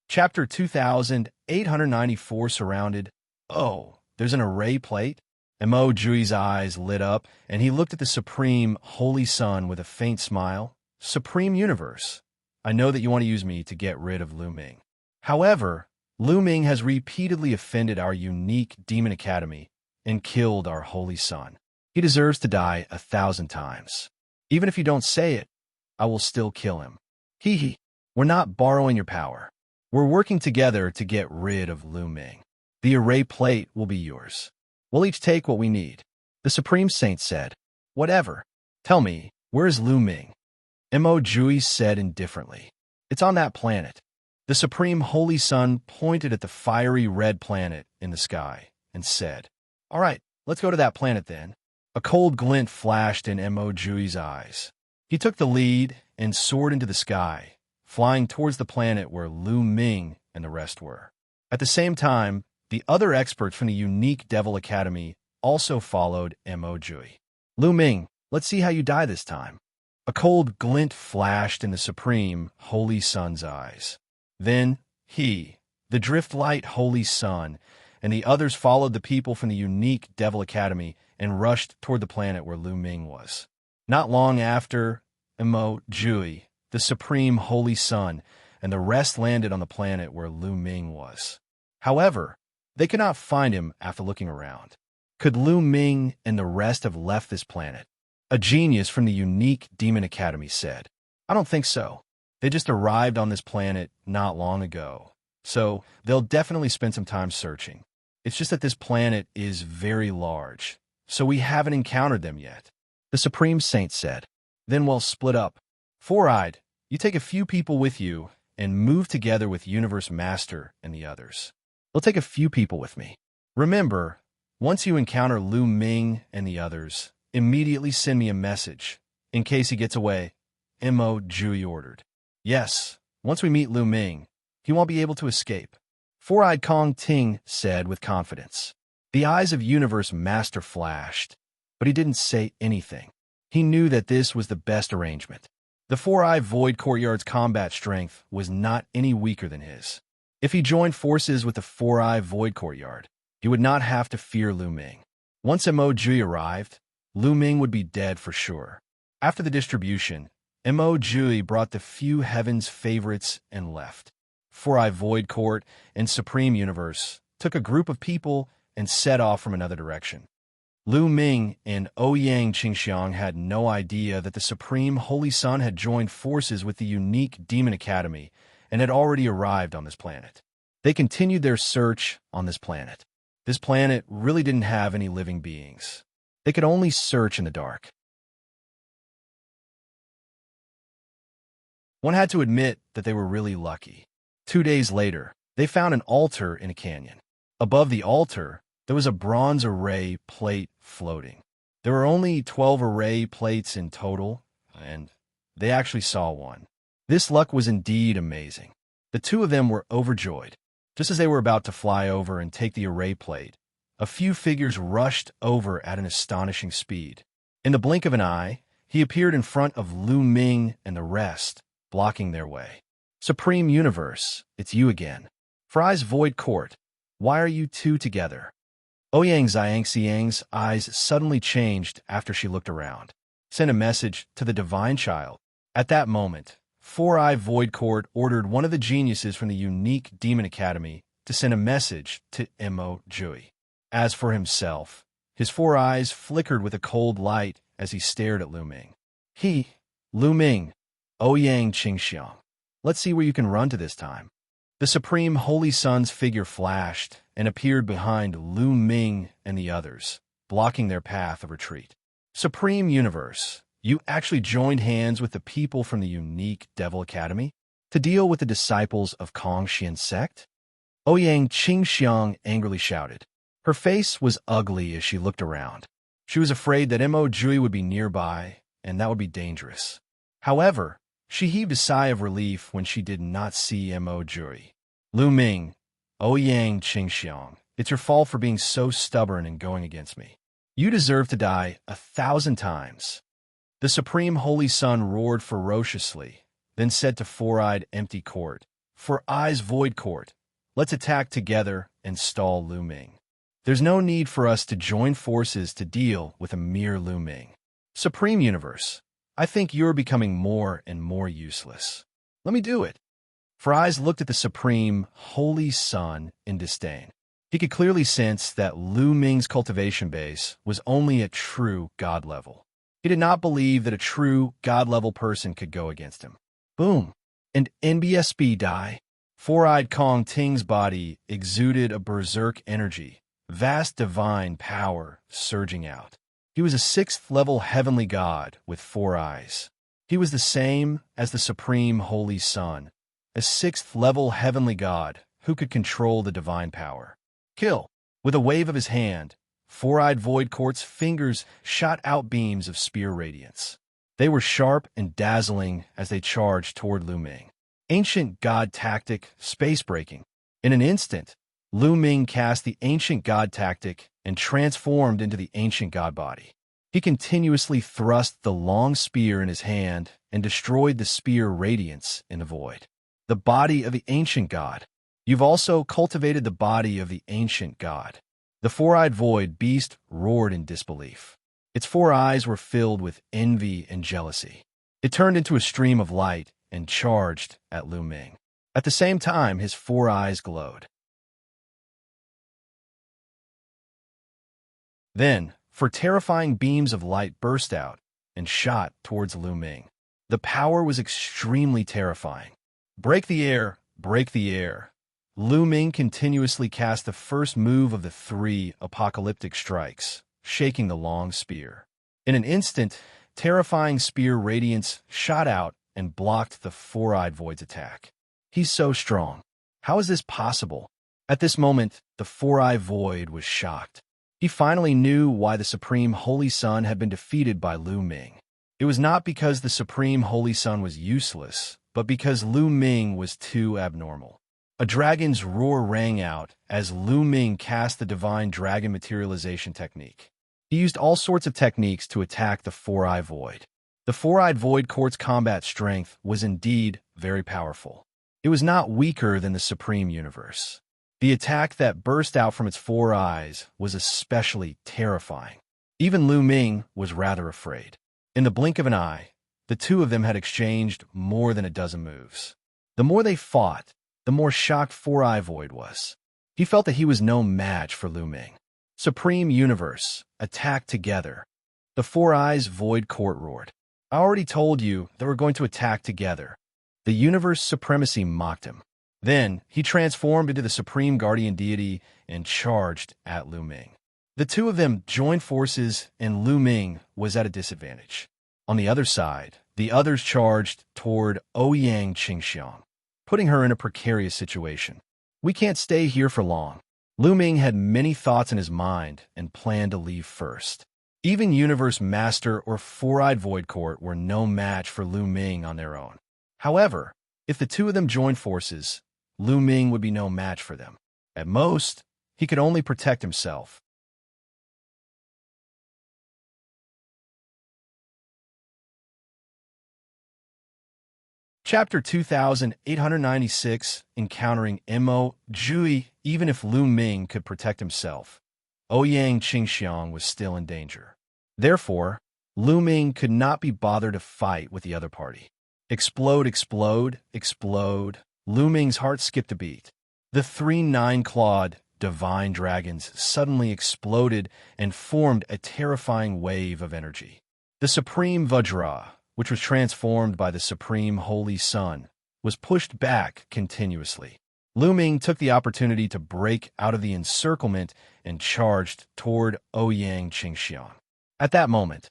Chapter 2894 surrounded. Oh, there's an array plate? Mo Jui's eyes lit up, and he looked at the Supreme Holy Sun with a faint smile. Supreme Universe, I know that you want to use me to get rid of Lu Ming. However, Lu Ming has repeatedly offended our unique Demon Academy and killed our Holy Sun. He deserves to die 1,000 times. Even if you don't say it, I will still kill him. Hee hee. We're not borrowing your power. We're working together to get rid of Lu Ming. The array plate will be yours. We'll each take what we need. The Supreme Saint said. Whatever. Tell me, where is Lu Ming? Mo Jui said indifferently. It's on that planet. The Supreme Holy Sun pointed at the fiery red planet in the sky and said, All right, let's go to that planet then. A cold glint flashed in Mo Jui's eyes. He took the lead and soared into the sky, flying towards the planet where Lu Ming and the rest were. At the same time, the other experts from the unique Devil Academy also followed Mo Jui. Lu Ming, let's see how you die this time. A cold glint flashed in the Supreme Holy Sun's eyes. Then he, the Driftlight Holy Sun, and the others followed the people from the unique Devil Academy and rushed toward the planet where Lu Ming was. Not long after, Mo Jui, the Supreme Holy Sun, and the rest landed on the planet where Lu Ming was. However, they could not find him after looking around. Could Lu Ming and the rest have left this planet? A genius from the unique Demon Academy said. I don't think so. They just arrived on this planet not long ago, so they'll definitely spend some time searching. It's just that this planet is very large, so we haven't encountered them yet. The Supreme Saint said. Then we'll split up. Four-Eyed, you take a few people with you and move together with Universe Master and the others. I'll take a few people with me. Remember, once you encounter Lu Ming and the others, immediately send me a message, in case he gets away. Mo Jui ordered. Yes, once we meet Lu Ming, he won't be able to escape. Four-eyed Kong Ting said with confidence. The eyes of Universe Master flashed, but he didn't say anything. He knew that this was the best arrangement. The Four-Eye Void Courtyard's combat strength was not any weaker than his. If he joined forces with the Four-Eye Void Courtyard, he would not have to fear Lu Ming. Once Mo Jui arrived, Lu Ming would be dead for sure. After the distribution, Mo Jui brought the few heaven's favorites and left. Four-Eye Void Court and Supreme Universe took a group of people and set off from another direction. Lu Ming and Ouyang Qingxiang had no idea that the Supreme Holy Sun had joined forces with the unique Demon Academy and had already arrived on this planet. They continued their search on this planet. This planet really didn't have any living beings. They could only search in the dark. One had to admit that they were really lucky. 2 days later, they found an altar in a canyon. Above the altar, there was a bronze array plate floating. There were only 12 array plates in total, and they actually saw one. This luck was indeed amazing. The two of them were overjoyed. Just as they were about to fly over and take the array plate, a few figures rushed over at an astonishing speed. In the blink of an eye, he appeared in front of Lu Ming and the rest, blocking their way. Supreme Universe, it's you again. Fry's Void Court, why are you two together? Ouyang Xianxia's eyes suddenly changed after she looked around. Sent a message to the Divine Child. At that moment, Four-Eye Void Court ordered one of the geniuses from the unique Demon Academy to send a message to Mo Jui. As for himself, his four eyes flickered with a cold light as he stared at Lu Ming. Lu Ming, Ouyang Qingxiang. Let's see where you can run to this time. The Supreme Holy Sun's figure flashed and appeared behind Lu Ming and the others, blocking their path of retreat. Supreme Universe, you actually joined hands with the people from the unique Devil Academy to deal with the disciples of Kong Xian sect? Ouyang Qingxiang angrily shouted. Her face was ugly as she looked around. She was afraid that Mo Jui would be nearby, and that would be dangerous. However, she heaved a sigh of relief when she did not see Mo Jui. Lu Ming, Ouyang Qingxiang, it's your fault for being so stubborn and going against me. You deserve to die 1,000 times. The Supreme Holy Sun roared ferociously, then said to Four-Eyed Empty Court, Four-Eyes Void Court, let's attack together and stall Lu Ming. There's no need for us to join forces to deal with a mere Lu Ming. Supreme Universe, I think you're becoming more and more useless. Let me do it. Four-Eyes looked at the Supreme Holy Sun in disdain. He could clearly sense that Lu Ming's cultivation base was only at true God level. He did not believe that a true God-level person could go against him. Boom. And NBSB die. Four-Eyed Kong Ting's body exuded a berserk energy, vast divine power surging out. He was a 6th-level heavenly god with 4 eyes. He was the same as the Supreme Holy Sun, a 6th-level heavenly god who could control the divine power. Kill. With a wave of his hand, Four-Eyed Void Court's fingers shot out beams of spear radiance. They were sharp and dazzling as they charged toward Lu Ming. Ancient God Tactic, Space Breaking. In an instant, Lu Ming cast the Ancient God Tactic and transformed into the Ancient God Body. He continuously thrust the long spear in his hand and destroyed the spear radiance in the void. The body of the Ancient God. You've also cultivated the body of the Ancient God. The Four-Eyed Void Beast roared in disbelief. Its 4 eyes were filled with envy and jealousy. It turned into a stream of light and charged at Lu Ming. At the same time, his 4 eyes glowed. Then, terrifying beams of light burst out and shot towards Lu Ming. The power was extremely terrifying. Break the air, break the air. Lu Ming continuously cast the first move of the 3 apocalyptic strikes, shaking the long spear. In an instant, terrifying spear radiance shot out and blocked the Four-Eyed Void's attack. He's so strong. How is this possible? At this moment, the Four-Eyed Void was shocked. He finally knew why the Supreme Holy Sun had been defeated by Lu Ming. It was not because the Supreme Holy Sun was useless, but because Lu Ming was too abnormal. A dragon's roar rang out as Lu Ming cast the divine dragon materialization technique. He used all sorts of techniques to attack the Four-Eyed Void. The Four-Eyed Void Court's combat strength was indeed very powerful. It was not weaker than the Supreme Universe. The attack that burst out from its four eyes was especially terrifying. Even Lu Ming was rather afraid. In the blink of an eye, the two of them had exchanged more than a dozen moves. The more they fought, the more shocked Four-Eyed Void was. He felt that he was no match for Lu Ming. Supreme Universe, attack together. The Four Eyes Void Court roared. I already told you that we're going to attack together. The universe supremacy mocked him. Then he transformed into the Supreme Guardian Deity and charged at Lu Ming. The two of them joined forces and Lu Ming was at a disadvantage. On the other side, the others charged toward Xianxia, putting her in a precarious situation. We can't stay here for long. Lu Ming had many thoughts in his mind and planned to leave first. Even Universe Master or Four-Eyed Void Court were no match for Lu Ming on their own. However, if the two of them joined forces, Lu Ming would be no match for them. At most, he could only protect himself. Chapter 2896, Encountering Mo Jui. Even if Lu Ming could protect himself, Xianxia was still in danger. Therefore, Lu Ming could not be bothered to fight with the other party. Explode, explode, explode. Lu Ming's heart skipped a beat. The three nine-clawed divine dragons suddenly exploded and formed a terrifying wave of energy. The Supreme Vajra, which was transformed by the Supreme Holy Sun, was pushed back continuously. Lu Ming took the opportunity to break out of the encirclement and charged toward Xianxia. At that moment,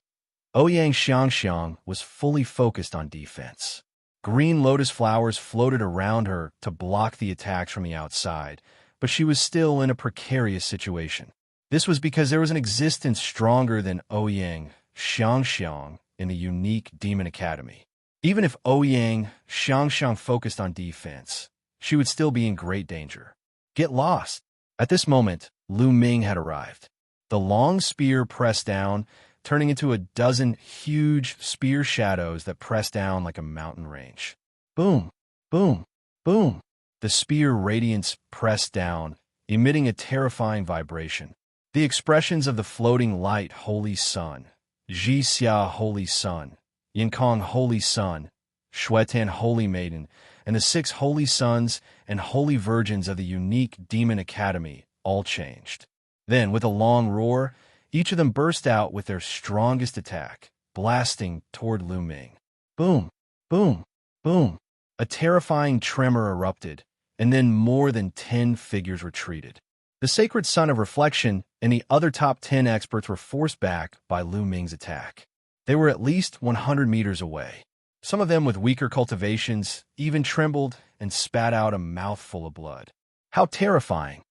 Xianxia was fully focused on defense. Green lotus flowers floated around her to block the attacks from the outside, but she was still in a precarious situation. This was because there was an existence stronger than Xianxia in the unique Demon Academy. Even if Xianxia focused on defense, she would still be in great danger. Get lost. At this moment, Lu Ming had arrived. The long spear pressed down, turning into a dozen huge spear shadows that pressed down like a mountain range. Boom, boom, boom. The spear radiance pressed down, emitting a terrifying vibration. The expressions of the floating light Holy Sun, Xianxia Holy Sun, Yinkong Holy Sun, Shuetan Holy Maiden, and the 6 Holy Sons and Holy Virgins of the unique Demon Academy all changed. Then, with a long roar, each of them burst out with their strongest attack, blasting toward Lu Ming. Boom, boom, boom. A terrifying tremor erupted, and then more than 10 figures retreated. The Sacred Son of Reflection and the other top 10 experts were forced back by Lu Ming's attack. They were at least 100 meters away. Some of them with weaker cultivations even trembled and spat out a mouthful of blood. How terrifying!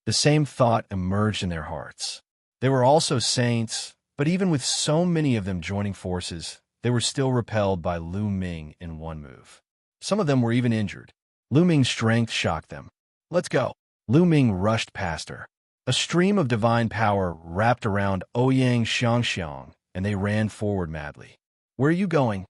The same thought emerged in their hearts. They were also saints, but even with so many of them joining forces, they were still repelled by Lu Ming in one move. Some of them were even injured. Lu Ming's strength shocked them. Let's go. Lu Ming rushed past her. A stream of divine power wrapped around Xianxia, and they ran forward madly. Where are you going?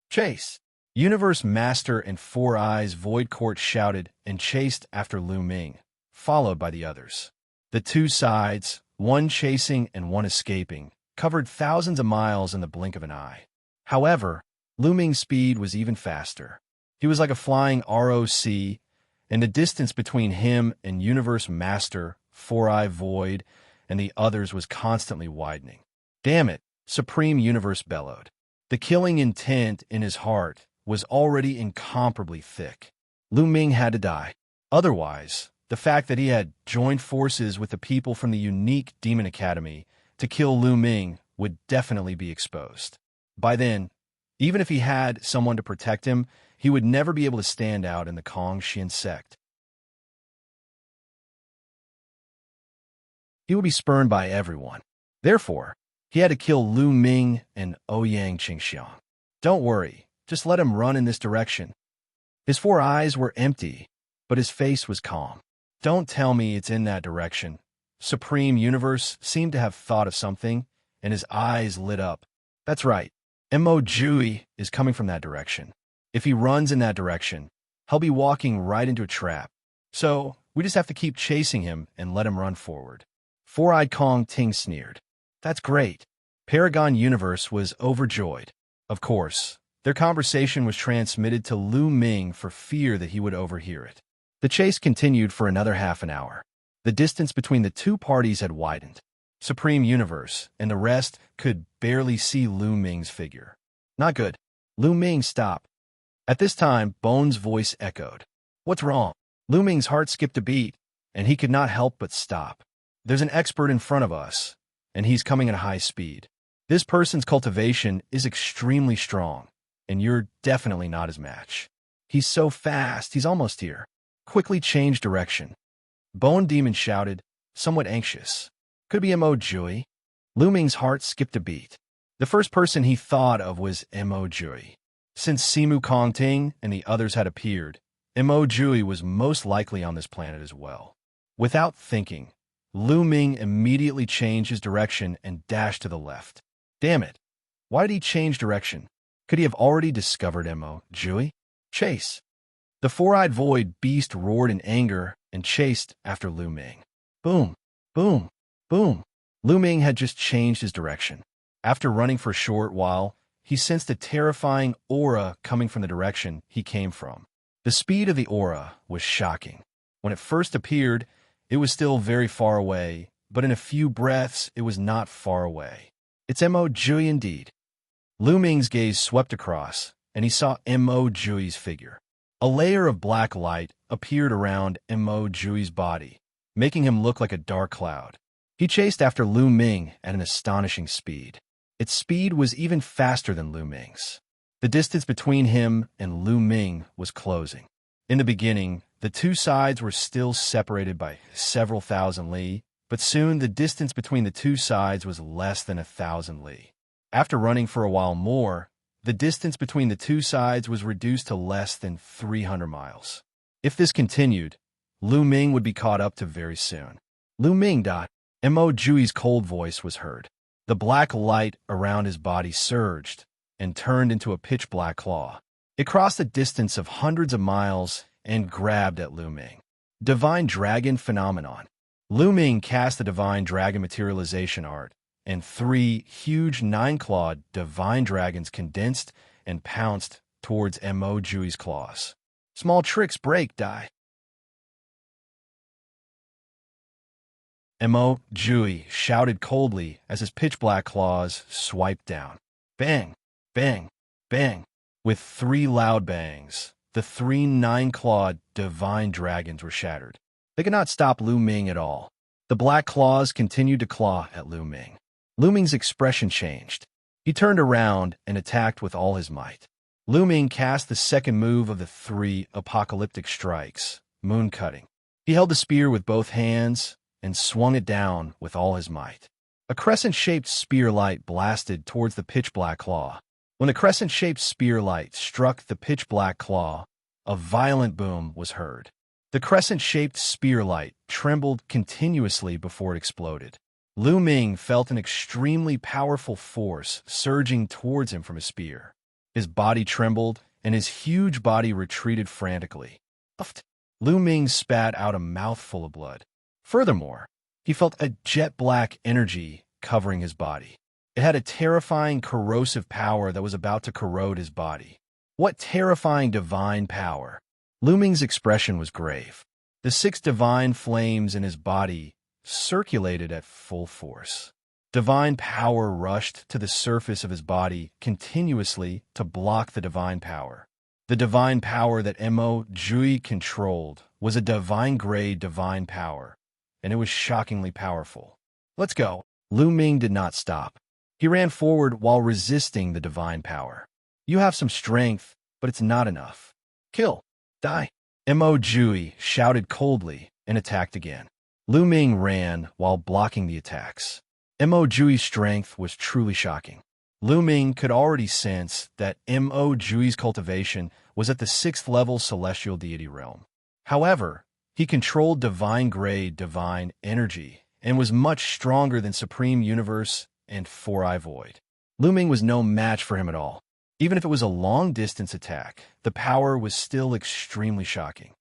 Chase! Universe Master and Four Eyes Void Court shouted and chased after Lu Ming, followed by the others. The two sides, one chasing and one escaping, covered thousands of miles in the blink of an eye. However, Lu Ming's speed was even faster. He was like a flying ROC, and the distance between him and Universe Master, Four-Eye Void, and the others was constantly widening. Damn it, Supreme Universe bellowed. The killing intent in his heart was already incomparably thick. Lu Ming had to die. Otherwise, the fact that he had joined forces with the people from the unique Demon Academy to kill Lu Ming would definitely be exposed. By then, even if he had someone to protect him, he would never be able to stand out in the Kongxian sect. He would be spurned by everyone. Therefore, he had to kill Lu Ming and Xianxia. Don't worry, just let him run in this direction. His four eyes were empty, but his face was calm. Don't tell me it's in that direction. Supreme Universe seemed to have thought of something, and his eyes lit up. That's right. Mo Jui is coming from that direction. If he runs in that direction, he'll be walking right into a trap. So, we just have to keep chasing him and let him run forward. Four-Eyed Kong Ting sneered. That's great. Paragon Universe was overjoyed. Of course, their conversation was transmitted to Lu Ming for fear that he would overhear it. The chase continued for another half an hour. The distance between the two parties had widened. Supreme Universe and the rest could barely see Lu Ming's figure. Not good. Lu Ming stopped. At this time, Bone's voice echoed. What's wrong? Lu Ming's heart skipped a beat, and he could not help but stop. There's an expert in front of us, and he's coming at high speed. This person's cultivation is extremely strong, and you're definitely not his match. He's so fast, he's almost here. Quickly change direction. Bone Demon shouted, somewhat anxious. Could be Mo Jui. Lu Ming's heart skipped a beat. The first person he thought of was Mo Jui. Since Simu Kong Ting and the others had appeared, Mo Jui was most likely on this planet as well. Without thinking, Lu Ming immediately changed his direction and dashed to the left. Damn it. Why did he change direction? Could he have already discovered Mo Jui? Chase. The four-eyed void beast roared in anger and chased after Lu Ming. Boom, boom, boom. Lu Ming had just changed his direction. After running for a short while, he sensed a terrifying aura coming from the direction he came from. The speed of the aura was shocking. When it first appeared, it was still very far away, but in a few breaths, it was not far away. It's Mo Jui indeed. Lu Ming's gaze swept across, and he saw Mo Jui's figure. A layer of black light appeared around Mo Jui's body, making him look like a dark cloud. He chased after Lu Ming at an astonishing speed. Its speed was even faster than Lu Ming's. The distance between him and Lu Ming was closing. In the beginning, the two sides were still separated by several thousand li, but soon the distance between the two sides was less than 1,000 li. After running for a while more, the distance between the two sides was reduced to less than 300 miles. If this continued, Lu Ming would be caught up to very soon. Lu Ming. Mo Jui's cold voice was heard. The black light around his body surged and turned into a pitch-black claw. It crossed a distance of hundreds of miles and grabbed at Lu Ming. Divine Dragon Phenomenon. Lu Ming cast the Divine Dragon Materialization art, and 3 huge 9-clawed divine dragons condensed and pounced towards Mo Jui's claws. Small tricks break, die. Mo Jui shouted coldly as his pitch-black claws swiped down. Bang, bang, bang. With 3 loud bangs, the 3 9-clawed divine dragons were shattered. They could not stop Lu Ming at all. The black claws continued to claw at Lu Ming. Lu Ming's expression changed. He turned around and attacked with all his might. Lu Ming cast the second move of the 3 apocalyptic strikes, moon cutting. He held the spear with both hands and swung it down with all his might. A crescent-shaped spear light blasted towards the pitch-black claw. When the crescent-shaped spear light struck the pitch-black claw, a violent boom was heard. The crescent-shaped spear light trembled continuously before it exploded. Lu Ming felt an extremely powerful force surging towards him from his spear. His body trembled, and his huge body retreated frantically. Lu Ming spat out a mouthful of blood. Furthermore, he felt a jet-black energy covering his body. It had a terrifying corrosive power that was about to corrode his body. What terrifying divine power! Lu Ming's expression was grave. The 6 divine flames in his body circulated at full force. Divine power rushed to the surface of his body continuously to block the divine power. The divine power that Mo Jui controlled was a divine-grade divine power, and it was shockingly powerful. Let's go. Lu Ming did not stop. He ran forward while resisting the divine power. You have some strength, but it's not enough. Kill. Die. Mo Jui shouted coldly and attacked again. Lu Ming ran while blocking the attacks. Mo Jui's strength was truly shocking. Lu Ming could already sense that Mo Jui's cultivation was at the 6th level celestial deity realm. However, he controlled divine-grade divine energy and was much stronger than Supreme Universe and Four-Eye Void. Lu Ming was no match for him at all. Even if it was a long-distance attack, the power was still extremely shocking.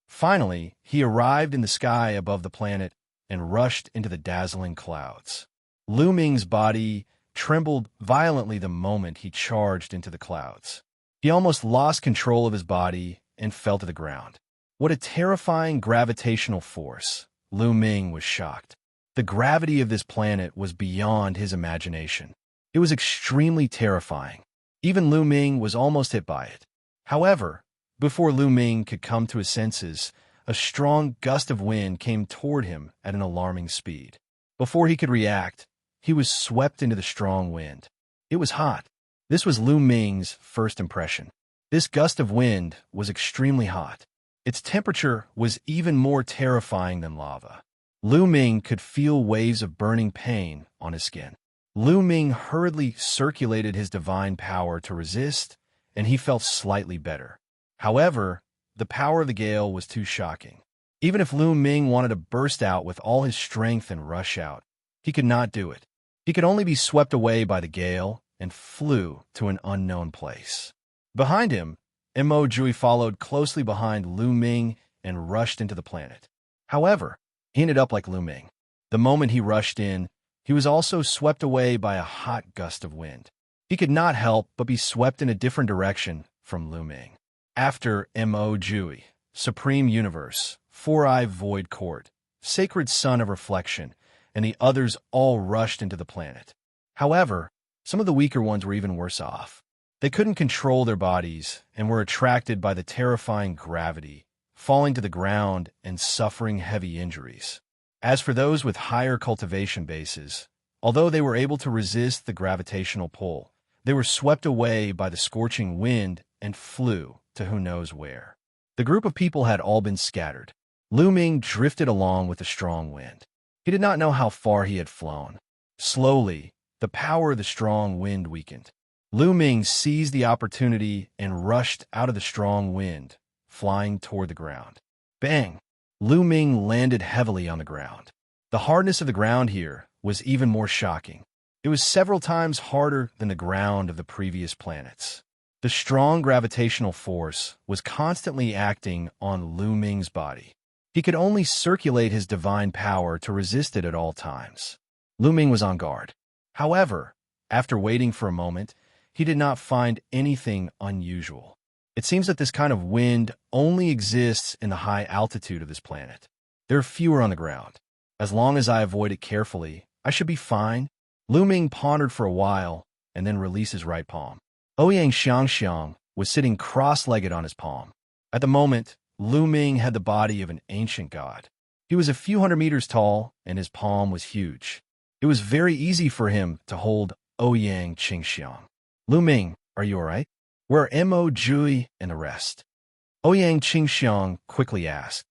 Finally, he arrived in the sky above the planet and rushed into the dazzling clouds. Lu Ming's body trembled violently the moment he charged into the clouds. He almost lost control of his body and fell to the ground. What a terrifying gravitational force! Lu Ming was shocked. The gravity of this planet was beyond his imagination. It was extremely terrifying. Even Lu Ming was almost hit by it. However, before Lu Ming could come to his senses, a strong gust of wind came toward him at an alarming speed. Before he could react, he was swept into the strong wind. It was hot. This was Lu Ming's first impression. This gust of wind was extremely hot. Its temperature was even more terrifying than lava. Lu Ming could feel waves of burning pain on his skin. Lu Ming hurriedly circulated his divine power to resist, and he felt slightly better. However, the power of the gale was too shocking. Even if Lu Ming wanted to burst out with all his strength and rush out, he could not do it. He could only be swept away by the gale and flew to an unknown place. Behind him, Mo Jui followed closely behind Lu Ming and rushed into the planet. However, he ended up like Lu Ming. The moment he rushed in, he was also swept away by a hot gust of wind. He could not help but be swept in a different direction from Lu Ming. After Mo Jui, Supreme Universe, Four-Eye Void Court, Sacred Sun of Reflection, and the others all rushed into the planet. However, some of the weaker ones were even worse off. They couldn't control their bodies and were attracted by the terrifying gravity, falling to the ground and suffering heavy injuries. As for those with higher cultivation bases, although they were able to resist the gravitational pull, they were swept away by the scorching wind and flew to who knows where. The group of people had all been scattered. Lu Ming drifted along with the strong wind. He did not know how far he had flown. Slowly, the power of the strong wind weakened. Lu Ming seized the opportunity and rushed out of the strong wind, flying toward the ground. Bang! Lu Ming landed heavily on the ground. The hardness of the ground here was even more shocking. It was several times harder than the ground of the previous planets. The strong gravitational force was constantly acting on Lu Ming's body. He could only circulate his divine power to resist it at all times. Lu Ming was on guard. However, after waiting for a moment, he did not find anything unusual. It seems that this kind of wind only exists in the high altitude of this planet. There are fewer on the ground. As long as I avoid it carefully, I should be fine. Lu Ming pondered for a while and then released his right palm. Xianxia was sitting cross-legged on his palm. At the moment, Lu Ming had the body of an ancient god. He was a few hundred meters tall, and his palm was huge. It was very easy for him to hold Xianxia. Lu Ming, are you all right? Where are Mo Jui and the rest? Xianxia quickly asked.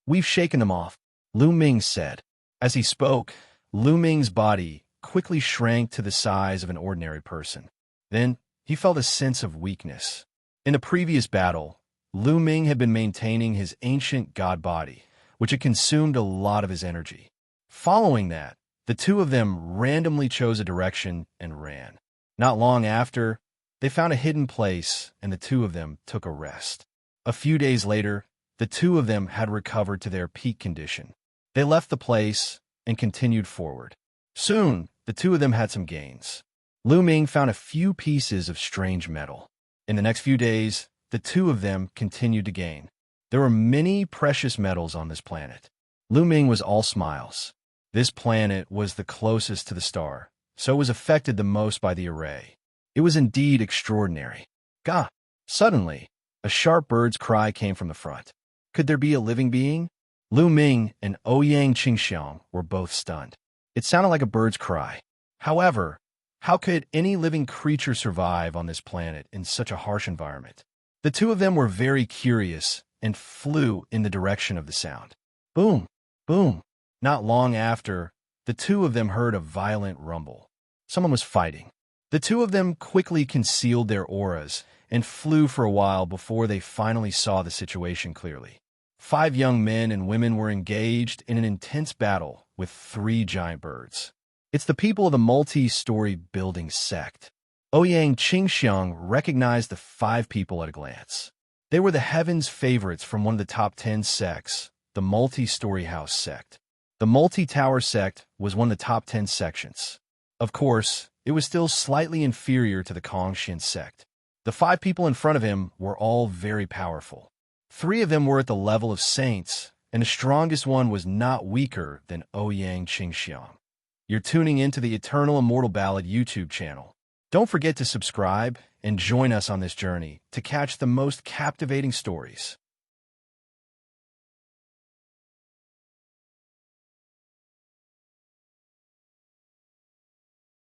We've shaken them off, Lu Ming said. As he spoke, Lu Ming's body quickly shrank to the size of an ordinary person. Then he felt a sense of weakness. In the previous battle, Lu Ming had been maintaining his ancient god body, which had consumed a lot of his energy. Following that, the two of them randomly chose a direction and ran. Not long after, they found a hidden place, and the two of them took a rest. A few days later, the two of them had recovered to their peak condition. They left the place and continued forward. Soon, the two of them had some gains. Lu Ming found a few pieces of strange metal. In the next few days, the two of them continued to gain. There were many precious metals on this planet. Lu Ming was all smiles. This planet was the closest to the star, so it was affected the most by the array. It was indeed extraordinary. Gah! Suddenly, a sharp bird's cry came from the front. Could there be a living being? Lu Ming and Xianxia were both stunned. It sounded like a bird's cry. However, how could any living creature survive on this planet in such a harsh environment? The two of them were very curious and flew in the direction of the sound. Boom! Boom! Not long after, the two of them heard a violent rumble. Someone was fighting. The two of them quickly concealed their auras and flew for a while before they finally saw the situation clearly. 5 young men and women were engaged in an intense battle with 3 giant birds. It's the people of the multi-story building sect. Ouyang Qingxiang recognized the 5 people at a glance. They were the heavens favorites from one of the top 10 sects, the multi-story house sect. The multi-tower sect was one of the top 10 sections. Of course, it was still slightly inferior to the Kongxian sect. The 5 people in front of him were all very powerful. 3 of them were at the level of saints, and the strongest one was not weaker than Ouyang Qingxiang. You're tuning into the Eternal Immortal Ballad YouTube channel. Don't forget to subscribe and join us on this journey to catch the most captivating stories.